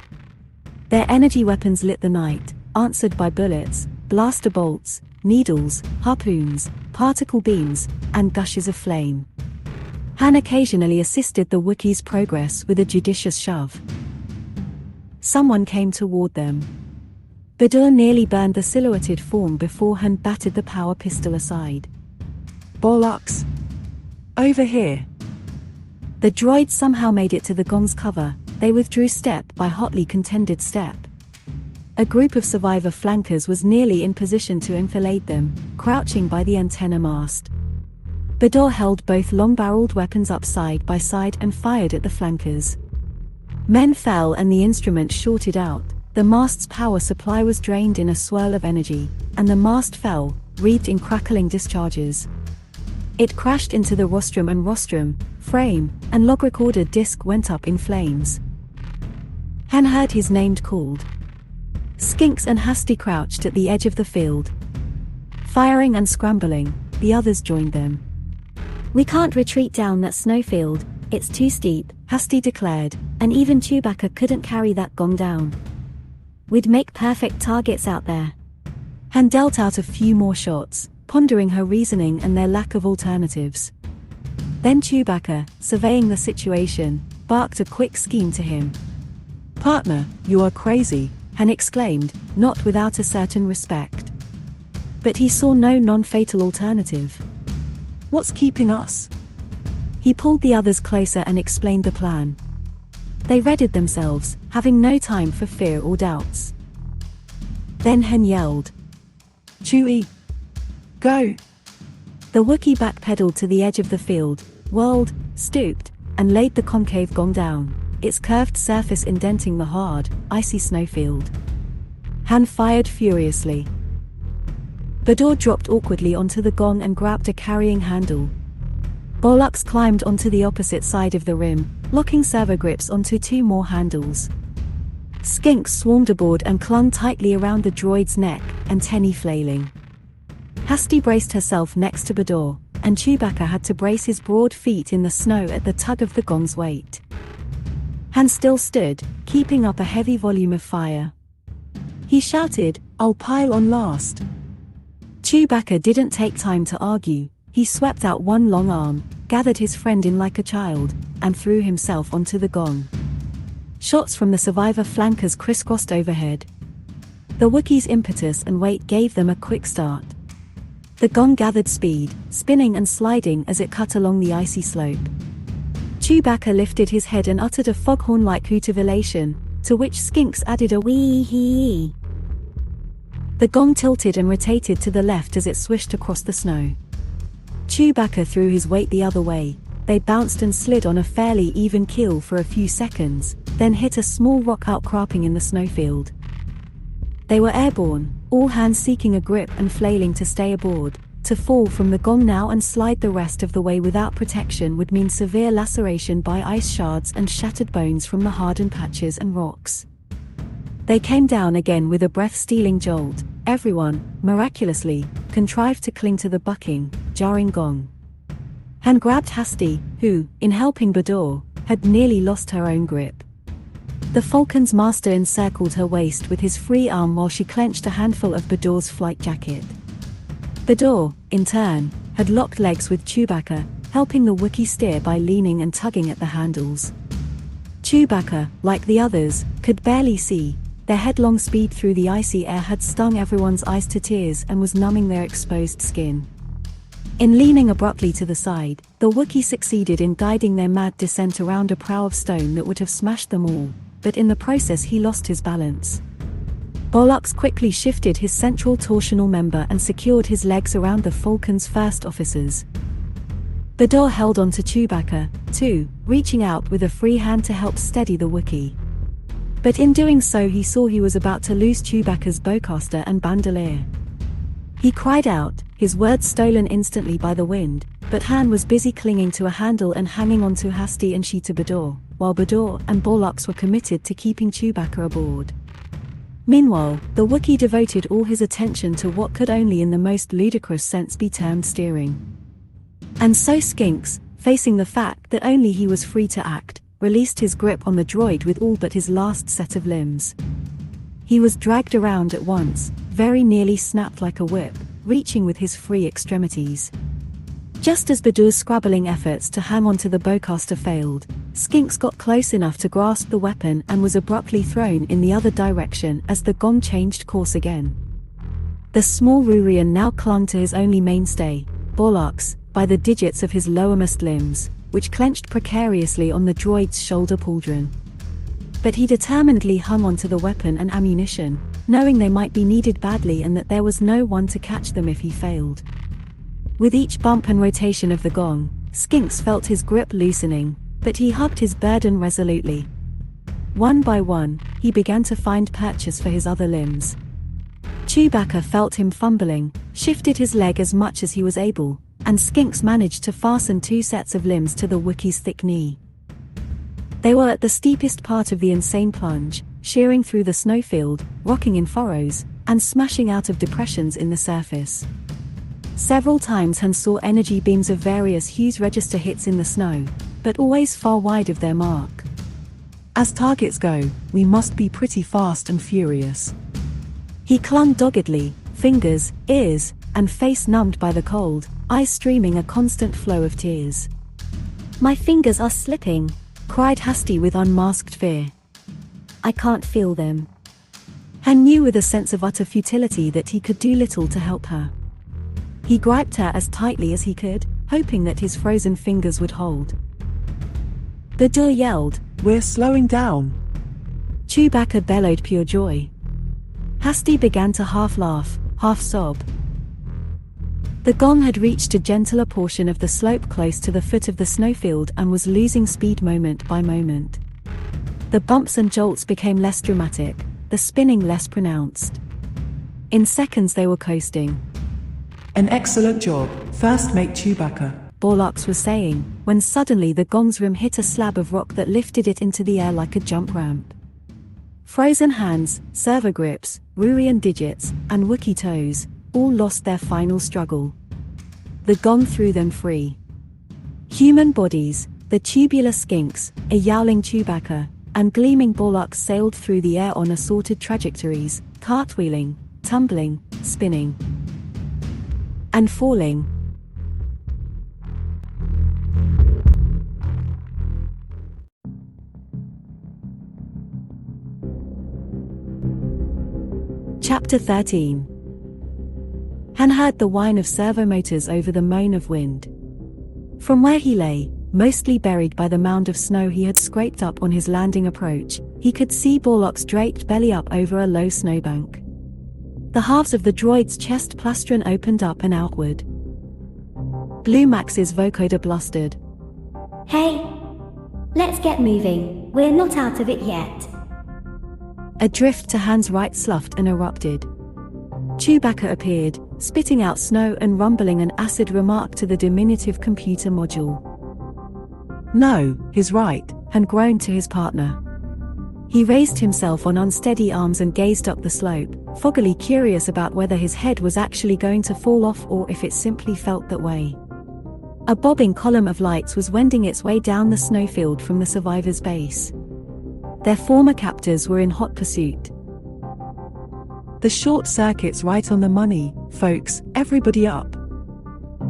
Their energy weapons lit the night, answered by bullets, blaster bolts, needles, harpoons, particle beams, and gushes of flame. Han occasionally assisted the Wookiees' progress with a judicious shove. Someone came toward them. Bador nearly burned the silhouetted form before Han batted the power pistol aside. Bollocks! Over here! The droid somehow made it to the gong's cover. They withdrew step by hotly contended step. A group of survivor flankers was nearly in position to enfilade them, crouching by the antenna mast. Bador held both long-barreled weapons up side by side and fired at the flankers. Men fell and the instrument shorted out, the mast's power supply was drained in a swirl of energy, and the mast fell, wreathed in crackling discharges. It crashed into the rostrum and rostrum, frame, and log recorder disc went up in flames. Han heard his name called. Skinks and Hasty crouched at the edge of the field. Firing and scrambling, the others joined them. We can't retreat down that snowfield, it's too steep, Hasty declared, and even Chewbacca couldn't carry that gong down. We'd make perfect targets out there. Han dealt out a few more shots, pondering her reasoning and their lack of alternatives. Then Chewbacca, surveying the situation, barked a quick scheme to him. Partner, you are crazy, Han exclaimed, not without a certain respect. But he saw no non-fatal alternative. What's keeping us? He pulled the others closer and explained the plan. They readied themselves, having no time for fear or doubts. Then Han yelled, Chewie! Go! The Wookiee backpedaled to the edge of the field, whirled, stooped, and laid the concave gong down, its curved surface indenting the hard, icy snowfield. Han fired furiously. Bador dropped awkwardly onto the gong and grabbed a carrying handle. Bollocks climbed onto the opposite side of the rim, locking servo grips onto 2 more handles. Skinks swarmed aboard and clung tightly around the droid's neck, antennae flailing. Hasty braced herself next to Bador, and Chewbacca had to brace his broad feet in the snow at the tug of the gong's weight. Han still stood, keeping up a heavy volume of fire. He shouted, I'll pile on last. Chewbacca didn't take time to argue. He swept out one long arm, gathered his friend in like a child, and threw himself onto the gong. Shots from the survivor flankers crisscrossed overhead. The Wookiees' impetus and weight gave them a quick start. The gong gathered speed, spinning and sliding as it cut along the icy slope. Chewbacca lifted his head and uttered a foghorn-like hoot of elation, to which Skinks added a wee-hee. The gong tilted and rotated to the left as it swished across the snow. Chewbacca threw his weight the other way. They bounced and slid on a fairly even keel for a few seconds, then hit a small rock outcropping in the snowfield. They were airborne, all hands seeking a grip and flailing to stay aboard. To fall from the gong now and slide the rest of the way without protection would mean severe laceration by ice shards and shattered bones from the hardened patches and rocks. They came down again with a breath-stealing jolt. Everyone, miraculously, contrived to cling to the bucking, jarring gong. Han grabbed Hasty, who, in helping Bador, had nearly lost her own grip. The Falcon's master encircled her waist with his free arm while she clenched a handful of Bador's flight jacket. Bador, in turn, had locked legs with Chewbacca, helping the Wookiee steer by leaning and tugging at the handles. Chewbacca, like the others, could barely see. Their headlong speed through the icy air had stung everyone's eyes to tears and was numbing their exposed skin. In leaning abruptly to the side, the Wookiee succeeded in guiding their mad descent around a prow of stone that would have smashed them all, but in the process he lost his balance. Bollocks quickly shifted his central torsional member and secured his legs around the Falcon's first officers. Bador held on to Chewbacca, too, reaching out with a free hand to help steady the Wookiee. But in doing so he saw he was about to lose Chewbacca's bowcaster and bandolier. He cried out, his words stolen instantly by the wind, but Han was busy clinging to a handle and hanging on to Hasti and Cheetah Bador, while Bador and Borlox were committed to keeping Chewbacca aboard. Meanwhile, the Wookiee devoted all his attention to what could only in the most ludicrous sense be termed steering. And so Skinks, facing the fact that only he was free to act, released his grip on the droid with all but his last set of limbs. He was dragged around at once, very nearly snapped like a whip, reaching with his free extremities. Just as Bador's scrabbling efforts to hang onto the bowcaster failed, Skinks got close enough to grasp the weapon and was abruptly thrown in the other direction as the gon changed course again. The small Rurian now clung to his only mainstay, Borlox, by the digits of his lowermost limbs, which clenched precariously on the droid's shoulder pauldron. But he determinedly hung onto the weapon and ammunition, knowing they might be needed badly and that there was no one to catch them if he failed. With each bump and rotation of the gong, Skinks felt his grip loosening, but he hugged his burden resolutely. One by one, he began to find purchase for his other limbs. Chewbacca felt him fumbling, shifted his leg as much as he was able, and Skinks managed to fasten 2 sets of limbs to the Wookiee's thick knee. They were at the steepest part of the insane plunge, shearing through the snowfield, rocking in furrows, and smashing out of depressions in the surface. Several times Han saw energy beams of various hues register hits in the snow, but always far wide of their mark. As targets go, we must be pretty fast and furious. He clung doggedly, fingers, ears, and face numbed by the cold, eyes streaming a constant flow of tears. My fingers are slipping, cried Hasti with unmasked fear. I can't feel them. Han knew with a sense of utter futility that he could do little to help her. He gripped her as tightly as he could, hoping that his frozen fingers would hold. Bador yelled, "We're slowing down!" Chewbacca bellowed pure joy. Hasti began to half laugh, half sob. The gong had reached a gentler portion of the slope close to the foot of the snowfield and was losing speed moment by moment. The bumps and jolts became less dramatic, the spinning less pronounced. In seconds they were coasting. "An excellent job, first mate Chewbacca," Borlox was saying, when suddenly the gong's rim hit a slab of rock that lifted it into the air like a jump ramp. Frozen hands, servo grips, Rurian digits, and Wookiee toes, all lost their final struggle. The gong threw them free. Human bodies, the tubular Skinks, a yowling Chewbacca, and gleaming Borlox sailed through the air on assorted trajectories, cartwheeling, tumbling, spinning, and falling. Chapter 13. Han heard the whine of servo motors over the moan of wind. From where he lay, mostly buried by the mound of snow he had scraped up on his landing approach, he could see Borlox draped belly up over a low snowbank. The halves of the droid's chest plastron opened up and outward. Blue Max's vocoder blustered. Hey! Let's get moving, we're not out of it yet. A drift to Han's right sloughed and erupted. Chewbacca appeared, spitting out snow and rumbling an acid remark to the diminutive computer module. "No, he's right," Han groaned to his partner. He raised himself on unsteady arms and gazed up the slope, foggily curious about whether his head was actually going to fall off or if it simply felt that way. A bobbing column of lights was wending its way down the snowfield from the survivors' base. Their former captors were in hot pursuit. "The short circuit's right on the money, folks, everybody up."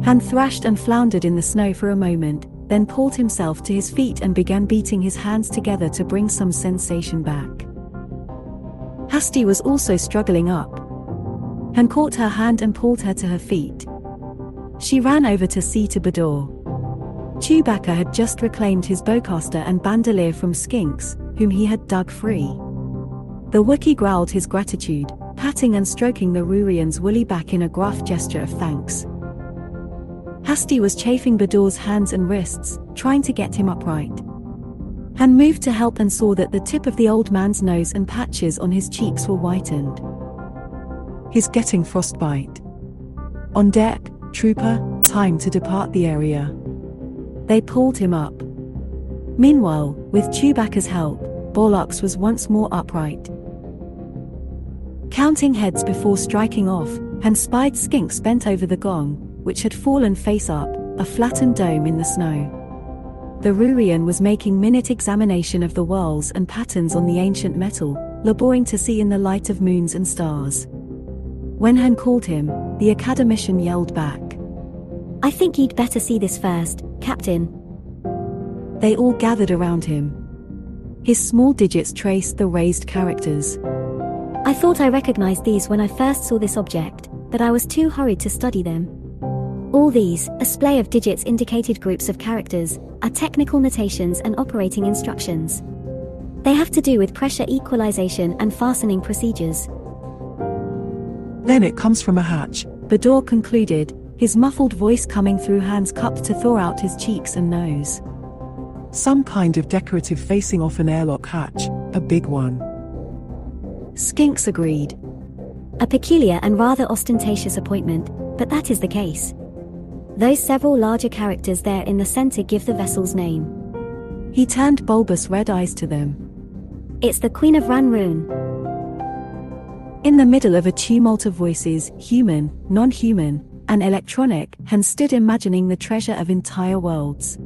Han thrashed and floundered in the snow for a moment, then pulled himself to his feet and began beating his hands together to bring some sensation back. Hasti was also struggling up. Han caught her hand and pulled her to her feet. She ran over to see to Bador. Chewbacca had just reclaimed his bowcaster and bandolier from Skinks, whom he had dug free. The Wookiee growled his gratitude, patting and stroking the Rurian's woolly back in a gruff gesture of thanks. Hasti was chafing Bador's hands and wrists, trying to get him upright. Han moved to help and saw that the tip of the old man's nose and patches on his cheeks were whitened. He's getting frostbite. On deck, trooper, time to depart the area. They pulled him up. Meanwhile, with Chewbacca's help, Bollocks was once more upright. Counting heads before striking off, Han spied Skinks bent over the gong, which had fallen face up, a flattened dome in the snow. The Rurian was making minute examination of the whorls and patterns on the ancient metal, laboring to see in the light of moons and stars. When Han called him, the academician yelled back, I think you'd better see this first, Captain. They all gathered around him. His small digits traced the raised characters. I thought I recognized these when I first saw this object, but I was too hurried to study them. All these, a splay of digits indicated groups of characters, are technical notations and operating instructions. They have to do with pressure equalization and fastening procedures. Then it comes from a hatch, Bador concluded, his muffled voice coming through Han's cup to thaw out his cheeks and nose. Some kind of decorative facing off an airlock hatch, a big one. Skinks agreed. A peculiar and rather ostentatious appointment, but that is the case. Those several larger characters there in the center give the vessel's name. He turned bulbous red eyes to them. It's the Queen of Ranroon. In the middle of a tumult of voices, human, non-human, and electronic, Han stood imagining the treasure of entire worlds.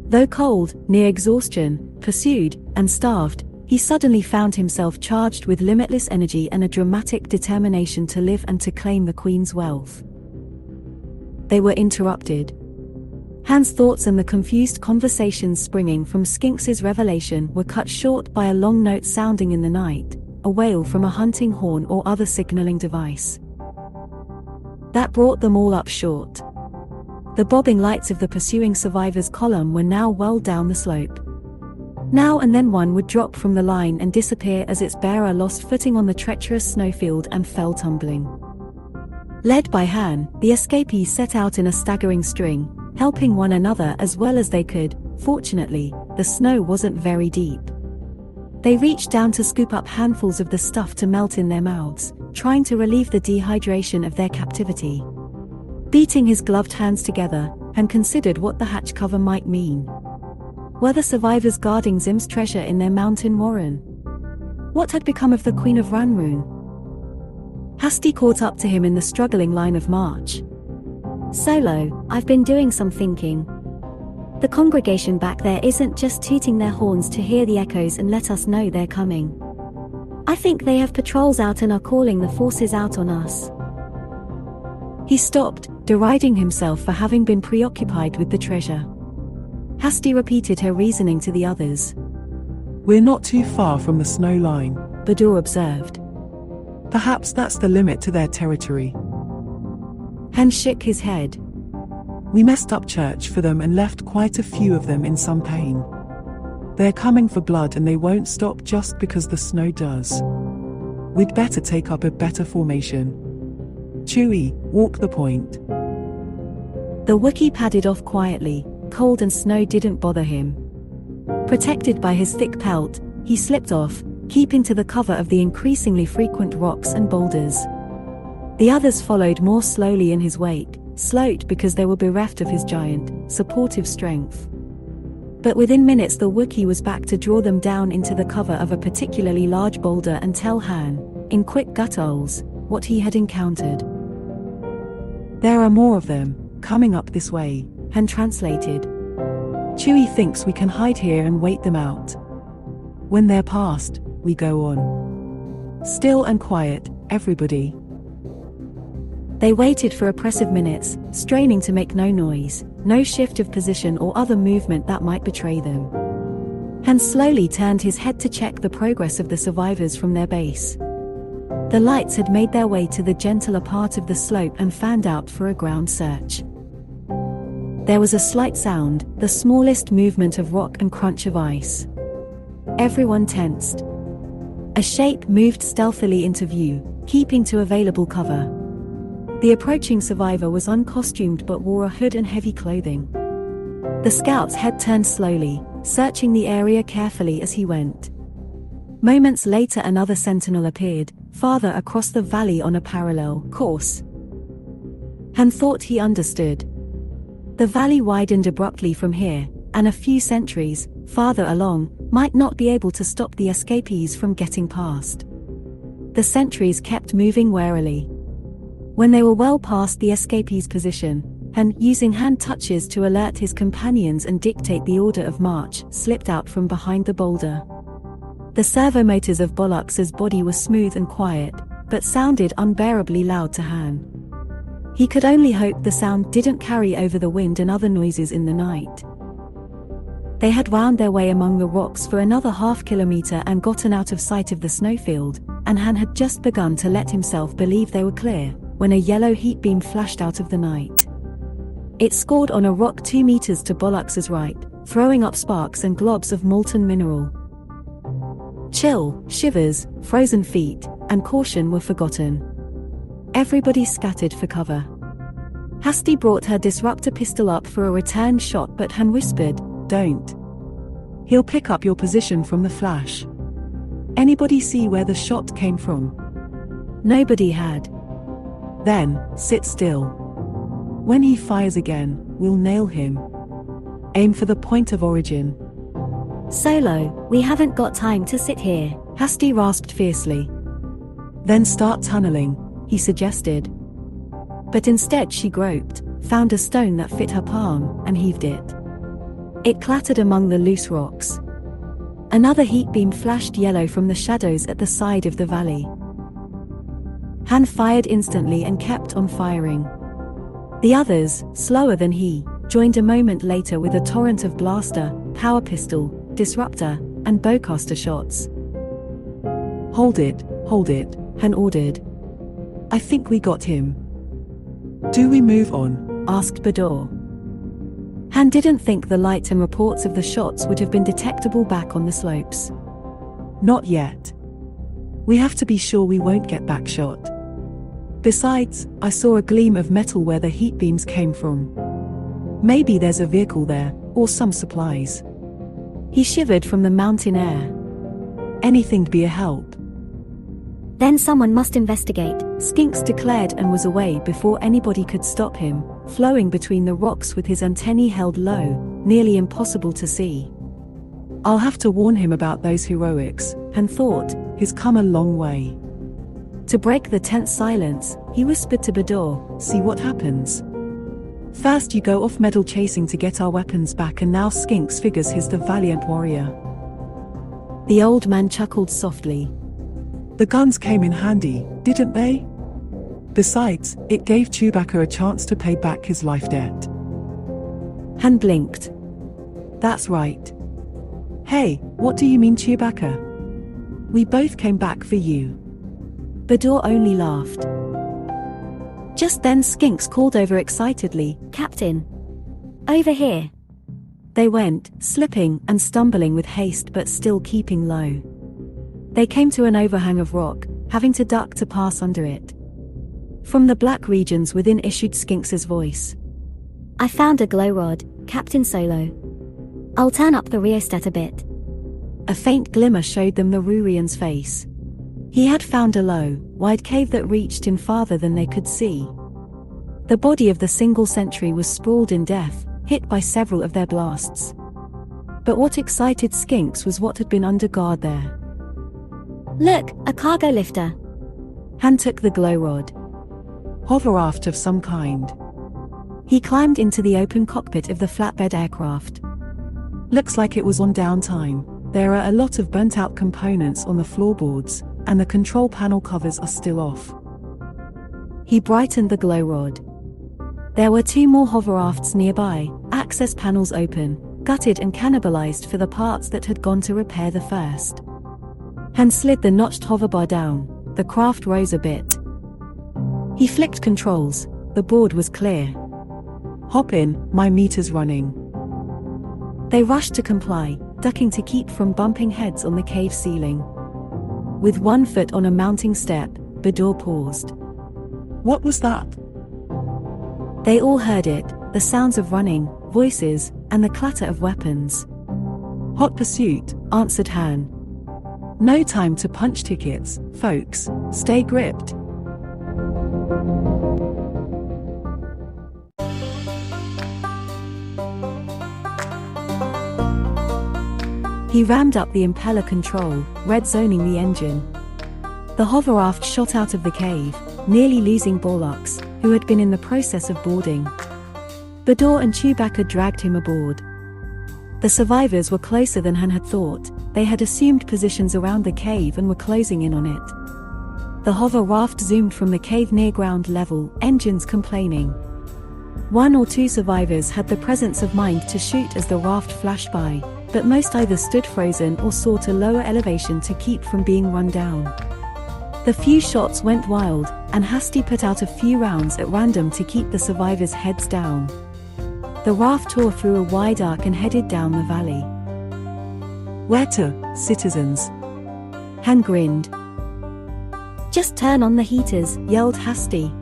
Though cold, near exhaustion, pursued, and starved, he suddenly found himself charged with limitless energy and a dramatic determination to live and to claim the Queen's wealth. They were interrupted. Han's thoughts and the confused conversations springing from Skinks's revelation were cut short by a long note sounding in the night, a wail from a hunting horn or other signaling device. That brought them all up short. The bobbing lights of the pursuing survivors' column were now well down the slope. Now and then one would drop from the line and disappear as its bearer lost footing on the treacherous snowfield and fell tumbling. Led by Han, the escapees set out in a staggering string, helping one another as well as they could. Fortunately, the snow wasn't very deep. They reached down to scoop up handfuls of the stuff to melt in their mouths, trying to relieve the dehydration of their captivity. Beating his gloved hands together, Han considered what the hatch cover might mean. Were the survivors guarding Zim's treasure in their mountain warren? What had become of the Queen of Ranroon? Hasty caught up to him in the struggling line of march. Solo, I've been doing some thinking. The congregation back there isn't just tooting their horns to hear the echoes and let us know they're coming. I think they have patrols out and are calling the forces out on us. He stopped, deriding himself for having been preoccupied with the treasure. Hasty repeated her reasoning to the others. We're not too far from the snow line, Bador observed. Perhaps that's the limit to their territory. Han shook his head. We messed up church for them and left quite a few of them in some pain. They're coming for blood and they won't stop just because the snow does. We'd better take up a better formation. Chewie, walk the point. The Wookiee padded off quietly. Cold and snow didn't bother him. Protected by his thick pelt, he slipped off, keeping to the cover of the increasingly frequent rocks and boulders. The others followed more slowly in his wake, slowed because they were bereft of his giant, supportive strength. But within minutes the Wookiee was back to draw them down into the cover of a particularly large boulder and tell Han, in quick gutturals, what he had encountered. There are more of them, coming up this way, Han translated. Chewie thinks we can hide here and wait them out. When they're past, we go on. Still and quiet, everybody. They waited for oppressive minutes, straining to make no noise, no shift of position or other movement that might betray them. Han slowly turned his head to check the progress of the survivors from their base. The lights had made their way to the gentler part of the slope and fanned out for a ground search. There was a slight sound, the smallest movement of rock and crunch of ice. Everyone tensed. A shape moved stealthily into view, keeping to available cover. The approaching survivor was uncostumed but wore a hood and heavy clothing. The scout's head turned slowly, searching the area carefully as he went. Moments later another sentinel appeared, farther across the valley on a parallel course. Han thought he understood. The valley widened abruptly from here, and a few sentries, farther along, might not be able to stop the escapees from getting past. The sentries kept moving warily. When they were well past the escapees' position, Han, using hand touches to alert his companions and dictate the order of march, slipped out from behind the boulder. The servomotors of Bollux's body were smooth and quiet, but sounded unbearably loud to Han. He could only hope the sound didn't carry over the wind and other noises in the night. They had wound their way among the rocks for another half-kilometer and gotten out of sight of the snowfield, and Han had just begun to let himself believe they were clear, when a yellow heat beam flashed out of the night. It scored on a rock 2 meters to Bollux's right, throwing up sparks and globs of molten mineral. Chill, shivers, frozen feet, and caution were forgotten. Everybody scattered for cover. Hasty brought her disruptor pistol up for a return shot, but Han whispered, "Don't. He'll pick up your position from the flash." Anybody see where the shot came from? Nobody had. Then, sit still. When he fires again, we'll nail him. Aim for the point of origin. Solo, we haven't got time to sit here. Hasty rasped fiercely. Then start tunneling, he suggested. But instead she groped, found a stone that fit her palm, and heaved it. It clattered among the loose rocks. Another heat beam flashed yellow from the shadows at the side of the valley. Han fired instantly and kept on firing. The others, slower than he, joined a moment later with a torrent of blaster, power pistol, disruptor, and bowcaster shots. Hold it, Han ordered. I think we got him. Do we move on? Asked Bador. Han didn't think the light and reports of the shots would have been detectable back on the slopes. Not yet. We have to be sure we won't get backshot. Besides, I saw a gleam of metal where the heat beams came from. Maybe there's a vehicle there, or some supplies. He shivered from the mountain air. Anything'd be a help. Then someone must investigate, Skinks declared, and was away before anybody could stop him, flowing between the rocks with his antennae held low, nearly impossible to see. I'll have to warn him about those heroics, Han thought, he's come a long way. To break the tense silence, he whispered to Bador, "See what happens. First you go off medal chasing to get our weapons back, and now Skinks figures he's the valiant warrior." The old man chuckled softly. The guns came in handy, didn't they? Besides, it gave Chewbacca a chance to pay back his life debt. Han blinked. That's right. Hey, what do you mean, Chewbacca? We both came back for you. Bador only laughed. Just then Skinks called over excitedly, "Captain! Over here!" They went, slipping and stumbling with haste but still keeping low. They came to an overhang of rock, having to duck to pass under it. From the black regions within issued Skinks's voice. "I found a glow rod, Captain Solo. I'll turn up the rheostat a bit." A faint glimmer showed them the Rurian's face. He had found a low, wide cave that reached in farther than they could see. The body of the single sentry was sprawled in death, hit by several of their blasts. But what excited Skinks was what had been under guard there. "Look, a cargo lifter." Han took the glow rod. Hovercraft of some kind. He climbed into the open cockpit of the flatbed aircraft. Looks like it was on downtime. There are a lot of burnt-out components on the floorboards, and the control panel covers are still off. He brightened the glow rod. There were 2 more hovercrafts nearby, access panels open, gutted and cannibalized for the parts that had gone to repair the first. Han slid the notched hoverbar down. The craft rose a bit. He flicked controls. The board was clear. Hop in, my meter's running. They rushed to comply, ducking to keep from bumping heads on the cave ceiling. With one foot on a mounting step, Bador paused. What was that? They all heard it, the sounds of running, voices, and the clatter of weapons. Hot pursuit, answered Han. No time to punch tickets, folks, stay gripped. He rammed up the impeller control, red zoning the engine. The hovercraft shot out of the cave, nearly losing Borlox, who had been in the process of boarding. Bador and Chewbacca dragged him aboard. The survivors were closer than Han had thought. They had assumed positions around the cave and were closing in on it. The hover raft zoomed from the cave near ground level, engines complaining. 1 or 2 survivors had the presence of mind to shoot as the raft flashed by, but most either stood frozen or sought a lower elevation to keep from being run down. The few shots went wild, and Hasty put out a few rounds at random to keep the survivors' heads down. The raft tore through a wide arc and headed down the valley. Where to, citizens? Han grinned. Just turn on the heaters, Yelled Hasty.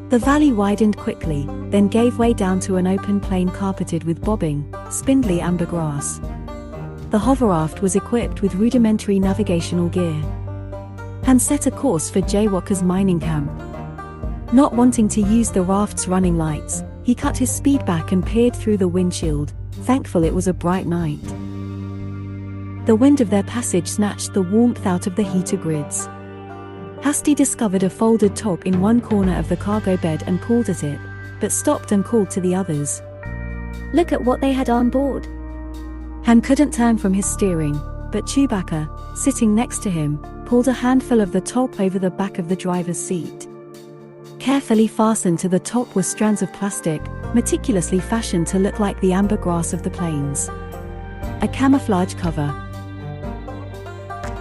The valley widened quickly, then gave way down to an open plain carpeted with bobbing, spindly amber grass. The hovercraft was equipped with rudimentary navigational gear. Han set a course for Jaywalker's mining camp. Not wanting to use the raft's running lights, he cut his speed back and peered through the windshield, thankful it was a bright night. The wind of their passage snatched the warmth out of the heater grids. Hasty discovered a folded top in one corner of the cargo bed and pulled at it, but stopped and called to the others. Look at what they had on board. Han couldn't turn from his steering, but Chewbacca, sitting next to him, pulled a handful of the top over the back of the driver's seat. Carefully fastened to the top were strands of plastic, meticulously fashioned to look like the amber grass of the plains. A camouflage cover.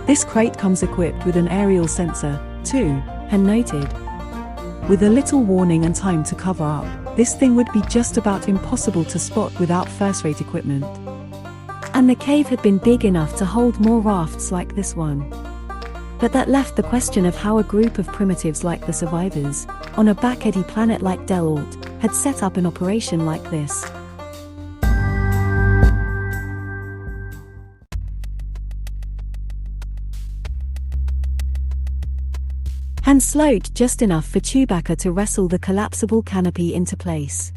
This crate comes equipped with an aerial sensor, too, Han noted. With a little warning and time to cover up, this thing would be just about impossible to spot without first-rate equipment. And the cave had been big enough to hold more rafts like this one. But that left the question of how a group of primitives like the survivors, on a back-eddy planet like Delort, had set up an operation like this. Han slowed just enough for Chewbacca to wrestle the collapsible canopy into place.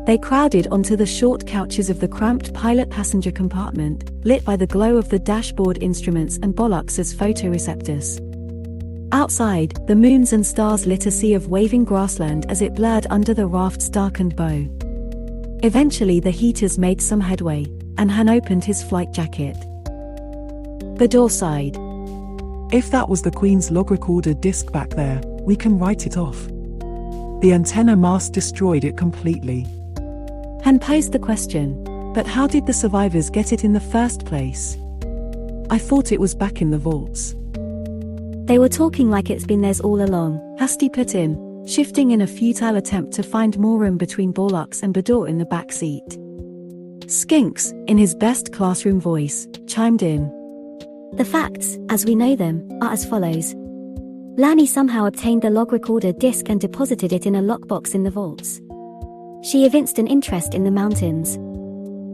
They crowded onto the short couches of the cramped pilot-passenger compartment, lit by the glow of the dashboard instruments and Bollux's photoreceptors. Outside, the moons and stars lit a sea of waving grassland as it blurred under the raft's darkened bow. Eventually the heaters made some headway, and Han opened his flight jacket. Bador sighed. If that was the Queen's log recorder disc back there, we can write it off. The antenna mast destroyed it completely. Han posed the question, but how did the survivors get it in the first place? I thought it was back in the vaults. They were talking like it's been theirs all along, Hasty put in, shifting in a futile attempt to find more room between Borlox and Bador in the back seat. Skinks, in his best classroom voice, chimed in. The facts, as we know them, are as follows. Lanny somehow obtained the log recorder disc and deposited it in a lockbox in the vaults. She evinced an interest in the mountains.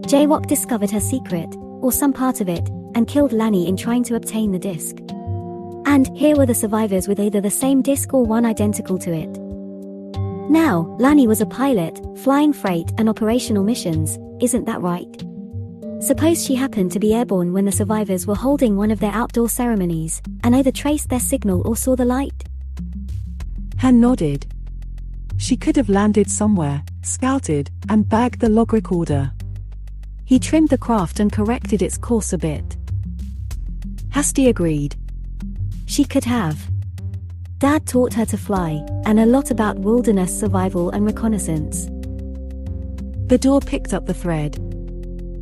Jaywalk discovered her secret, or some part of it, and killed Lanny in trying to obtain the disc. And here were the survivors with either the same disc or one identical to it. Now, Lanny was a pilot, flying freight and operational missions, isn't that right? Suppose she happened to be airborne when the survivors were holding one of their outdoor ceremonies, and either traced their signal or saw the light? Han nodded. She could have landed somewhere, scouted, and bagged the log recorder. He trimmed the craft and corrected its course a bit. Hasty agreed. She could have. Dad taught her to fly, and a lot about wilderness survival and reconnaissance. Bador picked up the thread.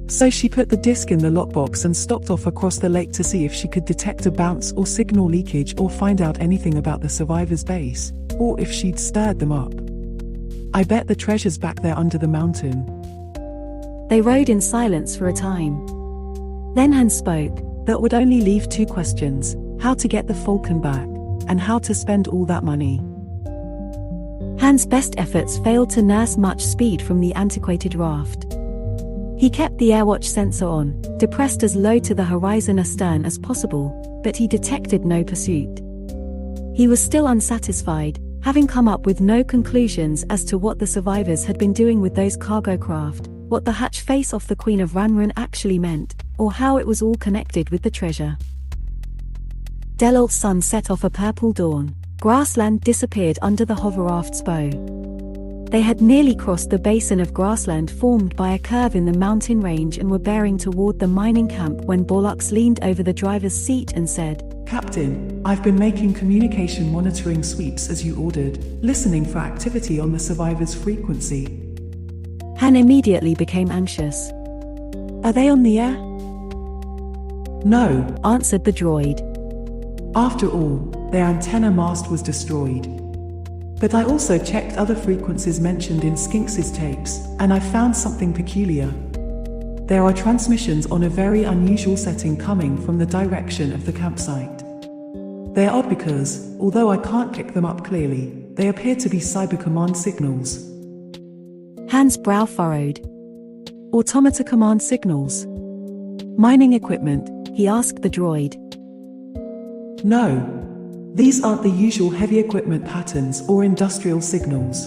So she put the disc in the lockbox and stopped off across the lake to see if she could detect a bounce or signal leakage or find out anything about the survivors' base, or if she'd stirred them up. I bet the treasure's back there under the mountain. They rode in silence for a time. Then Han spoke. That would only leave 2 questions, how to get the Falcon back, and how to spend all that money. Han's best efforts failed to nurse much speed from the antiquated raft. He kept the airwatch sensor on, depressed as low to the horizon astern as possible, but he detected no pursuit. He was still unsatisfied, having come up with no conclusions as to what the survivors had been doing with those cargo craft, what the hatch face off the Queen of Ranran actually meant, or how it was all connected with the treasure. Delolt's sun set off a purple dawn. Grassland disappeared under the hoverraft's bow. They had nearly crossed the basin of grassland formed by a curve in the mountain range and were bearing toward the mining camp when Borlux leaned over the driver's seat and said, "Captain, I've been making communication monitoring sweeps as you ordered, listening for activity on the survivors' frequency." Han immediately became anxious. "Are they on the air?" "No," answered the droid. "After all, their antenna mast was destroyed. But I also checked other frequencies mentioned in Skinks's tapes, and I found something peculiar. There are transmissions on a very unusual setting coming from the direction of the campsite. They're odd because, although I can't pick them up clearly, they appear to be cyber command signals." Han's brow furrowed. "Automata command signals? Mining equipment?" he asked the droid. "No. These aren't the usual heavy equipment patterns or industrial signals."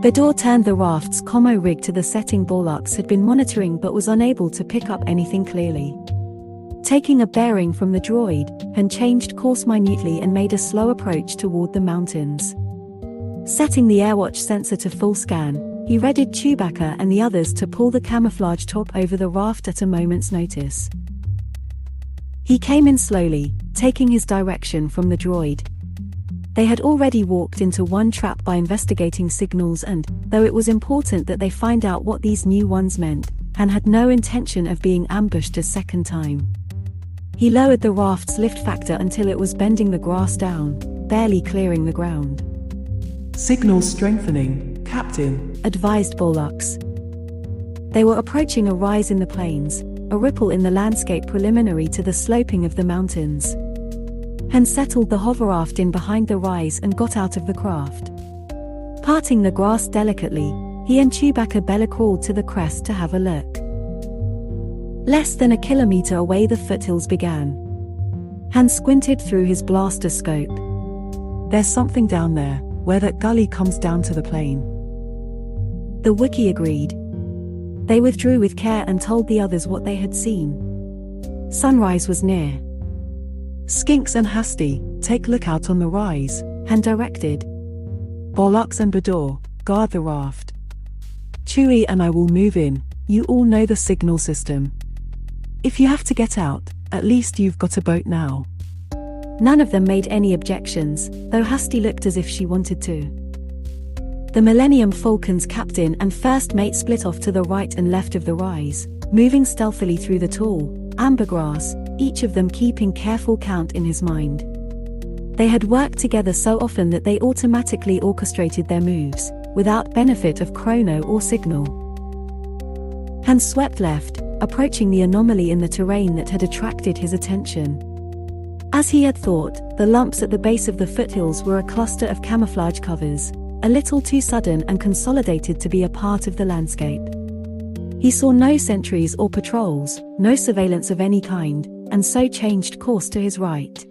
Bador turned the raft's commo rig to the setting Borlux had been monitoring but was unable to pick up anything clearly. Taking a bearing from the droid, Han changed course minutely and made a slow approach toward the mountains. Setting the airwatch sensor to full scan, he readied Chewbacca and the others to pull the camouflage top over the raft at a moment's notice. He came in slowly, taking his direction from the droid. They had already walked into one trap by investigating signals and, though it was important that they find out what these new ones meant, Han had no intention of being ambushed a second time. He lowered the raft's lift factor until it was bending the grass down, barely clearing the ground. "Signals strengthening, Captain," advised Borlux. They were approaching a rise in the plains, a ripple in the landscape preliminary to the sloping of the mountains. Han settled the hoverraft in behind the rise and got out of the craft. Parting the grass delicately, he and Chewbacca Bella crawled to the crest to have a look. Less than a kilometer away the foothills began. Han squinted through his blaster scope. "There's something down there, where that gully comes down to the plain." The Wookiee agreed. They withdrew with care and told the others what they had seen. Sunrise was near. "Skinks and Hasty, take lookout on the rise," Han directed. "Borlux and Bador, guard the raft. Chewie and I will move in, you all know the signal system. If you have to get out, at least you've got a boat now." None of them made any objections, though Hasty looked as if she wanted to. The Millennium Falcon's captain and first mate split off to the right and left of the rise, moving stealthily through the tall, amber grass, each of them keeping careful count in his mind. They had worked together so often that they automatically orchestrated their moves, without benefit of chrono or signal. Han swept left, approaching the anomaly in the terrain that had attracted his attention. As he had thought, the lumps at the base of the foothills were a cluster of camouflage covers, a little too sudden and consolidated to be a part of the landscape. He saw no sentries or patrols, no surveillance of any kind, and so changed course to his right.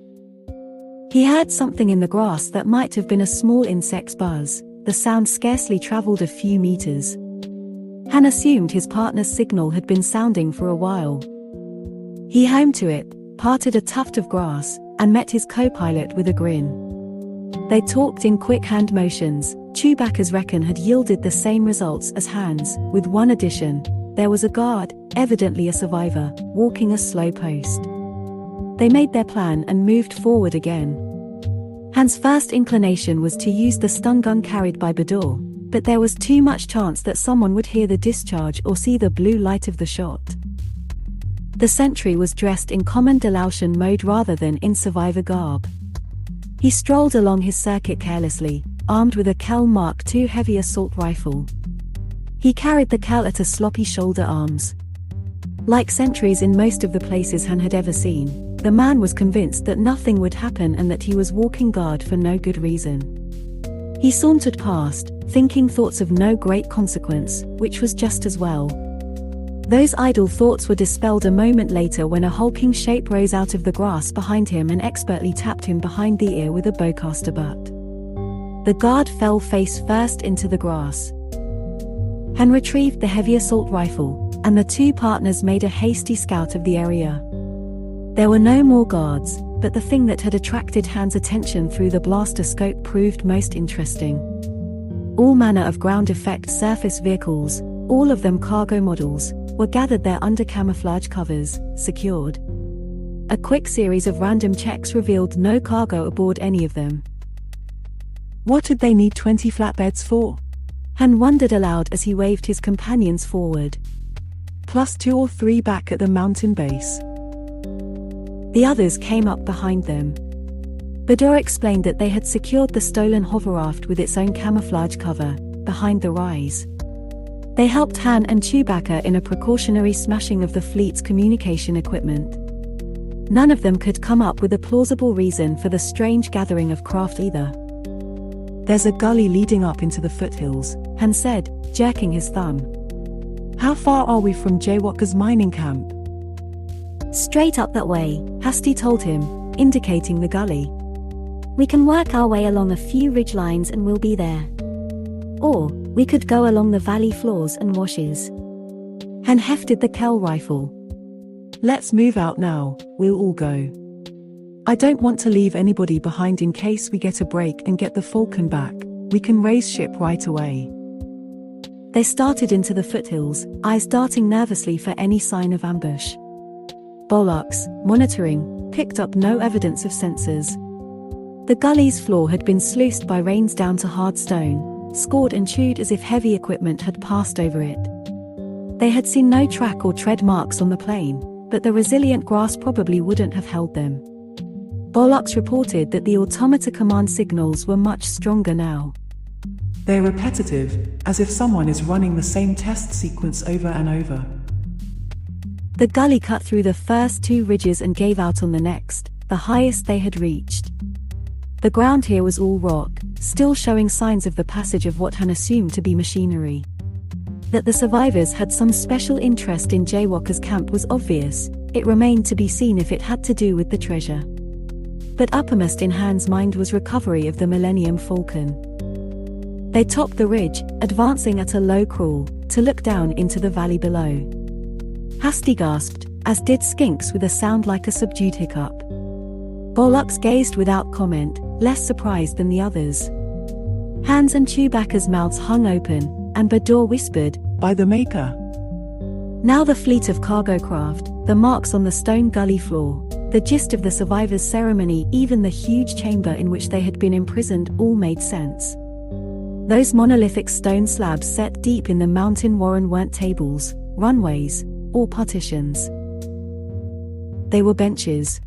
He heard something in the grass that might have been a small insect's buzz. The sound scarcely traveled a few meters. Han assumed his partner's signal had been sounding for a while. He homed to it, parted a tuft of grass, and met his co-pilot with a grin. They talked in quick hand motions. Chewbacca's reckon had yielded the same results as Han's, with one addition. There was a guard, evidently a survivor, walking a slow post. They made their plan and moved forward again. Han's first inclination was to use the stun gun carried by Bador, but there was too much chance that someone would hear the discharge or see the blue light of the shot. The sentry was dressed in common Delaution mode rather than in survivor garb. He strolled along his circuit carelessly, armed with a Kel Mark II heavy assault rifle. He carried the Kel at a sloppy shoulder arms. Like sentries in most of the places Han had ever seen, the man was convinced that nothing would happen and that he was walking guard for no good reason. He sauntered past, thinking thoughts of no great consequence, which was just as well. Those idle thoughts were dispelled a moment later when a hulking shape rose out of the grass behind him and expertly tapped him behind the ear with a bowcaster butt. The guard fell face first into the grass. Han retrieved the heavy assault rifle, and the two partners made a hasty scout of the area. There were no more guards, but the thing that had attracted Han's attention through the blaster scope proved most interesting. All manner of ground effect surface vehicles, all of them cargo models, were gathered there under camouflage covers, secured. A quick series of random checks revealed no cargo aboard any of them. What did they need 20 flatbeds for? Han wondered aloud as he waved his companions forward. Plus 2 or 3 back at the mountain base. The others came up behind them. Bador explained that they had secured the stolen hovercraft with its own camouflage cover, behind the rise. They helped Han and Chewbacca in a precautionary smashing of the fleet's communication equipment. None of them could come up with a plausible reason for the strange gathering of craft either. There's a gully leading up into the foothills, Han said, jerking his thumb. How far are we from Jaywalker's mining camp? Straight up that way, Hasty told him, indicating the gully. We can work our way along a few ridge lines and we'll be there. Or, we could go along the valley floors and washes. Han hefted the Kell rifle. Let's move out now, we'll all go. I don't want to leave anybody behind in case we get a break and get the Falcon back. We can raise ship right away. They started into the foothills, eyes darting nervously for any sign of ambush. Bollocks, monitoring, picked up no evidence of sensors. The gully's floor had been sluiced by rains down to hard stone, scored and chewed as if heavy equipment had passed over it. They had seen no track or tread marks on the plain, but the resilient grass probably wouldn't have held them. Bollocks reported that the automata command signals were much stronger now. They're repetitive, as if someone is running the same test sequence over and over. The gully cut through the first 2 ridges and gave out on the next, the highest they had reached. The ground here was all rock, still showing signs of the passage of what Han assumed to be machinery. That the survivors had some special interest in Jaywalker's camp was obvious. It remained to be seen if it had to do with the treasure. But uppermost in Han's mind was recovery of the Millennium Falcon. They topped the ridge, advancing at a low crawl, to look down into the valley below. Hasty gasped, as did Skinks with a sound like a subdued hiccup. Bollocks gazed without comment, less surprised than the others. Han's and Chewbacca's mouths hung open, and Bador whispered, "By the Maker." Now the fleet of cargo craft, the marks on the stone gully floor, the gist of the survivors' ceremony, even the huge chamber in which they had been imprisoned, all made sense. Those monolithic stone slabs set deep in the mountain warren weren't tables, runways, or partitions. They were benches.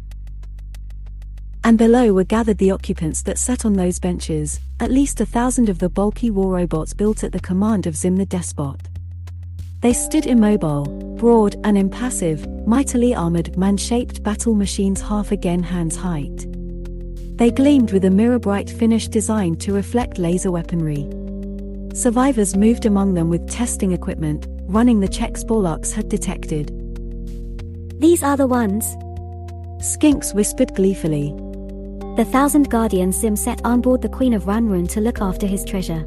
And below were gathered the occupants that sat on those benches, at least 1,000 of the bulky war robots built at the command of Zim the Despot. They stood immobile, broad and impassive, mightily armored man-shaped battle machines half again Han's height. They gleamed with a mirror-bright finish designed to reflect laser weaponry. Survivors moved among them with testing equipment, running the checks Bollocks had detected. These are the ones, Skinks whispered gleefully. the 1,000 Guardians Zim set on board the Queen of Ranrun to look after his treasure.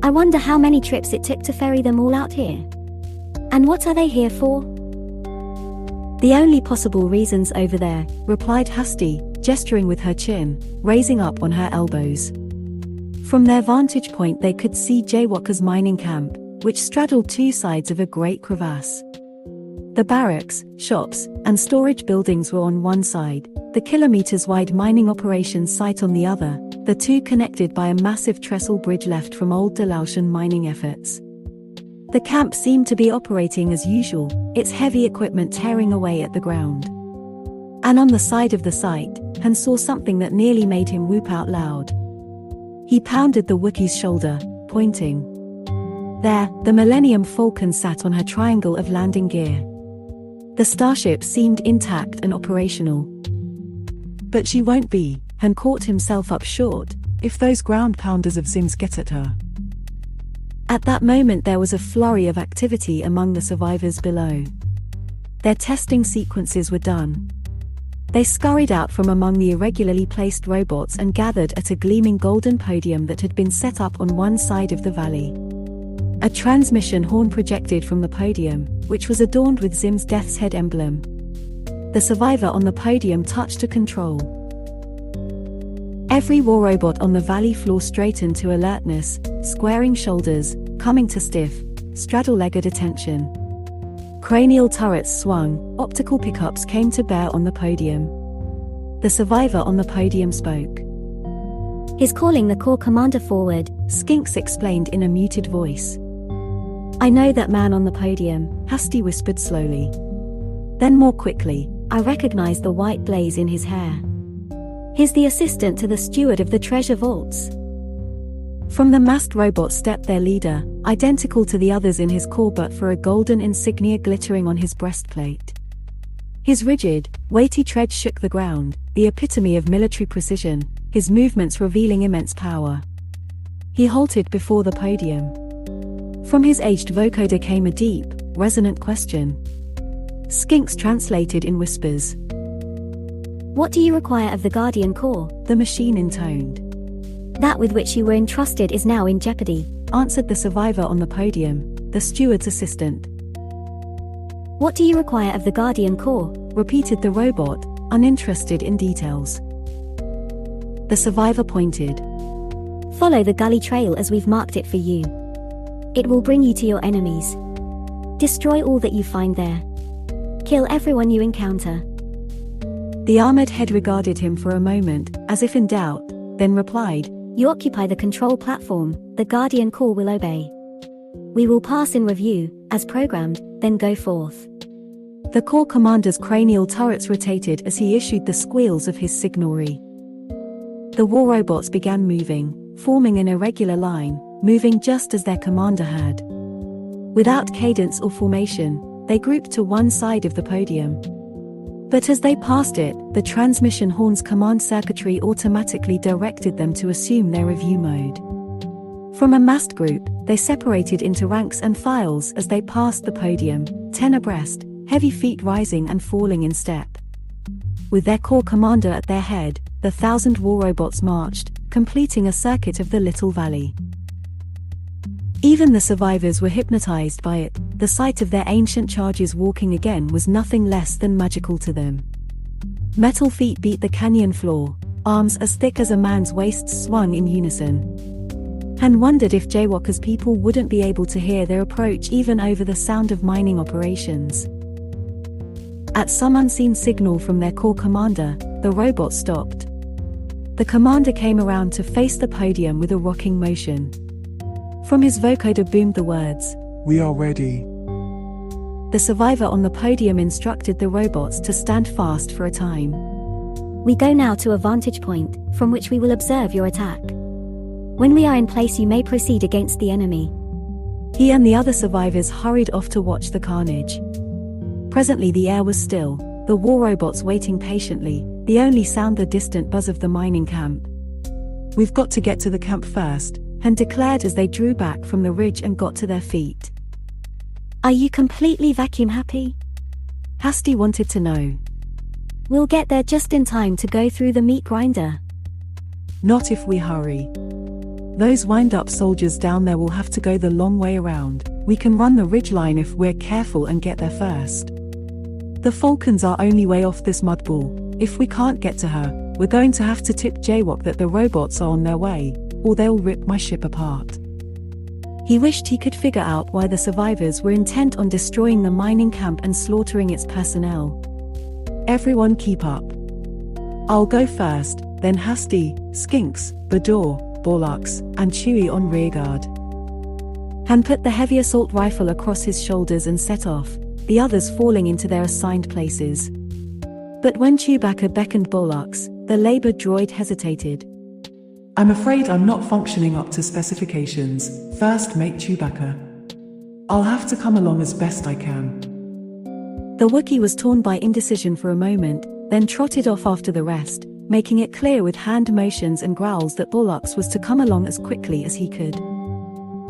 I wonder how many trips it took to ferry them all out here. And what are they here for? The only possible reasons over there, replied Hasty, gesturing with her chin, raising up on her elbows. From their vantage point they could see Jaywalker's mining camp, which straddled 2 sides of a great crevasse. The barracks, shops, and storage buildings were on one side, the kilometers-wide mining operations site on the other, the two connected by a massive trestle bridge left from old Delautian mining efforts. The camp seemed to be operating as usual, its heavy equipment tearing away at the ground. And on the side of the site, Han saw something that nearly made him whoop out loud. He pounded the Wookiee's shoulder, pointing. There, the Millennium Falcon sat on her triangle of landing gear. The starship seemed intact and operational. But she won't be, Han caught himself up short, if those ground pounders of Zims get at her. At that moment there was a flurry of activity among the survivors below. Their testing sequences were done. They scurried out from among the irregularly placed robots and gathered at a gleaming golden podium that had been set up on one side of the valley. A transmission horn projected from the podium, which was adorned with Zim's death's head emblem. The survivor on the podium touched a control. Every war robot on the valley floor straightened to alertness, squaring shoulders, coming to stiff, straddle-legged attention. Cranial turrets swung, optical pickups came to bear on the podium. The survivor on the podium spoke. "He's calling the Corps Commander forward," Skinks explained in a muted voice. "I know that man on the podium," Hasty whispered slowly. Then more quickly, "I recognize the white blaze in his hair. He's the assistant to the steward of the treasure vaults." From the masked robot stepped their leader, identical to the others in his corps but for a golden insignia glittering on his breastplate. His rigid, weighty tread shook the ground, the epitome of military precision, his movements revealing immense power. He halted before the podium. From his aged vocoder came a deep, resonant question. Skinks translated in whispers. "What do you require of the Guardian Corps?" The machine intoned. "That with which you were entrusted is now in jeopardy," answered the survivor on the podium, the steward's assistant. "What do you require of the Guardian Corps?" repeated the robot, uninterested in details. The survivor pointed. "Follow the gully trail as we've marked it for you. It will bring you to your enemies. Destroy all that you find there. Kill everyone you encounter." The armored head regarded him for a moment, as if in doubt, then replied, "You occupy the control platform, the Guardian Corps will obey. We will pass in review, as programmed, then go forth." The Corps commander's cranial turrets rotated as he issued the squeals of his signalry. The war robots began moving, forming an irregular line, moving just as their commander had. Without cadence or formation, they grouped to one side of the podium. But as they passed it, the transmission horn's command circuitry automatically directed them to assume their review mode. From a massed group, they separated into ranks and files as they passed the podium, 10 abreast, heavy feet rising and falling in step. With their corps commander at their head, the 1,000 war robots marched, completing a circuit of the little valley. Even the survivors were hypnotized by it. The sight of their ancient charges walking again was nothing less than magical to them. Metal feet beat the canyon floor, arms as thick as a man's waist swung in unison. Han wondered if Jaywalker's people wouldn't be able to hear their approach even over the sound of mining operations. At some unseen signal from their corps commander, the robot stopped. The commander came around to face the podium with a rocking motion. From his vocoder boomed the words, "We are ready." The survivor on the podium instructed the robots to stand fast for a time. "We go now to a vantage point, from which we will observe your attack. When we are in place you may proceed against the enemy." He and the other survivors hurried off to watch the carnage. Presently the air was still, the war robots waiting patiently, the only sound the distant buzz of the mining camp. "We've got to get to the camp first," Han declared as they drew back from the ridge and got to their feet. "Are you completely vacuum happy?" Hasty wanted to know. "We'll get there just in time to go through the meat grinder." "Not if we hurry. Those wind-up soldiers down there will have to go the long way around. We can run the ridgeline if we're careful and get there first. The Falcons are only way off this mud ball. If we can't get to her, we're going to have to tip Jaywalk that the robots are on their way, or they'll rip my ship apart." He wished he could figure out why the survivors were intent on destroying the mining camp and slaughtering its personnel. "Everyone keep up. I'll go first, then Hasty, Skinks, Bador, Borlux, and Chewie on rearguard." Han put the heavy assault rifle across his shoulders and set off, the others falling into their assigned places. But when Chewbacca beckoned Borlux, the labor droid hesitated. "I'm afraid I'm not functioning up to specifications, First Mate Chewbacca. I'll have to come along as best I can." The Wookiee was torn by indecision for a moment, then trotted off after the rest, making it clear with hand motions and growls that Borlux was to come along as quickly as he could.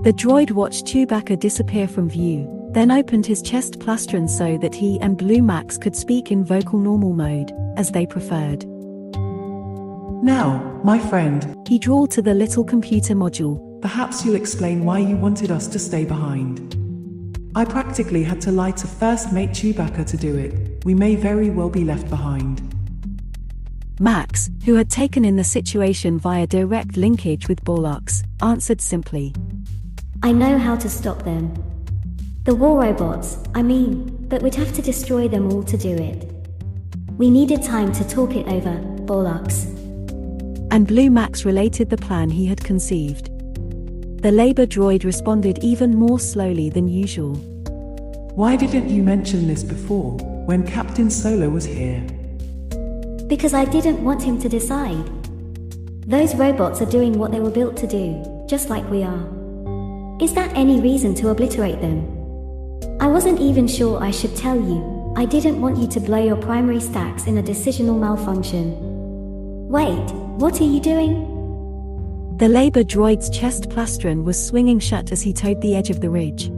The droid watched Chewbacca disappear from view, then opened his chest plastron so that he and Blue Max could speak in vocal normal mode, as they preferred. Now, my friend, He drawled to the little computer module. perhaps you'll explain why you wanted us to stay behind. I practically had to lie to First Mate Chewbacca to do it. We may very well be left behind. Max, who had taken in the situation via direct linkage with Borlox, answered simply. I know how to stop them. The war robots, but we'd have to destroy them all to do it. We needed time to talk it over, Borlox. And Blue Max related the plan he had conceived. The labor droid responded even more slowly than usual. Why didn't you mention this before, when Captain Solo was here? Because I didn't want him to decide. Those robots are doing what they were built to do, just like we are. Is that any reason to obliterate them? I wasn't even sure I should tell you. I didn't want you to blow your primary stacks in a decisional malfunction. Wait, what are you doing? The labor droid's chest plastron was swinging shut as he towed the edge of the ridge.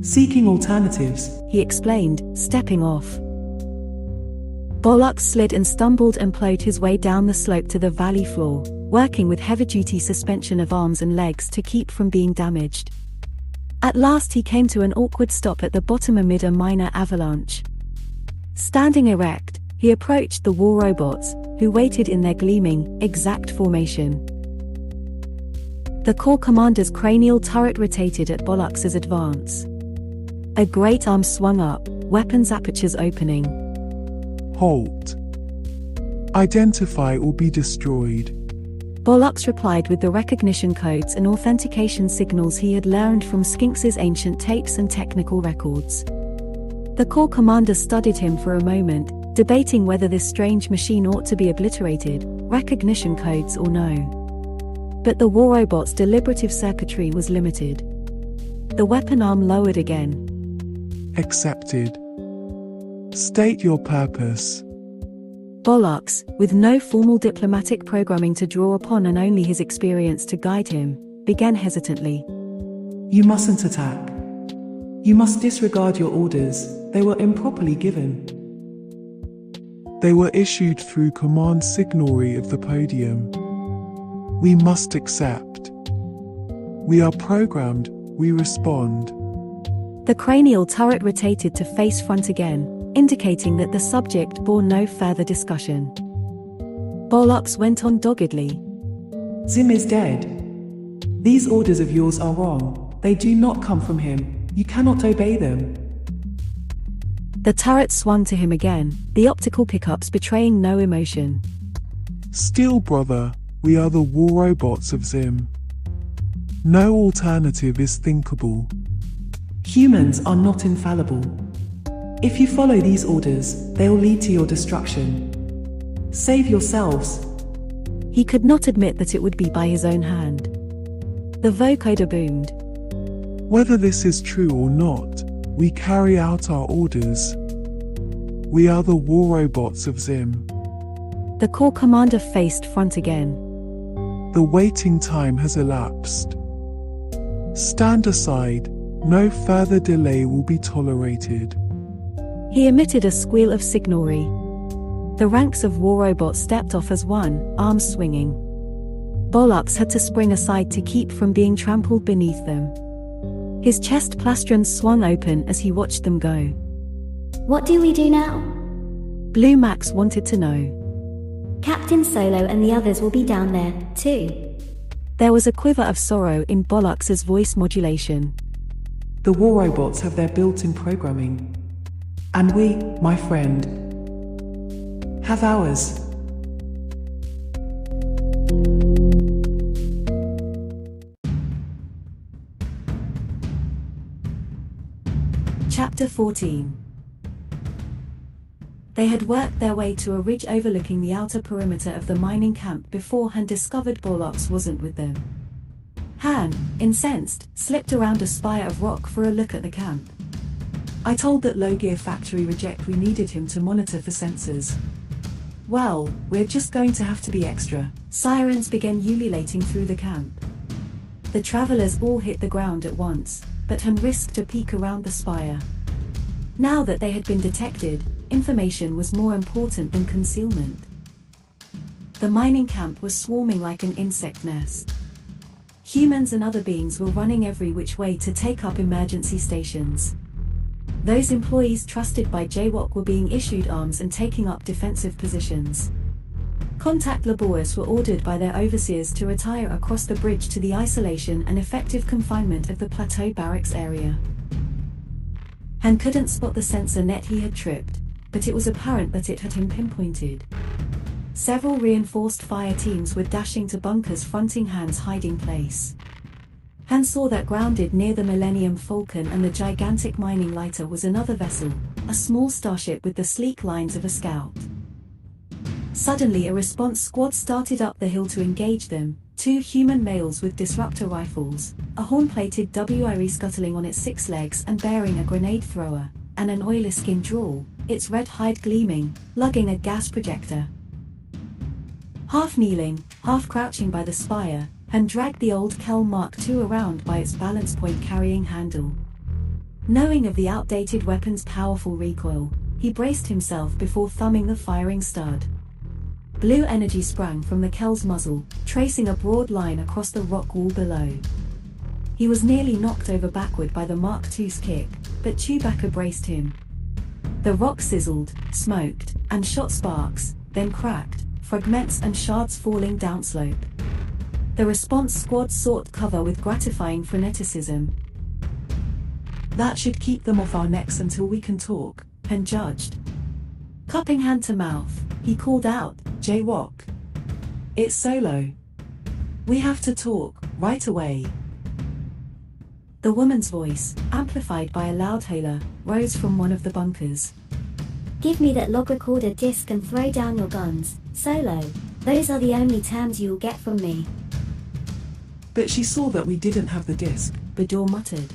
Seeking alternatives, He explained, stepping off. Borlox slid and stumbled and plowed his way down the slope to the valley floor, working with heavy-duty suspension of arms and legs to keep from being damaged. At last he came to an awkward stop at the bottom amid a minor avalanche. Standing erect, he approached the war robots, who waited in their gleaming, exact formation. The Corps Commander's cranial turret rotated at Borlox's advance. A great arm swung up, weapons apertures opening. Halt. Identify or be destroyed. Borlox replied with the recognition codes and authentication signals he had learned from Skinx's ancient tapes and technical records. The Corps Commander studied him for a moment, debating whether this strange machine ought to be obliterated, recognition codes or no. But the war robot's deliberative circuitry was limited. The weapon arm lowered again. Accepted. State your purpose. Borlox, with no formal diplomatic programming to draw upon and only his experience to guide him, began hesitantly. you mustn't attack. You must disregard your orders, they were improperly given. They were issued through command signalry of the podium. We must accept. We are programmed, we respond. The cranial turret rotated to face front again, indicating that the subject bore no further discussion. Borlox went on doggedly. Zim is dead. These orders of yours are wrong, they do not come from him, you cannot obey them. The turret swung to him again, the optical pickups betraying no emotion. Still, brother, we are the war robots of Zim. No alternative is thinkable. Humans are not infallible. If you follow these orders, they will lead to your destruction. Save yourselves. He could not admit that it would be by his own hand. The vocoder boomed. Whether this is true or not, we carry out our orders. We are the war robots of Zim. The Corps Commander faced front again. The waiting time has elapsed. Stand aside, no further delay will be tolerated. He emitted a squeal of signalry. The ranks of war robots stepped off as one, arms swinging. Borlox had to spring aside to keep from being trampled beneath them. His chest plastron swung open as he watched them go. What do we do now? Blue Max wanted to know. Captain Solo and the others will be down there, too. There was a quiver of sorrow in Borlox's voice modulation. The war robots have their built-in programming. And we, my friend, have ours. Chapter 14. They had worked their way to a ridge overlooking the outer perimeter of the mining camp before Han discovered Borlox wasn't with them. Han, incensed, slipped around a spire of rock for a look at the camp. I told that low-gear factory reject we needed him to monitor for sensors. Well, we're just going to have to be extra. Sirens began ululating through the camp. The travelers all hit the ground at once, but Han risked a peek around the spire. Now that they had been detected, information was more important than concealment. The mining camp was swarming like an insect nest. Humans and other beings were running every which way to take up emergency stations. Those employees trusted by Jaywalk were being issued arms and taking up defensive positions. Contact laborers were ordered by their overseers to retire across the bridge to the isolation and effective confinement of the plateau barracks area. Han couldn't spot the sensor net he had tripped, but it was apparent that it had him pinpointed. Several reinforced fire teams were dashing to bunkers fronting Han's hiding place. Han saw that grounded near the Millennium Falcon and the gigantic mining lighter was another vessel, a small starship with the sleek lines of a scout. Suddenly a response squad started up the hill to engage them, 2 human males with disruptor rifles, a horn-plated WIRE scuttling on its 6 legs and bearing a grenade thrower, and an oiler-skinned drawl, its red hide gleaming, lugging a gas projector. Half kneeling, half crouching by the spire, Han dragged the old Kel Mark II around by its balance point carrying handle. Knowing of the outdated weapon's powerful recoil, he braced himself before thumbing the firing stud. Blue energy sprang from the Kel's muzzle, tracing a broad line across the rock wall below. He was nearly knocked over backward by the Mark II's kick, but Chewbacca braced him. The rock sizzled, smoked, and shot sparks, then cracked, fragments and shards falling downslope. The response squad sought cover with gratifying freneticism. That should keep them off our necks until we can talk, Han judged. Cupping hand to mouth, he called out, Jaywalk. It's Solo. We have to talk, right away. The woman's voice, amplified by a loudhailer, rose from one of the bunkers. Give me that log recorder disc and throw down your guns, Solo. Those are the only terms you'll get from me. But she saw that we didn't have the disc, Bador muttered.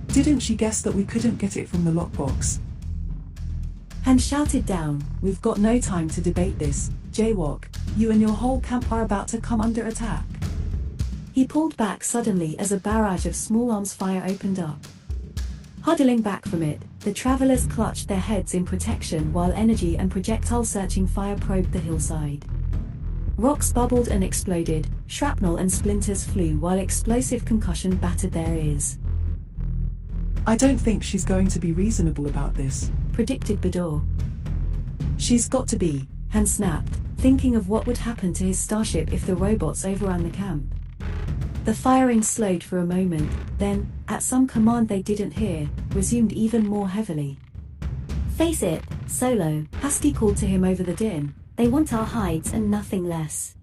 Didn't she guess that we couldn't get it from the lockbox? Han shouted down, We've got no time to debate this, Jaywalk. You and your whole camp are about to come under attack. He pulled back suddenly as a barrage of small arms fire opened up. Huddling back from it, the travelers clutched their heads in protection while energy and projectile-searching fire probed the hillside. Rocks bubbled and exploded, shrapnel and splinters flew while explosive concussion battered their ears. I don't think she's going to be reasonable about this, predicted Bador. She's got to be, Han snapped, thinking of what would happen to his starship if the robots overran the camp. The firing slowed for a moment, then, at some command they didn't hear, resumed even more heavily. Face it, Solo, Husky called to him over the din. They want our hides and nothing less.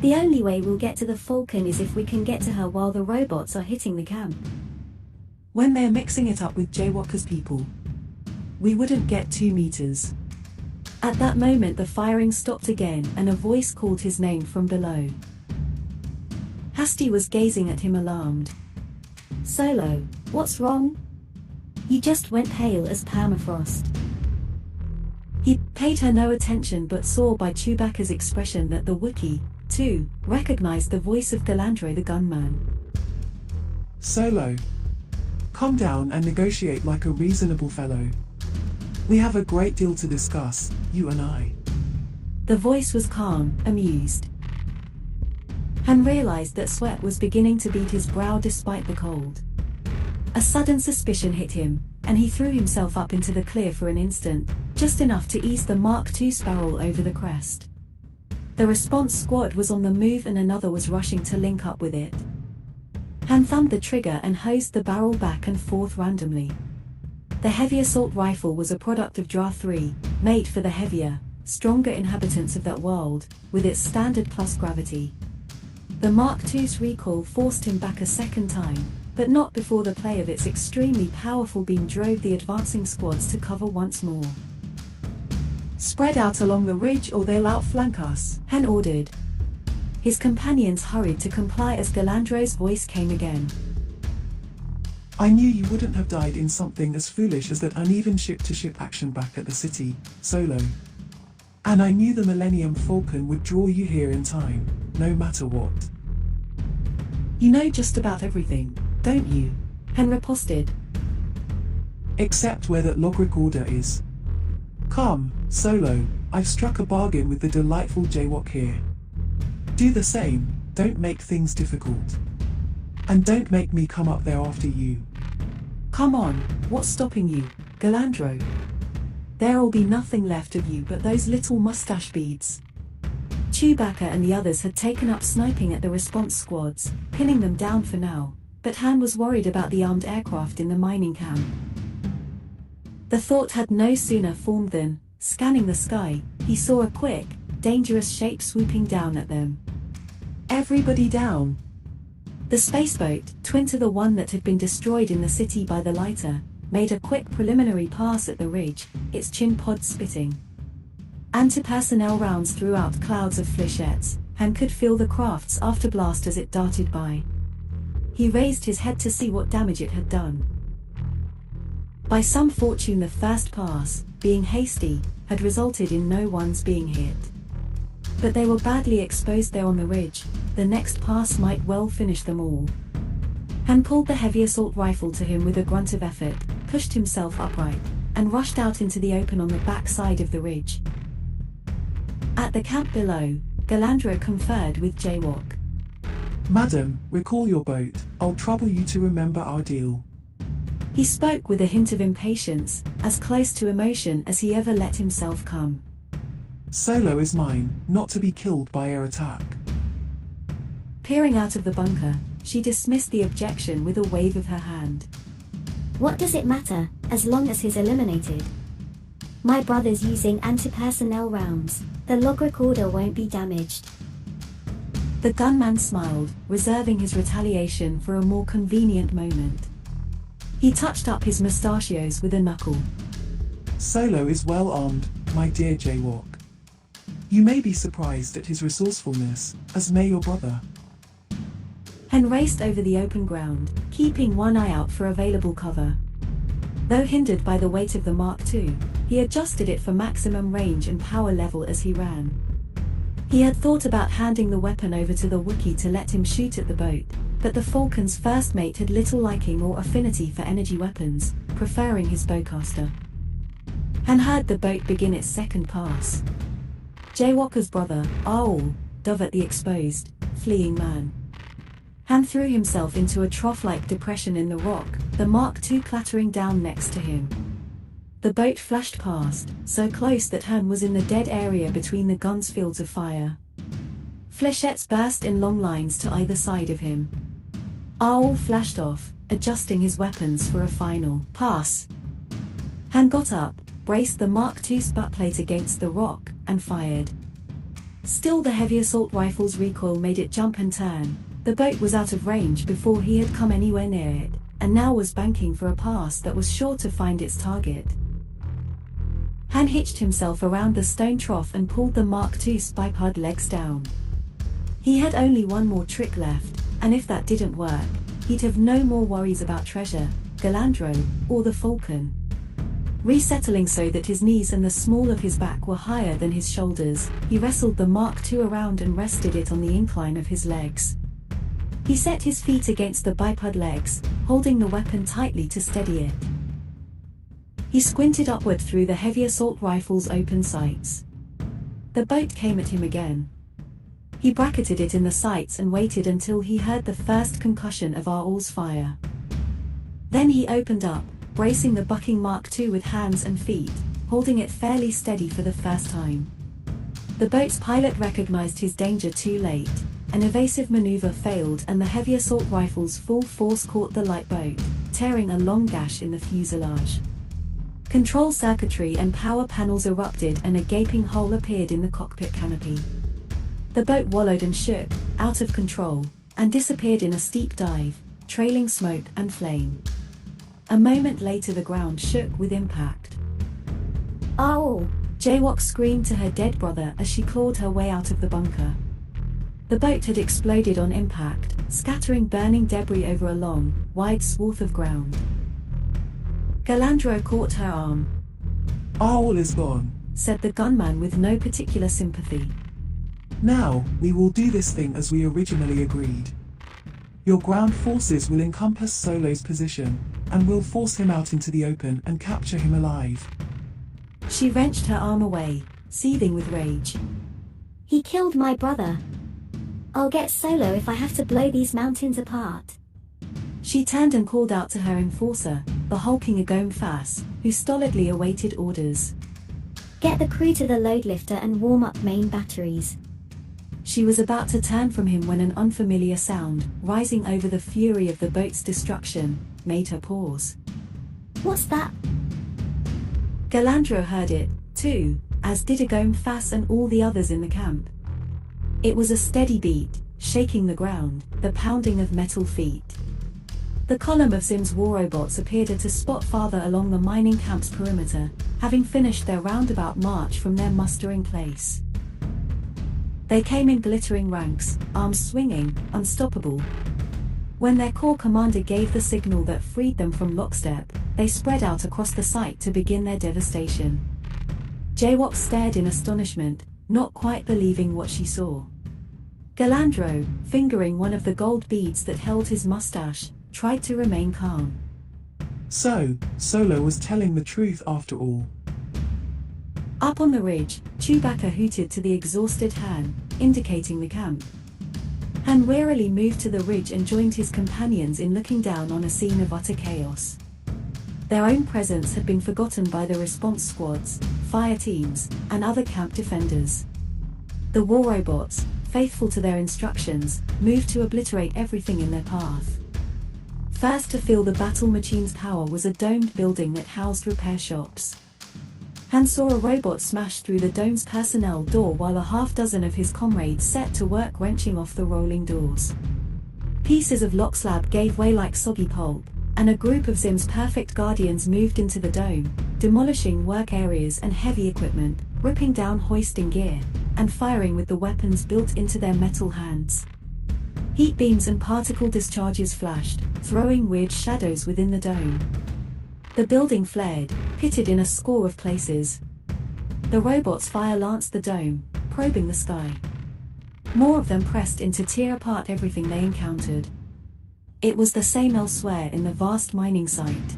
The only way we'll get to the Falcon is if we can get to her while the robots are hitting the camp. When they're mixing it up with Jaywalker's people, we wouldn't get 2 meters. At that moment the firing stopped again and a voice called his name from below. Hasty was gazing at him alarmed. Solo, what's wrong? You just went pale as permafrost. He paid her no attention but saw by Chewbacca's expression that the Wookiee, too, recognized the voice of Galandro the gunman. Solo. Calm down and negotiate like a reasonable fellow. We have a great deal to discuss, you and I. The voice was calm, amused. Han realized that sweat was beginning to bead his brow despite the cold. A sudden suspicion hit him, and he threw himself up into the clear for an instant, just enough to ease the Mark II Sparrow over the crest. The response squad was on the move and another was rushing to link up with it. Han thumbed the trigger and hosed the barrel back and forth randomly. The heavy assault rifle was a product of Dra 3, made for the heavier, stronger inhabitants of that world, with its standard plus gravity. The Mark II's recoil forced him back a second time, but not before the play of its extremely powerful beam drove the advancing squads to cover once more. Spread out along the ridge or they'll outflank us, Han ordered. His companions hurried to comply as Galandro's voice came again. I knew you wouldn't have died in something as foolish as that uneven ship-to-ship action back at the city, Solo. And I knew the Millennium Falcon would draw you here in time, no matter what. You know just about everything, don't you? Hen riposted. Except where that log recorder is. Come, Solo, I've struck a bargain with the delightful Jaywalk here. Do the same, don't make things difficult. And don't make me come up there after you. Come on, what's stopping you, Galandro? There'll be nothing left of you but those little mustache beads. Chewbacca and the others had taken up sniping at the response squads, pinning them down for now, but Han was worried about the armed aircraft in the mining camp. The thought had no sooner formed than, scanning the sky, he saw a quick, dangerous shape swooping down at them. Everybody down! The spaceboat, twin to the one that had been destroyed in the city by the lighter, made a quick preliminary pass at the ridge, its chin pod spitting. Anti-personnel rounds threw out clouds of flechettes, and could feel the craft's afterblast as it darted by. He raised his head to see what damage it had done. By some fortune the first pass, being hasty, had resulted in no one's being hit. But they were badly exposed there on the ridge, the next pass might well finish them all. Han pulled the heavy assault rifle to him with a grunt of effort, pushed himself upright, and rushed out into the open on the back side of the ridge. At the camp below, Galandro conferred with Jaywalk. Madam, recall your boat, I'll trouble you to remember our deal. He spoke with a hint of impatience, as close to emotion as he ever let himself come. Solo is mine, not to be killed by air attack. Peering out of the bunker, she dismissed the objection with a wave of her hand. What does it matter, as long as he's eliminated? My brother's using anti-personnel rounds. The log recorder won't be damaged. The gunman smiled, reserving his retaliation for a more convenient moment. He touched up his mustachios with a knuckle. Solo is well armed, my dear Jaywalk. You may be surprised at his resourcefulness, as may your brother. Hen raced over the open ground, keeping one eye out for available cover. Though hindered by the weight of the Mark II, he adjusted it for maximum range and power level as he ran. He had thought about handing the weapon over to the Wookiee to let him shoot at the boat, but the Falcon's first mate had little liking or affinity for energy weapons, preferring his bowcaster. Han heard the boat begin its second pass. Jaywalker's brother, Aul, dove at the exposed, fleeing man. Han threw himself into a trough-like depression in the rock, the Mark II clattering down next to him. The boat flashed past, so close that Han was in the dead area between the gun's fields of fire. Flechettes burst in long lines to either side of him. Aul flashed off, adjusting his weapons for a final pass. Han got up, braced the Mark II buttplate against the rock, and fired. Still the heavy assault rifle's recoil made it jump and turn. The boat was out of range before he had come anywhere near it, and now was banking for a pass that was sure to find its target. Han hitched himself around the stone trough and pulled the Mark II bipod legs down. He had only one more trick left, and if that didn't work, he'd have no more worries about treasure, Galandro, or the Falcon. Resettling so that his knees and the small of his back were higher than his shoulders, he wrestled the Mark II around and rested it on the incline of his legs. He set his feet against the bipod legs, holding the weapon tightly to steady it. He squinted upward through the heavy assault rifle's open sights. The boat came at him again. He bracketed it in the sights and waited until he heard the first concussion of Aul's fire. Then he opened up, bracing the bucking Mark II with hands and feet, holding it fairly steady for the first time. The boat's pilot recognized his danger too late. An evasive maneuver failed and the heavy assault rifle's full force caught the light boat, tearing a long gash in the fuselage. Control circuitry and power panels erupted and a gaping hole appeared in the cockpit canopy. The boat wallowed and shook, out of control, and disappeared in a steep dive, trailing smoke and flame. A moment later the ground shook with impact. Aul! Jaywalk screamed to her dead brother as she clawed her way out of the bunker. The boat had exploded on impact, scattering burning debris over a long, wide swath of ground. Galandro caught her arm. Aul is gone, said the gunman with no particular sympathy. Now, we will do this thing as we originally agreed. Your ground forces will encompass Solo's position, and will force him out into the open and capture him alive. She wrenched her arm away, seething with rage. He killed my brother. I'll get Solo if I have to blow these mountains apart. She turned and called out to her enforcer, the hulking Agome Fass, who stolidly awaited orders. Get the crew to the load lifter and warm up main batteries. She was about to turn from him when an unfamiliar sound, rising over the fury of the boat's destruction, made her pause. What's that? Galandro heard it, too, as did Agome Fass and all the others in the camp. It was a steady beat, shaking the ground, the pounding of metal feet. The column of Zim's war robots appeared at a spot farther along the mining camp's perimeter, having finished their roundabout march from their mustering place. They came in glittering ranks, arms swinging, unstoppable. When their corps commander gave the signal that freed them from lockstep, they spread out across the site to begin their devastation. Jaywalk stared in astonishment, not quite believing what she saw. Galandro, fingering one of the gold beads that held his mustache, tried to remain calm. So, Solo was telling the truth after all. Up on the ridge, Chewbacca hooted to the exhausted Han, indicating the camp. Han wearily moved to the ridge and joined his companions in looking down on a scene of utter chaos. Their own presence had been forgotten by the response squads, fire teams, and other camp defenders. The war robots, faithful to their instructions, moved to obliterate everything in their path. First to feel the battle machine's power was a domed building that housed repair shops. Han saw a robot smash through the dome's personnel door while a half-dozen of his comrades set to work wrenching off the rolling doors. Pieces of lock slab gave way like soggy pulp, and a group of Zim's perfect guardians moved into the dome, demolishing work areas and heavy equipment, ripping down hoisting gear, and firing with the weapons built into their metal hands. Heat beams and particle discharges flashed, throwing weird shadows within the dome. The building flared, pitted in a score of places. The robots fire-lanced the dome, probing the sky. More of them pressed in to tear apart everything they encountered. It was the same elsewhere in the vast mining site.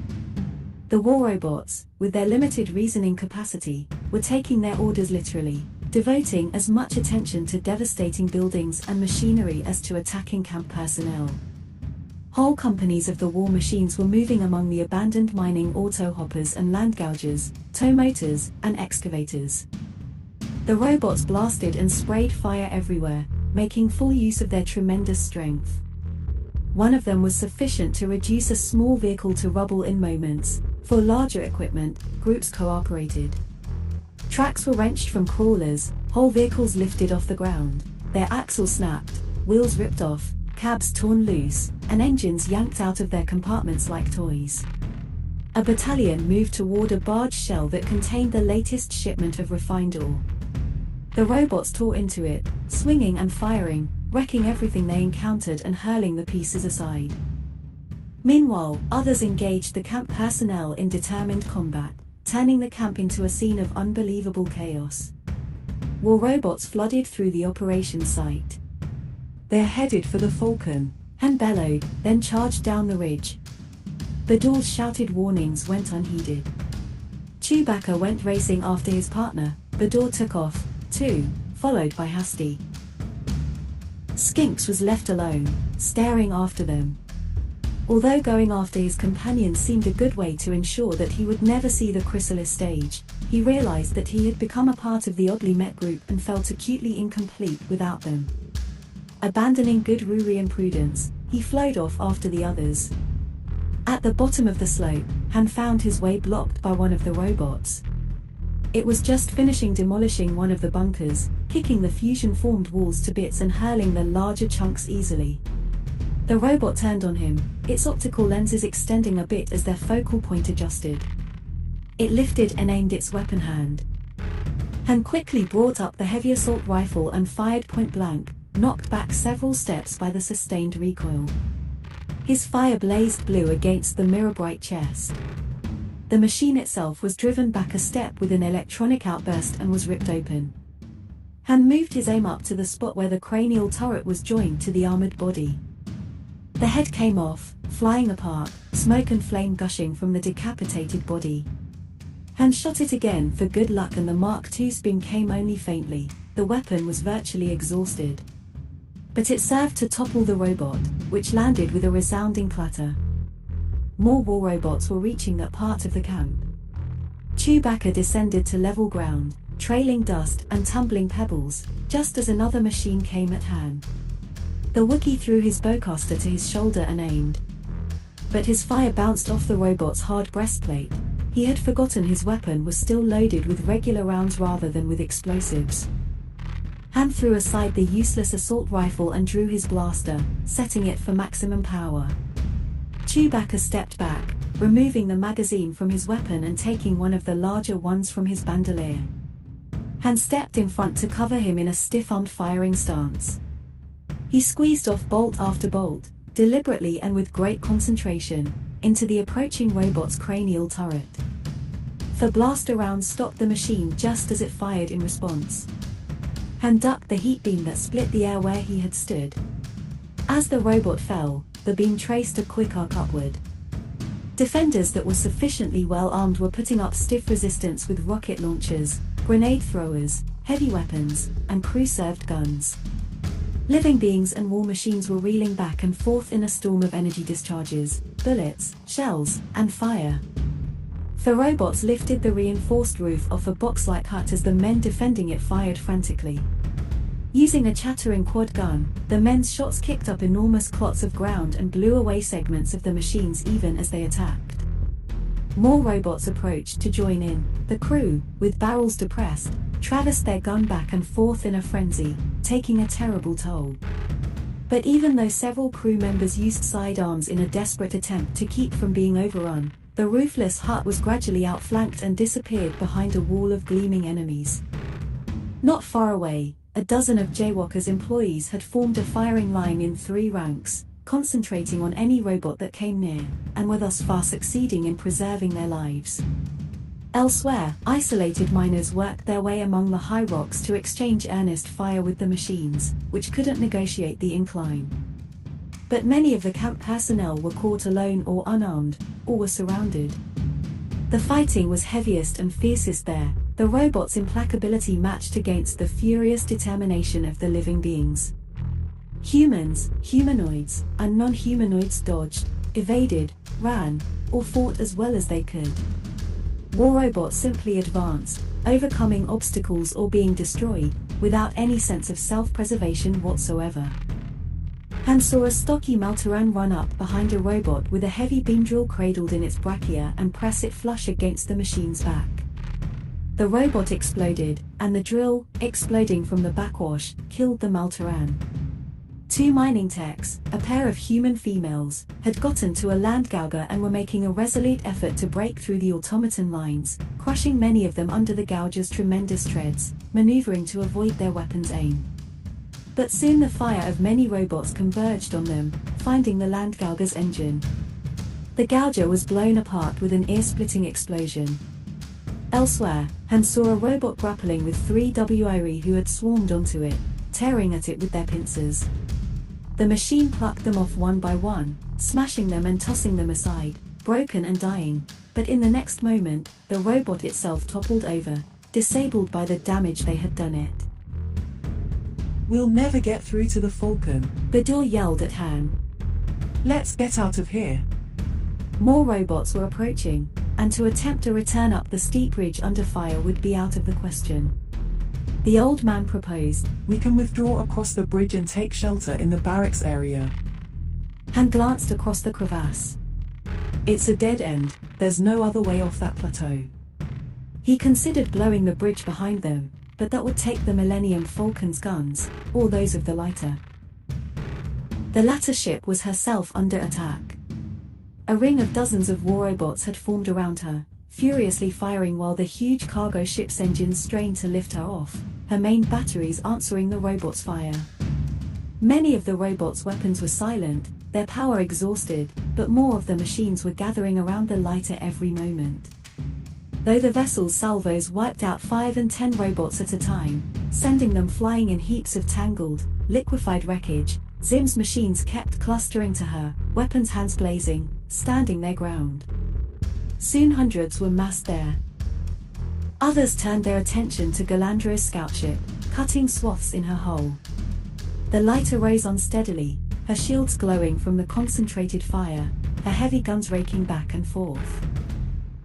The war robots, with their limited reasoning capacity, were taking their orders literally, devoting as much attention to devastating buildings and machinery as to attacking camp personnel. Whole companies of the war machines were moving among the abandoned mining auto-hoppers and land gougers, tow motors, and excavators. The robots blasted and sprayed fire everywhere, making full use of their tremendous strength. One of them was sufficient to reduce a small vehicle to rubble in moments. For larger equipment, groups cooperated. Tracks were wrenched from crawlers, whole vehicles lifted off the ground, their axles snapped, wheels ripped off, cabs torn loose, and engines yanked out of their compartments like toys. A battalion moved toward a barge shell that contained the latest shipment of refined ore. The robots tore into it, swinging and firing, wrecking everything they encountered and hurling the pieces aside. Meanwhile, others engaged the camp personnel in determined combat, turning the camp into a scene of unbelievable chaos. War robots flooded through the operation site. They're headed for the Falcon, Han bellowed, then charged down the ridge. Bador's shouted warnings went unheeded. Chewbacca went racing after his partner. Bador took off, too, followed by Hasty. Skinks was left alone, staring after them. Although going after his companions seemed a good way to ensure that he would never see the chrysalis stage, he realized that he had become a part of the oddly met group and felt acutely incomplete without them. Abandoning good Rurian prudence, he flowed off after the others. At the bottom of the slope, Han found his way blocked by one of the robots. It was just finishing demolishing one of the bunkers, kicking the fusion-formed walls to bits and hurling the larger chunks easily. The robot turned on him, its optical lenses extending a bit as their focal point adjusted. It lifted and aimed its weapon hand. Han quickly brought up the heavy assault rifle and fired point blank, knocked back several steps by the sustained recoil. His fire blazed blue against the mirror-bright chest. The machine itself was driven back a step with an electronic outburst and was ripped open. Han moved his aim up to the spot where the cranial turret was joined to the armored body. The head came off, flying apart, smoke and flame gushing from the decapitated body. Han shot it again for good luck and the Mark II spin came only faintly. The weapon was virtually exhausted. But it served to topple the robot, which landed with a resounding clatter. More war robots were reaching that part of the camp. Chewbacca descended to level ground, trailing dust and tumbling pebbles, just as another machine came at hand. The Wookiee threw his bowcaster to his shoulder and aimed. But his fire bounced off the robot's hard breastplate. He had forgotten his weapon was still loaded with regular rounds rather than with explosives. Han threw aside the useless assault rifle and drew his blaster, setting it for maximum power. Chewbacca stepped back, removing the magazine from his weapon and taking one of the larger ones from his bandolier. Han stepped in front to cover him in a stiff-armed firing stance. He squeezed off bolt after bolt, deliberately and with great concentration, into the approaching robot's cranial turret. The blaster rounds stopped the machine just as it fired in response. Han ducked the heat beam that split the air where he had stood. As the robot fell, the beam traced a quick arc upward. Defenders that were sufficiently well armed were putting up stiff resistance with rocket launchers, grenade throwers, heavy weapons, and crew-served guns. Living beings and war machines were reeling back and forth in a storm of energy discharges, bullets, shells, and fire. The robots lifted the reinforced roof off a box-like hut as the men defending it fired frantically. Using a chattering quad gun, the men's shots kicked up enormous clots of ground and blew away segments of the machines even as they attacked. More robots approached to join in. The crew, with barrels depressed, traversed their gun back and forth in a frenzy, taking a terrible toll. But even though several crew members used sidearms in a desperate attempt to keep from being overrun, the roofless hut was gradually outflanked and disappeared behind a wall of gleaming enemies. Not far away, a dozen of Jaywalker's employees had formed a firing line in 3 ranks, concentrating on any robot that came near, and were thus far succeeding in preserving their lives. Elsewhere, isolated miners worked their way among the high rocks to exchange earnest fire with the machines, which couldn't negotiate the incline. But many of the camp personnel were caught alone or unarmed, or were surrounded. The fighting was heaviest and fiercest there, the robots' implacability matched against the furious determination of the living beings. Humans, humanoids, and non-humanoids dodged, evaded, ran, or fought as well as they could. War robots simply advanced, overcoming obstacles or being destroyed, without any sense of self-preservation whatsoever. Han saw a stocky Maltaran run up behind a robot with a heavy beam drill cradled in its brachia and press it flush against the machine's back. The robot exploded, and the drill, exploding from the backwash, killed the Maltaran. 2 mining techs, a pair of human females, had gotten to a landgauger and were making a resolute effort to break through the automaton lines, crushing many of them under the gouger's tremendous treads, maneuvering to avoid their weapons' aim. But soon the fire of many robots converged on them, finding the landgauger's engine. The gouger was blown apart with an ear-splitting explosion. Elsewhere, Han saw a robot grappling with 3 WIRI who had swarmed onto it, tearing at it with their pincers. The machine plucked them off one by one, smashing them and tossing them aside, broken and dying, but in the next moment, the robot itself toppled over, disabled by the damage they had done it. We'll never get through to the Falcon. Bador yelled at Han. Let's get out of here. More robots were approaching, and to attempt a return up the steep ridge under fire would be out of the question. The old man proposed. We can withdraw across the bridge and take shelter in the barracks area. Han glanced across the crevasse. It's a dead end, there's no other way off that plateau. He considered blowing the bridge behind them, but that would take the Millennium Falcon's guns, or those of the lighter. The latter ship was herself under attack. A ring of dozens of war robots had formed around her, furiously firing while the huge cargo ship's engines strained to lift her off, her main batteries answering the robots' fire. Many of the robots' weapons were silent, their power exhausted, but more of the machines were gathering around the lighter every moment. Though the vessel's salvos wiped out 5 and 10 robots at a time, sending them flying in heaps of tangled, liquefied wreckage, Zim's machines kept clustering to her, weapons hands blazing, standing their ground. Soon hundreds were massed there. Others turned their attention to Galandro's scout ship, cutting swaths in her hull. The lighter rose unsteadily, her shields glowing from the concentrated fire, her heavy guns raking back and forth.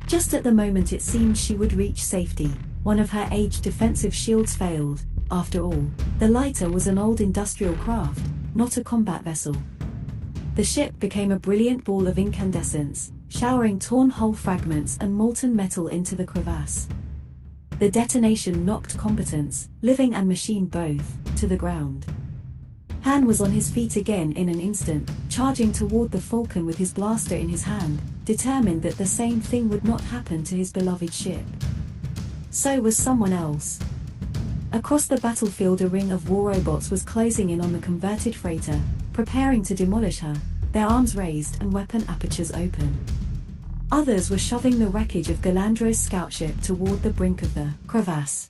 Just at the moment it seemed she would reach safety, one of her aged defensive shields failed. After all, the lighter was an old industrial craft, not a combat vessel. The ship became a brilliant ball of incandescence, showering torn hull fragments and molten metal into the crevasse. The detonation knocked combatants, living and machine both, to the ground. Han was on his feet again in an instant, charging toward the Falcon with his blaster in his hand, determined that the same thing would not happen to his beloved ship. So was someone else. Across the battlefield a ring of war robots was closing in on the converted freighter, preparing to demolish her, their arms raised and weapon apertures open. Others were shoving the wreckage of Galandro's scout ship toward the brink of the crevasse.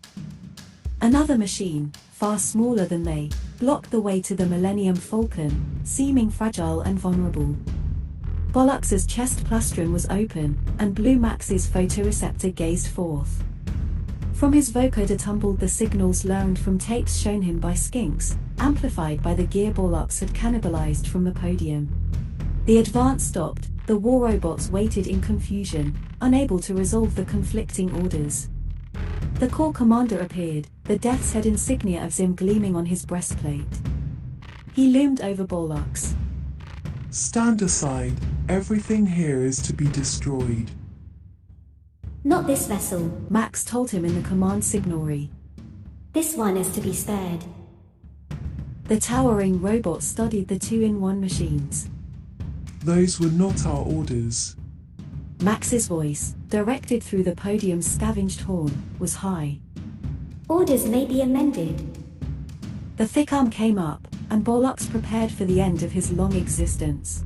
Another machine, far smaller than they, blocked the way to the Millennium Falcon, seeming fragile and vulnerable. Bollux's chest plastron was open, and Blue Max's photoreceptor gazed forth. From his vocoder tumbled the signals learned from tapes shown him by Skinks, amplified by the gear Bollux had cannibalized from the podium. The advance stopped, the war robots waited in confusion, unable to resolve the conflicting orders. The Corps commander appeared, the death's head insignia of Zim gleaming on his breastplate. He loomed over Bollux. Stand aside, everything here is to be destroyed. Not this vessel. Max told him in the command signalry. This one is to be spared. The towering robot studied the two-in-one machines. Those were not our orders. Max's voice, directed through the podium's scavenged horn, was high. Orders may be amended. The thick arm came up, and Bollux prepared for the end of his long existence.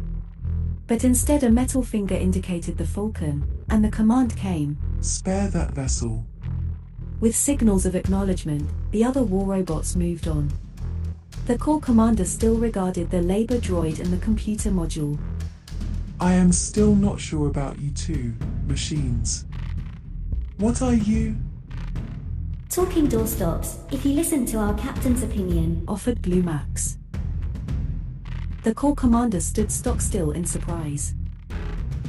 But instead a metal finger indicated the Falcon, and the command came, Spare that vessel. With signals of acknowledgement, the other war robots moved on. The Corps commander still regarded the labor droid and the computer module. I am still not sure about you two, machines. What are you? Talking doorstops, if you listen to our captain's opinion, offered Blue Max. The Corps commander stood stock still in surprise.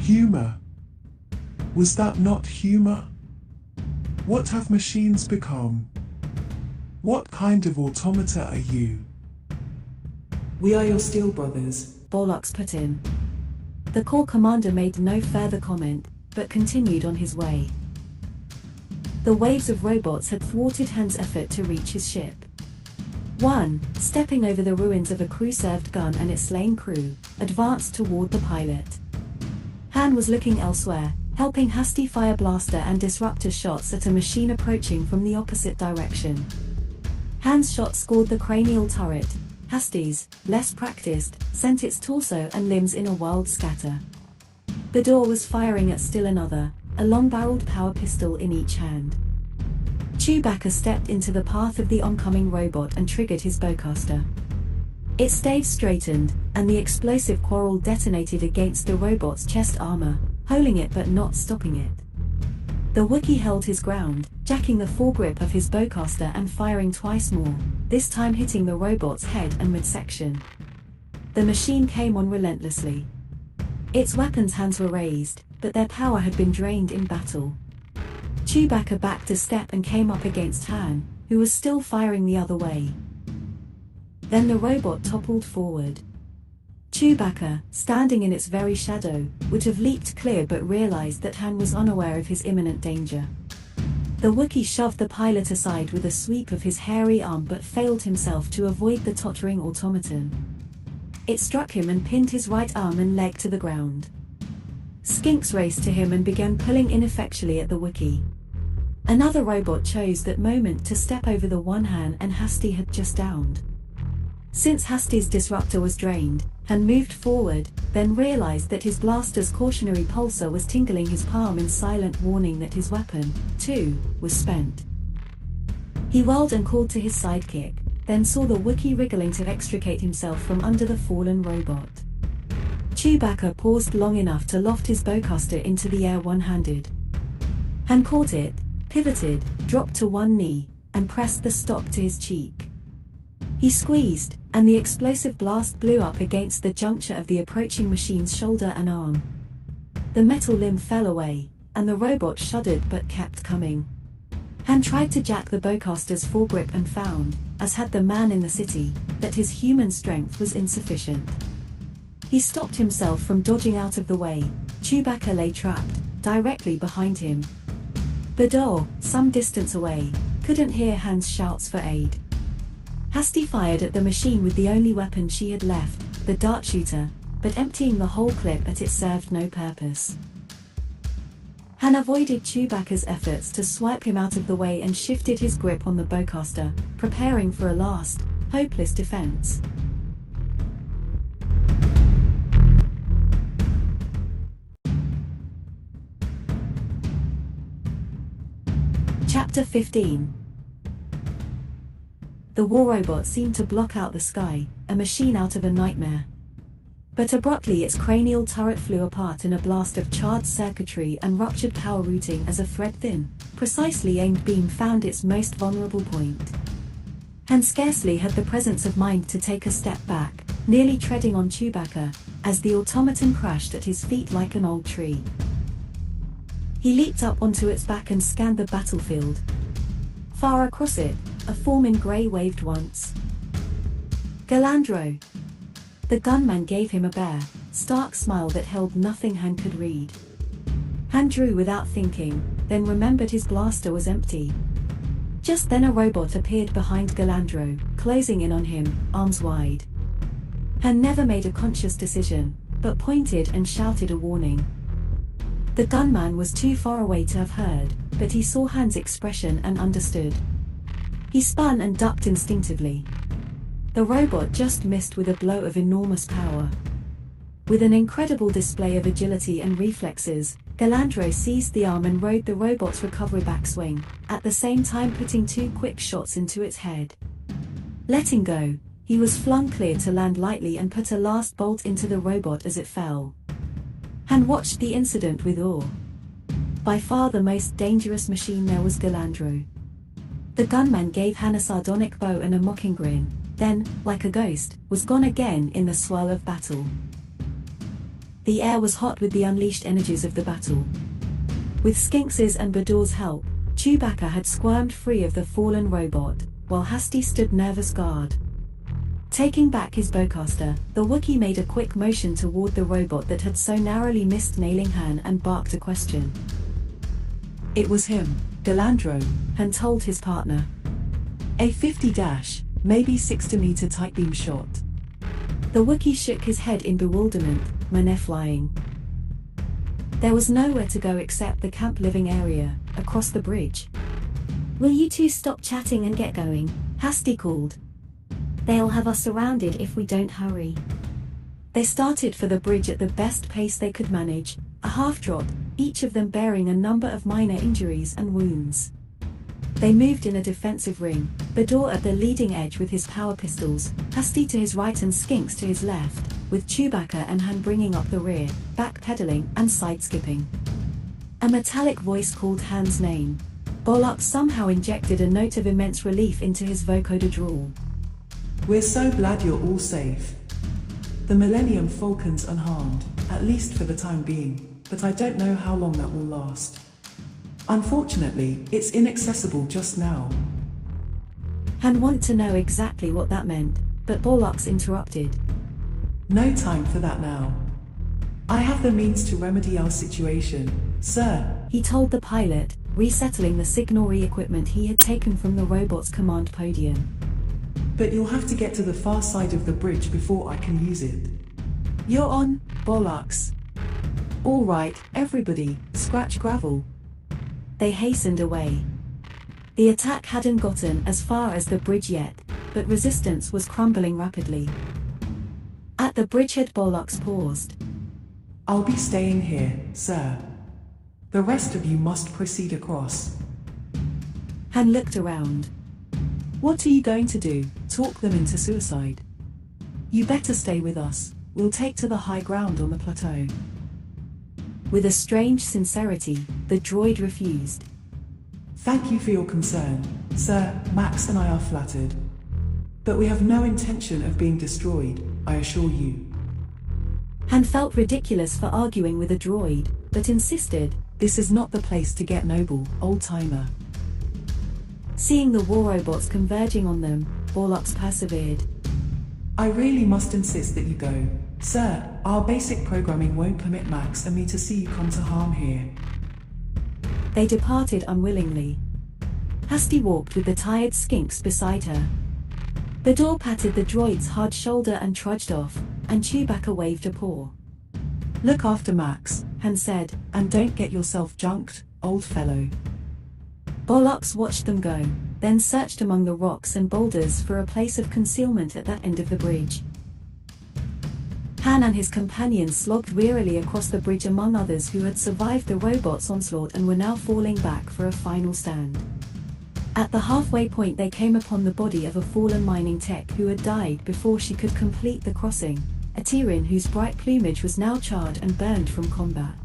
Humor. Was that not humor? What have machines become? What kind of automata are you? We are your steel brothers, Bollux put in. The Corps commander made no further comment, but continued on his way. The waves of robots had thwarted Han's effort to reach his ship. One, stepping over the ruins of a crew-served gun and its slain crew, advanced toward the pilot. Han was looking elsewhere, helping Hasty fire blaster and disruptor shots at a machine approaching from the opposite direction. Han's shot scored the cranial turret. Hasty's, less practiced, sent its torso and limbs in a wild scatter. Bador was firing at still another, a long-barreled power pistol in each hand. Chewbacca stepped into the path of the oncoming robot and triggered his bowcaster. It stayed straightened, and the explosive quarrel detonated against the robot's chest armor, holding it but not stopping it. The Wookiee held his ground, jacking the foregrip of his bowcaster and firing twice more, this time hitting the robot's head and midsection. The machine came on relentlessly. Its weapons hands were raised, but their power had been drained in battle. Chewbacca backed a step and came up against Han, who was still firing the other way. Then the robot toppled forward. Chewbacca, standing in its very shadow, would have leaped clear but realized that Han was unaware of his imminent danger. The Wookiee shoved the pilot aside with a sweep of his hairy arm but failed himself to avoid the tottering automaton. It struck him and pinned his right arm and leg to the ground. Skinks raced to him and began pulling ineffectually at the Wookiee. Another robot chose that moment to step over the one Han and Hasty had just downed. Since Hasty's disruptor was drained, Han moved forward, then realized that his blaster's cautionary pulsar was tingling his palm in silent warning that his weapon, too, was spent. He whirled and called to his sidekick, then saw the Wookiee wriggling to extricate himself from under the fallen robot. Chewbacca paused long enough to loft his bowcaster into the air one-handed. Han caught it, pivoted, dropped to one knee, and pressed the stock to his cheek. He squeezed, and the explosive blast blew up against the juncture of the approaching machine's shoulder and arm. The metal limb fell away, and the robot shuddered but kept coming. Han tried to jack the bowcaster's foregrip and found, as had the man in the city, that his human strength was insufficient. He stopped himself from dodging out of the way. Chewbacca lay trapped, directly behind him. Bador, some distance away, couldn't hear Han's shouts for aid. Hasty fired at the machine with the only weapon she had left, the dart shooter, but emptying the whole clip at it served no purpose. Han avoided Chewbacca's efforts to swipe him out of the way and shifted his grip on the bowcaster, preparing for a last, hopeless defense. Chapter 15. The war robot seemed to block out the sky, a machine out of a nightmare. But abruptly its cranial turret flew apart in a blast of charred circuitry and ruptured power routing as a thread-thin, precisely aimed beam found its most vulnerable point. Han scarcely had the presence of mind to take a step back, nearly treading on Chewbacca, as the automaton crashed at his feet like an old tree. He leaped up onto its back and scanned the battlefield. Far across it, a form in grey waved once. Galandro! The gunman gave him a bare, stark smile that held nothing Han could read. Han drew without thinking, then remembered his blaster was empty. Just then a robot appeared behind Galandro, closing in on him, arms wide. Han never made a conscious decision, but pointed and shouted a warning. The gunman was too far away to have heard, but he saw Han's expression and understood. He spun and ducked instinctively. The robot just missed with a blow of enormous power. With an incredible display of agility and reflexes, Galandro seized the arm and rode the robot's recovery backswing, at the same time putting two quick shots into its head. Letting go, he was flung clear to land lightly and put a last bolt into the robot as it fell. Han watched the incident with awe. By far the most dangerous machine there was Galandro. The gunman gave Han a sardonic bow and a mocking grin, then, like a ghost, was gone again in the swirl of battle. The air was hot with the unleashed energies of the battle. With Skinx's and Bador's help, Chewbacca had squirmed free of the fallen robot, while Hasty stood nervous guard. Taking back his bowcaster, the Wookiee made a quick motion toward the robot that had so narrowly missed nailing Han and barked a question. It was him, Galandro, Han told his partner. A 50 maybe 60-meter tight beam shot. The Wookiee shook his head in bewilderment, Manef flying. There was nowhere to go except the camp living area, across the bridge. Will you two stop chatting and get going? Hasty called. They'll have us surrounded if we don't hurry. They started for the bridge at the best pace they could manage, a half-trot, each of them bearing a number of minor injuries and wounds. They moved in a defensive ring, Bador at the leading edge with his power pistols, Hasty to his right and Skinx to his left, with Chewbacca and Han bringing up the rear, backpedaling and side-skipping. A metallic voice called Han's name. Bollock somehow injected a note of immense relief into his vocoder drawl. We're so glad you're all safe. The Millennium Falcon's unharmed, at least for the time being, but I don't know how long that will last. Unfortunately, it's inaccessible just now. Han wanted to know exactly what that meant, but Bollox interrupted. No time for that now. I have the means to remedy our situation, sir, he told the pilot, resettling the signal equipment he had taken from the robot's command podium. But you'll have to get to the far side of the bridge before I can use it. You're on, Bollox. All right, everybody, scratch gravel. They hastened away. The attack hadn't gotten as far as the bridge yet, but resistance was crumbling rapidly. At the bridgehead, Bollox paused. I'll be staying here, sir. The rest of you must proceed across. Han looked around. What are you going to do? Talk them into suicide? You better stay with us. We'll take to the high ground on the plateau. With a strange sincerity, the droid refused. Thank you for your concern, sir. Max and I are flattered. But we have no intention of being destroyed, I assure you. Han felt ridiculous for arguing with a droid, but insisted. This is not the place to get noble, old-timer. Seeing the war robots converging on them, Borlox persevered. I really must insist that you go. Sir, our basic programming won't permit Max and me to see you come to harm here. They departed unwillingly. Hasty walked with the tired skinks beside her. Bador patted the droid's hard shoulder and trudged off, and Chewbacca waved a paw. Look after Max, Han said, and don't get yourself junked, old fellow. Borlox watched them go, then searched among the rocks and boulders for a place of concealment at that end of the bridge. Han and his companions slogged wearily across the bridge among others who had survived the robots' onslaught and were now falling back for a final stand. At the halfway point they came upon the body of a fallen mining tech who had died before she could complete the crossing, a Tyrian whose bright plumage was now charred and burned from combat.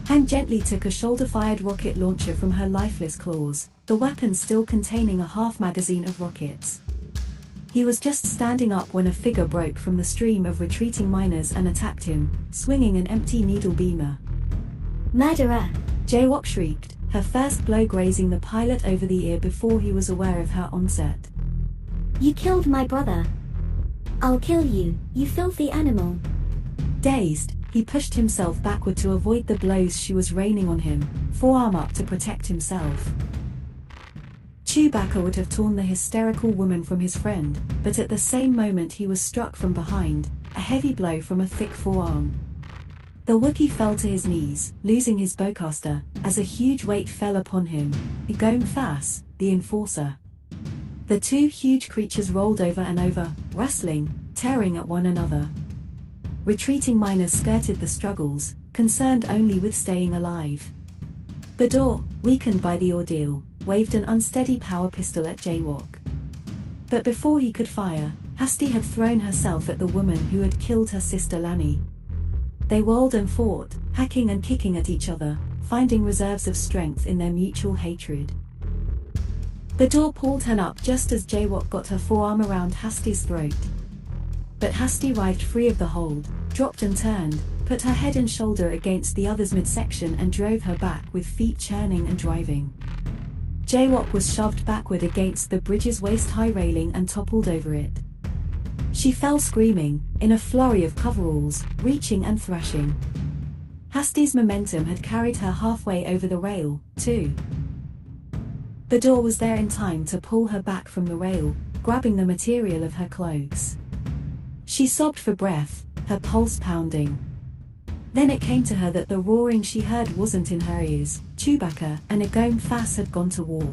Han gently took a shoulder-fired rocket launcher from her lifeless claws, the weapon still containing a half-magazine of rockets. He was just standing up when a figure broke from the stream of retreating miners and attacked him, swinging an empty needle beamer. Murderer! Jaywalk shrieked, her first blow grazing the pilot over the ear before he was aware of her onset. You killed my brother. I'll kill you, you filthy animal. Dazed, he pushed himself backward to avoid the blows she was raining on him, forearm up to protect himself. Chewbacca would have torn the hysterical woman from his friend, but at the same moment he was struck from behind, a heavy blow from a thick forearm. The Wookiee fell to his knees, losing his bowcaster, as a huge weight fell upon him, Igom Fass, the Enforcer. The two huge creatures rolled over and over, wrestling, tearing at one another. Retreating miners skirted the struggles, concerned only with staying alive. Bador, weakened by the ordeal, waved an unsteady power pistol at Jaywalk. But before he could fire, Hasty had thrown herself at the woman who had killed her sister Lanny. They whirled and fought, hacking and kicking at each other, finding reserves of strength in their mutual hatred. Bador pulled Han up just as Jaywalk got her forearm around Hasty's throat. But Hasty writhed free of the hold, dropped and turned, put her head and shoulder against the other's midsection and drove her back with feet churning and driving. Jaywalk was shoved backward against the bridge's waist-high railing and toppled over it. She fell screaming, in a flurry of coveralls, reaching and thrashing. Hasty's momentum had carried her halfway over the rail, too. Bador was there in time to pull her back from the rail, grabbing the material of her clothes. She sobbed for breath, her pulse pounding. Then it came to her that the roaring she heard wasn't in her ears. Chewbacca and Igom Fass had gone to war.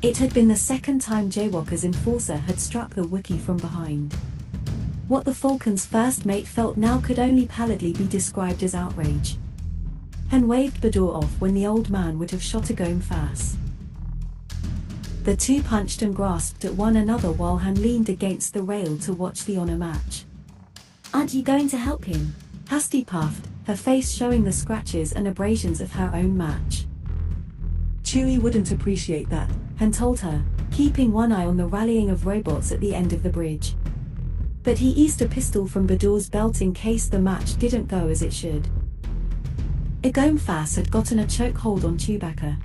It had been the second time Jaywalker's Enforcer had struck the Wookiee from behind. What the Falcon's first mate felt now could only pallidly be described as outrage. Han waved Bador off when the old man would have shot Igom Fass. The two punched and grasped at one another while Han leaned against the rail to watch the honor match. Aren't you going to help him? Hasty puffed, her face showing the scratches and abrasions of her own match. Chewie wouldn't appreciate that, Han told her, keeping one eye on the rallying of robots at the end of the bridge. But he eased a pistol from Bador's belt in case the match didn't go as it should. Igom Fass had gotten a chokehold on Chewbacca.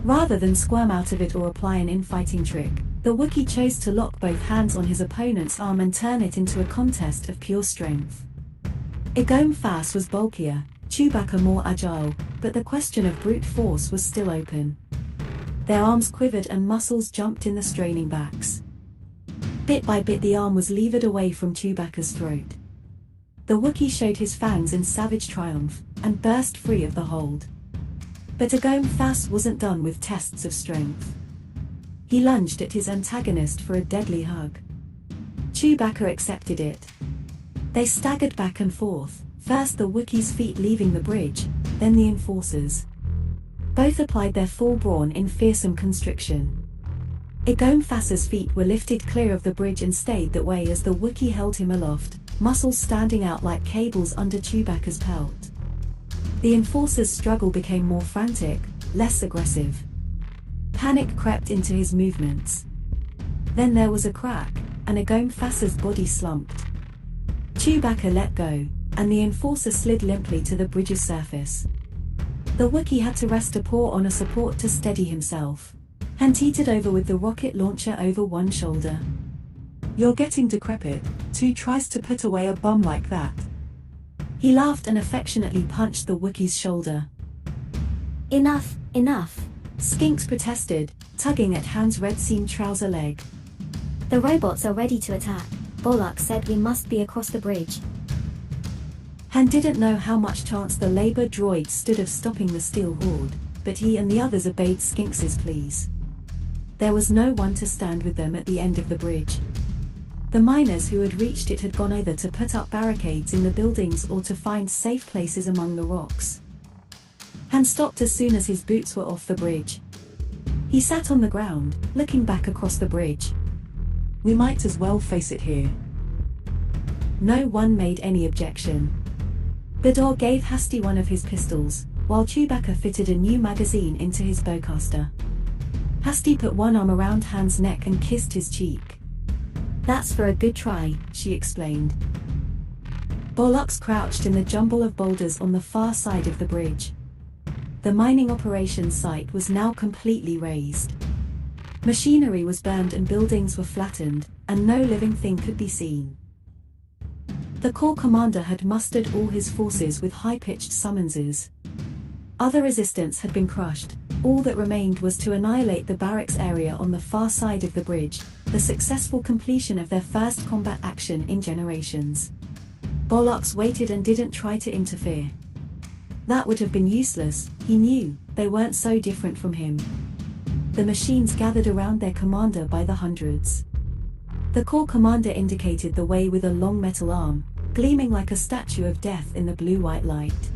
Rather than squirm out of it or apply an infighting trick, the Wookiee chose to lock both hands on his opponent's arm and turn it into a contest of pure strength. Igom Fass was bulkier, Chewbacca more agile, but the question of brute force was still open. Their arms quivered and muscles jumped in the straining backs. Bit by bit the arm was levered away from Chewbacca's throat. The Wookiee showed his fangs in savage triumph, and burst free of the hold. But Igom Fass wasn't done with tests of strength. He lunged at his antagonist for a deadly hug. Chewbacca accepted it. They staggered back and forth, first the Wookiee's feet leaving the bridge, then the Enforcer's. Both applied their full brawn in fearsome constriction. Igomfasa's feet were lifted clear of the bridge and stayed that way as the Wookiee held him aloft, muscles standing out like cables under Chewbacca's pelt. The Enforcer's struggle became more frantic, less aggressive. Panic crept into his movements. Then there was a crack, and Igomfasa's body slumped. Chewbacca let go, and the Enforcer slid limply to the bridge's surface. The Wookiee had to rest a paw on a support to steady himself, and teetered over with the rocket launcher over one shoulder. "You're getting decrepit. Who tries to put away a bum like that?" He laughed and affectionately punched the Wookiee's shoulder. Enough, enough. Skinks protested, tugging at Han's red-seamed trouser leg. The robots are ready to attack. Bollock said we must be across the bridge. Han didn't know how much chance the labor droid stood of stopping the steel horde, but he and the others obeyed Skinks's pleas. There was no one to stand with them at the end of the bridge. The miners who had reached it had gone either to put up barricades in the buildings or to find safe places among the rocks. Han stopped as soon as his boots were off the bridge. He sat on the ground, looking back across the bridge. "We might as well face it here." No one made any objection. Bador gave Hasty one of his pistols, while Chewbacca fitted a new magazine into his bowcaster. Hasty put one arm around Han's neck and kissed his cheek. "That's for a good try," she explained. Bollocks crouched in the jumble of boulders on the far side of the bridge. The mining operations site was now completely razed. Machinery was burned and buildings were flattened, and no living thing could be seen. The Corps commander had mustered all his forces with high-pitched summonses. Other resistance had been crushed. All that remained was to annihilate the barracks area on the far side of the bridge, the successful completion of their first combat action in generations. Bollocks waited and didn't try to interfere. That would have been useless, he knew. They weren't so different from him. The machines gathered around their commander by the hundreds. The Corps commander indicated the way with a long metal arm, gleaming like a statue of death in the blue-white light.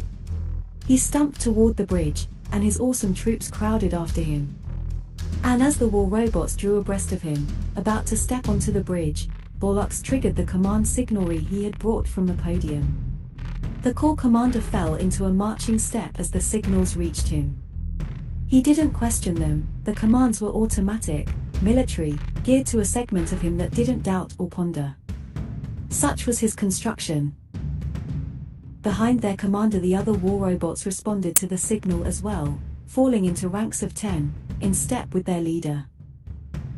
He stumped toward the bridge, and his awesome troops crowded after him. And as the war robots drew abreast of him, about to step onto the bridge, Bollocks triggered the command signalry he had brought from the podium. The Corps commander fell into a marching step as the signals reached him. He didn't question them, the commands were automatic, military, geared to a segment of him that didn't doubt or ponder. Such was his construction. Behind their commander, the other war robots responded to the signal as well, falling into ranks of 10, in step with their leader.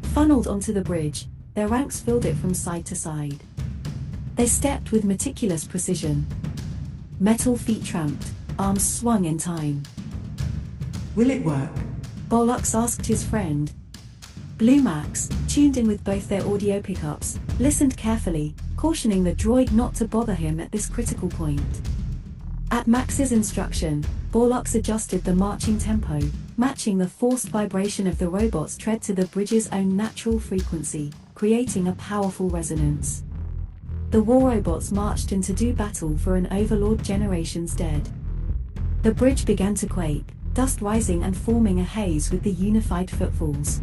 Funneled onto the bridge, their ranks filled it from side to side. They stepped with meticulous precision. Metal feet tramped, arms swung in time. Will it work? Bollocks asked his friend. Blue Max, tuned in with both their audio pickups, listened carefully, cautioning the droid not to bother him at this critical point. At Max's instruction, Bollocks adjusted the marching tempo, matching the forced vibration of the robot's tread to the bridge's own natural frequency, creating a powerful resonance. The war robots marched in to do battle for an overlord generations dead. The bridge began to quake, dust rising and forming a haze with the unified footfalls.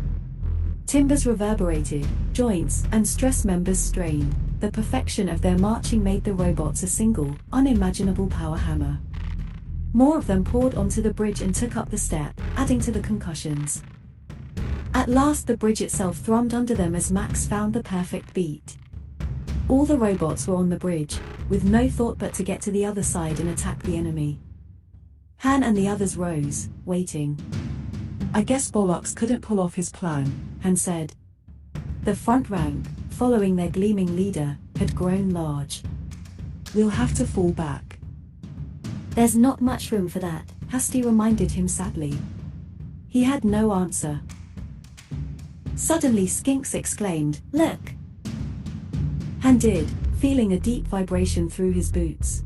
Timbers reverberated, joints and stress members strained. The perfection of their marching made the robots a single, unimaginable power hammer. More of them poured onto the bridge and took up the step, adding to the concussions. At last the bridge itself thrummed under them as Max found the perfect beat. All the robots were on the bridge, with no thought but to get to the other side and attack the enemy. Han and the others rose, waiting. "I guess Bollocks couldn't pull off his plan," Han said. The front rank, following their gleaming leader, had grown large. "We'll have to fall back." There's not much room for that. Hasty reminded him sadly. He had no answer. Suddenly Skinks exclaimed, "Look!" Han did, feeling a deep vibration through his boots.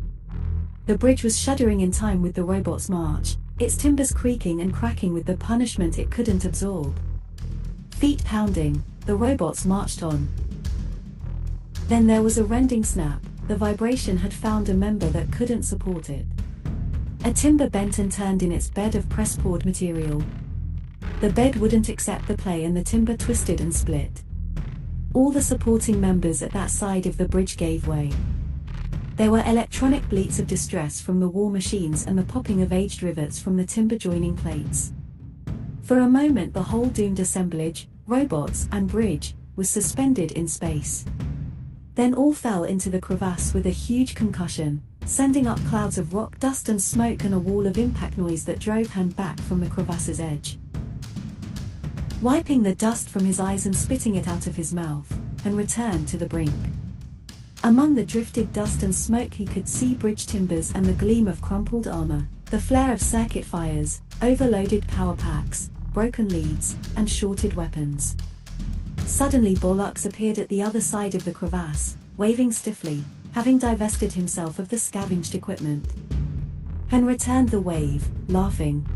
The bridge was shuddering in time with the robot's march, its timbers creaking and cracking with the punishment it couldn't absorb. Feet pounding, the robots marched on. Then there was a rending snap. The vibration had found a member that couldn't support it. A timber bent and turned in its bed of press-poured material. The bed wouldn't accept the play and the timber twisted and split. All the supporting members at that side of the bridge gave way. There were electronic bleats of distress from the war machines and the popping of aged rivets from the timber joining plates. For a moment the whole doomed assemblage, robots and bridge, was suspended in space. Then all fell into the crevasse with a huge concussion, sending up clouds of rock dust and smoke and a wall of impact noise that drove Han back from the crevasse's edge. Wiping the dust from his eyes and spitting it out of his mouth, Han returned to the brink. Among the drifted dust and smoke he could see bridge timbers and the gleam of crumpled armor, the flare of circuit fires, overloaded power packs, broken leads, and shorted weapons. Suddenly Bollocks appeared at the other side of the crevasse, waving stiffly, having divested himself of the scavenged equipment. Han returned the wave, laughing.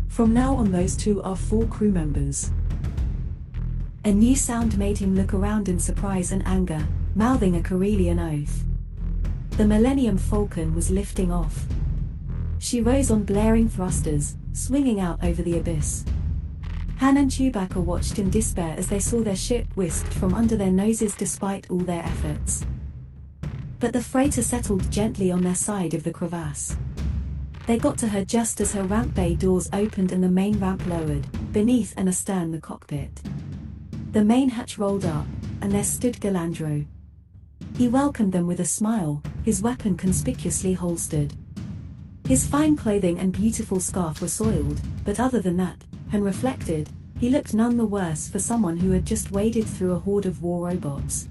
From now on those two are full crew members. A new sound made him look around in surprise and anger, mouthing a Corellian oath. The Millennium Falcon was lifting off. She rose on blaring thrusters, swinging out over the abyss. Han and Chewbacca watched in despair as they saw their ship whisked from under their noses despite all their efforts. But the freighter settled gently on their side of the crevasse. They got to her just as her ramp bay doors opened and the main ramp lowered, beneath and astern the cockpit. The main hatch rolled up, and there stood Galandro. He welcomed them with a smile, his weapon conspicuously holstered. His fine clothing and beautiful scarf were soiled, but other than that, Han reflected, he looked none the worse for someone who had just waded through a horde of war robots.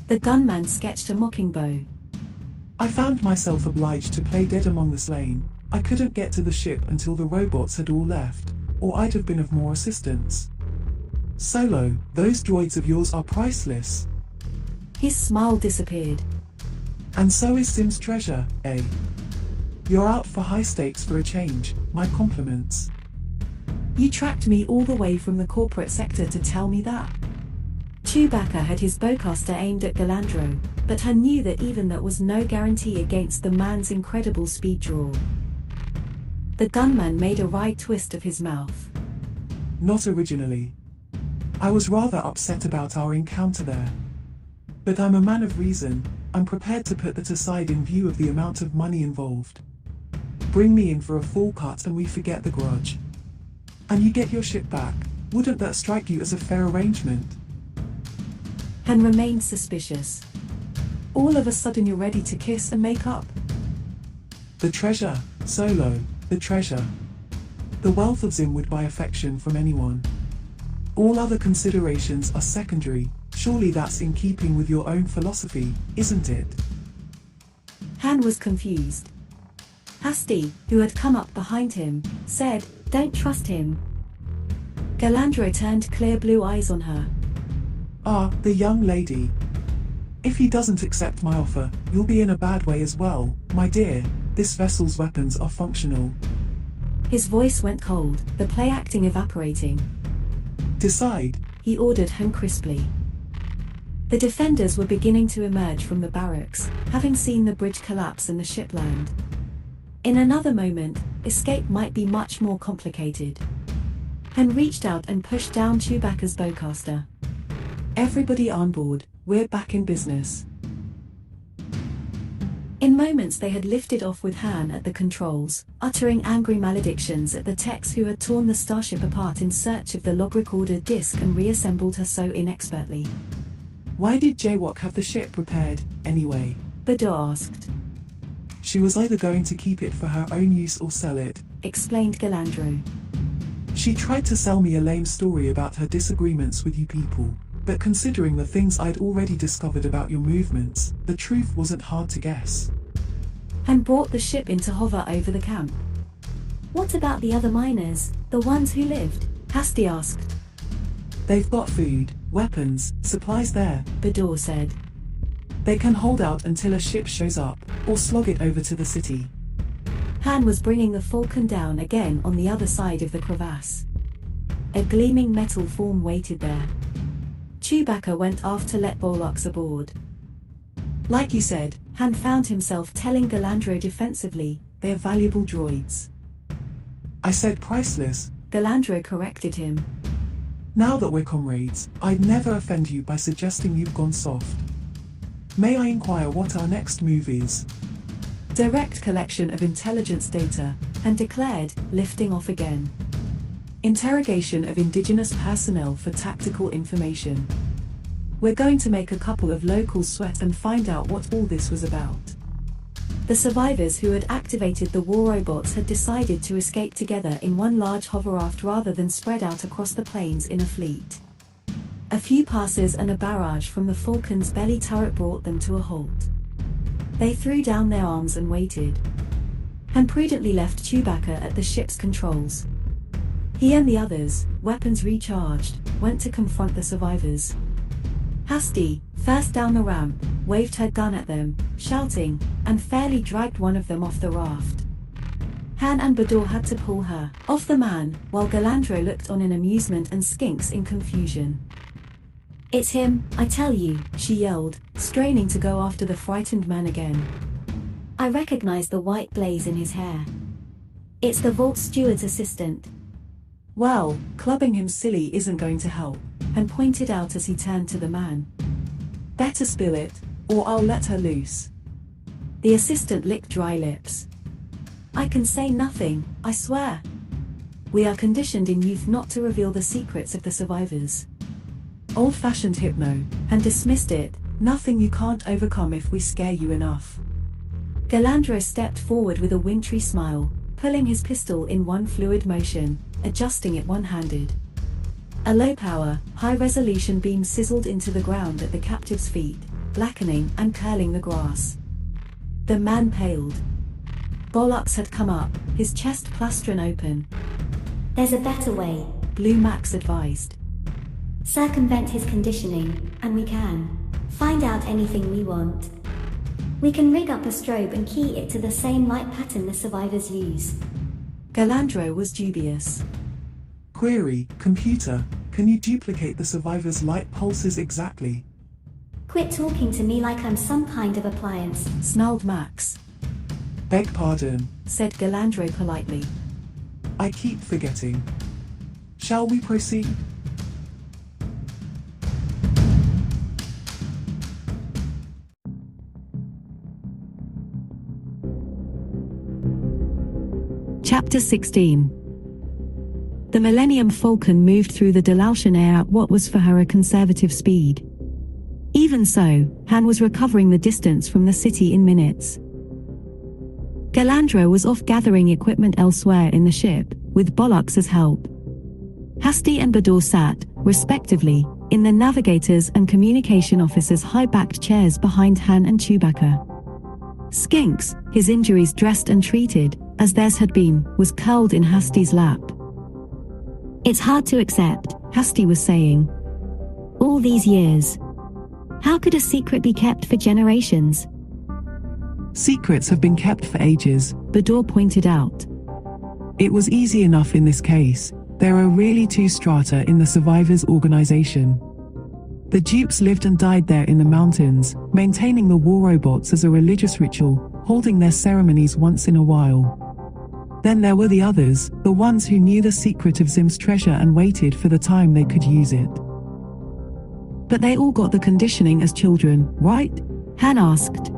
The gunman sketched a mocking bow. I found myself obliged to play dead among the slain. I couldn't get to the ship until the robots had all left, or I'd have been of more assistance. Solo, those droids of yours are priceless. His smile disappeared. And so is Sim's treasure, eh? You're out for high stakes for a change, my compliments. You tracked me all the way from the corporate sector to tell me that. Chewbacca had his bowcaster aimed at Galandro, but Han knew that even that was no guarantee against the man's incredible speed draw. The gunman made a wry twist of his mouth. Not originally. I was rather upset about our encounter there. But I'm a man of reason, I'm prepared to put that aside in view of the amount of money involved. Bring me in for a full cut and we forget the grudge. And you get your ship back. Wouldn't that strike you as a fair arrangement? Han remained suspicious. All of a sudden you're ready to kiss and make up. The treasure, Solo, the treasure. The wealth of Zim would buy affection from anyone. All other considerations are secondary. Surely that's in keeping with your own philosophy, isn't it? Han was confused. Hasty, who had come up behind him, said, "Don't trust him." Galandro turned clear blue eyes on her. Ah, the young lady. If he doesn't accept my offer, you'll be in a bad way as well, my dear. This vessel's weapons are functional. His voice went cold, the play acting evaporating. Decide, he ordered Han crisply. The defenders were beginning to emerge from the barracks, having seen the bridge collapse and the ship land. In another moment, escape might be much more complicated. Han reached out and pushed down Chewbacca's bowcaster. Everybody on board, we're back in business. In moments they had lifted off with Han at the controls, uttering angry maledictions at the techs who had torn the starship apart in search of the log recorder disk and reassembled her so inexpertly. Why did Jaywalk have the ship repaired, anyway? Bador asked. She was either going to keep it for her own use or sell it, explained Galandro. She tried to sell me a lame story about her disagreements with you people, but considering the things I'd already discovered about your movements, the truth wasn't hard to guess. Han brought the ship into hover over the camp. What about the other miners, the ones who lived? Hasty asked. They've got food, weapons, supplies there, Bador said. They can hold out until a ship shows up, or slog it over to the city. Han was bringing the Falcon down again on the other side of the crevasse. A gleaming metal form waited there. Chewbacca went aft to let Bollocks aboard. Like you said, Han found himself telling Galandro defensively, they're valuable droids. I said priceless, Galandro corrected him. Now that we're comrades, I'd never offend you by suggesting you've gone soft. May I inquire what our next move is? Direct collection of intelligence data, and declared, lifting off again. Interrogation of indigenous personnel for tactical information. We're going to make a couple of locals sweat and find out what all this was about. The survivors who had activated the war robots had decided to escape together in one large hovercraft rather than spread out across the plains in a fleet. A few passes and a barrage from the Falcon's belly turret brought them to a halt. They threw down their arms and waited. Han prudently left Chewbacca at the ship's controls. He and the others, weapons recharged, went to confront the survivors. Hasty, first down the ramp, waved her gun at them, shouting, and fairly dragged one of them off the raft. Han and Bador had to pull her off the man, while Galandro looked on in amusement and Skinks in confusion. "It's him, I tell you," she yelled, straining to go after the frightened man again. I recognized the white blaze in his hair. "It's the vault steward's assistant." "Well, clubbing him silly isn't going to help," Han pointed out as he turned to the man. "Better spill it, or I'll let her loose." The assistant licked dry lips. "I can say nothing, I swear. We are conditioned in youth not to reveal the secrets of the survivors." Old-fashioned hypno, and dismissed it, "Nothing you can't overcome if we scare you enough." Galandro stepped forward with a wintry smile, pulling his pistol in one fluid motion, adjusting it one-handed. A low-power, high-resolution beam sizzled into the ground at the captive's feet, blackening and curling the grass. The man paled. Bollocks had come up, his chest plastron open. "There's a better way," Blue Max advised. "Circumvent his conditioning, and we can find out anything we want. We can rig up a strobe and key it to the same light pattern the survivors use." Galandro was dubious. Query, computer, can you duplicate the survivors' light pulses exactly? "Quit talking to me like I'm some kind of appliance," snarled Max. Beg pardon, said Galandro politely. I keep forgetting. Shall we proceed? Chapter 16. The Millennium Falcon moved through the Dalausian air at what was for her a conservative speed. Even so, Han was recovering the distance from the city in minutes. Galandro was off gathering equipment elsewhere in the ship, with Bollocks' help. Hasty and Bador sat, respectively, in the navigator's and communication officer's high-backed chairs behind Han and Chewbacca. Skinks, his injuries dressed and treated, as theirs had been, was curled in Hasty's lap. "It's hard to accept," Hasty was saying. "All these years. How could a secret be kept for generations?" Secrets have been kept for ages, Bador pointed out. It was easy enough in this case. There are really two strata in the survivors' organization. The dupes lived and died there in the mountains, maintaining the war robots as a religious ritual, holding their ceremonies once in a while. Then there were the others, the ones who knew the secret of Zim's treasure and waited for the time they could use it. But they all got the conditioning as children, right? Han asked.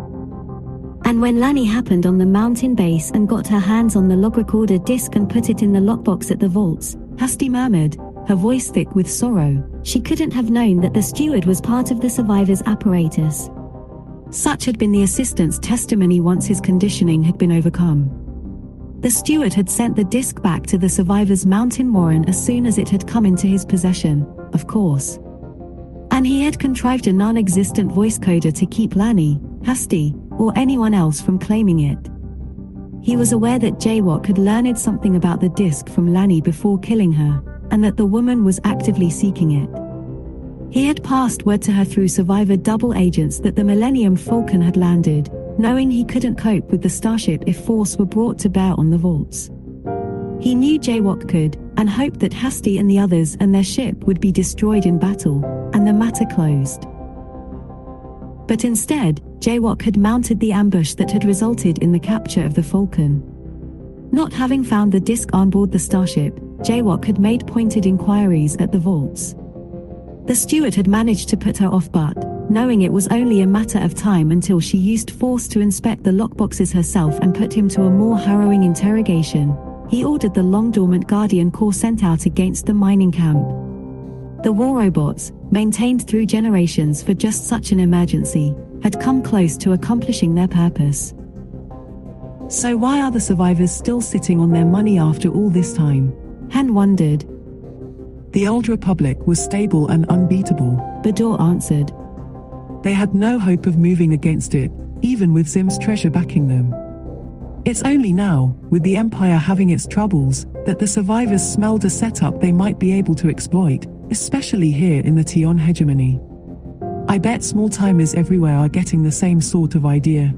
"And when Lani happened on the mountain base and got her hands on the log recorder disc and put it in the lockbox at the vaults," Hasty murmured, her voice thick with sorrow, "she couldn't have known that the steward was part of the survivors' apparatus." Such had been the assistant's testimony once his conditioning had been overcome. The steward had sent the disc back to the survivor's mountain warren as soon as it had come into his possession, of course. And he had contrived a non-existent voice coder to keep Lani, Hasty, or anyone else from claiming it. He was aware that Jaywalk had learned something about the disc from Lani before killing her, and that the woman was actively seeking it. He had passed word to her through survivor double agents that the Millennium Falcon had landed, knowing he couldn't cope with the starship if force were brought to bear on the vaults. He knew Jaywalk could, and hoped that Hasty and the others and their ship would be destroyed in battle, and the matter closed. But instead, Jaywalk had mounted the ambush that had resulted in the capture of the Falcon. Not having found the disc on board the starship, Jaywalk had made pointed inquiries at the vaults. The steward had managed to put her off, but, knowing it was only a matter of time until she used force to inspect the lockboxes herself and put him to a more harrowing interrogation, he ordered the long-dormant Guardian Corps sent out against the mining camp. The war robots, maintained through generations for just such an emergency, had come close to accomplishing their purpose. So why are the survivors still sitting on their money after all this time? Han wondered. The old Republic was stable and unbeatable, Bador answered. They had no hope of moving against it, even with Zim's treasure backing them. It's only now, with the Empire having its troubles, that the survivors smelled a setup they might be able to exploit, especially here in the Tion hegemony. I bet small-timers everywhere are getting the same sort of idea.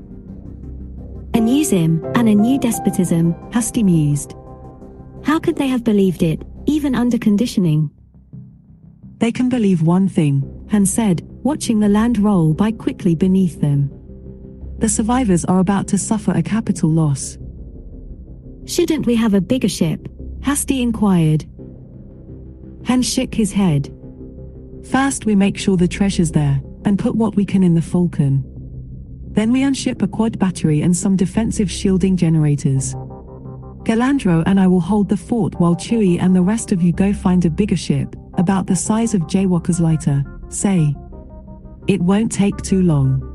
A new Zim, and a new despotism, Husty mused. How could they have believed it, even under conditioning? They can believe one thing, Han said, watching the land roll by quickly beneath them. The survivors are about to suffer a capital loss. Shouldn't we have a bigger ship? Husty inquired. Han shook his head. First we make sure the treasure's there, and put what we can in the Falcon. Then we unship a quad battery and some defensive shielding generators. Galandro and I will hold the fort while Chewie and the rest of you go find a bigger ship, about the size of Jaywalker's lighter, say. It won't take too long.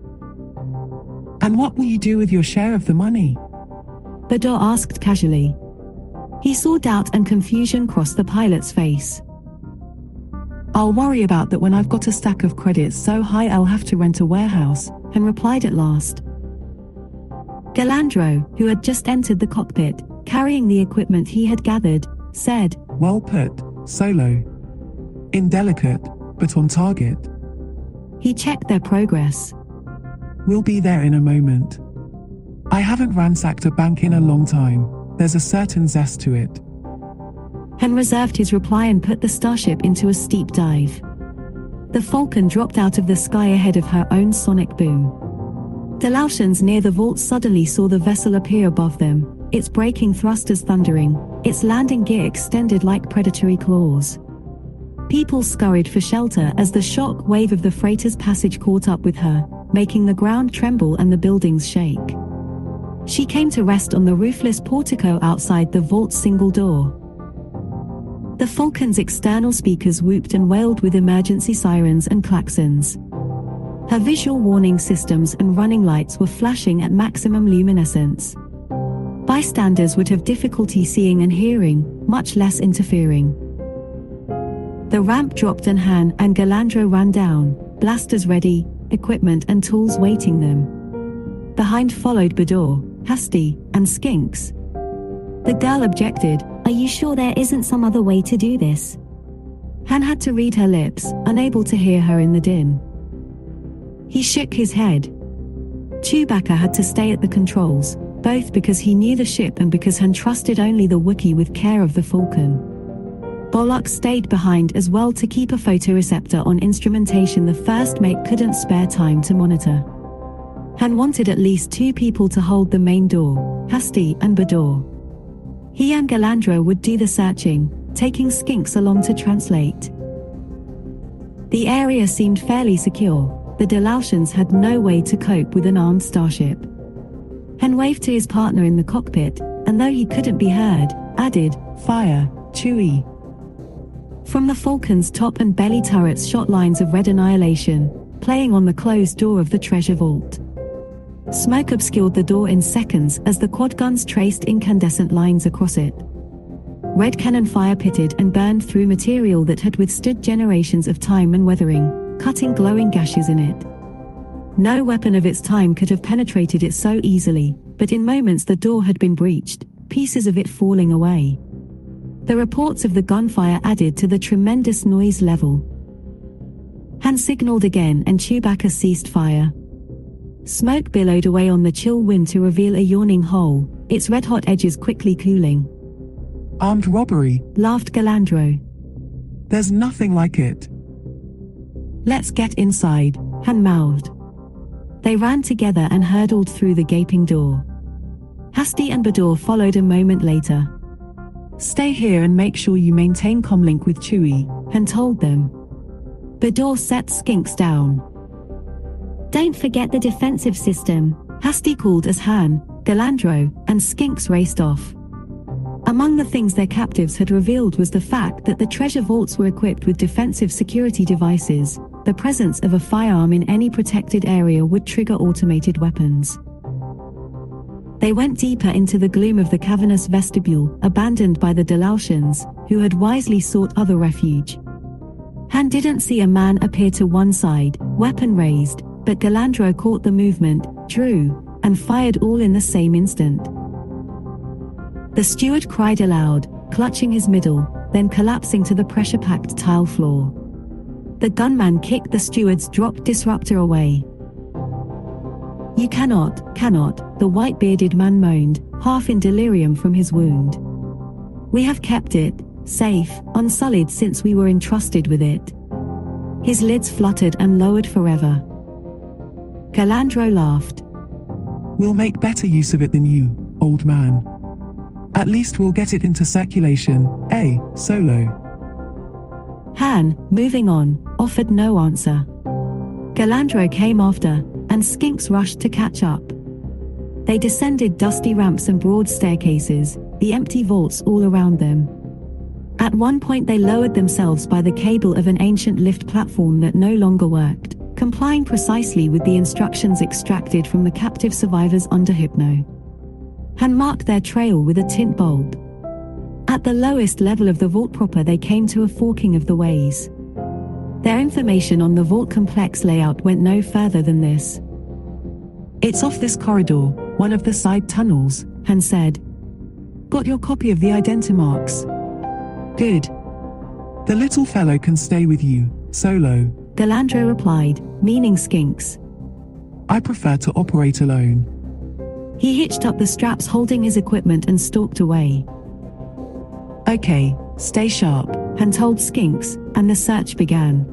And what will you do with your share of the money? Bador asked casually. He saw doubt and confusion cross the pilot's face. I'll worry about that when I've got a stack of credits so high I'll have to rent a warehouse, Han replied at last. Galandro, who had just entered the cockpit, carrying the equipment he had gathered, said, Well put, Solo. Indelicate, but on target. He checked their progress. We'll be there in a moment. I haven't ransacked a bank in a long time. There's a certain zest to it. Han reserved his reply and put the starship into a steep dive. The Falcon dropped out of the sky ahead of her own sonic boom. The Laotians near the vault suddenly saw the vessel appear above them, its braking thrusters thundering, its landing gear extended like predatory claws. People scurried for shelter as the shock wave of the freighter's passage caught up with her, making the ground tremble and the buildings shake. She came to rest on the roofless portico outside the vault's single door. The Falcon's external speakers whooped and wailed with emergency sirens and klaxons. Her visual warning systems and running lights were flashing at maximum luminescence. Bystanders would have difficulty seeing and hearing, much less interfering. The ramp dropped and Han and Galandro ran down, blasters ready, equipment and tools waiting them. Behind followed Bador, Husty, and Skinks. The girl objected. Are you sure there isn't some other way to do this? Han had to read her lips, unable to hear her in the din. He shook his head. Chewbacca had to stay at the controls, both because he knew the ship and because Han trusted only the Wookiee with care of the Falcon. Bollock stayed behind as well to keep a photoreceptor on instrumentation the first mate couldn't spare time to monitor. Han wanted at least 2 people to hold the main door, Husty and Bador. He and Galandro would do the searching, taking Skinks along to translate. The area seemed fairly secure. The Laotians had no way to cope with an armed starship. Han waved to his partner in the cockpit, and though he couldn't be heard, added, Fire, Chewie. From the Falcon's top and belly turrets shot lines of red annihilation, playing on the closed door of the treasure vault. Smoke obscured the door in seconds as the quad guns traced incandescent lines across it. Red cannon fire pitted and burned through material that had withstood generations of time and weathering, cutting glowing gashes in it. No weapon of its time could have penetrated it so easily, but in moments the door had been breached, pieces of it falling away. The reports of the gunfire added to the tremendous noise level. Han signaled again and Chewbacca ceased fire. Smoke billowed away on the chill wind to reveal a yawning hole, its red-hot edges quickly cooling. Armed robbery, laughed Galandro. There's nothing like it. Let's get inside, Han mouthed. They ran together and hurtled through the gaping door. Husty and Bador followed a moment later. Stay here and make sure you maintain comlink with Chewie, Han told them. Bador set Skinks down. Don't forget the defensive system, Hasty called as Han, Galandro, and Skinks raced off. Among the things their captives had revealed was the fact that the treasure vaults were equipped with defensive security devices. The presence of a firearm in any protected area would trigger automated weapons. They went deeper into the gloom of the cavernous vestibule, abandoned by the Dalausians, who had wisely sought other refuge. Han didn't see a man appear to one side, weapon raised, but Galandro caught the movement, drew, and fired all in the same instant. The steward cried aloud, clutching his middle, then collapsing to the pressure-packed tile floor. The gunman kicked the steward's drop disruptor away. "You cannot," the white-bearded man moaned, half in delirium from his wound. "We have kept it, safe, unsullied since we were entrusted with it." His lids fluttered and lowered forever. Galandro laughed. We'll make better use of it than you, old man. At least we'll get it into circulation, eh, Solo? Han, moving on, offered no answer. Galandro came after, and Skinks rushed to catch up. They descended dusty ramps and broad staircases, the empty vaults all around them. At one point they lowered themselves by the cable of an ancient lift platform that no longer worked, complying precisely with the instructions extracted from the captive survivors under Hypno. Han marked their trail with a tint bulb. At the lowest level of the vault proper they came to a forking of the ways. Their information on the vault complex layout went no further than this. "It's off this corridor, one of the side tunnels," Han said. "Got your copy of the identimarks?" "Good." The little fellow can stay with you, Solo. Galandro replied, meaning Skinks. I prefer to operate alone. He hitched up the straps holding his equipment and stalked away. "Okay, stay sharp," Han told Skinks, and the search began.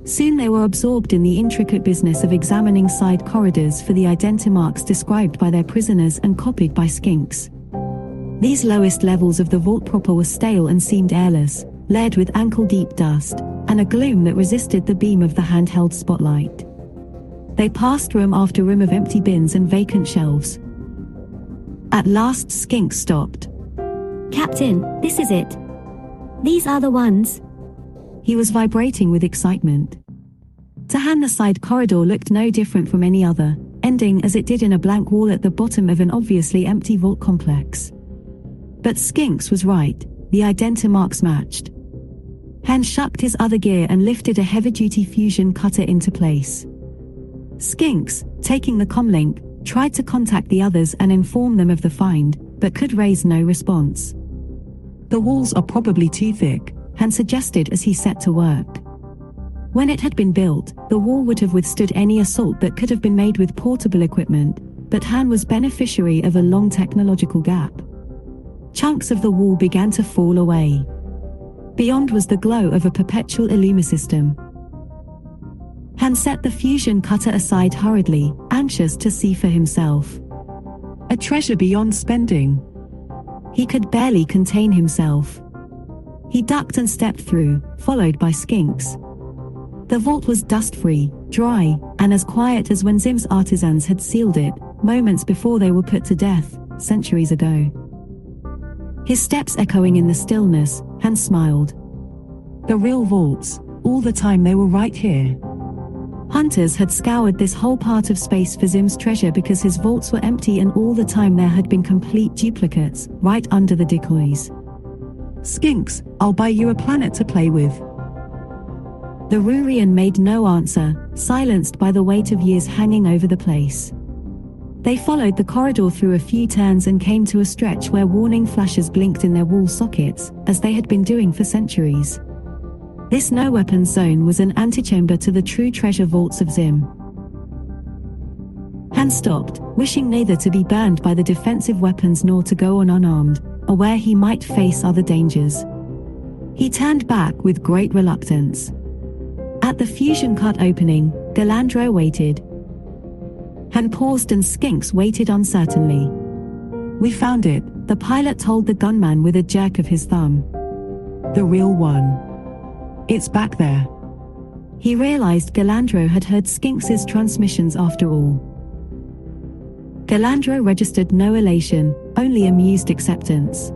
Soon they were absorbed in the intricate business of examining side corridors for the identimarks described by their prisoners and copied by Skinks. These lowest levels of the vault proper were stale and seemed airless, layered with ankle-deep dust, and a gloom that resisted the beam of the handheld spotlight. They passed room after room of empty bins and vacant shelves. At last Skinks stopped. "Captain, this is it. These are the ones." He was vibrating with excitement. To Han the side corridor looked no different from any other, ending as it did in a blank wall at the bottom of an obviously empty vault complex. But Skinks was right, the identimarks matched. Han shucked his other gear and lifted a heavy-duty fusion cutter into place. Skinks, taking the comlink, tried to contact the others and inform them of the find, but could raise no response. "The walls are probably too thick," Han suggested as he set to work. When it had been built, the wall would have withstood any assault that could have been made with portable equipment, but Han was beneficiary of a long technological gap. Chunks of the wall began to fall away. Beyond was the glow of a perpetual illumisystem. Han set the fusion cutter aside hurriedly, anxious to see for himself. A treasure beyond spending. He could barely contain himself. He ducked and stepped through, followed by Skinks. The vault was dust-free, dry, and as quiet as when Zim's artisans had sealed it, moments before they were put to death, centuries ago. His steps echoing in the stillness, Han smiled. The real vaults, all the time they were right here. Hunters had scoured this whole part of space for Zim's treasure because his vaults were empty and all the time there had been complete duplicates, right under the decoys. "Skinks, I'll buy you a planet to play with." The Rurian made no answer, silenced by the weight of years hanging over the place. They followed the corridor through a few turns and came to a stretch where warning flashes blinked in their wall sockets, as they had been doing for centuries. This no-weapons zone was an antechamber to the true treasure vaults of Zim. Han stopped, wishing neither to be burned by the defensive weapons nor to go on unarmed, aware he might face other dangers. He turned back with great reluctance. At the fusion cut opening, Galandro waited. Han paused and Skinks waited uncertainly. "We found it," the pilot told the gunman with a jerk of his thumb. The real one. It's back there. He realized Galandro had heard Skinks's transmissions after all. Galandro registered no elation, only amused acceptance.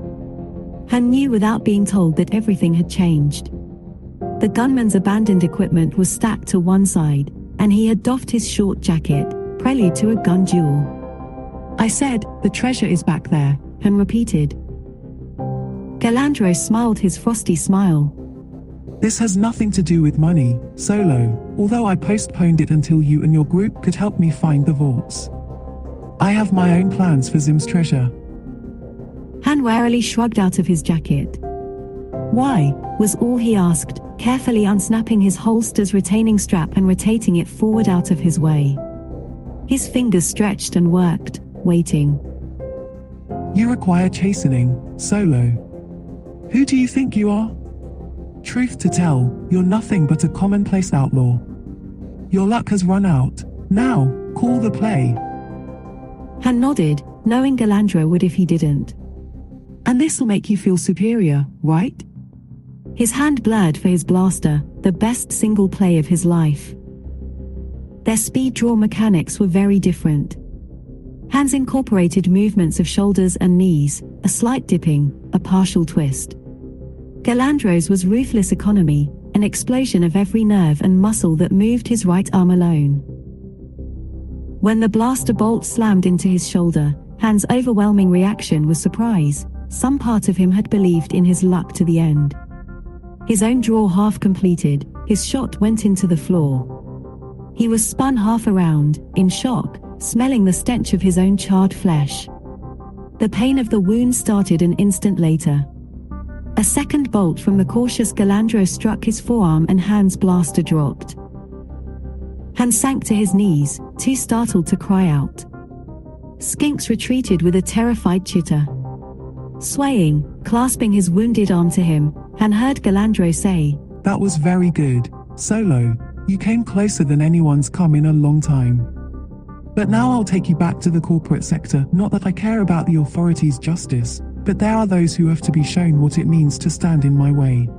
Han knew without being told that everything had changed. The gunman's abandoned equipment was stacked to one side, and he had doffed his short jacket, prelude to a gun duel. I said, the treasure is back there, Han repeated. Galandro smiled his frosty smile. This has nothing to do with money, Solo, although I postponed it until you and your group could help me find the vaults. I have my own plans for Zim's treasure. Han warily shrugged out of his jacket. Why, was all he asked, carefully unsnapping his holster's retaining strap and rotating it forward out of his way. His fingers stretched and worked, waiting. You require chastening, Solo. Who do you think you are? Truth to tell, you're nothing but a commonplace outlaw. Your luck has run out. Now, call the play. Han nodded, knowing Galandro would if he didn't. And this'll make you feel superior, right? His hand blurred for his blaster, the best single play of his life. Their speed draw mechanics were very different. Han's incorporated movements of shoulders and knees, a slight dipping, a partial twist. Galandro's was ruthless economy, an explosion of every nerve and muscle that moved his right arm alone. When the blaster bolt slammed into his shoulder, Han's overwhelming reaction was surprise. Some part of him had believed in his luck to the end. His own draw half completed, his shot went into the floor. He was spun half around, in shock, smelling the stench of his own charred flesh. The pain of the wound started an instant later. A second bolt from the cautious Galandro struck his forearm and Han's blaster dropped. Han sank to his knees, too startled to cry out. Skinks retreated with a terrified chitter. Swaying, clasping his wounded arm to him, Han heard Galandro say, That was very good, Solo. You came closer than anyone's come in a long time. But now I'll take you back to the corporate sector. Not that I care about the authorities' justice, but there are those who have to be shown what it means to stand in my way.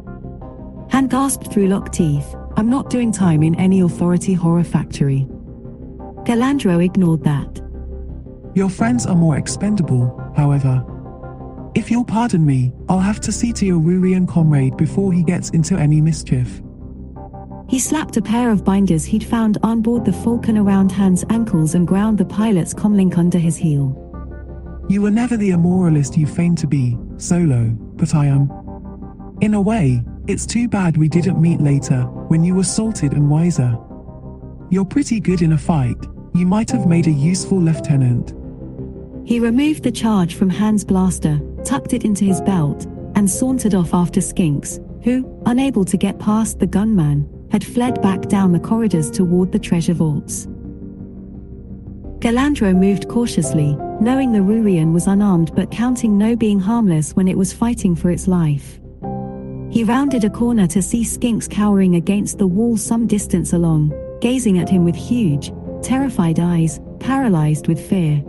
Han gasped through locked teeth. I'm not doing time in any authority horror factory. Galandro ignored that. Your friends are more expendable, however. If you'll pardon me, I'll have to see to your Rurian comrade before he gets into any mischief. He slapped a pair of binders he'd found on board the Falcon around Han's ankles and ground the pilot's comlink under his heel. You were never the immoralist you feigned to be, Solo, but I am. In a way, it's too bad we didn't meet later, when you were salted and wiser. You're pretty good in a fight. You might have made a useful lieutenant. He removed the charge from Han's blaster, tucked it into his belt, and sauntered off after Skinks, who, unable to get past the gunman, had fled back down the corridors toward the treasure vaults. Galandro moved cautiously, knowing the Rurian was unarmed but counting no being harmless when it was fighting for its life. He rounded a corner to see Skinks cowering against the wall some distance along, gazing at him with huge, terrified eyes, paralyzed with fear.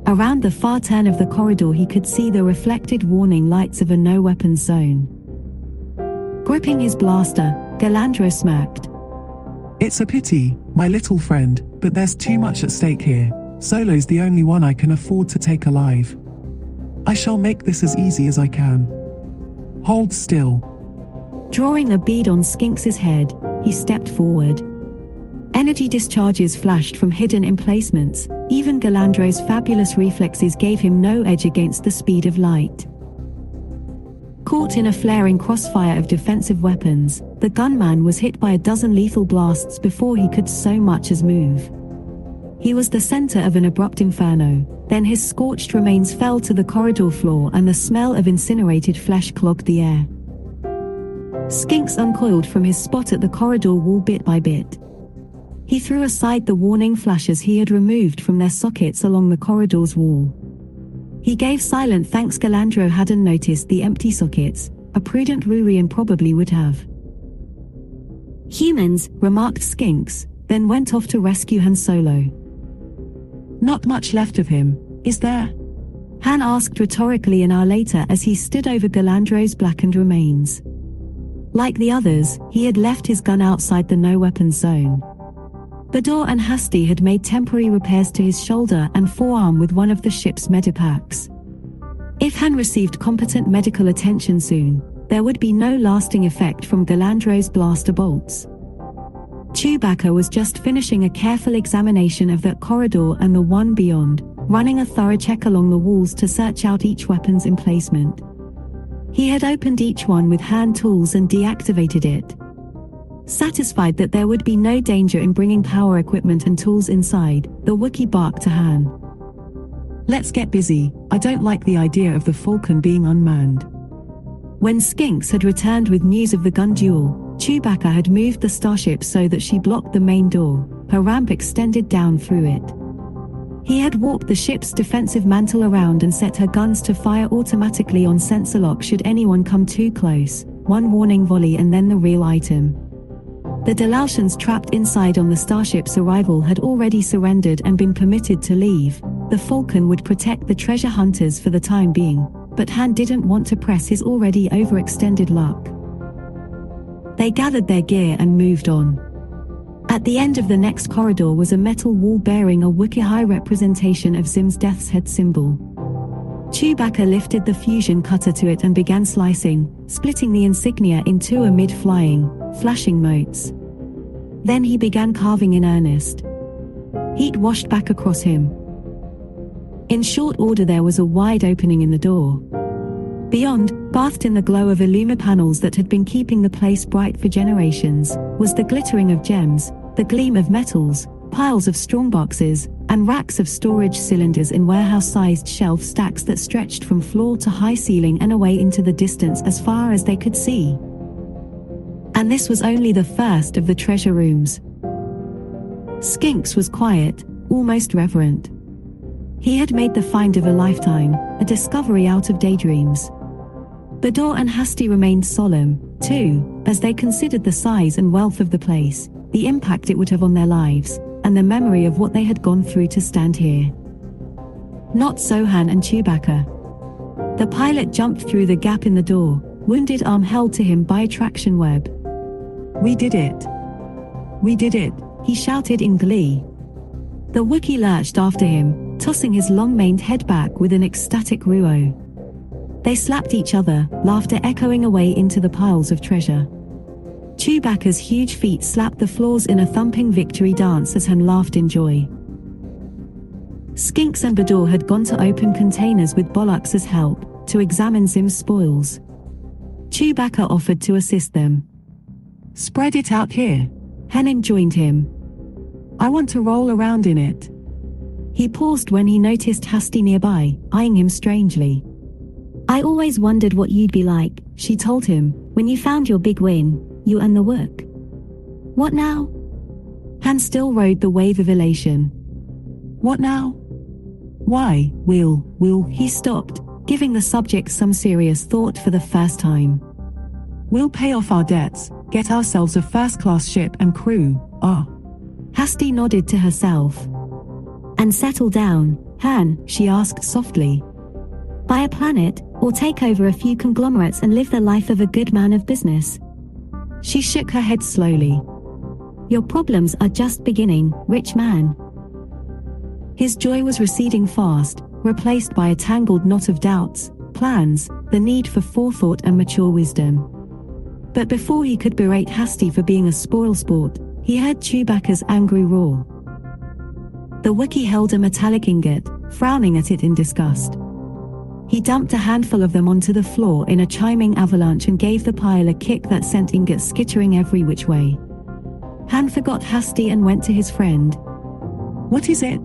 Around the far turn of the corridor he could see the reflected warning lights of a no-weapons zone. Gripping his blaster, Galandro smirked. It's a pity, my little friend, but there's too much at stake here. Solo's the only one I can afford to take alive. I shall make this as easy as I can. Hold still. Drawing a bead on Skinks's head, he stepped forward. Energy discharges flashed from hidden emplacements. Even Galandro's fabulous reflexes gave him no edge against the speed of light. Caught in a flaring crossfire of defensive weapons, the gunman was hit by a dozen lethal blasts before he could so much as move. He was the center of an abrupt inferno, then his scorched remains fell to the corridor floor and the smell of incinerated flesh clogged the air. Skinks uncoiled from his spot at the corridor wall bit by bit. He threw aside the warning flashes he had removed from their sockets along the corridor's wall. He gave silent thanks. Galandro hadn't noticed the empty sockets. A prudent Rurian probably would have. Humans, remarked Skinks, then went off to rescue Han Solo. Not much left of him, is there? Han asked rhetorically an hour later as he stood over Galandro's blackened remains. Like the others, he had left his gun outside the no-weapons zone. Bador and Hasty had made temporary repairs to his shoulder and forearm with one of the ship's medipacks. If Han received competent medical attention soon, there would be no lasting effect from Galandro's blaster bolts. Chewbacca was just finishing a careful examination of that corridor and the one beyond, running a thorough check along the walls to search out each weapon's emplacement. He had opened each one with hand tools and deactivated it. Satisfied that there would be no danger in bringing power equipment and tools inside, the Wookiee barked to Han. Let's get busy. I don't like the idea of the Falcon being unmanned. When Skinks had returned with news of the gun duel, Chewbacca had moved the starship so that she blocked the main door, her ramp extended down through it. He had warped the ship's defensive mantle around and set her guns to fire automatically on sensor lock should anyone come too close, one warning volley and then the real item. The Dalatians trapped inside on the starship's arrival had already surrendered and been permitted to leave. The Falcon would protect the treasure hunters for the time being, but Han didn't want to press his already overextended luck. They gathered their gear and moved on. At the end of the next corridor was a metal wall bearing a Wookiee representation of Zim's death's head symbol. Chewbacca lifted the fusion cutter to it and began slicing, splitting the insignia in two amid flying, flashing motes. Then he began carving in earnest. Heat washed back across him. In short order there was a wide opening in the door. Beyond, bathed in the glow of Illuma panels that had been keeping the place bright for generations, was the glittering of gems, the gleam of metals, piles of strongboxes, and racks of storage cylinders in warehouse-sized shelf stacks that stretched from floor to high ceiling and away into the distance as far as they could see. And this was only the first of the treasure rooms. Skinks was quiet, almost reverent. He had made the find of a lifetime, a discovery out of daydreams. Bador and Hasty remained solemn, too, as they considered the size and wealth of the place, the impact it would have on their lives, and the memory of what they had gone through to stand here. Not so Han and Chewbacca. The pilot jumped through the gap in the door, wounded arm held to him by a traction web. We did it! We did it! He shouted in glee. The Wookiee lurched after him, tossing his long-maned head back with an ecstatic ruo. They slapped each other, laughter echoing away into the piles of treasure. Chewbacca's huge feet slapped the floors in a thumping victory dance as Han laughed in joy. Skinks and Bador had gone to open containers with Bollux help, to examine Zim's spoils. Chewbacca offered to assist them. Spread it out here. Han enjoined him. I want to roll around in it. He paused when he noticed Hasty nearby, eyeing him strangely. I always wondered what you'd be like, she told him, when you found your big win, you and the Wook. What now? Han still rode the wave of elation. What now? Why, we'll, he stopped, giving the subject some serious thought for the first time. We'll pay off our debts, get ourselves a first-class ship and crew, Hasty nodded to herself. And settle down, Han, she asked softly. Buy a planet, or take over a few conglomerates and live the life of a good man of business. She shook her head slowly. Your problems are just beginning, rich man. His joy was receding fast, replaced by a tangled knot of doubts, plans, the need for forethought and mature wisdom. But before he could berate Hasty for being a spoilsport, he heard Chewbacca's angry roar. The Wookiee held a metallic ingot, frowning at it in disgust. He dumped a handful of them onto the floor in a chiming avalanche and gave the pile a kick that sent ingots skittering every which way. Han forgot Hasty and went to his friend. What is it?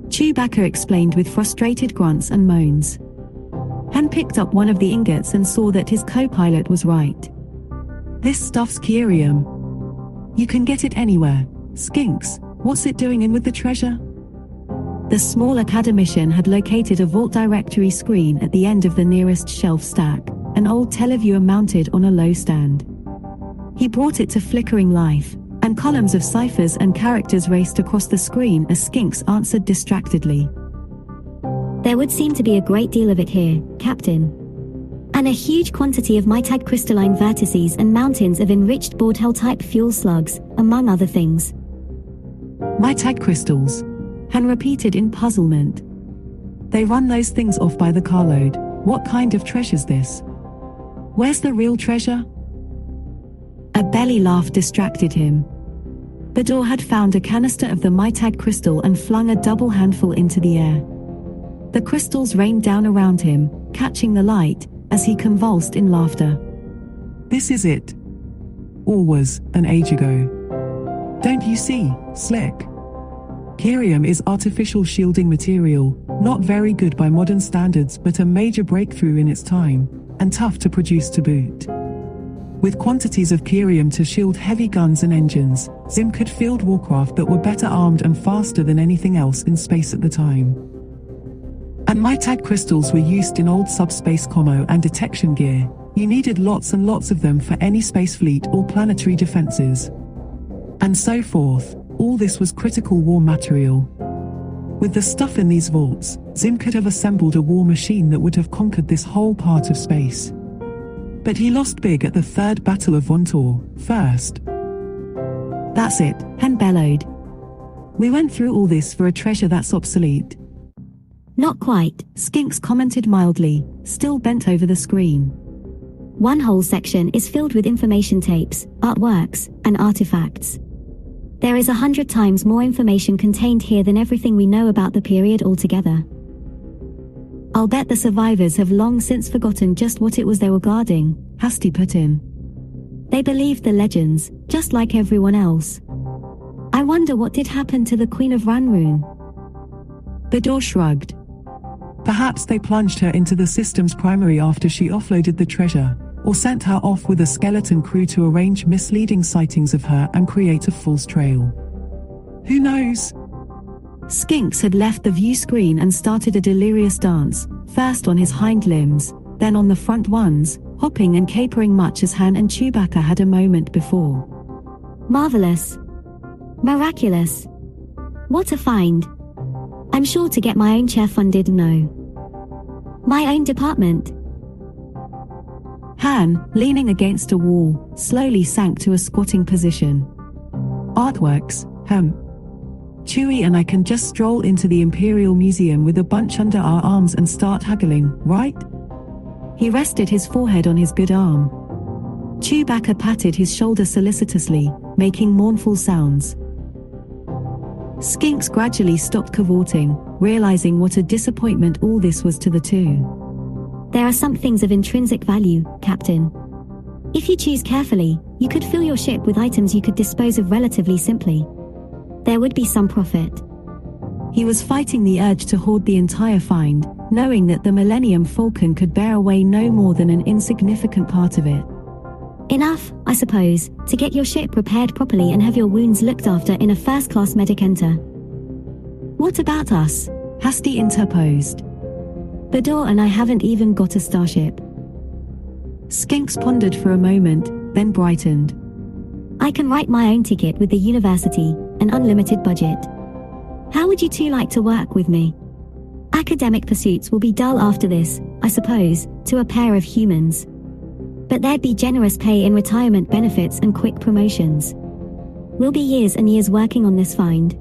Chewbacca explained with frustrated grunts and moans. Han picked up one of the ingots and saw that his co-pilot was right. This stuff's Kyrium. You can get it anywhere. Skinks, what's it doing in with the treasure? The small academician had located a vault directory screen at the end of the nearest shelf stack, an old televiewer mounted on a low stand. He brought it to flickering life, and columns of ciphers and characters raced across the screen as Skinks answered distractedly. There would seem to be a great deal of it here, Captain. And a huge quantity of mitad crystalline vertices and mountains of enriched Bordhell-type fuel slugs, among other things. Mitad crystals, Han repeated in puzzlement. They run those things off by the carload. What kind of treasure's this? Where's the real treasure? A belly laugh distracted him. Bador had found a canister of the mitad crystal and flung a double handful into the air. The crystals rained down around him, catching the light, as he convulsed in laughter. This is it. Or was, an age ago. Don't you see, Slick? Cerium is artificial shielding material, not very good by modern standards but a major breakthrough in its time, and tough to produce to boot. With quantities of cerium to shield heavy guns and engines, Zim could field warcraft that were better armed and faster than anything else in space at the time. And mitad crystals were used in old subspace commo and detection gear. You needed lots and lots of them for any space fleet or planetary defenses. And so forth. All this was critical war material. With the stuff in these vaults, Zim could have assembled a war machine that would have conquered this whole part of space. But he lost big at the Third Battle of Vontor, first. That's it, Han bellowed. We went through all this for a treasure that's obsolete. Not quite, Skinks commented mildly, still bent over the screen. One whole section is filled with information tapes, artworks, and artifacts. There is 100 times more information contained here than everything we know about the period altogether. I'll bet the survivors have long since forgotten just what it was they were guarding, Hasty put in. They believed the legends, just like everyone else. I wonder what did happen to the Queen of Ranroon. Bador shrugged. Perhaps they plunged her into the system's primary after she offloaded the treasure, or sent her off with a skeleton crew to arrange misleading sightings of her and create a false trail. Who knows? Skinks had left the view screen and started a delirious dance, first on his hind limbs, then on the front ones, hopping and capering much as Han and Chewbacca had a moment before. Marvelous. Miraculous. What a find. I'm sure to get my own chair funded. No. My own department. Han, leaning against a wall, slowly sank to a squatting position. Artworks, Chewie and I can just stroll into the Imperial Museum with a bunch under our arms and start haggling, right? He rested his forehead on his good arm. Chewbacca patted his shoulder solicitously, making mournful sounds. Skinks gradually stopped cavorting, realizing what a disappointment all this was to the two. There are some things of intrinsic value, Captain. If you choose carefully, you could fill your ship with items you could dispose of relatively simply. There would be some profit. He was fighting the urge to hoard the entire find, knowing that the Millennium Falcon could bear away no more than an insignificant part of it. Enough, I suppose, to get your ship repaired properly and have your wounds looked after in a first-class medic enter. What about us? Hasty interposed. Bador and I haven't even got a starship. Skinks pondered for a moment, then brightened. I can write my own ticket with the university, an unlimited budget. How would you two like to work with me? Academic pursuits will be dull after this, I suppose, to a pair of humans. But there'd be generous pay in retirement benefits and quick promotions. We'll be years and years working on this find.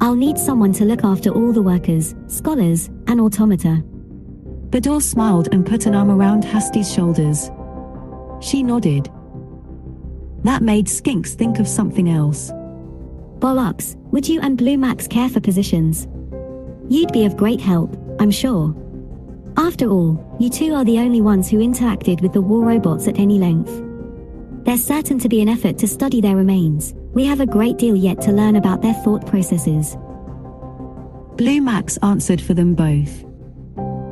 I'll need someone to look after all the workers, scholars, and automata. Bador smiled and put an arm around Hasty's shoulders. She nodded. That made Skinks think of something else. Bollocks, would you and Blue Max care for positions? You'd be of great help, I'm sure. After all, you two are the only ones who interacted with the war robots at any length. There's certain to be an effort to study their remains. We have a great deal yet to learn about their thought processes. Blue Max answered for them both.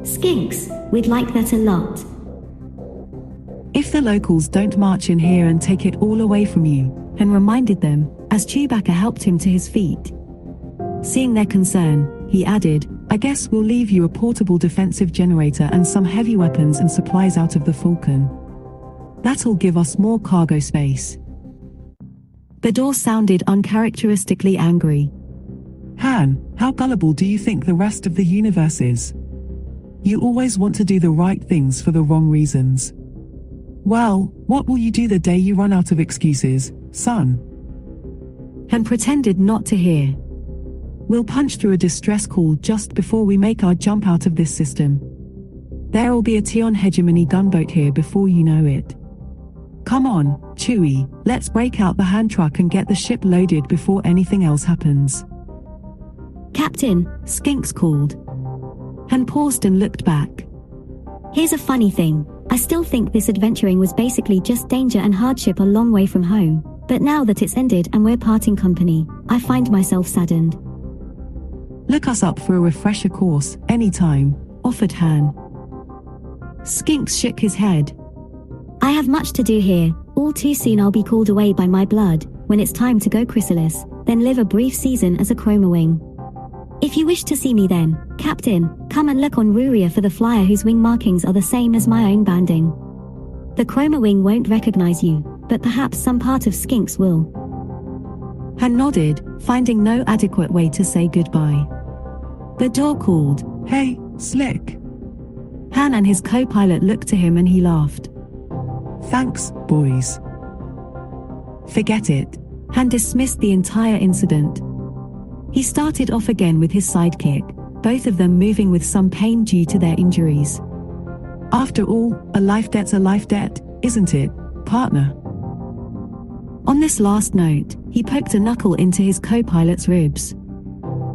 Skinks, we'd like that a lot. If the locals don't march in here and take it all away from you, and reminded them, as Chewbacca helped him to his feet. Seeing their concern, he added, I guess we'll leave you a portable defensive generator and some heavy weapons and supplies out of the Falcon. That'll give us more cargo space. Bador sounded uncharacteristically angry. Han, how gullible do you think the rest of the universe is? You always want to do the right things for the wrong reasons. Well, what will you do the day you run out of excuses, son? Han pretended not to hear. We'll punch through a distress call just before we make our jump out of this system. There'll be a Tion hegemony gunboat here before you know it. Come on, Chewie, let's break out the hand truck and get the ship loaded before anything else happens. Captain, Skinks called. Han paused and looked back. here's a funny thing. I still think this adventuring was basically just danger and hardship a long way from home, but now that it's ended and we're parting company, I find myself saddened. Look us up for a refresher course, anytime, offered Han. Skinks shook his head. I have much to do here. All too soon I'll be called away by my blood, when it's time to go chrysalis, then live a brief season as a chroma wing. If you wish to see me then, Captain, come and look on Ruria for the flyer whose wing markings are the same as my own banding. The chroma wing won't recognize you, but perhaps some part of Skinks will. Han nodded, finding no adequate way to say goodbye. The door called. Hey, Slick. Han and his co-pilot looked to him and he laughed. Thanks, boys. Forget it. Han dismissed the entire incident. He started off again with his sidekick, both of them moving with some pain due to their injuries. After all, a life debt's a life debt, isn't it, partner? On this last note, he poked a knuckle into his co-pilot's ribs.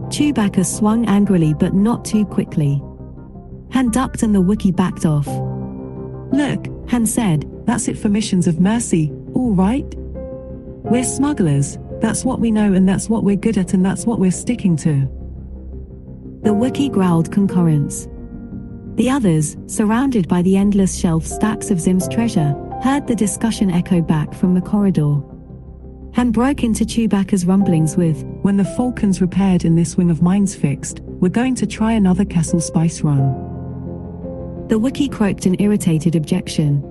Chewbacca swung angrily but not too quickly. Han ducked and the Wookiee backed off. Look, Han said, that's it for missions of mercy, all right? We're smugglers, that's what we know and that's what we're good at and that's what we're sticking to. The Wookiee growled concurrence. The others, surrounded by the endless shelf stacks of Zim's treasure, heard the discussion echo back from the corridor. Han broke into Chewbacca's rumblings with, when the Falcon's repaired and this wing of mine's fixed, we're going to try another Kessel Spice run. The Wookiee croaked an irritated objection.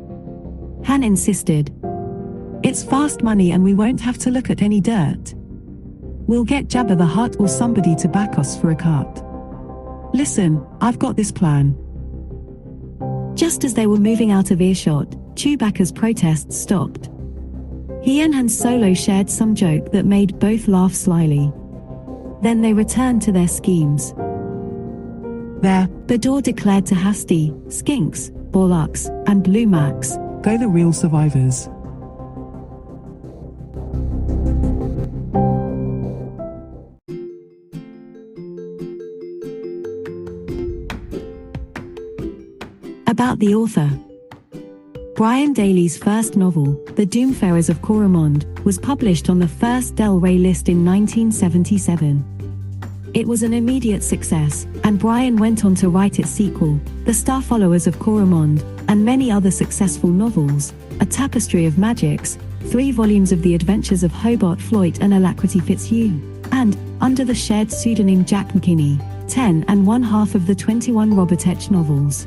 Han insisted. It's fast money and we won't have to look at any dirt. We'll get Jabba the Hutt or somebody to back us for a cut. Listen, I've got this plan. Just as they were moving out of earshot, Chewbacca's protests stopped. He and Han Solo shared some joke that made both laugh slyly. Then they returned to their schemes. There, Bador declared to Hasty, Skinks, Borlux, and Blue Max. Go the real survivors. About the author. Brian Daley's first novel, The Doomfarers of Coromond, was published on the first Del Rey list in 1977. It was an immediate success, and Brian went on to write its sequel, The Star Followers of Coromond, and many other successful novels, A Tapestry of Magics, 3 volumes of The Adventures of Hobart Floyd and Alacrity Fitzhugh, and, under the shared pseudonym Jack McKinney, 10 and 1/2 of the 21 Robert H. novels.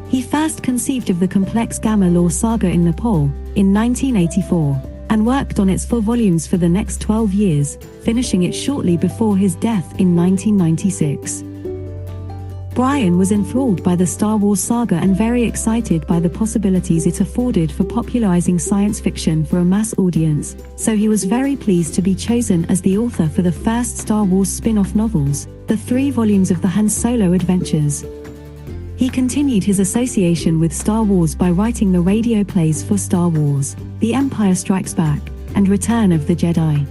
He first conceived of the complex Gamma lore saga in Nepal, in 1984, and worked on its 4 volumes for the next 12 years, finishing it shortly before his death in 1996. Brian was enthralled by the Star Wars saga and very excited by the possibilities it afforded for popularizing science fiction for a mass audience, so he was very pleased to be chosen as the author for the first Star Wars spin-off novels, the 3 volumes of the Han Solo Adventures. He continued his association with Star Wars by writing the radio plays for Star Wars, The Empire Strikes Back, and Return of the Jedi.